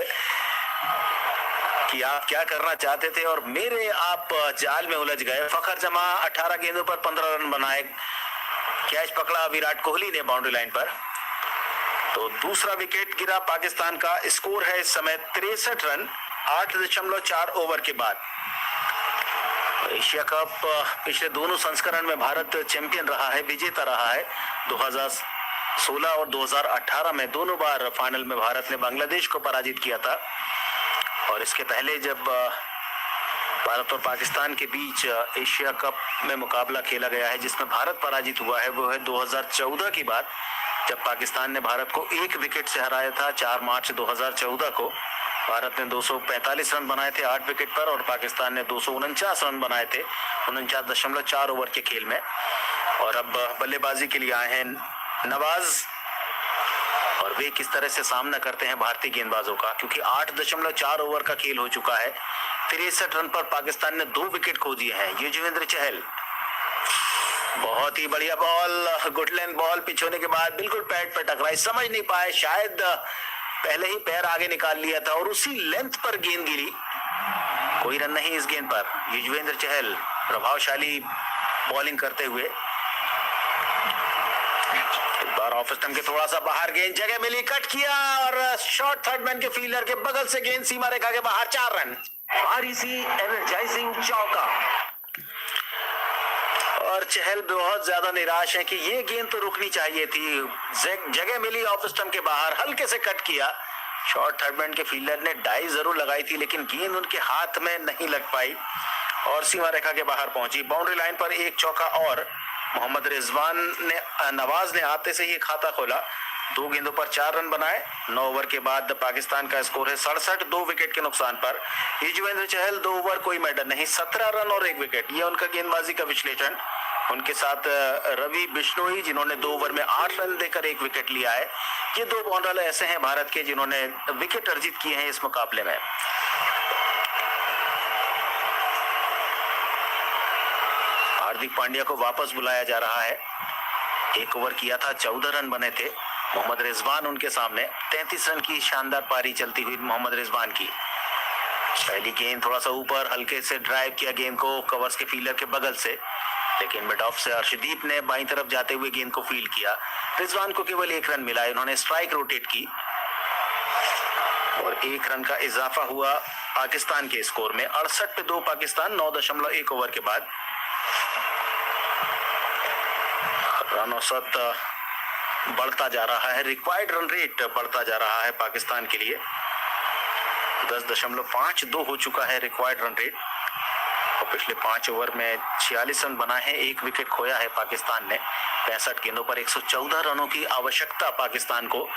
कि आप क्या करना चाहते थे और मेरे आप जाल में उलझ गए। फखर जमा 18 गेंदों पर 15 रन बनाए, कैच पकड़ा विराट कोहली ने बाउंड्री लाइन पर। तो दूसरा विकेट गिरा पाकिस्तान का। स्कोर है इस समय 63 रन 8.4 ओवर के बाद। एशिया कप पिछले दोनों संस्करण में भारत चैंपियन रहा है, विजेता रहा है। 2016 और 2018 में दोनों बार फाइनल में भारत ने बांग्लादेश को पराजित किया था। और इसके पहले जब भारत और पाकिस्तान के बीच एशिया कप में मुकाबला खेला गया है जिसमें भारत पराजित हुआ है, वो है 2014 की बात, जब पाकिस्तान ने भारत को 1 विकेट से हराया था। 4 मार्च 2014 को भारत ने 245 रन बनाए थे 8 विकेट पर और पाकिस्तान ने 249 रन बनाए थे 49.4 ओवर के खेल में। और अब बल्लेबाजी के लिए आए हैं नवाज, और वे किस तरह से सामना करते हैं भारतीय गेंदबाजों का, क्योंकि 8.4 ओवर का खेल हो चुका है। 63 रन पर पाकिस्तान ने 2 विकेट खो दिए हैं। युजवेंद्र चहल, बहुत ही बढ़िया ball, good length ball, pitch होने के बाद बिल्कुल पैड पर टकराई, समझ नहीं पाए, शायद पहले ही पैर आगे निकाल लिया था और उसी लेंथ पर गेंद गिरी। कोई रन नहीं इस गेंद पर। युजवेंद्र चहल प्रभावशाली बॉलिंग करते हुए, ऑफ स्टंप के थोड़ा सा बाहर गेंद, जगह मिली, कट किया और शॉर्ट थर्ड मैन के फील्डर के बगल से गेंद सीमा रेखा के बाहर, 4 रन। REC एनर्जाइजिंग चौका। और चहल बहुत ज्यादा निराश है कि ये गेंद तो रुकनी चाहिए थी। जगह मिली ऑफ स्टंप के बाहर, हल्के से कट किया। शॉर्ट थर्ड मैन के फील्डर ने डाई जरूर लगाई थी लेकिन गेंद उनके हाथ में नहीं लग पाई और सीमा रेखा के बाहर पहुंची। बाउंड्री लाइन पर एक चौका और मोहम्मद रिजवान ने, नवाज ने आते से ही खाता खोला। 2 गेंदों पर 4 रन बनाए। 9 ओवर के बाद पाकिस्तान का स्कोर है 67, 2 विकेट के नुकसान पर। युजवेंद्र चहल 2 ओवर कोई मेडल नहीं, 17 रन और 1 विकेट, ये उनका गेंदबाजी का विश्लेषण। उनके साथ रवि बिश्नोई जिन्होंने 2 ओवर में 8 रन देकर 1 विकेट लिया है। ये 2 बॉलर ऐसे हैं भारत के जिन्होंने विकेट अर्जित किए हैं इस मुकाबले में। हार्दिक पांड्या को वापस बुलाया जा रहा है। 1 ओवर किया था, 14 रन बने थे। मोहम्मद रिजवान उनके सामने, 33 रन की शानदार पारी चलती हुई मोहम्मद रिजवान की। पहली गेंद थोड़ा सा ऊपर हल्के से ड्राइव किया गेंद को कवर्स के फील्डर के बगल से, लेकिन मिड ऑफ से अर्शदीप ने बाईं तरफ जाते हुए गेंद को फील्ड किया। रिजवान को केवल 1 रन मिला, इन्होंने स्ट्राइक रोटेट की और 1 रन का इजाफा हुआ पाकिस्तान के स्कोर में। 68 पे 2 पाकिस्तान 9.1 ओवर के बाद। रन औसत बढ़ता जा रहा है, रिक्वायर्ड रन रेट बढ़ता जा रहा है पाकिस्तान के लिए। 10.52 हो चुका है रिक्वायर्ड रन रेट और पिछले 5 ओवर में 46 रन बना है, 1 विकेट खोया है पाकिस्तान ने। 65 गेंदों पर 114 रनों की आवश्यकता पाकिस्तान को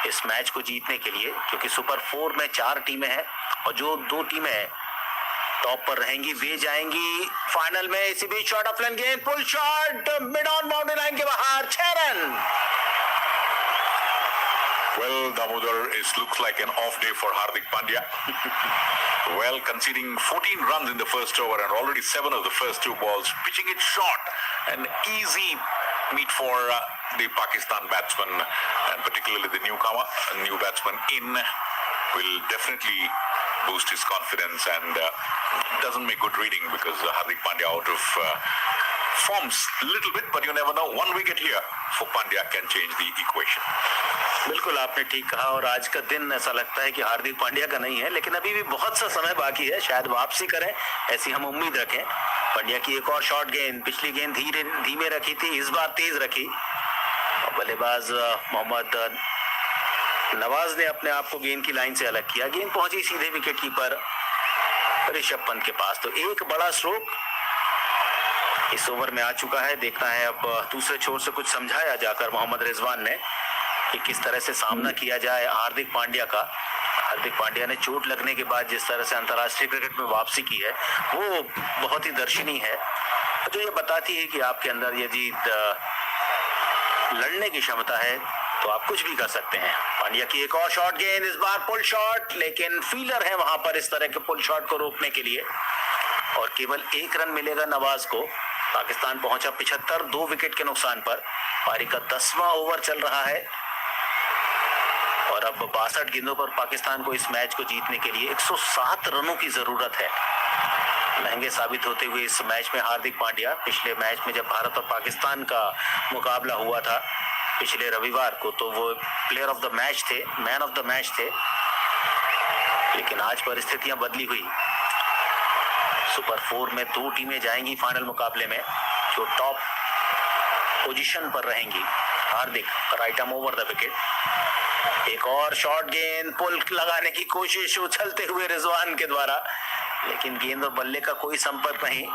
इस मैच को जीतने के लिए, क्योंकि सुपर 4 में 4 टीमें हैं और जो 2 टीमें टॉप पर रहेंगी वे जाएंगी फाइनल में। इसी बीच शॉट ऑफ लाइन गेंद, pull shot mid on boundary line के बाहर, 6 run. Well, Damodar, it looks like an off day for Hardik Pandya. Well, conceding 14 runs in the first over and already 7 of the first 2 balls, pitching it short. An easy meet for the Pakistan batsman, and particularly the newcomer, a new batsman in, will definitely boost his confidence and doesn't make good reading because Hardik Pandya out of forms a little bit, but you never know. 1 wicket here for Pandya can change the equation. बिल्कुल आपने ठीक कहा और आज का दिन ऐसा लगता है कि हार्दिक पांड्या का नहीं है, लेकिन अभी भी बहुत सा समय बाकी है, शायद वापसी करें ऐसी हम उम्मीद रखें। पांड्या की एक और शॉर्ट गेंद, पिछली गेंद धीमे रखी थी, इस बार तेज रखी। बल्लेबाज मोहम्मद नवाज ने अपने आप को गेंद की लाइन से अलग किया, गेंद पहुंची सीधे विकेट कीपर ऋषभ पंत के पास। तो एक बड़ा स्ट्रोक इस ओवर में आ चुका है। देखना है अब दूसरे छोर से कुछ समझाया जाकर मोहम्मद रिजवान ने कि किस तरह से सामना किया जाए हार्दिक पांड्या का। हार्दिक पांड्या ने चोट लगने के बाद जिस तरह से अंतर्राष्ट्रीय क्रिकेट में वापसी की है वो बहुत ही दर्शनीय है, जो ये बताती है कि आपके अंदर यदि लड़ने की क्षमता है तो आप कुछ भी कर सकते हैं। पांड्या की एक और शॉर्ट गेंद, इस बार पुल शॉट, लेकिन फील्डर है वहां पर इस तरह के पुल शॉट को रोकने के लिए और केवल 1 रन मिलेगा नवाज को। पाकिस्तान पहुंचा 75, 2 विकेट के नुकसान पर। पारी का 10वां ओवर चल रहा है और अब 62 गेंदों पर पाकिस्तान को इस मैच को जीतने के लिए 107 रनों की जरूरत है। महंगे साबित होते हुए इस मैच में हार्दिक पांड्या, पिछले मैच में जब भारत और पाकिस्तान का मुकाबला हुआ था पिछले रविवार को, तो वो प्लेयर ऑफ द मैच थे, मैन ऑफ द मैच थे, लेकिन आज परिस्थितियां बदली हुई। सुपर 4 में 2 टीमें जाएंगी फाइनल मुकाबले में, जो टॉप पोजीशन पर रहेंगी। Hardik right arm over the wicket, एक और शॉर्ट गेंद, पुल लगाने की कोशिश उछलते हुए रिजवान के द्वारा, लेकिन गेंद और बल्ले का कोई संपर्क नहीं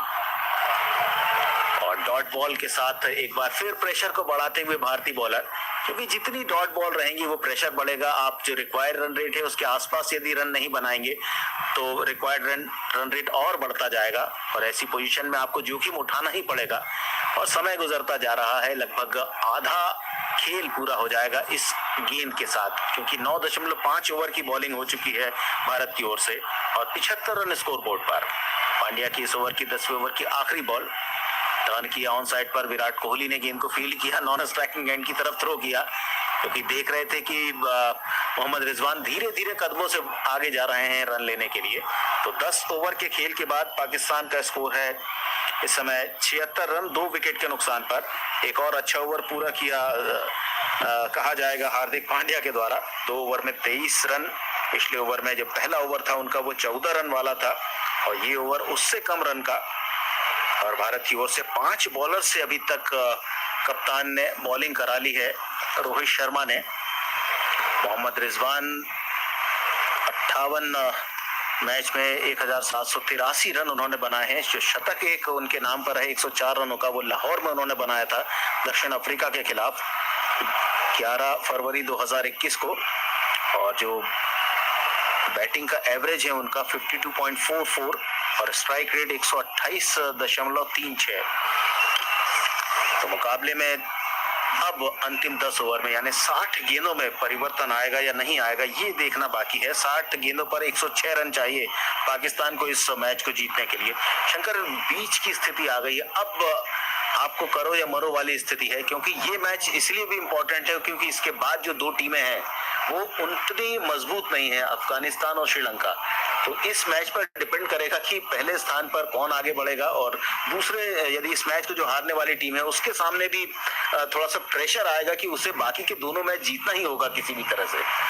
और डॉट बॉल के साथ एक बार फिर प्रेशर को बढ़ाते हुए भारतीय बॉलर, क्योंकि जितनी डॉट बॉल रहेंगी वो प्रेशर बढ़ेगा। आप जो रिक्वायर्ड रन रेट है उसके आसपास यदि रन नहीं बनाएंगे तो रिक्वायर्ड रन रेट और बढ़ता जाएगा और ऐसी पोजीशन में आपको जोखिम उठाना ही पड़ेगा और समय गुजरता जा रहा है। लगभग आधा खेल पूरा हो जाएगा इस गेंद के साथ, क्योंकि 9.5 ओवर की बॉलिंग हो चुकी है भारत की ओर से और 75 रन स्कोर बोर्ड पर। पांड्या की इस ओवर की 10वें ओवर की आखिरी बॉल, टर्न किया ऑन साइड पर, विराट कोहली ने गेंद को फील्ड किया, नॉन स्ट्राइकिंग एंड की तरफ थ्रो किया, क्योंकि देख रहे थे कि मोहम्मद रिजवान धीरे धीरे कदमों से आगे जा रहे हैं रन लेने के लिए। तो 10 ओवर के खेल के बाद पाकिस्तान का स्कोर है इस समय 76 रन, 2 विकेट के नुकसान पर। एक और अच्छा ओवर पूरा किया कहा जाएगा हार्दिक पांड्या के द्वारा, 2 ओवर में 23 रन। पिछले ओवर में जब पहला ओवर था उनका वो 14 रन वाला था और ये ओवर उससे कम रन का। और भारत की ओर से 5 बॉलर से अभी तक कप्तान ने बॉलिंग करा ली है, रोहित शर्मा ने। मोहम्मद रिजवान 58 मैच में 1783 रन उन्होंने बनाए हैं। जो शतक एक उनके नाम पर है 104 रनों का, वो लाहौर में उन्होंने बनाया था दक्षिण अफ्रीका के खिलाफ 11 फरवरी 2021 को। और जो बैटिंग का एवरेज है उनका 52.44 और स्ट्राइक रेट 128.36। तो मुकाबले में अब अंतिम 10 ओवर में यानी 60 गेंदों में परिवर्तन आएगा या नहीं आएगा ये देखना बाकी है। 60 गेंदों पर 106 रन चाहिए पाकिस्तान को इस मैच को जीतने के लिए। शंकर, बीच की स्थिति आ गई है, अब आपको करो या मरो वाली स्थिति है, क्योंकि ये मैच इसलिए भी इम्पोर्टेंट है क्योंकि इसके बाद जो 2 टीमें हैं वो उतनी मजबूत नहीं है, अफगानिस्तान और श्रीलंका। तो इस मैच पर डिपेंड करेगा कि पहले स्थान पर कौन आगे बढ़ेगा, और दूसरे यदि इस मैच को जो हारने वाली टीम है उसके सामने भी थोड़ा सा प्रेशर आएगा कि उसे बाकी के दोनों मैच जीतना ही होगा किसी भी तरह से।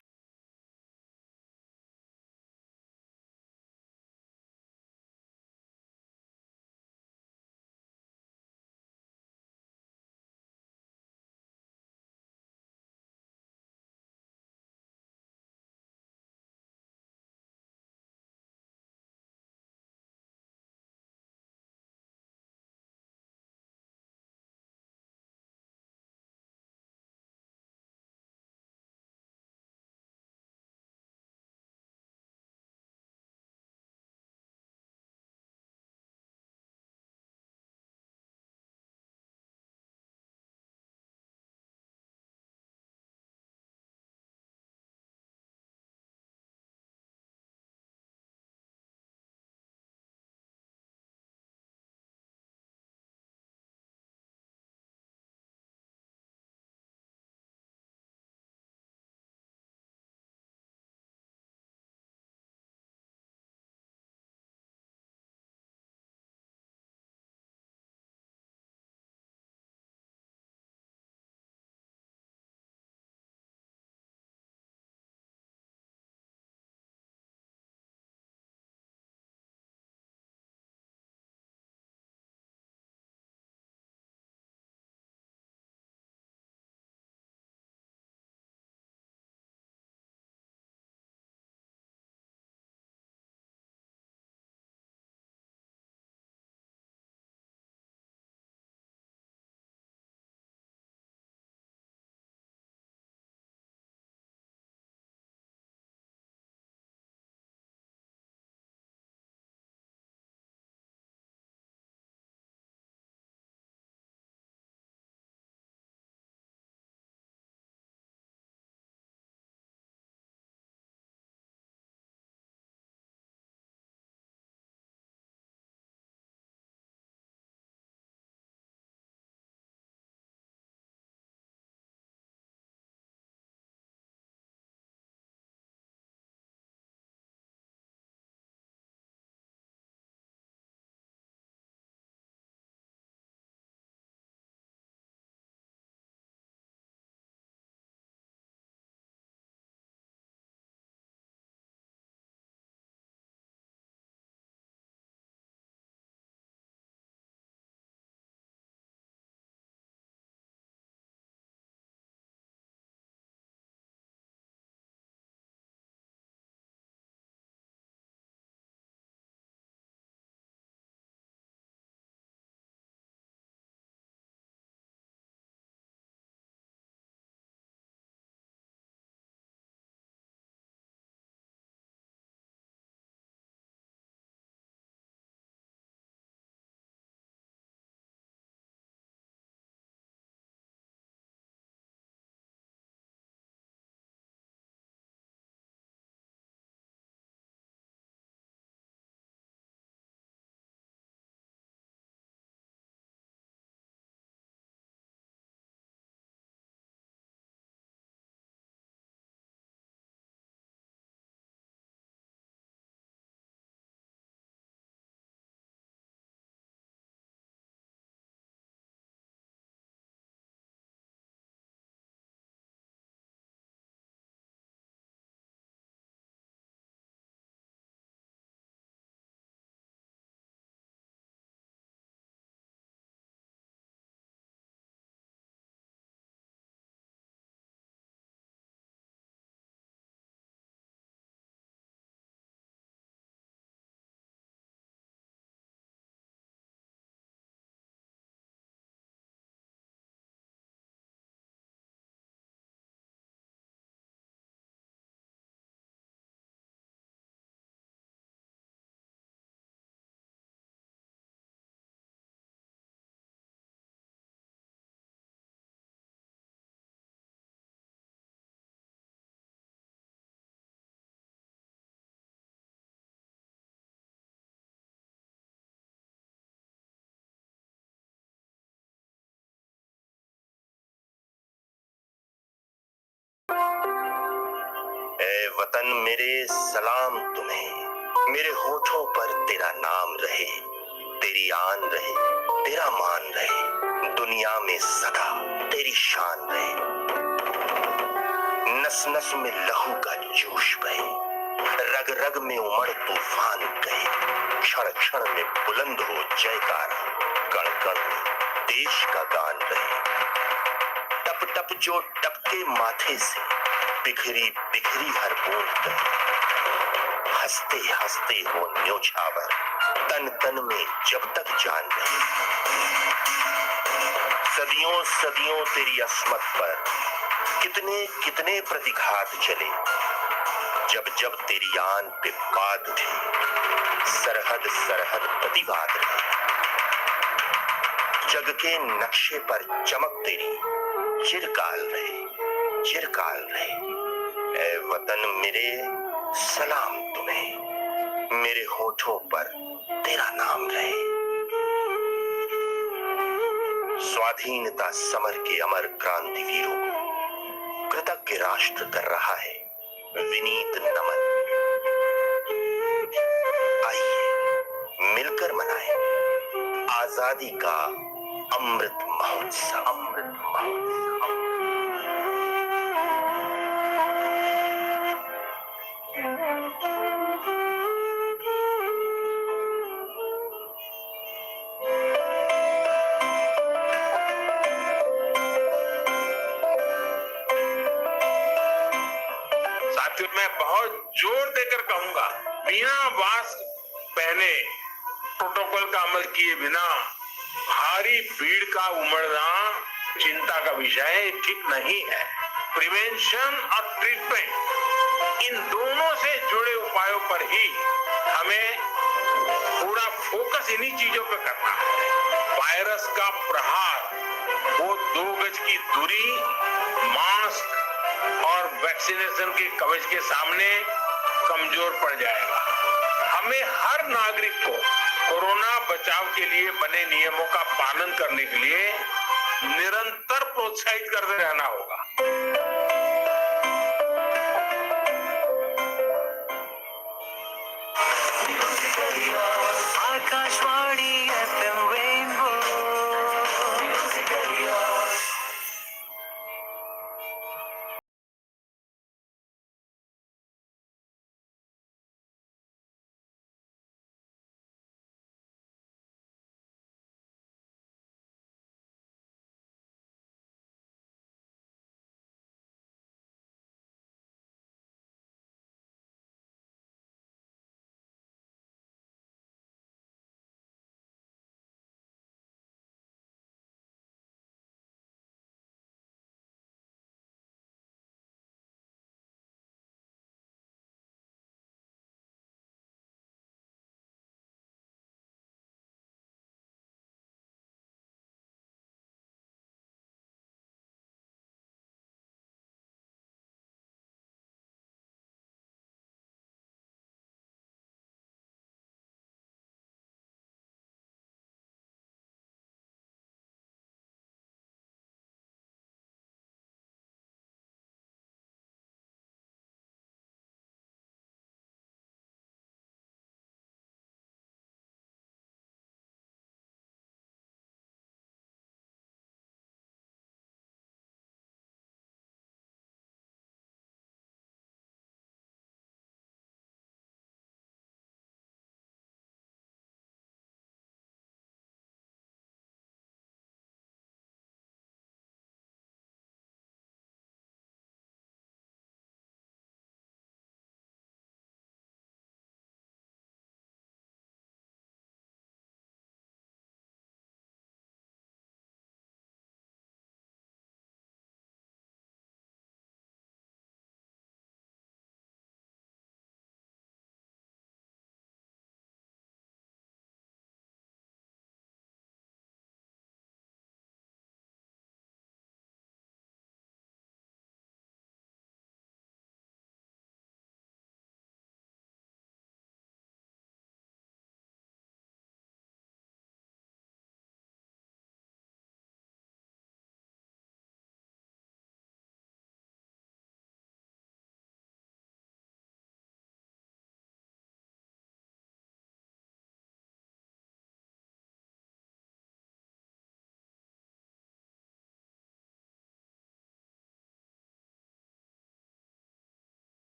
ए वतन मेरे सलाम तुम्हें। मेरे होठों पर तेरा नाम रहे, तेरी आन रहे, तेरा मान रहे, दुनिया में सदा तेरी शान रहे, नस नस में लहू का जोश बहे, रग रग में उमड़ तूफान कहे, क्षण क्षण में बुलंद हो जयकार, कण कण में देश का गान रहे, टप टप जो टपके माथे से बिखरी बिखरी हर बूंद कहे, हंसते हंसते हो न्योछावर, तन तन में जब तक जान रहे, सदियों सदियों तेरी अस्मत पर कितने कितने प्रतिघात चले, जब जब तेरी आन पे बात उठे, सरहद सरहद प्रतिवाद रहे, जग के नक्शे पर चमक तेरी चिरकाल रहे, चिरकाल रहे। ए वतन मेरे सलाम तुम्हें, मेरे होठों पर तेरा नाम रहे। स्वाधीनता समर के अमर क्रांतिवीरों को कृतज्ञ राष्ट्र कर रहा है विनीत नमन। आइए मिलकर मनाएं आजादी का अमृत महोत्सव, अमृत महोत्सव। साथियों, मैं बहुत जोर देकर कहूंगा, बिना मास्क पहने, प्रोटोकॉल का अमल किए बिना भारी भीड़ का उमड़ना चिंता का विषय ठीक नहीं है। प्रिवेंशन और ट्रीटमेंट, इन दोनों से जुड़े उपायों पर ही हमें पूरा फोकस इन्हीं चीजों पर करना है। वायरस का प्रहार वो 2 गज की दूरी, मास्क और वैक्सीनेशन के कवच के सामने कमजोर पड़ जाएगा। हमें हर नागरिक को कोरोना बचाव के लिए बने नियमों का पालन करने के लिए निरंतर प्रोत्साहित करते रहना होगा। Akashvani FM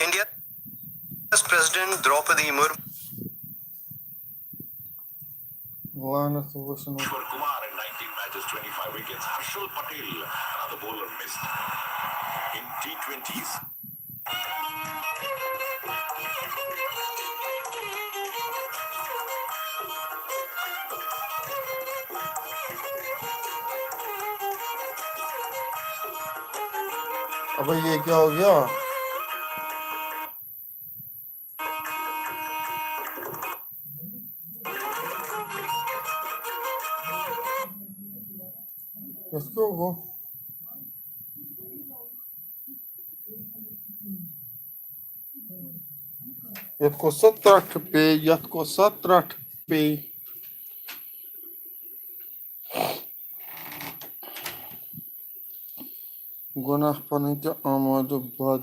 India's President Draupadi Murmu. लानत हो वसन Kumar in 19 matches, 25 wickets. Harshal Patel, another bowler missed in T20s. अबे ये क्या हो गया? इसको वो यत्को 17 पे यत्को 17 पे गुनाह पनित आमद बाद।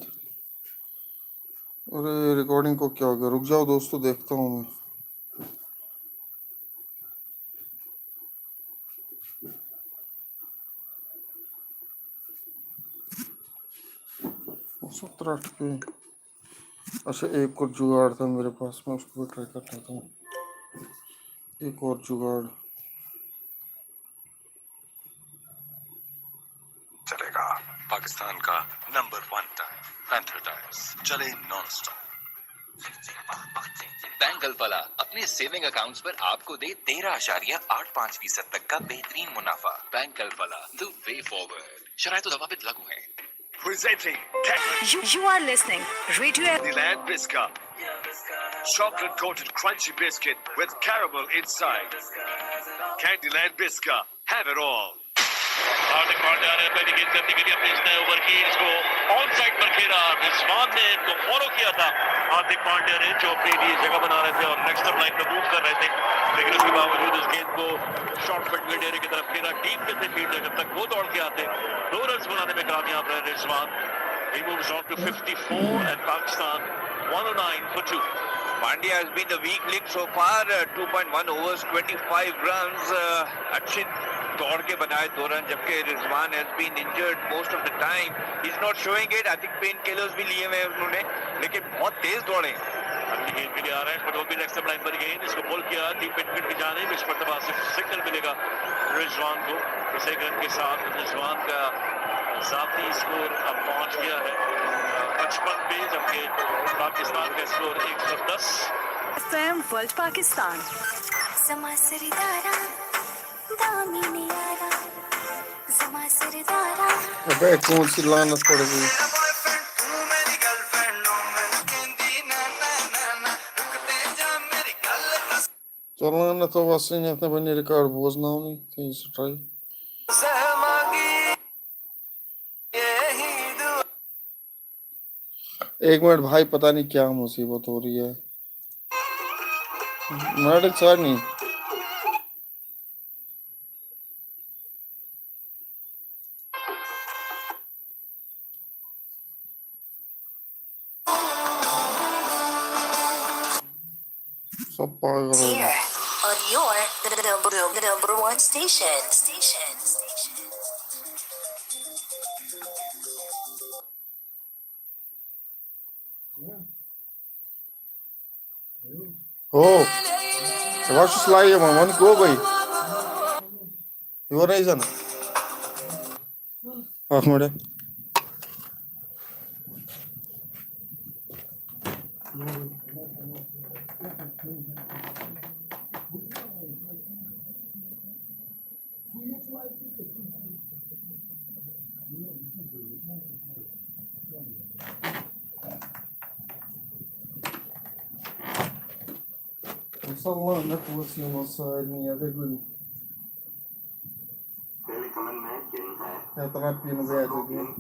अरे रिकॉर्डिंग को क्या हो गया? रुक जाओ दोस्तों, देखता हूँ मैं। सत्रह पे अच्छा, एक और जुगाड़ था मेरे पास, मैं उसको भी ट्राई कर लेता हूँ। एक और जुगाड़ चलेगा। पाकिस्तान का नंबर 1 टायर पैंथर टायर्स चले नॉन स्टॉप। बैंक गलफला अपने सेविंग अकाउंट्स पर आपको दे 13.85% तक का बेहतरीन मुनाफा। Bank Alfalah, the way forward. शरायत और दवाबित लागू हैं। Presenting You are listening Radio Candyland Biscuit. Chocolate coated crunchy biscuit with caramel inside. Candyland Biscuit. Have it all. Hardik Pandya ने पहली गेंद करने के लिए अपने इस नए ओवर की इसको ऑन साइड पर खेला। रिजवान ने इनको फॉलो किया था। हार्दिक पांड्या ने जो अपने लिए जगह बना रहे थे और नेक्स्ट लाइन पे मूव कर रहे थे, लेकिन उसके बावजूद इस गेंद को शॉर्ट मिड एरिया की तरफ खेला। डीप में थे फील्डर, जब तक वो दौड़ के आते 2 रन बनाने में कामयाब रहे Rizwan. He moves on to 54 and Pakistan 109 for 2. Pandya has been the weak link so far. 2.1 overs, 25 runs. अच्छे दौड़ के बनाए 2 रन, जबकि Rizwan has been injured most of the time. He's not showing it. I think pain killers भी लिए हुए हैं उन्होंने, लेकिन बहुत तेज दौड़े। अगली गेंद के लिए आ रहे हैं, पटोल भी नेक्स्ट लाइन पर गेंद इसको पुल किया डीप मिड की जानिब। इस मर्तबा से सिग्नल मिलेगा रिजवान को। इस एक रन के साथ रिजवान का जाती स्कोर अब पहुंच गया है 55 पे, जबकि पाकिस्तान का स्कोर 110। FM World Pakistan. समा सरदारा दामिनी यारा समा सरदारा। अबे कौन सी लानत पड़ गई? चलो ना तो वैसे नहीं अपने बने रिकॉर्ड बोझना नहीं तो इस ट्राई। एक मिनट भाई, पता नहीं क्या मुसीबत हो रही है। मेडिक सर नहीं सब पागल हो गए। On your number 1 station. हो Watch this live, man. One go, boy. You are right, son. Half minute. Someone that was on the side, and the other good. इतना पीन गया जगह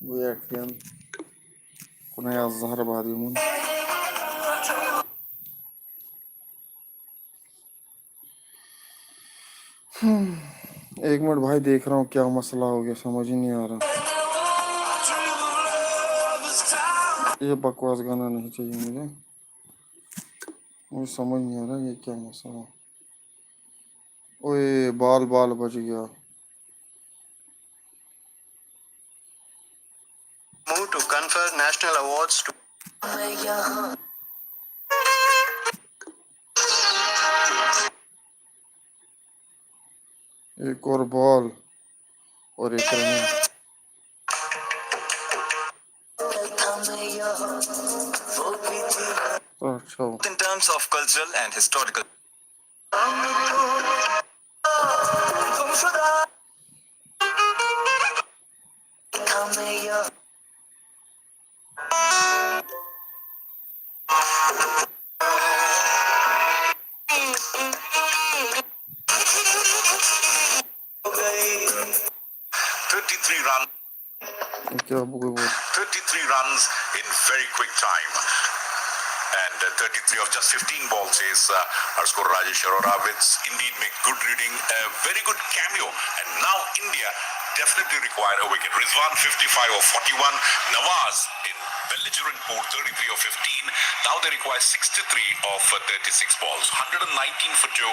वो यार कुने यार ज़हर बादी मुन एक मिनट भाई, देख रहा हूँ क्या मसला हो गया, समझ ही नहीं आ रहा। ये बकवास गाना नहीं चाहिए मुझे समझ नहीं आ रहा ये क्या मसला। ओए बाल बाल बच गया। Move to confer national awards to एक और बॉल और एक रन। अच्छा in terms of cultural and historical. क्या बोल 33 runs in very quick time. And 33 of just 15 balls is our scorer Rajesh Arora, which indeed make good reading, a very good cameo. And now India definitely require a wicket. Rizwan 55 of 41, Nawaz in belligerent mood 33 of 15. Now they require 63 of 36 balls, 119 for 2.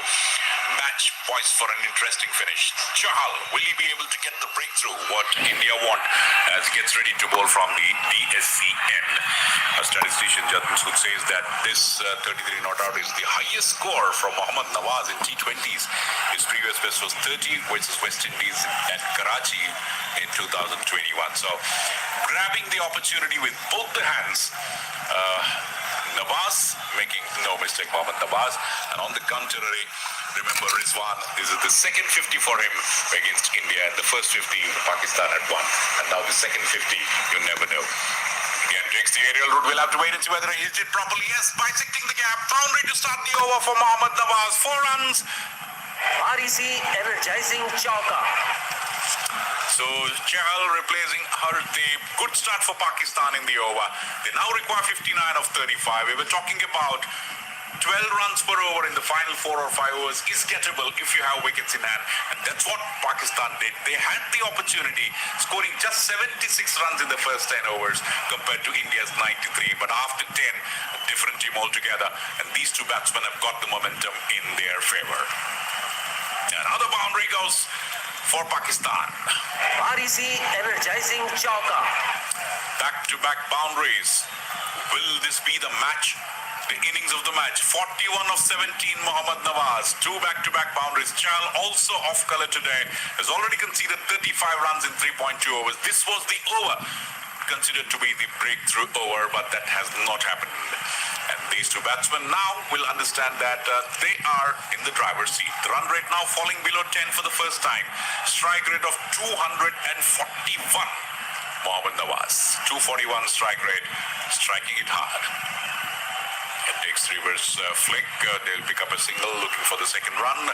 Match poised for an interesting finish. Chahal, will he be able to get the breakthrough what India want as he gets ready to bowl from the DSCN? A statistician Jatin Sood says that this 33 not out is the highest score from Mohammad Nawaz in T20s. His previous best was 30 versus West Indies at Karachi in 2021. So grabbing the opportunity with both the hands. Nawaz making no mistake, Mohammad Nawaz. And on the contrary, remember Rizwan, this is the second 50 for him against India, and the first 50 Pakistan had won. And now the second 50, you never know. Again, takes the aerial route. We'll have to wait and see whether he hits it properly. Yes, bisecting the gap. Boundary to start the over for Mohammad Nawaz. 4 runs. REC energizing chowka. So Chahal replacing Hardeep. Good start for Pakistan in the over. They now require 59 of 35. We were talking about 12 runs per over in the final 4 or 5 overs is gettable if you have wickets in hand. And that's what Pakistan did. They had the opportunity, scoring just 76 runs in the first 10 overs compared to India's 93. But after 10, a different team altogether. And these two batsmen have got the momentum in their favor. Another boundary goes for Pakistan. REC energizing chowka. Back-to-back boundaries. Will this be the match? The innings of the match. 41 of 17, Mohammad Nawaz. 2 back-to-back boundaries. Chahal also off color today. Has already conceded 35 runs in 3.2 overs. This was the over considered to be the breakthrough over, but that has not happened. And these two batsmen now will understand that they are in the driver's seat. The run rate now falling below 10 for the first time. Strike rate of 241. Mohammad Nawaz, 241 strike rate, striking it hard. It takes reverse flick. They'll pick up a single, looking for the second run.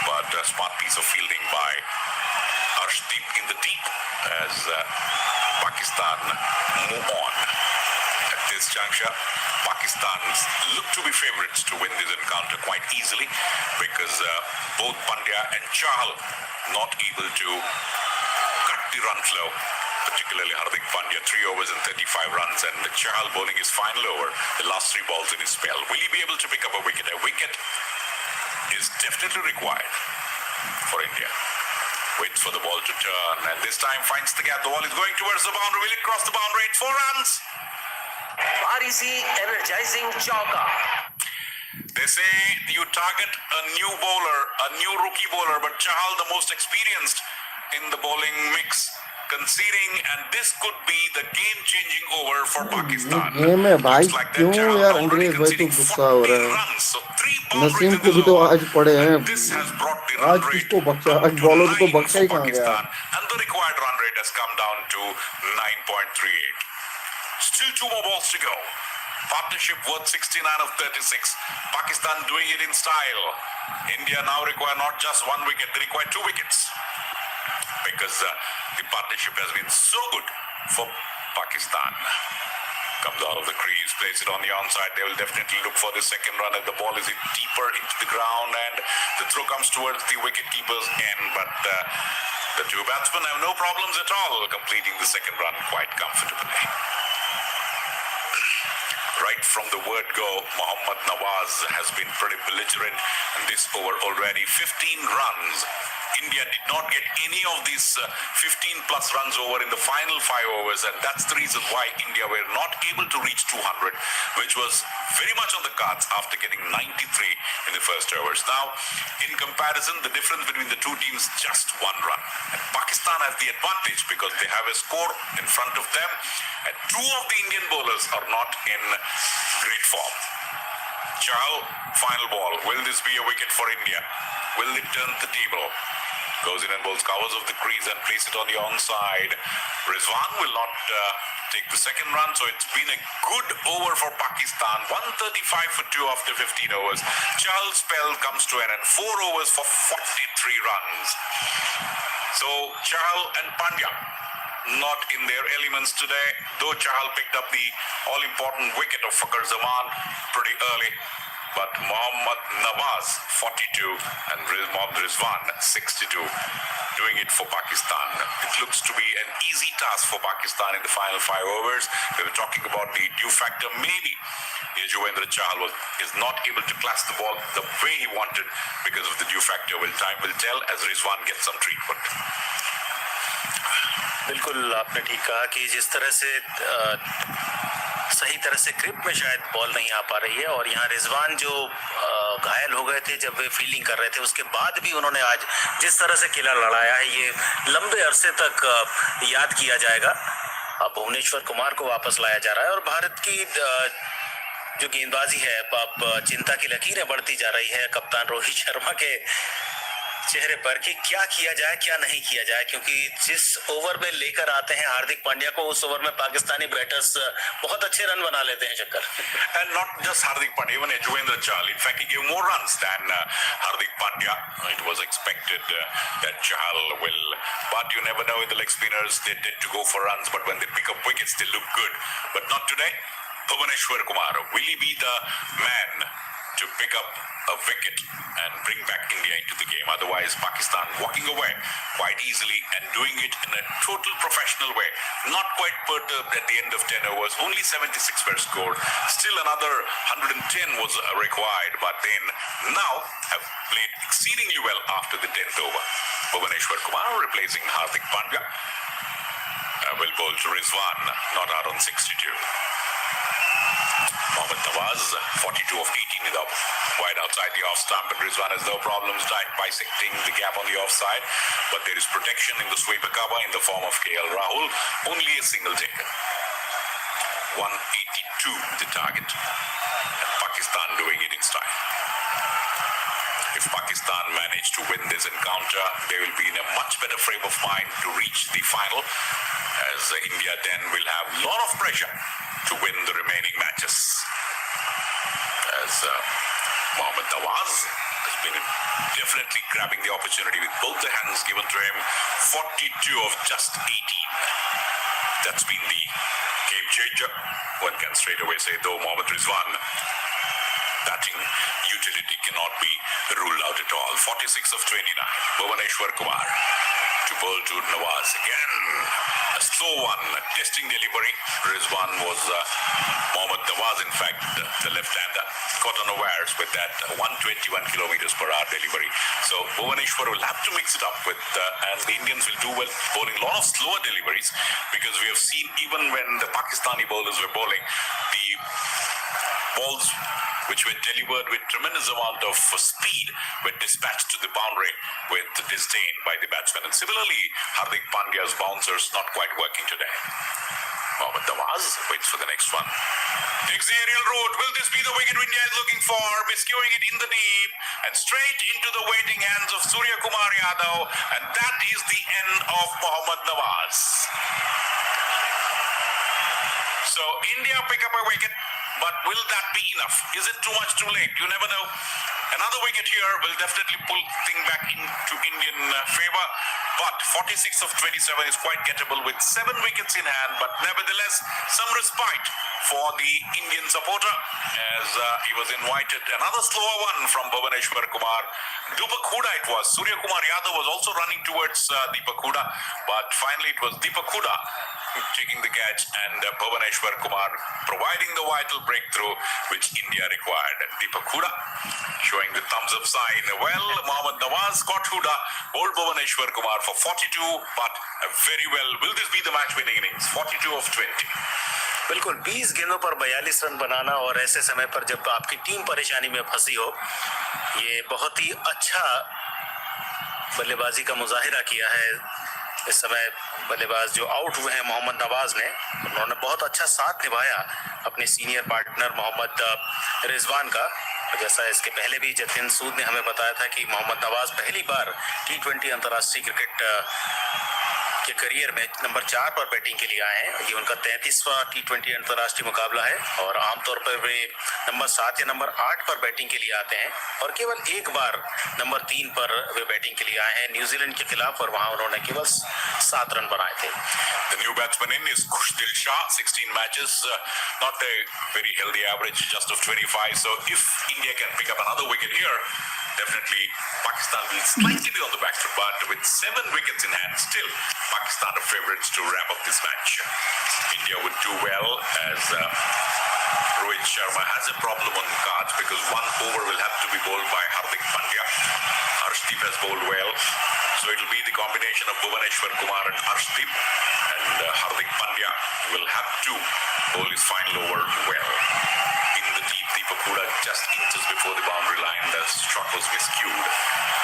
But a smart piece of fielding by Arshdeep in the deep as Pakistan move on. At this juncture, Pakistan look to be favourites to win this encounter quite easily because both Pandya and Chahal not able to cut the run flow. Particularly Hardik Pandya, 3 overs and 35 runs, and Chahal bowling his final over, the last 3 balls in his spell. Will he be able to pick up a wicket? A wicket is definitely required for India. Waits for the ball to turn, and this time finds the gap. The ball is going towards the boundary. Will it cross the boundary? It's 4 runs. REC energizing chowka. They say you target a new bowler, a new rookie bowler, but Chahal the most experienced in the bowling mix, conceding, and this could be the game-changing over for Pakistan. Game है भाई, क्यों यार अंग्रेज भाई तो गुस्सा हो रहा है। नसीम को भी तो आज पड़े हैं, आज किसको बख्शा, आज बॉलर को बख्शा ही कहाँ गया। And the required run rate has come down to 9.38. Still 2 more balls to go. Partnership worth 69 of 36. Pakistan doing it in style. India now require not just 1 wicket, they require 2 wickets. Because the partnership has been so good for Pakistan. Comes out of the crease, plays it on the onside. They will definitely look for the second run as the ball is deeper into the ground and the throw comes towards the wicket-keeper's end. But the 2 batsmen have no problems at all completing the second run quite comfortably. Right from the word go, Mohammad Nawaz has been pretty belligerent, and this over already 15 runs India did not get any of these 15 plus runs over in the final 5 overs, and that's the reason why India were not able to reach 200, which was very much on the cards after getting 93 in the first overs. Now, in comparison, the difference between the two teams just 1 run. And Pakistan has the advantage because they have a score in front of them, and 2 of the Indian bowlers are not in great form. Chahal, final ball. Will this be a wicket for India? Will it turn the table? Goes in and bowls covers of the crease and places it on the onside. Rizwan will not take the second run, so it's been a good over for Pakistan. 135 for 2 after 15 overs. Chahal's spell comes to an end. 4 overs for 43 runs. So Chahal and Pandya not in their elements today, though Chahal picked up the all-important wicket of Fakhar Zaman pretty early. But Mohammad Nawaz 42 and Mohammad Rizwan 62 doing it for Pakistan. It looks to be an easy task for Pakistan in the final 5 overs. We were talking about the dew factor. Maybe Yuzvendra Chahal is not able to class the ball the way he wanted because of the dew factor. Time will tell as Rizwan gets some treatment. बिल्कुल आपने ठीक कहा कि जिस तरह से सही तरह से ग्रिप में शायद बॉल नहीं आ पा रही है, और यहाँ रिजवान जो घायल हो गए थे जब वे फील्डिंग कर रहे थे, उसके बाद भी उन्होंने आज जिस तरह से किला लड़ाया है, ये लंबे अरसे तक याद किया जाएगा। अब भुवनेश्वर कुमार को वापस लाया जा रहा है, और भारत की जो गेंदबाजी है अब चिंता की लकीरें बढ़ती जा रही है कप्तान रोहित शर्मा के चेहरे पर कि क्या किया जाए क्या नहीं किया जाए, क्योंकि जिस ओवर में लेकर आते हैं हार्दिक पांड्या को, उस ओवर में पाकिस्तानी बैटर्स बहुत अच्छे रन बना लेते हैं चक्कर। And not just Hardik Pandya, even Yuzvendra Chahal. In fact, he gave more runs than Hardik Pandya. It was expected that Chahal will, but you never know with the leg spinners, they tend to go for runs, but when they pick up wickets, they look good. But not today. Bhuvaneshwar Kumar, will he be the man to pick up a wicket and bring back India into the game? Otherwise, Pakistan walking away quite easily and doing it in a total professional way. Not quite perturbed at the end of 10 overs. Only 76 were scored. Still another 110 was required, but then now have played exceedingly well after the 10th over. Bhuvaneshwar Kumar replacing Hardik Pandya. Will bowl to Rizwan, not out on 62. Mohammad Nawaz, 42 of 18 is up wide outside the off stump, and Rizwan has no problems bisecting the gap on the offside, but there is protection in the sweeper cover in the form of KL Rahul. Only a single taken. 182 the target, and Pakistan doing it in style. If Pakistan manage to win this encounter, they will be in a much better frame of mind to reach the final, as India then will have a lot of pressure to win the remaining matches. As Mohammad Nawaz has been definitely grabbing the opportunity with both the hands given to him. 42 of just 18. That's been the game changer. One can straight away say, though, Mohammad Rizwan batting utility cannot be ruled out at all. 46 of 29. Bhuvaneshwar Kumar to bowl to Nawaz again. A slow one, testing delivery. Rizwan was Mohammad Nawaz, in fact, the left-hander, caught unawares with that 121 kilometers per hour delivery. So Bhuvaneshwar will have to mix it up with, and the Indians will do well bowling a lot of slower deliveries, because we have seen even when the Pakistani bowlers were bowling, the balls which were delivered with tremendous amount of speed were dispatched to the boundary with disdain by the batsmen. And similarly, Hardik Pandya's bouncers not quite working today. Mohammad Nawaz waits for the next one. Takes the aerial route. Will this be the wicket India is looking for? Skewing it in the deep and straight into the waiting hands of Surya Kumar Yadav. And that is the end of Mohammad Nawaz. So India pick up a wicket. But will that be enough? Is it too much too late? You never know. Another wicket here will definitely pull things back into Indian favor. But 46 of 27 is quite gettable with 7 wickets in hand. But nevertheless, some respite for the Indian supporter as he was invited. Another slower one from Bhuvaneshwar Kumar. Deepak Huda it was. Surya Kumar Yadav was also running towards Deepak Huda, but finally it was Deepak Huda taking the catch and Bhuvaneshwar Kumar providing the vital breakthrough which India required. Deepak Huda showing the thumbs up sign. Well, Mohammad Nawaz caught Huda, bowled Bhuvaneshwar Kumar for 42, but very well. Will this be the match winning innings? 42 of 20. बिल्कुल 20 गेंदों पर 42 run बनाना और ऐसे समय पर जब आपकी team परेशानी में फंसी हो, ये बहुत ही अच्छा बल्लेबाजी का मुजाहिरा किया है इस समय बल्लेबाज जो आउट हुए हैं मोहम्मद नवाज ने। उन्होंने बहुत अच्छा साथ निभाया अपने सीनियर पार्टनर मोहम्मद रिजवान का। जैसा इसके पहले भी जतिन सूद ने हमें बताया था कि मोहम्मद नवाज पहली बार T20 अंतर्राष्ट्रीय क्रिकेट के करियर में नंबर 4 पर बैटिंग के लिए आए हैं। ये उनका 33वां T20 अंतर्राष्ट्रीय मुकाबला है और आमतौर पर वे नंबर 7 या नंबर 8 पर बैटिंग के लिए आते हैं और केवल एक बार नंबर 3 पर वे बैटिंग के लिए आए हैं न्यूजीलैंड के खिलाफ और वहां उन्होंने केवल 7 रन बनाए थे। The new batsman in is Khushil Shah, 16 matches, not a very healthy average, just of 25. So if India can pick up another wicket here, definitely Pakistan will slightly be on the back foot, but with 7 wickets in hand, still Pakistan are favourites to wrap up this match. India would do well as Rohit Sharma has a problem on cards because 1 over will have to be bowled by Hardik Pandya. Arshdeep has bowled well, so it will be the combination of Bhuvaneshwar Kumar and Arshdeep, and Hardik Pandya will have to bowl his final over well. In the deep, Deepak Huda just inches before the boundary line. The shot was miscued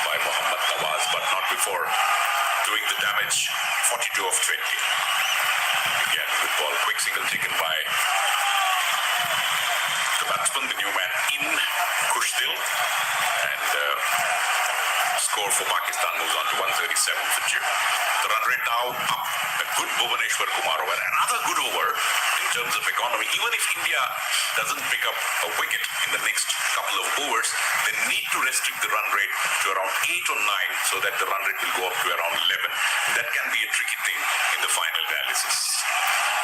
by Mohammad Nawaz, but not before doing the damage. 42 of 20. Again, good ball, quick single taken by the batsman, the new man in Khushil, and score for Pakistan moves on to 137 for Jim. The run rate now up. A good Bhuvaneshwar Kumar over. Another good over in terms of economy. Even if India doesn't pick up a wicket in the next couple of overs, they need to restrict the run rate to around 8 or 9 so that the run rate will go up to around 11. That can be a tricky thing in the final dialysis.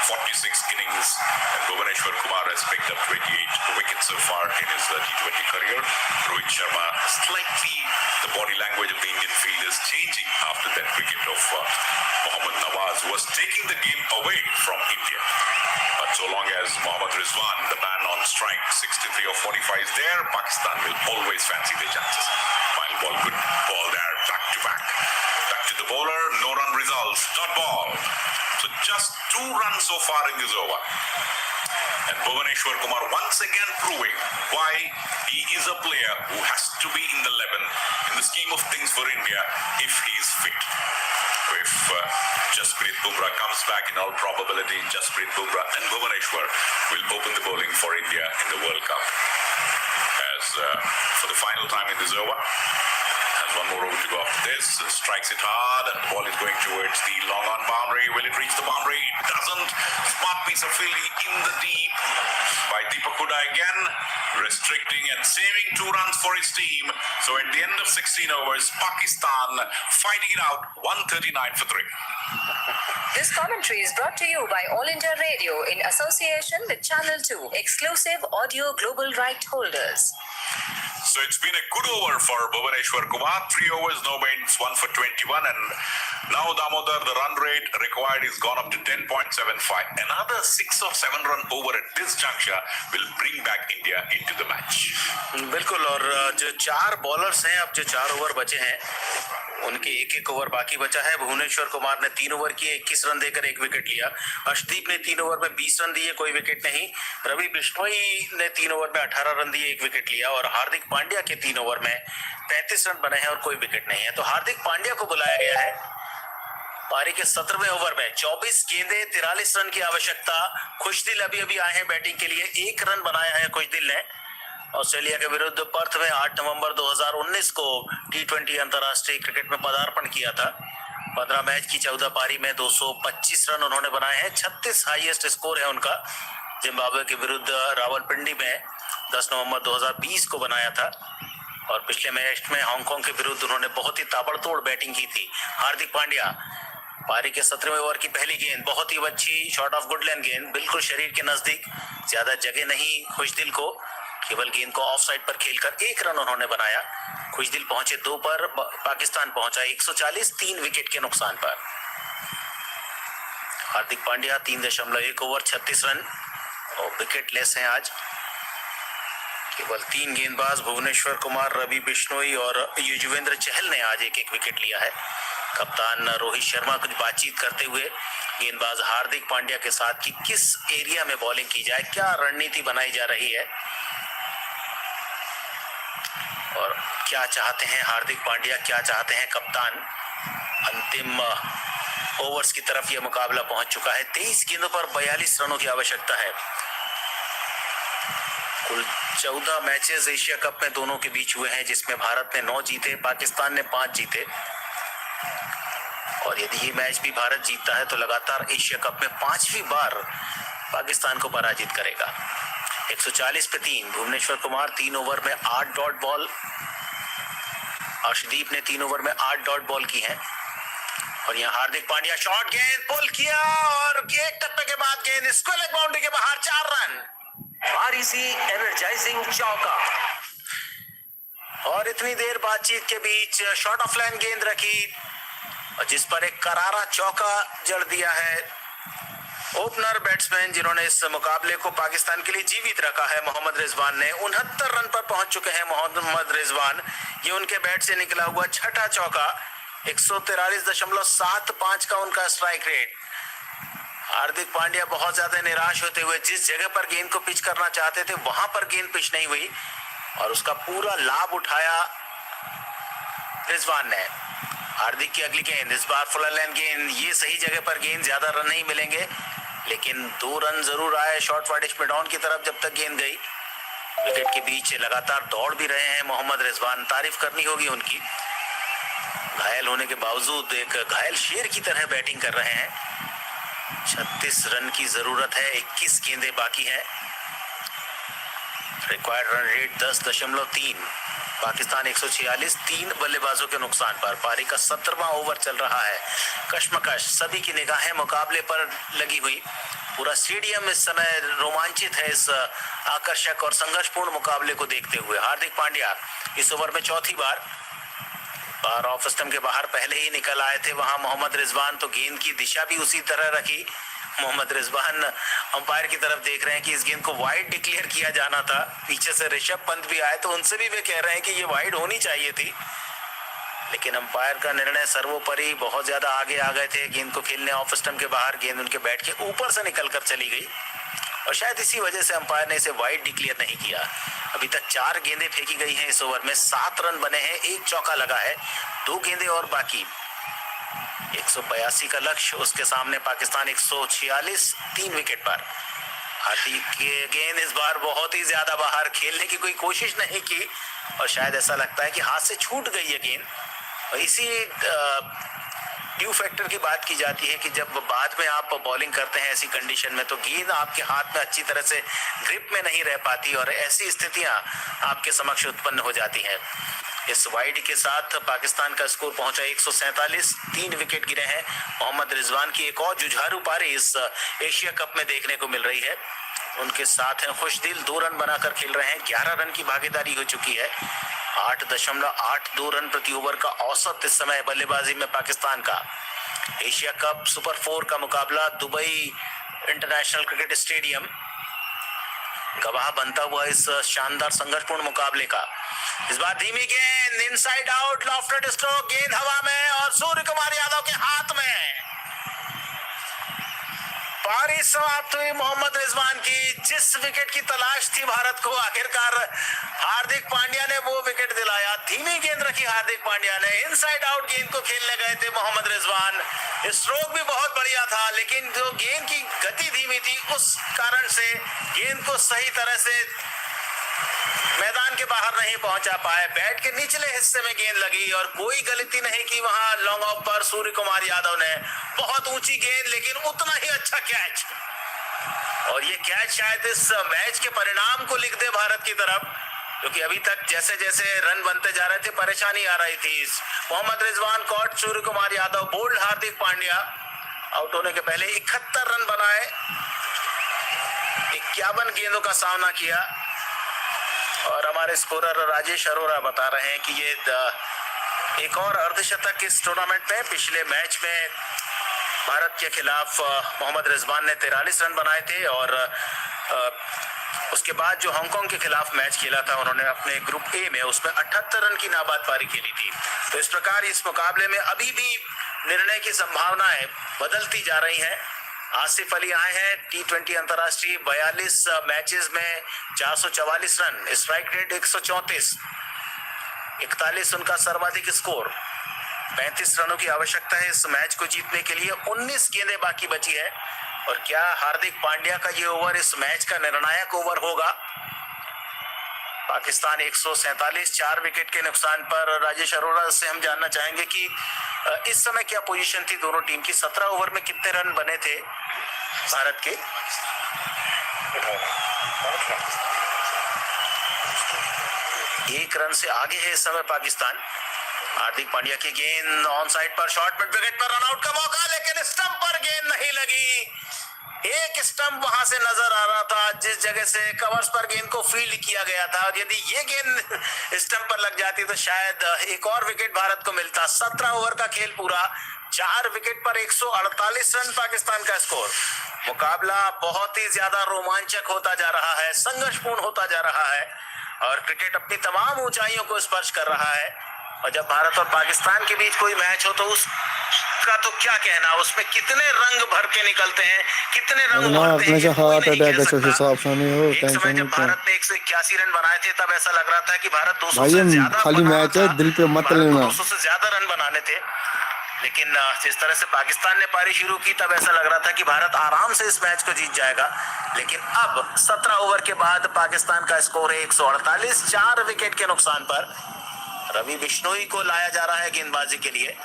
46 innings and Bhuvaneshwar Kumar has picked up 28 wickets so far in his T20 career. Rohit Sharma, slightly the body language of the Indian field is changing after that wicket of Mohammad Nawaz, who was taking the game away from India. But so long as Mohammad Rizwan, the man on strike, 63 or 45 is there, Pakistan will always fancy their chances. Final ball, good ball there, back to back. Back to the bowler, no run results, dot ball. So just 2 runs so far in this over. And Bhuvaneshwar Kumar once again proving why he is a player who has to be in the 11 in the scheme of things for India if he is fit. If Jasprit Bumrah comes back, in all probability, Jasprit Bumrah and Bhuvaneshwar will open the bowling for India in the World Cup. As for the final time in this over, has 1 more over to go after this, strikes it hard and the ball is going towards the long on boundary. Will it reach the boundary? It doesn't. Smart piece of fielding in the deep by Deepak Huda again, restricting and saving 2 runs for his team. So at the end of 16 overs, Pakistan fighting it out 139 for 3. This commentary is brought to you by All India Radio in association with Channel 2, exclusive audio global right holders. So it's been a good over for Bhuvaneshwar Kumar. 3 overs, no wins, 1 for 21. And now Damodar, the run rate required is gone up to 10.75. Another 6 or 7 run over at this juncture will bring back India into the match. बिल्कुल, और जो 4 bowlers हैं, अब जो 4 over बचे हैं उनके 1-1 over बाकी बचा है। भुवनेश्वर कुमार ने 3 ओवर किए, 21 रन देकर 1 विकेट लिया। अर्शदीप ने 3 ओवर में 20 रन दिए, कोई विकेट नहीं। रवि बिश्नोई ने 3 ओवर में 18 रन दिए, 1 विकेट लिया। और हार्दिक पांड्या के 3 ओवर में 35 रन बने हैं और कोई विकेट नहीं है। तो हार्दिक पांड्या को बुलाया गया है पारी के 17वें ओवर में। 24 गेंदे, 43 रन की आवश्यकता। खुशदिल अभी अभी आए हैं बैटिंग के लिए, 1 रन बनाया है खुशदिल ने। ऑस्ट्रेलिया के विरुद्ध पर्थ में 8 नवंबर 2019 को T20 अंतर्राष्ट्रीय क्रिकेट में पदार्पण किया था। 15 मैच की 14 पारी में 225 रन उन्होंने बनाए हैं। 36 हाईएस्ट स्कोर है उनका। जिम्बाब्वे के विरुद्ध रावलपिंडी में 10 नवंबर 2020 को बनाया था। और पिछले मैच में हांगकांग के विरुद्ध उन्होंने बहुत ही ताबड़तोड़ बैटिंग की थी। हार्दिक पांड्या पारी के 17वें ओवर की पहली गेंद बहुत ही अच्छी शॉट ऑफ गुड लेंथ गेंद, बिल्कुल शरीर के नजदीक, ज्यादा जगह नहीं खुशदिल को, केवल गेंद को ऑफ साइड पर खेलकर 1 रन उन्होंने बनाया। खुशदिल पहुंचे 2 पर, पाकिस्तान पहुंचा 140, 3 विकेट के नुकसान पर। हार्दिक पांड्या 3.1 ओवर 36 रन और विकेट लेस हैं आज। केवल 3 गेंदबाज भुवनेश्वर कुमार, रवि बिश्नोई और युजवेंद्र चहल ने आज 1-1 विकेट लिया है। कप्तान रोहित शर्मा कुछ बातचीत करते हुए गेंदबाज हार्दिक पांड्या के साथ कि किस एरिया में बॉलिंग की जाए, क्या रणनीति बनाई जा रही है और क्या चाहते हैं हार्दिक पांड्या, क्या चाहते हैं कप्तान। अंतिम ओवर्स की तरफ यह मुकाबला पहुंच चुका है। 23 गेंदों पर 42 रनों की आवश्यकता है। कुल 14 मैचेस एशिया कप में दोनों के बीच हुए हैं, जिसमें भारत ने 9 जीते, पाकिस्तान ने 5 जीते। और यदि ये मैच भी भारत जीतता है तो लगातार एशिया कप में 5वीं बार पाकिस्तान को पराजित करेगा। 140 पे 3, भुवनेश्वर कुमार 3 ओवर में 8 डॉट बॉल, अर्शदीप ने 3 ओवर में 8 डॉट बॉल की है। और यहाँ हार्दिक पांड्या शॉट गेंद पुल किया और एक टप्पे के बाद गेंद स्क्वायर लेग बाउंड्री के बाहर, 4 रन। भारी सी एनर्जाइजिंग चौका और इतनी देर बातचीत के बीच शॉर्ट ऑफ लाइन गेंद रखी और जिस पर एक करारा चौका जड़ दिया है ओपनर बैट्समैन जिन्होंने इस मुकाबले को पाकिस्तान के लिए जीवित रखा है, मोहम्मद रिजवान ने। 69 रन पर पहुंच चुके हैं मोहम्मद रिजवान। ये उनके बैट से निकला हुआ छठा चौका, 143.75 का उनका स्ट्राइक रेट। हार्दिक पांड्या बहुत ज्यादा निराश होते हुए जिस जगह पर गेंद को पिच करना चाहते थे वहां पर गेंद पिच नहीं हुई और उसका पूरा लाभ उठाया रिजवान ने। हार्दिक की अगली गेंद, इस बार फुल लेंथ गेंद, ये सही जगह पर गेंद, ज्यादा रन नहीं मिलेंगे लेकिन 2 रन जरूर आए शॉर्ट वाइडिश में डाउन की तरफ जब तक गेंद गई। विकेट के बीच लगातार दौड़ भी रहे हैं मोहम्मद रिजवान, तारीफ करनी होगी उनकी। घायल होने के बावजूद एक घायल शेर की तरह बैटिंग कर रहे हैं। 36 रन की जरूरत है, 21 गेंदें बाकी हैं। रिक्वायर्ड रन रेट 10.3, पाकिस्तान 146, 3 बल्लेबाजों के नुकसान पर। पारी का 17वां ओवर चल रहा है। कश्मकश, सभी की निगाहें मुकाबले पर लगी हुई। पूरा स्टेडियम इस समय रोमांचित है इस आकर्षक और संघर्षपूर्ण मुकाबले को देखते हुए। हार्दिक पांड्या इस ओवर में चौथी बार ऑफ स्टंप के बाहर पहले ही निकल आए थे। वहां मोहम्मद रिजवान तो गेंद की दिशा भी उसी तरह रखी। मोहम्मद रिजवान अंपायर की तरफ देख रहे हैं कि इस गेंद को वाइड डिक्लेयर किया जाना था। पीछे से ऋषभ पंत भी आए तो उनसे भी वे कह रहे हैं कि ये वाइड होनी चाहिए थी, लेकिन अंपायर का निर्णय सर्वोपरि। बहुत ज्यादा आगे आ गए थे गेंद को खेलने ऑफ स्टंप के बाहर। गेंद उनके बैट के ऊपर से निकलकर चली गई और शायद इसी वजह से अंपायर ने इसे वाइड डिक्लेयर नहीं किया। अभी तक 4 गेंदें फेंकी गई हैं इस ओवर में, 7 रन बने हैं, 1 चौका लगा है, 2 गेंदें और बाकी। 182 का लक्ष्य, उसके सामने पाकिस्तान 146, 3 विकेट पर। हार्दिक की गेंद इस बार बहुत ही ज्यादा बाहर, खेलने की कोई कोशिश नहीं की और शायद ऐसा लगता है कि हाथ से छूट गई है गेंद। और इसी ड्यू फैक्टर की बात की जाती है कि जब बाद में आप बॉलिंग करते हैं ऐसी कंडीशन में तो गेंद आपके हाथ में अच्छी तरह से ग्रिप में नहीं रह पाती और ऐसी स्थितियां आपके समक्ष उत्पन्न हो जाती हैं। इस वाइड के साथ पाकिस्तान का स्कोर पहुंचा 147, 3 विकेट गिरे हैं। मोहम्मद रिजवान की एक और जुझारू पारी इस एशिया कप में देखने को मिल रही है। उनके साथ हैं खुशदिल, 2 रन बनाकर खेल रहे हैं। 11 रन की भागीदारी हो चुकी है। 8.82 रन प्रति ओवर का औसत इस समय बल्लेबाजी में पाकिस्तान का। एशिया कप सुपर 4 का मुकाबला दुबई इंटरनेशनल क्रिकेट स्टेडियम गवाह बनता हुआ इस शानदार संघर्षपूर्ण मुकाबले का। इस बार धीमी गेंद, इनसाइड आउट, लॉफ्टेड स्ट्रोक, गेंद हवा में और सूर्य कुमार यादव के हाथ में। पारी समाप्त हुई मोहम्मद रिजवान की। जिस विकेट की तलाश थी भारत को, आखिरकार हार्दिक पांड्या ने वो विकेट दिलाया। धीमी गेंद रखी हार्दिक पांड्या ने, इनसाइड आउट गेंद को खेलने गए थे मोहम्मद रिजवान। स्ट्रोक भी बहुत बढ़िया था लेकिन जो गेंद की गति धीमी थी उस कारण से गेंद को सही तरह से मैदान के बाहर नहीं पहुंचा पाए। बैट के निचले हिस्से में गेंद लगी और कोई गलती नहीं की वहां लॉन्ग ऑफ पर सूर्य कुमार यादव ने। बहुत ऊंची गेंद लेकिन उतना ही अच्छा कैच, और ये कैच शायद इस मैच के परिणाम को लिख दे भारत की तरफ। क्योंकि अभी तक जैसे जैसे रन बनते जा रहे थे परेशानी आ रही थी। Mohammad Rizwan cot, Surya Kumar Yadav bold, Hardik Pandya out होने के पहले 71 रन बनाए, 51 गेंदों का सामना किया। और हमारे स्कोरर राजेश अरोरा बता रहे हैं कि ये एक और अर्धशतक इस टूर्नामेंट में। पिछले मैच में भारत के खिलाफ मोहम्मद रिजवान ने 43 रन बनाए थे और उसके बाद जो हांगकांग के खिलाफ मैच खेला था उन्होंने अपने ग्रुप ए में उसमें 78 रन की नाबाद पारी खेली थी। तो इस प्रकार इस मुकाबले में अभी भी निर्णय की संभावनाएं बदलती जा रही हैं। आसिफ अली आए हैं T20 अंतर्राष्ट्रीय 42 मैचेस में 444 रन, स्ट्राइक रेट 134, 41 उनका सर्वाधिक स्कोर। 35 रनों की आवश्यकता है इस मैच को जीतने के लिए। 19 गेंदें बाकी बची है और क्या हार्दिक पांड्या का ये ओवर इस मैच का निर्णायक ओवर होगा? पाकिस्तान 147, 4 विकेट के नुकसान पर। राजेश अरोड़ा से हम जानना चाहेंगे कि इस समय क्या पोजीशन थी दोनों टीम की? 17 ओवर में कितने रन बने थे भारत के? 1 रन से आगे है इस समय पाकिस्तान। हार्दिक पांड्या की गेंद ऑन साइड पर, शॉर्ट मिड विकेट पर रन आउट का मौका, लेकिन स्टंप पर गेंद नहीं लगी। एक स्टंप वहां से नजर आ रहा था जिस जगह से कवर्स पर गेंद को फील्ड किया गया था, और यदि ये गेंद स्टंप पर लग जाती तो शायद एक और विकेट भारत को मिलता। 17 ओवर का खेल पूरा, 4 विकेट पर 148 रन पाकिस्तान का स्कोर। मुकाबला बहुत ही ज्यादा रोमांचक होता जा रहा है, संघर्षपूर्ण होता जा रहा है और क्रिकेट अपनी तमाम ऊंचाइयों को स्पर्श कर रहा है। और जब भारत और पाकिस्तान के बीच कोई मैच हो तो उसका तो क्या कहना, उसमें कितने रंग भर के निकलते हैं, कितने रंग उभरते हैं, हार्ट अटैक एक हिसाब से नहीं हो, समय जब भारत ने 181 रन बनाए थे तब ऐसा लग रहा था कि भारत 200 भाई से ज्यादा खाली मैच है, दिल पे मत लेना। 200 से ज्यादा रन बनाने थे, लेकिन जिस तरह से पाकिस्तान ने पारी शुरू की तब ऐसा लग रहा था कि भारत आराम से इस मैच को जीत जाएगा। लेकिन अब 17 ओवर के बाद पाकिस्तान का स्कोर है 148, 4 विकेट के नुकसान पर। रवि बिश्नोई को लाया जा रहा है गेंदबाजी के लिए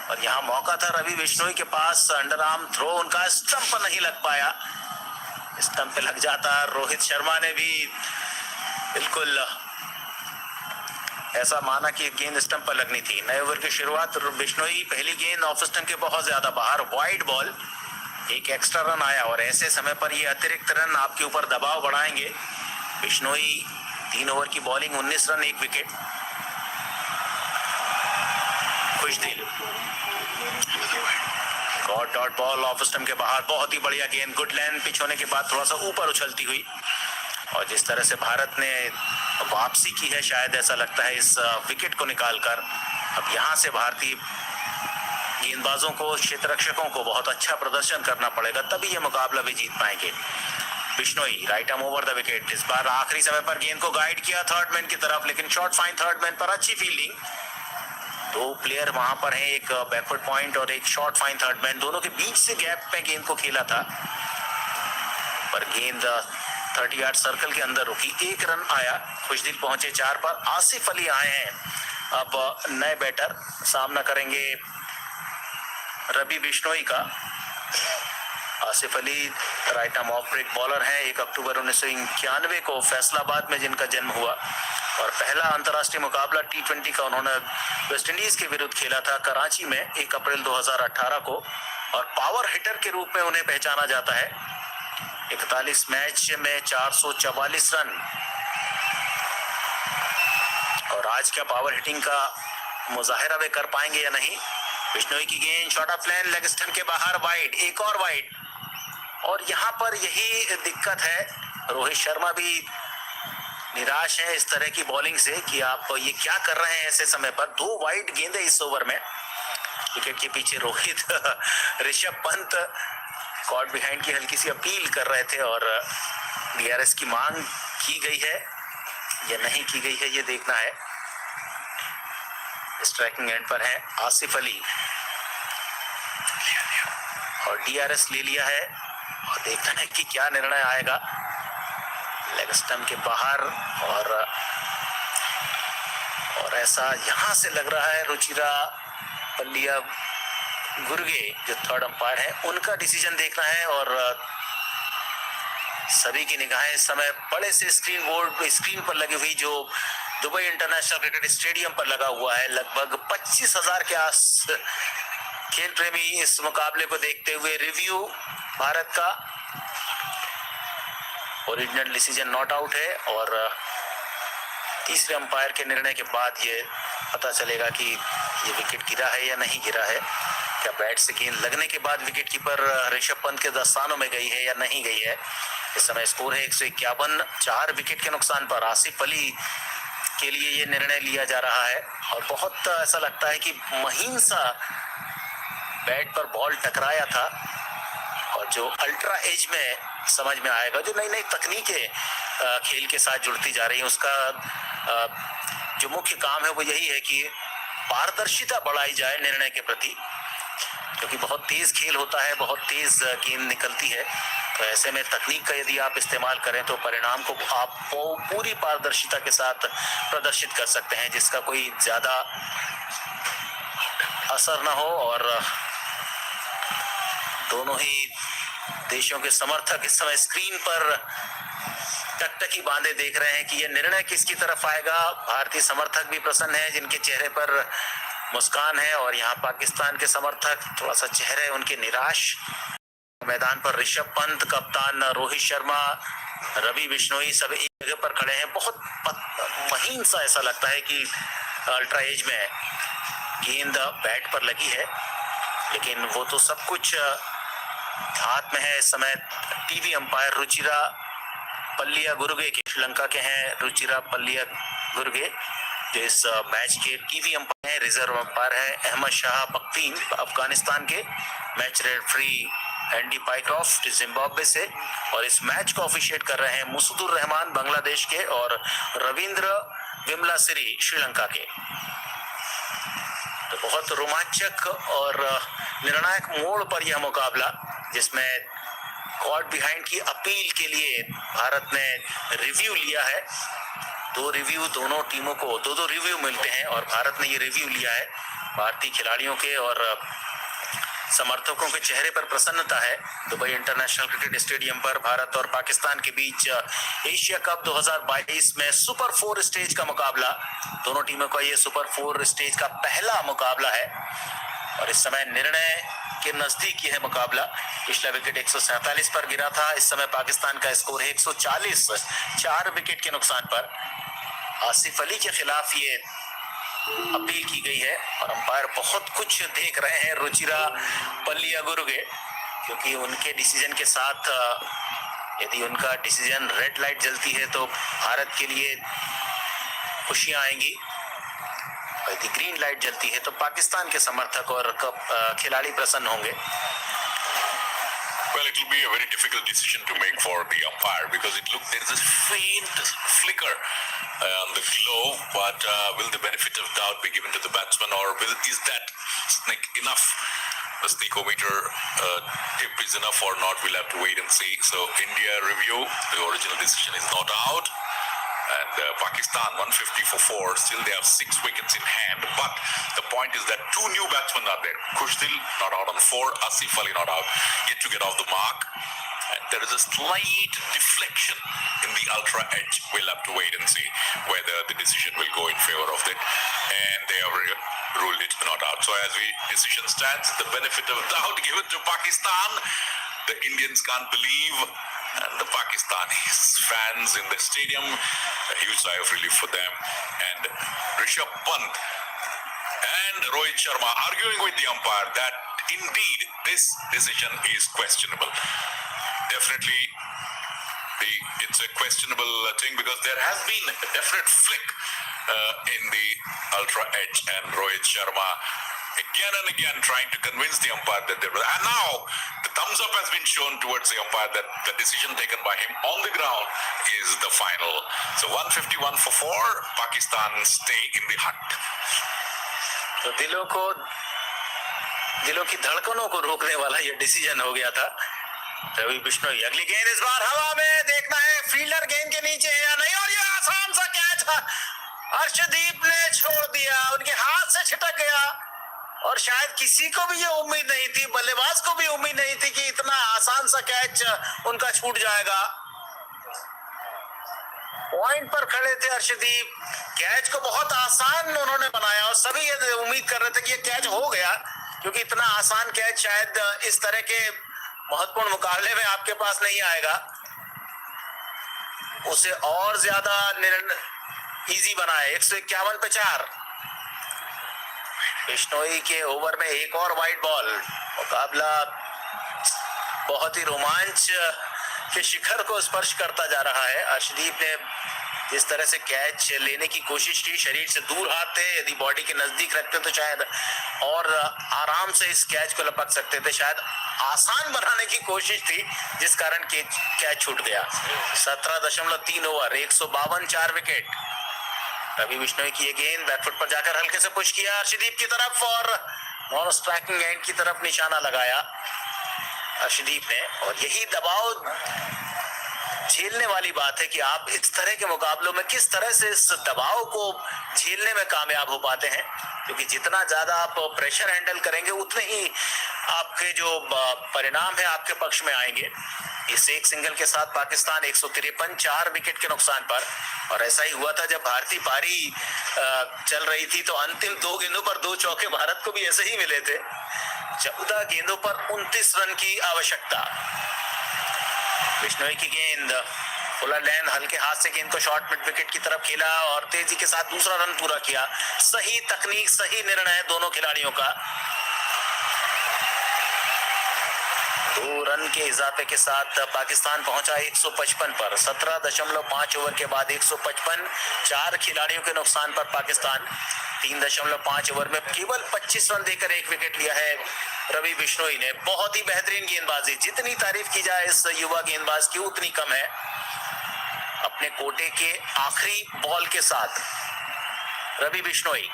और यहाँ मौका था रवि बिश्नोई के पास, अंडर आर्म थ्रो, उनका स्टंप पर नहीं लग पाया। स्टंप पे लग जाता। रोहित शर्मा ने भी बिल्कुल ऐसा माना कि गेंद स्टंप पर लगनी थी। नए ओवर की शुरुआत बिश्नोई, पहली गेंद ऑफ स्टंप के बहुत ज्यादा बाहर, वाइड बॉल, एक एक्स्ट्रा रन आया और ऐसे समय पर ये अतिरिक्त रन आपके ऊपर दबाव बढ़ाएंगे। बिश्नोई 3 ओवर की बॉलिंग, 19 रन, 1 विकेट। खुशदिल डॉट बॉल ऑफ स्टंप के बाहर, बहुत ही बढ़िया गेंद, गुड लैंड पिच होने के बाद थोड़ा सा ऊपर उछलती हुई। और जिस तरह से भारत ने वापसी की है, शायद ऐसा लगता है इस विकेट को निकालकर अब यहाँ से भारतीय गेंदबाजों को, क्षेत्र रक्षकों को बहुत अच्छा प्रदर्शन करना पड़ेगा, तभी ये मुकाबला भी जीत पाएंगे। Bishnoi right arm over the wicket, इस बार आखिरी समय पर गेंद को गाइड किया थर्ड मैन की तरफ, लेकिन शॉट फाइन थर्ड मैन पर, अच्छी फील्डिंग। 2 प्लेयर वहां पर हैं, एक बैकवर्ड पॉइंट और एक शॉर्ट फाइन थर्ड मैन, दोनों के बीच से गैप में गेंद को खेला था पर गेंद 30 यार्ड सर्कल के अंदर रुकी। 1 रन आया। खुशदिल पहुंचे 4 पर। आसिफ अली आए हैं अब नए बैटर, सामना करेंगे रवि बिश्नोई का। Asif Ali right arm off break bowler हैं, 1 अक्टूबर 1991 को फैसलाबाद में जिनका जन्म हुआ और पहला अंतर्राष्ट्रीय मुकाबला T20 का उन्होंने वेस्ट इंडीज के विरुद्ध खेला था कराची में 1 अप्रैल 2018 को, और पावर हिटर के रूप में उन्हें पहचाना जाता है। 41 मैच में 444 रन, और आज क्या पावर हिटिंग का मुजाहिरा वे कर पाएंगे या नहीं। बिश्नोई की गेंद short of lane, leg stump के बाहर, वाइड, एक और वाइड। और यहाँ पर यही दिक्कत है, रोहित शर्मा भी निराश है इस तरह की बॉलिंग से कि आप ये क्या कर रहे हैं ऐसे समय पर। 2 वाइड गेंदें इस ओवर में। विकेट के पीछे रोहित ऋषभ पंत कॉट बिहाइंड की हल्की सी अपील कर रहे थे और DRS की मांग की गई है या नहीं की गई है ये देखना है। स्ट्राइकिंग एंड पर है आसिफ अली और DRS ले लिया है और देखना है कि क्या निर्णय आएगा। लेग स्टंप के बाहर और ऐसा यहां से लग रहा है रुचिरा पल्लिया गुर्गे जो थर्ड अंपायर है उनका डिसीजन देखना है। और सभी की निगाहें इस समय बड़े से स्क्रीन पर लगी हुई जो दुबई इंटरनेशनल क्रिकेट स्टेडियम पर लगा हुआ है। लगभग 25,000 के आस खेल प्रेमी इस मुकाबले को देखते हुए। रिव्यू भारत का ओरिजिनल डिसीजन नॉट आउट है और तीसरे अंपायर के निर्णय के बाद ये पता चलेगा कि ये विकेट गिरा है या नहीं गिरा है। क्या बैट से गेंद लगने के बाद विकेट कीपर ऋषभ पंत के दस्तानों में गई है या नहीं गई है। इस समय स्कोर है 151, 4 विकेट के नुकसान पर आसिफ अली के लिए ये निर्णय लिया जा रहा है। और बहुत ऐसा लगता है कि महीन सा बैट पर बॉल टकराया था और जो अल्ट्रा एज में समझ में आएगा, जो नई नई तकनीकें खेल के साथ जुड़ती जा रही हैं, उसका जो मुख्य काम है वो यही है कि पारदर्शिता बढ़ाई जाए निर्णय के प्रति, क्योंकि बहुत तेज खेल होता है, बहुत तेज गेंद निकलती है। तो ऐसे में तकनीक का यदि आप इस्तेमाल करें तो परिणाम को आप पूरी पारदर्शिता के साथ प्रदर्शित कर सकते हैं, जिसका कोई ज्यादा असर ना हो। और दोनों ही देशों के समर्थक इस समय स्क्रीन पर टकटकी बांधे देख रहे हैं कि यह निर्णय किसकी तरफ आएगा। भारतीय समर्थक भी प्रसन्न हैं, जिनके चेहरे पर मुस्कान है, और यहाँ पाकिस्तान के समर्थक थोड़ा सा चेहरे उनके निराश। मैदान पर ऋषभ पंत, कप्तान रोहित शर्मा, रवि बिश्नोई सब एक जगह पर खड़े हैं। बहुत महीन सा ऐसा लगता है कि अल्ट्रा एज में गेंद बैट पर लगी है, लेकिन वो तो सब कुछ हाथ में है। इस समय टीवी अंपायर रुचिरा पल्लिया गुरुगे के, श्रीलंका के हैं रुचिरा पल्लिया गुरुगे, जो इस मैच के टीवी अंपायर हैं। रिजर्व अंपायर है अहमद शाह बख्तीन अफगानिस्तान के, match referee Andy Pycroft Zimbabwe से, और इस मैच को ऑफिशिएट कर रहे हैं मुसुदुर रहमान बांग्लादेश के और रविंद्र विमलासिरी श्रीलंका के। तो बहुत रोमांचक और निर्णायक मोड़ पर यह मुकाबला, जिसमें कॉट बिहाइंड की अपील के लिए भारत ने रिव्यू लिया है। 2 रिव्यू, दोनों टीमों को 2-2 रिव्यू मिलते हैं और भारत ने ये रिव्यू लिया है। भारतीय खिलाड़ियों के और समर्थकों के चेहरे पर प्रसन्नता है। दुबई इंटरनेशनल क्रिकेट स्टेडियम पर भारत और पाकिस्तान के बीच एशिया कप 2022 में सुपर 4 स्टेज का मुकाबला। दोनों टीमों का ये सुपर 4 स्टेज का पहला मुकाबला है और इस समय निर्णय के नजदीक यह मुकाबला। पिछला विकेट 147 पर गिरा था। इस समय पाकिस्तान का स्कोर है 140, 4 विकेट के नुकसान पर। आसिफ अली के खिलाफ ये अपील की गई है और अंपायर बहुत कुछ देख रहे हैं रुचिरा पल्लिया गुरुगे, क्योंकि उनके डिसीजन के साथ यदि उनका डिसीजन रेड लाइट जलती है तो भारत के लिए खुशियां आएंगी, और यदि ग्रीन लाइट जलती है तो पाकिस्तान के समर्थक और खिलाड़ी प्रसन्न होंगे। Well, it will be a very difficult decision to make for the umpire because there is a faint flicker on the glove, but will the benefit of doubt be given to the batsman, or is that snake enough? The snakeometer tip is enough or not? We'll have to wait and see. So India review, the original decision is not out. And Pakistan 150 for 4. Still they have 6 wickets in hand. But the point is that 2 new batsmen are there. Khushdil not out on 4. Asif Ali not out. Yet to get off the mark. And there is a slight deflection in the ultra edge. We'll have to wait and see whether the decision will go in favor of it. And they have ruled it not out. So as decision stands, the benefit of doubt given to Pakistan. The Indians can't believe, and the Pakistanis fans in the stadium, a huge sigh of relief for them. And Rishabh Pant and Rohit Sharma arguing with the umpire that indeed this decision is questionable. Definitely it's a questionable thing because there has been a definite flick in the ultra edge, and Rohit Sharma again and again trying to convince the umpire that there was, and now the thumbs up has been shown towards the umpire that the decision taken by him on the ground is the final. So 151 for 4, Pakistan stay in the hunt. तो दिलों की धड़कनों को रोकने वाला ये decision हो गया था। रवि बिश्नोई, अगली गेंद इस बार हवा में, देखना है फील्डर गेंद के नीचे है या नहीं, और ये आसान सा कैच अर्शदीप ने छोड़ दिया, उनके हाथ से छिटक गया, और शायद किसी को भी ये उम्मीद नहीं थी, बल्लेबाज को भी उम्मीद नहीं थी कि इतना आसान सा कैच उनका छूट जाएगा। पॉइंट पर खड़े थे अर्शदीप, कैच को बहुत आसान उन्होंने बनाया और सभी ये उम्मीद कर रहे थे कि ये कैच हो गया, क्योंकि इतना आसान कैच शायद इस तरह के महत्वपूर्ण मुकाबले में आपके पास नहीं आएगा। उसे और ज्यादा इजी बनाए। 151 पे 4। बिश्नोई के ओवर में एक और वाइड बॉल। मुकाबला बहुत ही रोमांच के शिखर को स्पर्श करता जा रहा है। अर्शदीप ने जिस तरह से कैच लेने की कोशिश की, शरीर से दूर हाथ थे, यदि बॉडी के नजदीक रखते तो शायद और आराम से इस कैच को लपक सकते थे। शायद आसान बनाने की कोशिश थी, जिस कारण कैच छूट गया। 17.3 ओवर, 152, 4 विकेट। रवि बिश्नोई की ये गेंद बैकफुट पर जाकर हल्के से पुश किया अर्शदीप की तरफ और नॉन स्ट्राइकिंग एंड की तरफ निशाना लगाया अर्शदीप ने। और यही दबाव झेलने वाली बात है कि आप इस तरह के मुकाबलों में किस तरह से इस दबाव को झेलने में कामयाब हो पाते हैं, क्योंकि जितना ज्यादा आप प्रेशर हैंडल करेंगे उतने ही आपके जो परिणाम है आपके पक्ष में आएंगे। इस एक सिंगल के साथ पाकिस्तान 153, 4 विकेट के नुकसान पर। और ऐसा ही हुआ था जब भारतीय पारी चल रही थी, तो अंतिम 2 गेंदों पर 2 चौके भारत को भी ऐसे ही मिले थे। 14 गेंदों पर 29 रन की आवश्यकता। बिश्नोई की गेंद फुलर लैन हल्के हाथ से गेंद को शॉर्ट मिड विकेट की तरफ खेला और तेजी के साथ दूसरा रन पूरा किया। सही तकनीक, सही निर्णय दोनों खिलाड़ियों का। 2 रन के इजाफे के साथ पाकिस्तान पहुंचा 155 पर। 17.5 ओवर के बाद 155, 4 खिलाड़ियों के नुकसान पर पाकिस्तान 3.5 ओवर में केवल 25 रन देकर 1 विकेट लिया है रवि बिश्नोई ने। बहुत ही बेहतरीन गेंदबाजी, जितनी तारीफ की जाए इस युवा गेंदबाज की उतनी कम है। अपने कोटे के आखिरी बॉल के साथ रवि बिश्नोई,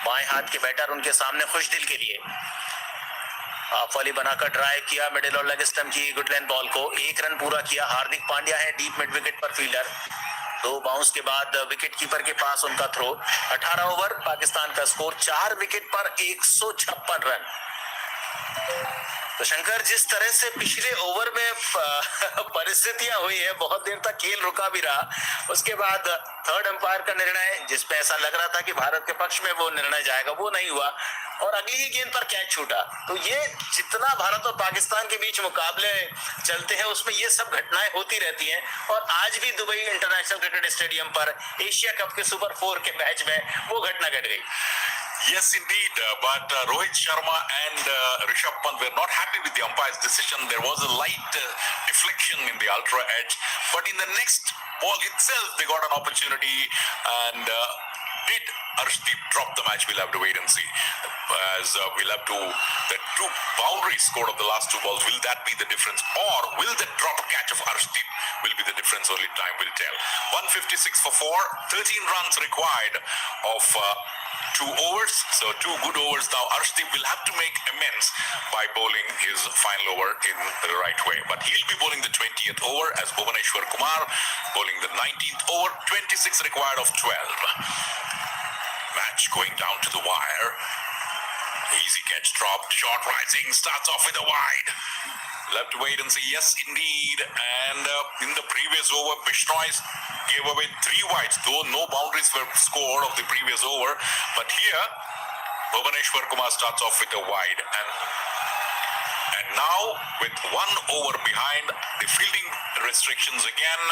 बाएं हाथ के बैटर उनके सामने खुश दिल के लिए हाफ वाली बनाकर ड्राइव किया मिडिल और लेग स्टंप की गुड लेंथ बॉल को। 1 रन पूरा किया। हार्दिक पांड्या है डीप मिड विकेट पर फील्डर। 2 बाउंस के बाद विकेट कीपर के पास उनका थ्रो। 18 ओवर, पाकिस्तान का स्कोर 4 विकेट पर 156 रन। तो शंकर, जिस तरह से पिछले ओवर में परिस्थितियां हुई है, बहुत देर तक खेल रुका भी रहा। उसके बाद थर्ड अंपायर का निर्णय, जिसपे ऐसा लग रहा था कि भारत के पक्ष में वो निर्णय जाएगा, वो नहीं हुआ और अगली ही गेंद पर कैच छूटा। तो ये जितना भारत और पाकिस्तान के बीच मुकाबले चलते हैं, उसमें ये सब घटनाएं होती रहती हैं। और आज भी दुबई इंटरनेशनल क्रिकेट स्टेडियम पर एशिया कप के सुपर 4 के मैच में वो घटना घट गई। Yes, indeed. But Rohit Sharma and Rishabh Pant were not happy with the umpire's decision. There was a light deflection in the ultra edge. But in the next ball itself, they got an opportunity. And did Arshdeep drop the match? We'll have to wait and see. As we'll have to, the 2 boundaries scored of the last 2 balls, will that be the difference? Or will the drop catch of Arshdeep will be the difference? Only time will tell. 156 for 4, 13 runs required of 2 overs, so 2 good overs. Now Arshdeep will have to make amends by bowling his final over in the right way, but he'll be bowling the 20th over as Bhuvaneshwar Kumar bowling the 19th over. 26 required of 12. Match going down to the wire. Easy catch dropped, short rising, starts off with a wide. We'll have to wait and see. Yes, indeed. And in the previous over, Bishnoi gave away 3 wides, though no boundaries were scored of the previous over. But here, Bhuvaneshwar Kumar starts off with a wide. And now, with 1 over behind, the fielding restrictions again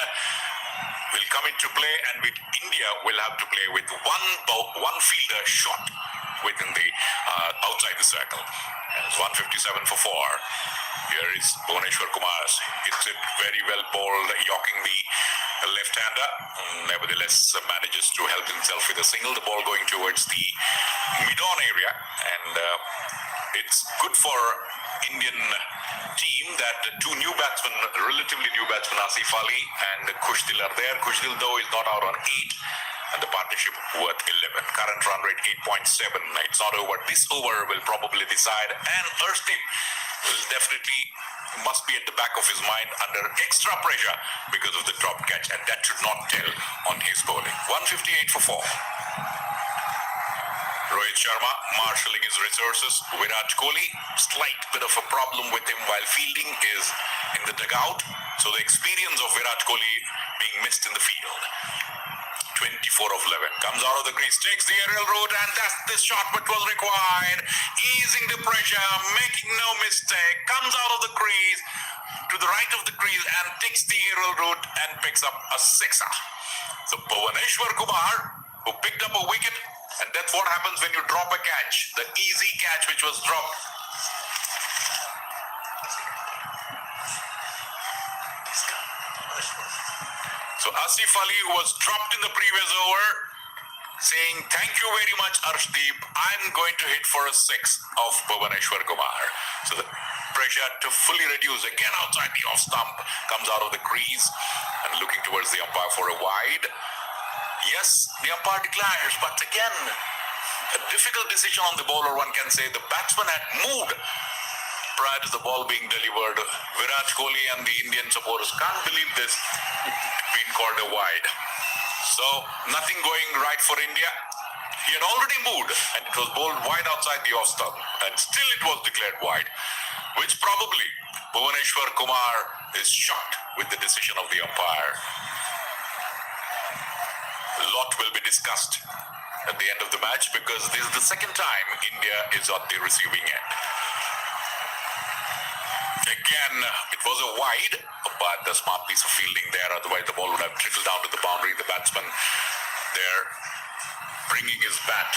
will come into play. And with India, will have to play with one fielder shot within the outside the circle. It's 157 for 4. Here is Bhuvaneshwar Kumar. Hits it very well bowled, yorking the left-hander. Nevertheless, manages to help himself with a single. The ball going towards the mid-on area. And it's good for Indian team that 2 new batsmen, relatively new batsmen, Asif Ali and Khushdil are there. Khushdil, though, is not out on 8. And the partnership worth 11. Current run rate 8.7. It's not over. This over will probably decide. And Arshdeep will definitely must be at the back of his mind under extra pressure because of the drop catch. And that should not tell on his bowling. 158 for 4. Rohit Sharma marshalling his resources. Virat Kohli, slight bit of a problem with him while fielding is in the dugout. So the experience of Virat Kohli being missed in the field. 24 of 11. Comes out of the crease, takes the aerial route, and that's the shot which was required. Easing the pressure, making no mistake. Comes out of the crease, to the right of the crease, and takes the aerial route and picks up a sixer. So Bhuvaneshwar Kumar, who picked up a wicket, and that's what happens when you drop a catch. The easy catch which was dropped. So Asif Ali, who was dropped in the previous over, saying, thank you very much, Arshdeep. I'm going to hit for a six of Bhuvaneshwar Kumar. So the pressure to fully reduce, again outside the off stump, comes out of the crease and looking towards the umpire for a wide. Yes, the umpire declares, but again, a difficult decision on the bowler, one can say. The batsman had moved prior to the ball being delivered. Virat Kohli and the Indian supporters can't believe this being called a wide. So nothing going right for India. He had already moved and it was bowled wide outside the off stump, and still it was declared wide, which probably Bhuvaneshwar Kumar is shocked with the decision of the umpire. A lot will be discussed at the end of the match, because this is the second time India is on the receiving end. Again, it was a wide, but a smart piece of fielding there. Otherwise, the ball would have trickled down to the boundary. The batsman there bringing his bat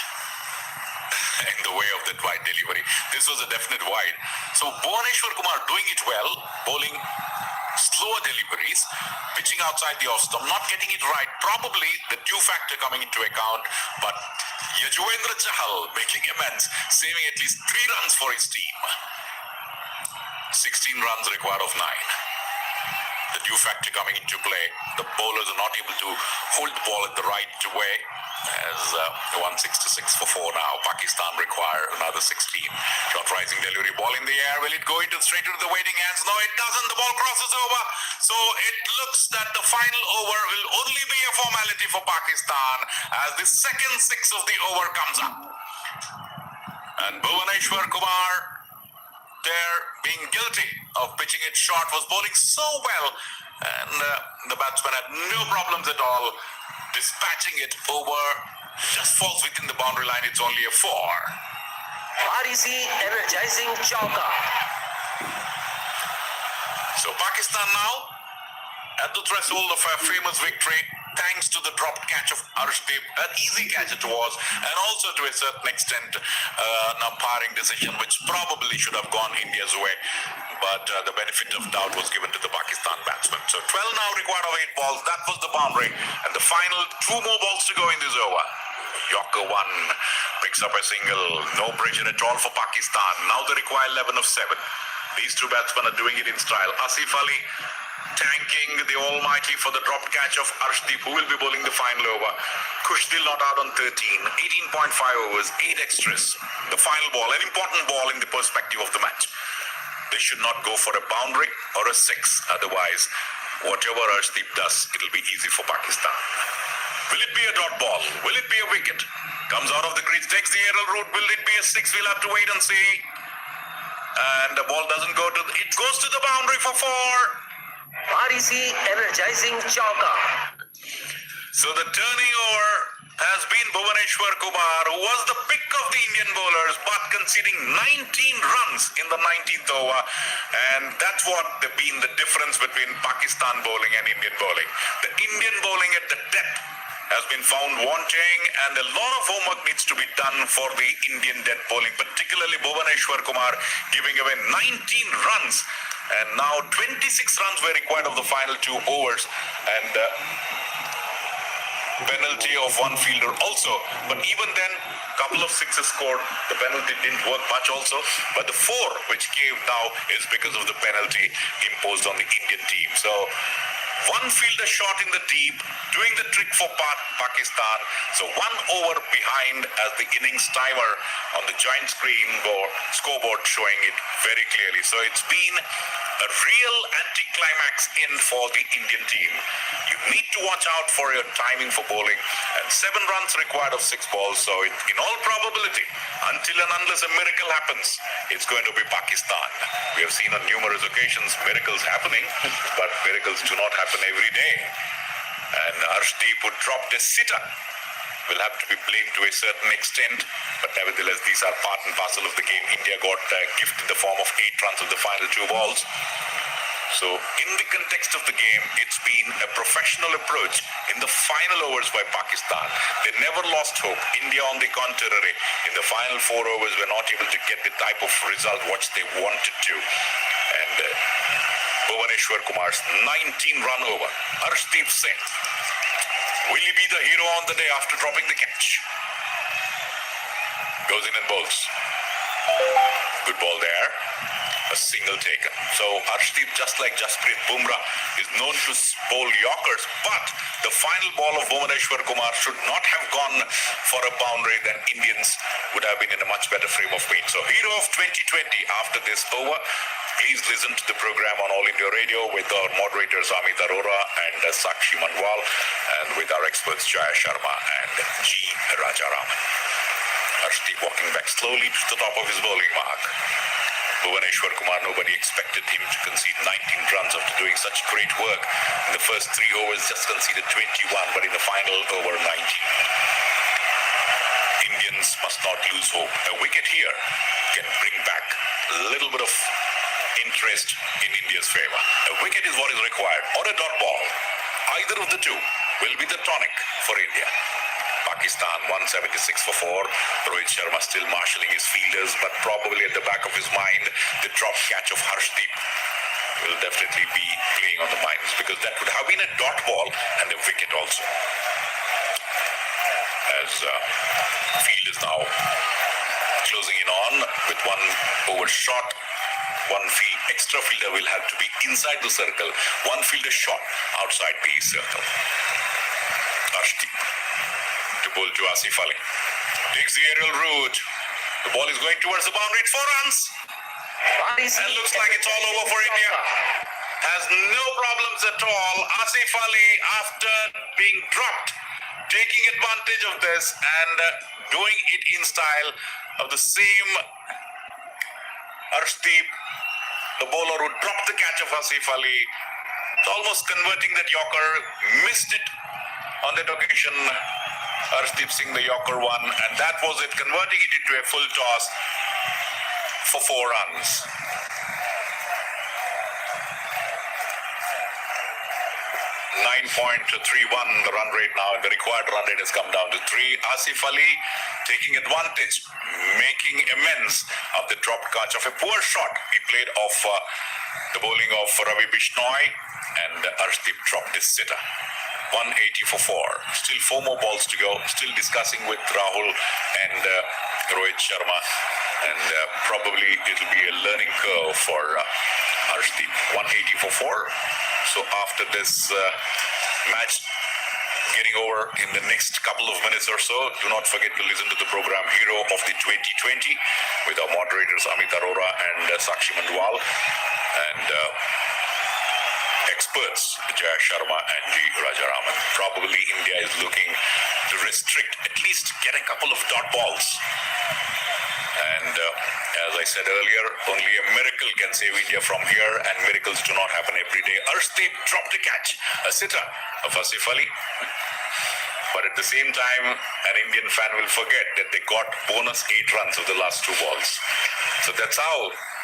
in the way of that wide delivery. This was a definite wide. So Bhuvaneshwar Kumar doing it well, bowling slower deliveries, pitching outside the off stump, not getting it right. Probably the dew factor coming into account, but Yajuvendra Chahal making amends, saving at least 3 runs for his team. 16 runs required of 9. The dew factor coming into play. The bowlers are not able to hold the ball at the right way, as 166 for 4 now. Pakistan require another 16. Short rising delivery, ball in the air. Will it go straight into the waiting hands? No, it doesn't. The ball crosses over. So it looks that the final over will only be a formality for Pakistan, as the second 6 of the over comes up. And Bhuvaneshwar Kumar, there being guilty of pitching it short, was bowling so well, and the batsman had no problems at all dispatching it over. Just falls within the boundary line. It's only a 4. REC energizing chowk. So Pakistan now at the threshold of a famous victory, thanks to the dropped catch of Arshdeep. An easy catch it was, and also to a certain extent an umpiring decision which probably should have gone India's way, but the benefit of doubt was given to the Pakistan batsman. So 12 now required of 8 balls. That was the boundary, and the final 2 more balls to go in this over. Yorker 1 picks up a single. No pressure at all for Pakistan. Now they require 11 of 7. These 2 batsmen are doing it in style. Asif Ali thanking the Almighty for the dropped catch of Arshdeep, who will be bowling the final over. Kushdil not out on 13. 18.5 overs, 8 extras. The final ball, an important ball in the perspective of the match. They should not go for a boundary or a 6. Otherwise, whatever Arshdeep does, it'll be easy for Pakistan. Will it be a dot ball? Will it be a wicket? Comes out of the crease, takes the aerial route. Will it be a 6? We'll have to wait and see. And the ball doesn't go to it goes to the boundary for 4. REC energizing chowk. So the turning over has been Bhuvaneshwar Kumar, who was the pick of the Indian bowlers, but conceding 19 runs in the 19th over. And that's what been the difference between Pakistan bowling and Indian bowling. The Indian bowling at the depth has been found wanting, and a lot of homework needs to be done for the Indian death bowling, particularly Bhuvaneshwar Kumar giving away 19 runs. And now 26 runs were required of the final 2 overs, and penalty of 1 fielder also. But even then, couple of 6s scored. The penalty didn't work much also. But the 4 which came now is because of the penalty imposed on the Indian team. So 1 fielder shot in the deep, doing the trick for Pakistan. So 1 over behind as the innings timer on the giant scoreboard showing it very clearly. So it's been a real anticlimax in for the Indian team. You need to watch out for your timing for bowling, and 7 runs required of 6 balls. So in all probability, until and unless a miracle happens, it's going to be Pakistan. We have seen on numerous occasions miracles happening, but miracles do not happen every day. And Arshdeep, who dropped a sitter, will have to be blamed to a certain extent, but nevertheless these are part and parcel of the game. India got a gift in the form of 8 runs of the final 2 balls. So in the context of the game, it's been a professional approach in the final overs by Pakistan. They never lost hope. India, on the contrary, in the final 4 overs were not able to get the type of result which they wanted to. And Bhuvaneshwar Kumar's 19-run over, Arshdeep Singh, will he be the hero on the day after dropping the catch? Goes in and bowls. Good ball there. A single taken. So Arshdeep, just like Jasprit Bumrah, is known to bowl Yorkers, but the final ball of Bhuvaneshwar Kumar should not have gone for a boundary. Then Indians would have been in a much better frame of mind. So hero of 2020 after this over. Please listen to the program on All India Radio with our moderators Amit Arora and Sakshi Manwal, and with our experts Jaya Sharma and G. Rajaraman. Arshdeep walking back slowly to the top of his bowling mark. Bhuvaneshwar Kumar, nobody expected him to concede 19 runs after doing such great work. In the first 3 overs, just conceded 21, but in the final over 19. Indians must not lose hope. A wicket here can bring back a little bit of interest in India's favor. A wicket is what is required, or a dot ball. Either of the two will be the tonic for India. Pakistan 176 for 4. Rohit Sharma still marshalling his fielders, but probably at the back of his mind, the drop catch of Arshdeep will definitely be playing on the minds, because that would have been a dot ball and a wicket also. As field is now closing in on with 1 over shot. 1 extra fielder will have to be inside the circle. 1 fielder shot outside the circle. Arshdeep to bowl to Asif Ali. Takes the aerial route. The ball is going towards the boundary. It's 4 runs. And looks like it's all over for India. Has no problems at all. Asif Ali, after being dropped, taking advantage of this and doing it in style of the same Arshdeep, the bowler who dropped the catch of Asif Ali. It's almost converting that Yorker. Missed it on that occasion. Arshdeep Singh, the Yorker one, and that was it, converting it into a full toss for 4 runs. .31 the run rate now, and the required run rate has come down to 3. Asif Ali taking advantage, making amends of the dropped catch of a poor shot he played off the bowling of Ravi Bishnoi, and Arshdeep dropped his sitter. 180 for 4. Still 4 more balls to go. Still discussing with Rahul and Rohit Sharma, and probably it'll be a learning curve for Arshdeep. 180 for 4. So after this match getting over in the next couple of minutes or so, do not forget to listen to the program Hero of the 2020 with our moderators Amit Arora and Sakshi Mandwal, and experts Jaya Sharma and G. Rajaraman. Probably India is looking to restrict, at least get a couple of dot balls. And as I said earlier, only a miracle can save India from here, and miracles do not happen every day. Arshdeep dropped a catch, a sitter of Asif Ali. But at the same time, an Indian fan will forget that they got bonus 8 runs of the last 2 balls. So that's how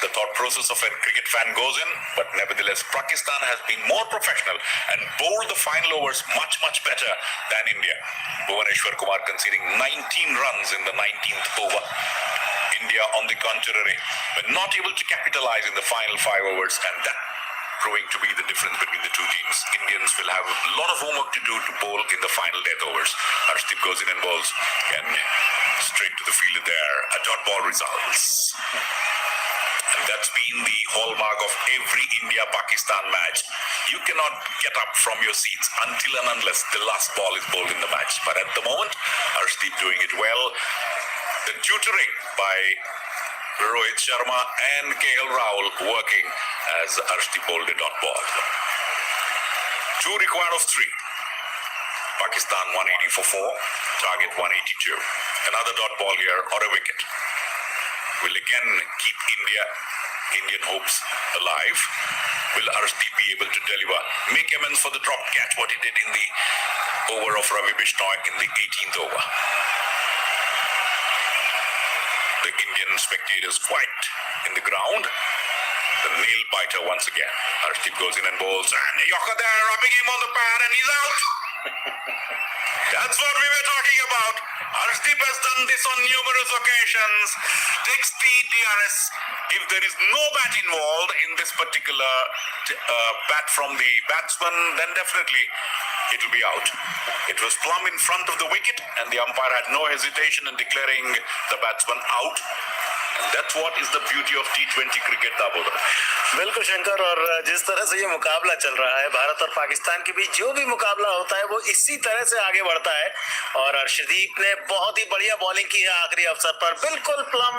the thought process of a cricket fan goes in. But nevertheless, Pakistan has been more professional and bowled the final overs much, much better than India. Bhuvaneshwar Kumar conceding 19 runs in the 19th over. India, on the contrary, were not able to capitalize in the final 5 overs, and that proving to be the difference between the 2 teams. Indians will have a lot of homework to do to bowl in the final death overs. Arshdeep goes in and bowls, and straight to the fielder there. A dot ball results. And that's been the hallmark of every India-Pakistan match. You cannot get up from your seats until and unless the last ball is bowled in the match. But at the moment, Arshdeep doing it well. The tutoring by Rohit Sharma and KL Rahul working as Arshdeep bowled a dot ball. 2 required of 3. Pakistan 180 for 4. Target 182. Another dot ball here or a wicket will again keep India Indian hopes alive. Will Arshdeep be able to deliver, make amends for the dropped catch, what he did in the over of Ravi Bishnoi in the 18th over? The Indian spectators quiet in the ground. The nail biter once again. Arshdeep goes in and bowls, and Yorker there, rubbing him on the pad, and he's out. That's what we were talking about. Arshdeep has done this on numerous occasions. Takes the DRS. If there is no bat involved in this particular bat from the batsman, then definitely it will be out. It was plumb in front of the wicket, and the umpire had no hesitation in declaring the batsman out. And that's what is the beauty of T20 cricket, Damodar. बिल्कुल शंकर, और जिस तरह से ये मुकाबला चल रहा है भारत और पाकिस्तान के बीच, जो भी मुकाबला होता है वो इसी तरह से आगे बढ़ता है। और अर्शदीप ने बहुत ही बढ़िया बॉलिंग की है आखिरी अवसर पर, बिल्कुल प्लम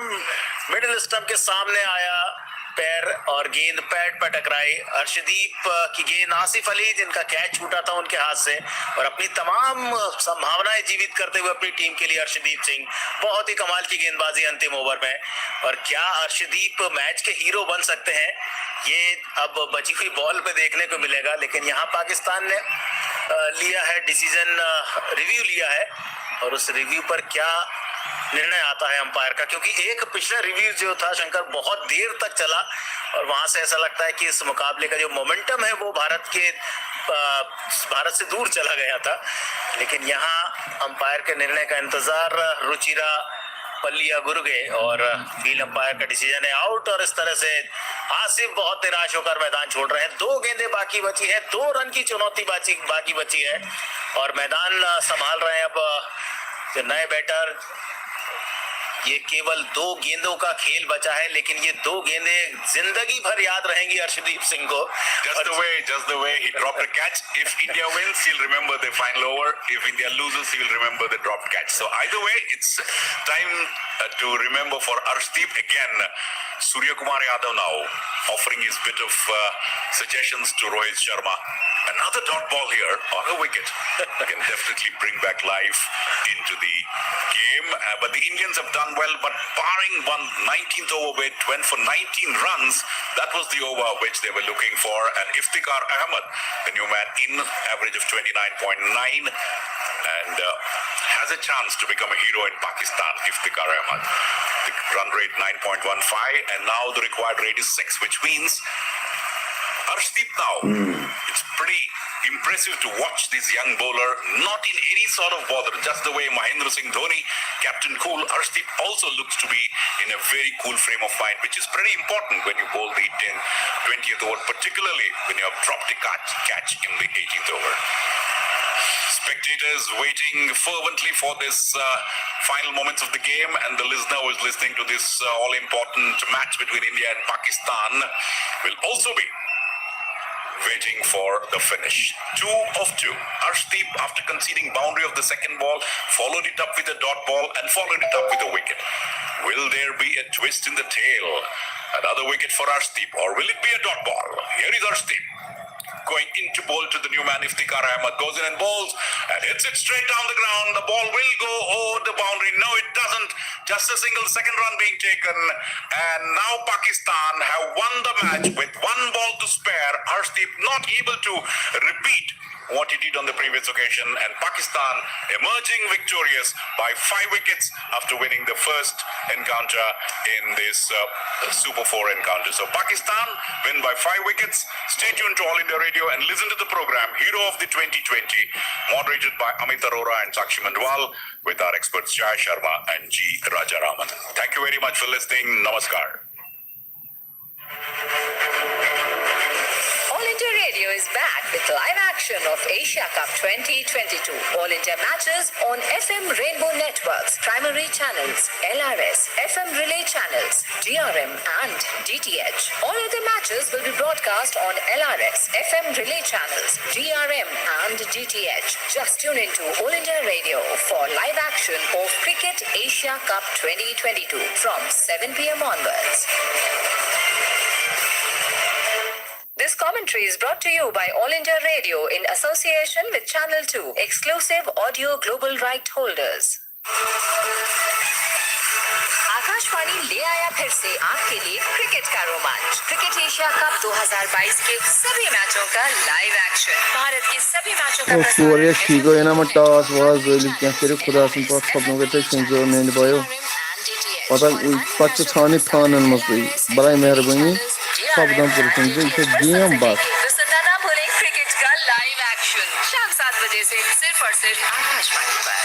मिडिल स्टंप के सामने आया पैर और गेंद पैड पर टकराई। अर्शदीप की गेंद आसिफ अली, जिनका कैच छूटा था उनके हाथ से, और अपनी तमाम संभावनाएं जीवित करते हुए अपनी टीम के लिए अर्शदीप सिंह, बहुत ही कमाल की गेंदबाजी अंतिम ओवर में। और क्या अर्शदीप मैच के हीरो बन सकते हैं, ये अब बची हुई बॉल पे देखने को मिलेगा। लेकिन यहाँ पाकिस्तान ने लिया है डिसीजन, रिव्यू लिया है, और उस रिव्यू पर क्या निर्णय आता है अंपायर का, क्योंकि एक पिछला रिव्यू जो था शंकर बहुत देर तक चला, और वहां से ऐसा लगता है कि इस मुकाबले का जो मोमेंटम है वो भारत से दूर चला गया था। लेकिन यहाँ अंपायर के निर्णय का इंतजार रुचिरा पल्लिया गुरुगे, और फील्ड अंपायर का डिसीजन है आउट। और इस तरह से आसिफ बहुत निराश होकर मैदान छोड़ रहे हैं। 2 गेंदें बाकी बची है, 2 रन की चुनौती बाकी बची है, और मैदान संभाल रहे हैं अब जो नए बैटर। ये केवल 2 गेंदों का खेल बचा है, लेकिन ये 2 गेंदें जिंदगी भर याद रहेंगी अर्शदीप सिंह को। Just the way he dropped a catch. If India wins, he'll remember the final over. If India loses, he'll remember the dropped catch. So either way, it's time to remember for Arshdeep again. Surya Kumar Yadav now offering his bit of suggestions to Rohit Sharma. Another dot ball here on a wicket can definitely bring back life into the game. But the Indians have done well, but barring one 19th over where it went for 19 runs, that was the over which they were looking for. And Iftikhar Ahmed, the new man in, average of 29.9, and has a chance to become a hero in Pakistan, Iftikhar Ahmed. The run rate 9.15, and now the required rate is 6, which means Arshdeep now, it's pretty impressive to watch this young bowler, not in any sort of bother, just the way Mahendra Singh Dhoni, Captain Cool. Arshdeep also looks to be in a very cool frame of mind, which is pretty important when you bowl the 20th over, particularly when you have dropped a catch in the 18th over. Spectators waiting fervently for this final moments of the game, and the listener who is listening to this all-important match between India and Pakistan will also be waiting for the finish. 2 of 2. Arshdeep, after conceding boundary of the second ball, followed it up with a dot ball and followed it up with a wicket. Will there be a twist in the tail? Another wicket for Arshdeep, or will it be a dot ball? Here is Arshdeep going into bowl to the new man Iftikhar Ahmed, goes in and bowls and hits it straight down the ground. The ball will go over the boundary. No, it doesn't. Just a single, second run being taken, and now Pakistan have won the match with 1 ball to spare. Arshdeep not able to repeat what he did on the previous occasion, and Pakistan emerging victorious by 5 wickets after winning the first encounter in this Super 4 encounter. So Pakistan win by 5 wickets. Stay tuned to All India Radio and listen to the program Hero of the 2020, moderated by Amit Arora and Sakshi Mandwal, with our experts Jai Sharma and G. Rajaraman. Thank you very much for listening. Namaskar. All India Radio is back with live action of Asia Cup 2022. All India matches on FM Rainbow Networks, primary channels, LRS, FM Relay channels, DRM and DTH. All other matches will be broadcast on LRS, FM Relay channels, DRM and DTH. Just tune into All India Radio for live action of Cricket Asia Cup 2022 from 7 p.m. onwards. This commentary is brought to you by All India Radio in association with Channel 2, exclusive audio global right holders. Akashvani ले आया फिर से आपके लिए cricket का रोमांच। Cricket Asia cup 2022 के सभी मैचों का लाइव एक्शन। भारत के सभी मैचों का Oraya Chico yana matas was really kere khudasın pas kapno gete chenzo ne bayo. Pata paçı thani thanan masri. Bari meherbani sabdan pursunca ise game bas. तो सुनना ना भूलें क्रिकेट का लाइव एक्शन शाम 7 बजे से सिर्फ और सिर्फ आकाशवाणी पर।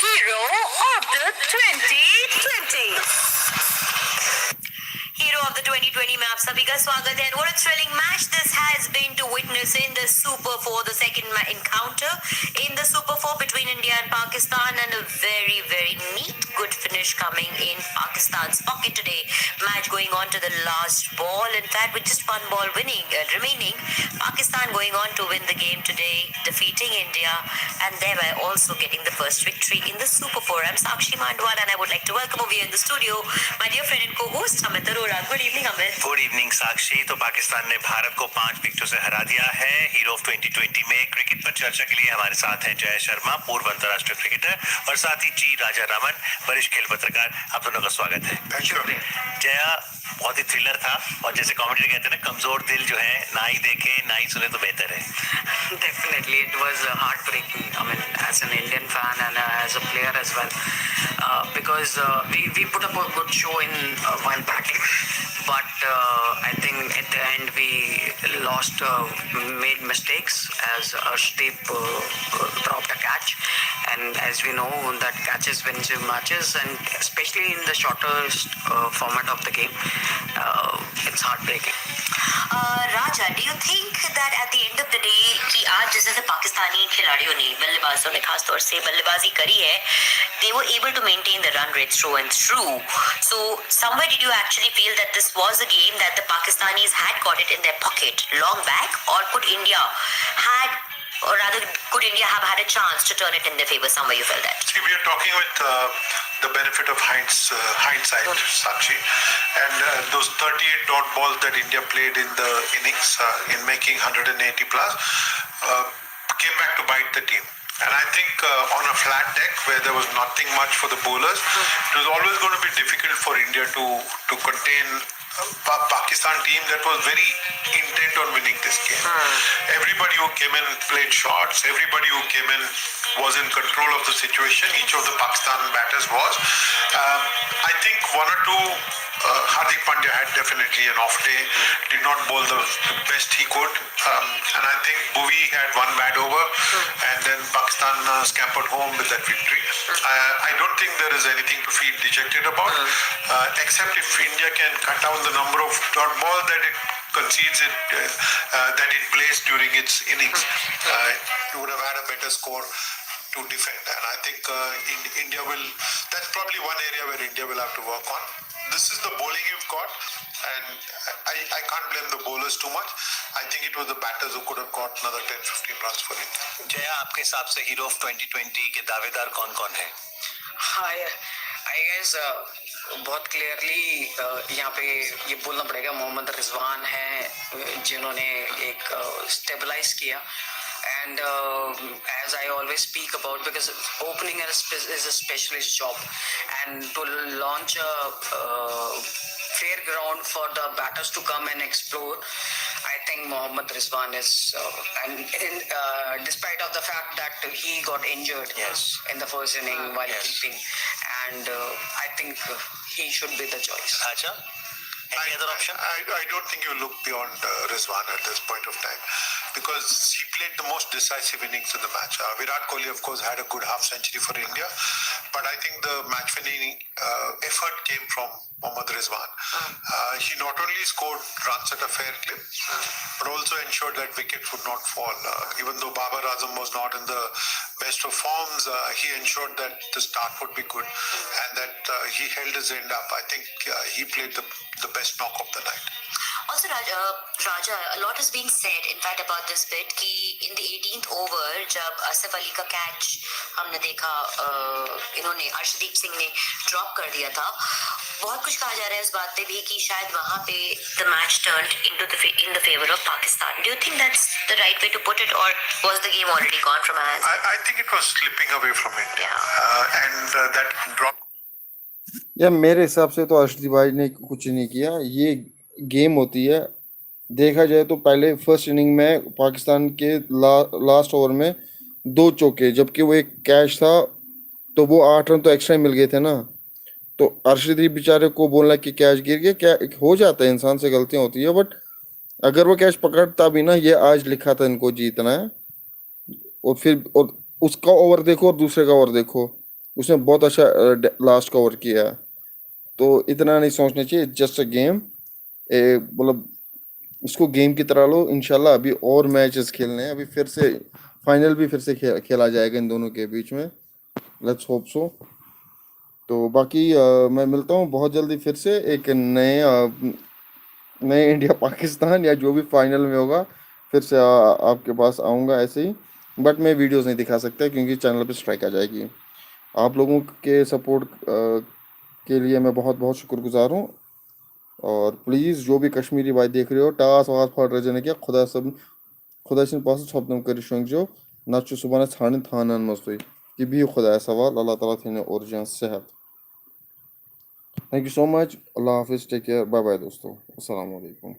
Hero of the 2020. Hero of the 2020 में आप सभी का स्वागत है। What a thrilling match this has been to witness in the Super 4, the second encounter in the Super 4 between India and Pakistan, and a very, very neat, good finish coming in Pakistan's pocket today. Match going on to the last ball. In fact, with just one ball remaining, Pakistan going on to win the game today, defeating India, and thereby also getting the first victory in the Super 4. I'm Sakshi Mandwal, and I would like to welcome over here in the studio my dear friend and co-host Amit Arora. Good evening, Amit. Good evening Sakshi. तो पाकिस्तान ने भारत को 5 विकेटों से हरा दिया है। Hero of 2020 में cricket पर चर्चा के लिए हमारे साथ हैं जय शर्मा, पूर्व अंतर्राष्ट्रीय क्रिकेटर, और साथ ही जी राजा रामन, वरिष्ठ खेल पत्रकार। आप दोनों का स्वागत है। जया, बहुत ही थ्रिलर था, और जैसे कॉमेडी कहते हैं ना, कमजोर दिल जो है ना ही देखे ना ही सुने तो बेहतर है। Definitely, it was heartbreaking. I mean, as an Indian fan and as a player as well, because we put up a good show in while batting, but I think at the end we lost, made mistakes as Arshdeep dropped a catch, and as we know that catches wins you matches, and especially in the shortest format of the game, it's heartbreaking. Raja, do you think that at the end of the day कि आज जैसे पाकिस्तानी खिलाड़ियों ने, बल्लेबाजों ने खास तौर से बल्लेबाजी करी है, they were able to maintain the run rate through and through. So somewhere did you actually feel that this was a game that the Pakistanis had got it in their pocket long back, or could India have had a chance to turn it in their favor? Somewhere you felt that. See, we are talking with the benefit of hindsight, Sakshi, and those 38 dot balls that India played in the innings in making 180 plus came back to bite the team. And I think on a flat deck where there was nothing much for the bowlers, it was always going to be difficult for India to contain Pakistan team that was very intent on winning this game. Everybody who came in played shots. Everybody who came in was in control of the situation. Each of the Pakistan batters was. I think one or two, Hardik Pandya had definitely an off day, did not bowl the best he could. And I think Bhuvi had one bad over, and then Pakistan scampered home with that victory. I don't think there is anything to feel dejected about, except if India can cut down the number of dot balls that it concedes, that it plays during its innings. It would have had a better score to defend, and I think India will. That's probably one area where India will have to work on. This is the bowling you've got, and I can't blame the bowlers too much. I think it was the batters who could have got another 10-15 runs for India. Jaya, आपके हिसाब से hero of 2020 के दावेदार कौन-कौन हैं? I guess बहुत clearly यहाँ पे ये बोलना पड़ेगा, मोहम्मद रिजवान है जिन्होंने एक स्टेबलाइज किया. And as I always speak about, because opening is a specialist job, and to launch a fair ground for the batters to come and explore, I think Mohammad Rizwan is, and despite of the fact that he got injured in the first inning while keeping, and I think he should be the choice. Acha? Any other option? I don't think you look beyond Rizwan at this point of time, because he played the most decisive innings of the match. Virat Kohli, of course, had a good half century for India, but I think the match winning effort came from Mohammad Rizwan. He not only scored runs at a fair clip, but also ensured that wickets would not fall. Even though Babar Azam was not in the best of forms, he ensured that the start would be good, and that he held his end up. I think he played the best knock of the night. Also, Raja, a lot is being said, in fact, about this bit कि in the 18th over जब आसिफ अली का catch हमने देखा इन्होंने अर्शदीप सिंह ने drop कर दिया था, बहुत कुछ कहा जा रहा है इस बात पे भी कि शायद वहाँ पे the match turned in the favor of Pakistan. Do you think that's the right way to put it, or was the game already gone from our hands? I think it was slipping away from India, and that drop. या मेरे हिसाब से तो अर्शदीप भाई ने कुछ नहीं किया। ये गेम होती है, देखा जाए तो पहले फर्स्ट इनिंग में पाकिस्तान के लास्ट ओवर में 2 चौके, जबकि वो एक कैच था, तो वो 8 रन तो एक्स्ट्रा मिल गए थे ना। तो अर्शदीप बेचारे को बोलना कि कैच गिर गया, क्या हो जाता है, इंसान से गलतियां होती है, बट अगर वो कैच पकड़ता भी ना, ये आज लिखा था इनको जीतना है। और उसका ओवर देखो और दूसरे का ओवर देखो, उसने बहुत अच्छा लास्ट का ओवर किया है। तो इतना नहीं सोचना चाहिए, जस्ट अ गेम, मतलब इसको गेम की तरह लो। इंशाल्लाह अभी और मैचेस खेलने हैं, अभी फिर से फाइनल भी फिर से खेला जाएगा इन दोनों के बीच में, लेट्स होप सो। तो बाकी मैं मिलता हूँ बहुत जल्दी फिर से एक नए इंडिया पाकिस्तान या जो भी फाइनल में होगा, फिर से आपके पास आऊँगा ऐसे ही, बट मैं वीडियोस नहीं दिखा सकता क्योंकि चैनल पे स्ट्राइक आ जाएगी। आप लोगों के सपोर्ट के लिए मैं बहुत बहुत शुक्रगुजार हूँ। और प्लीज़ जो भी कश्मीरी भाई देख रहे हो, टास वास फाड़ रहे क्या खुदा सिंह पास छपनम कर जो ना सुबह ठान थानन मज तुम कि भी खुदा सवाल, अल्लाह ताला थी और जान सेहत। थैंक यू सो मच, अल्लाह हाफिज़, टेक केयर, बाय बाय दोस्तों, अस्सलाम वालेकुम।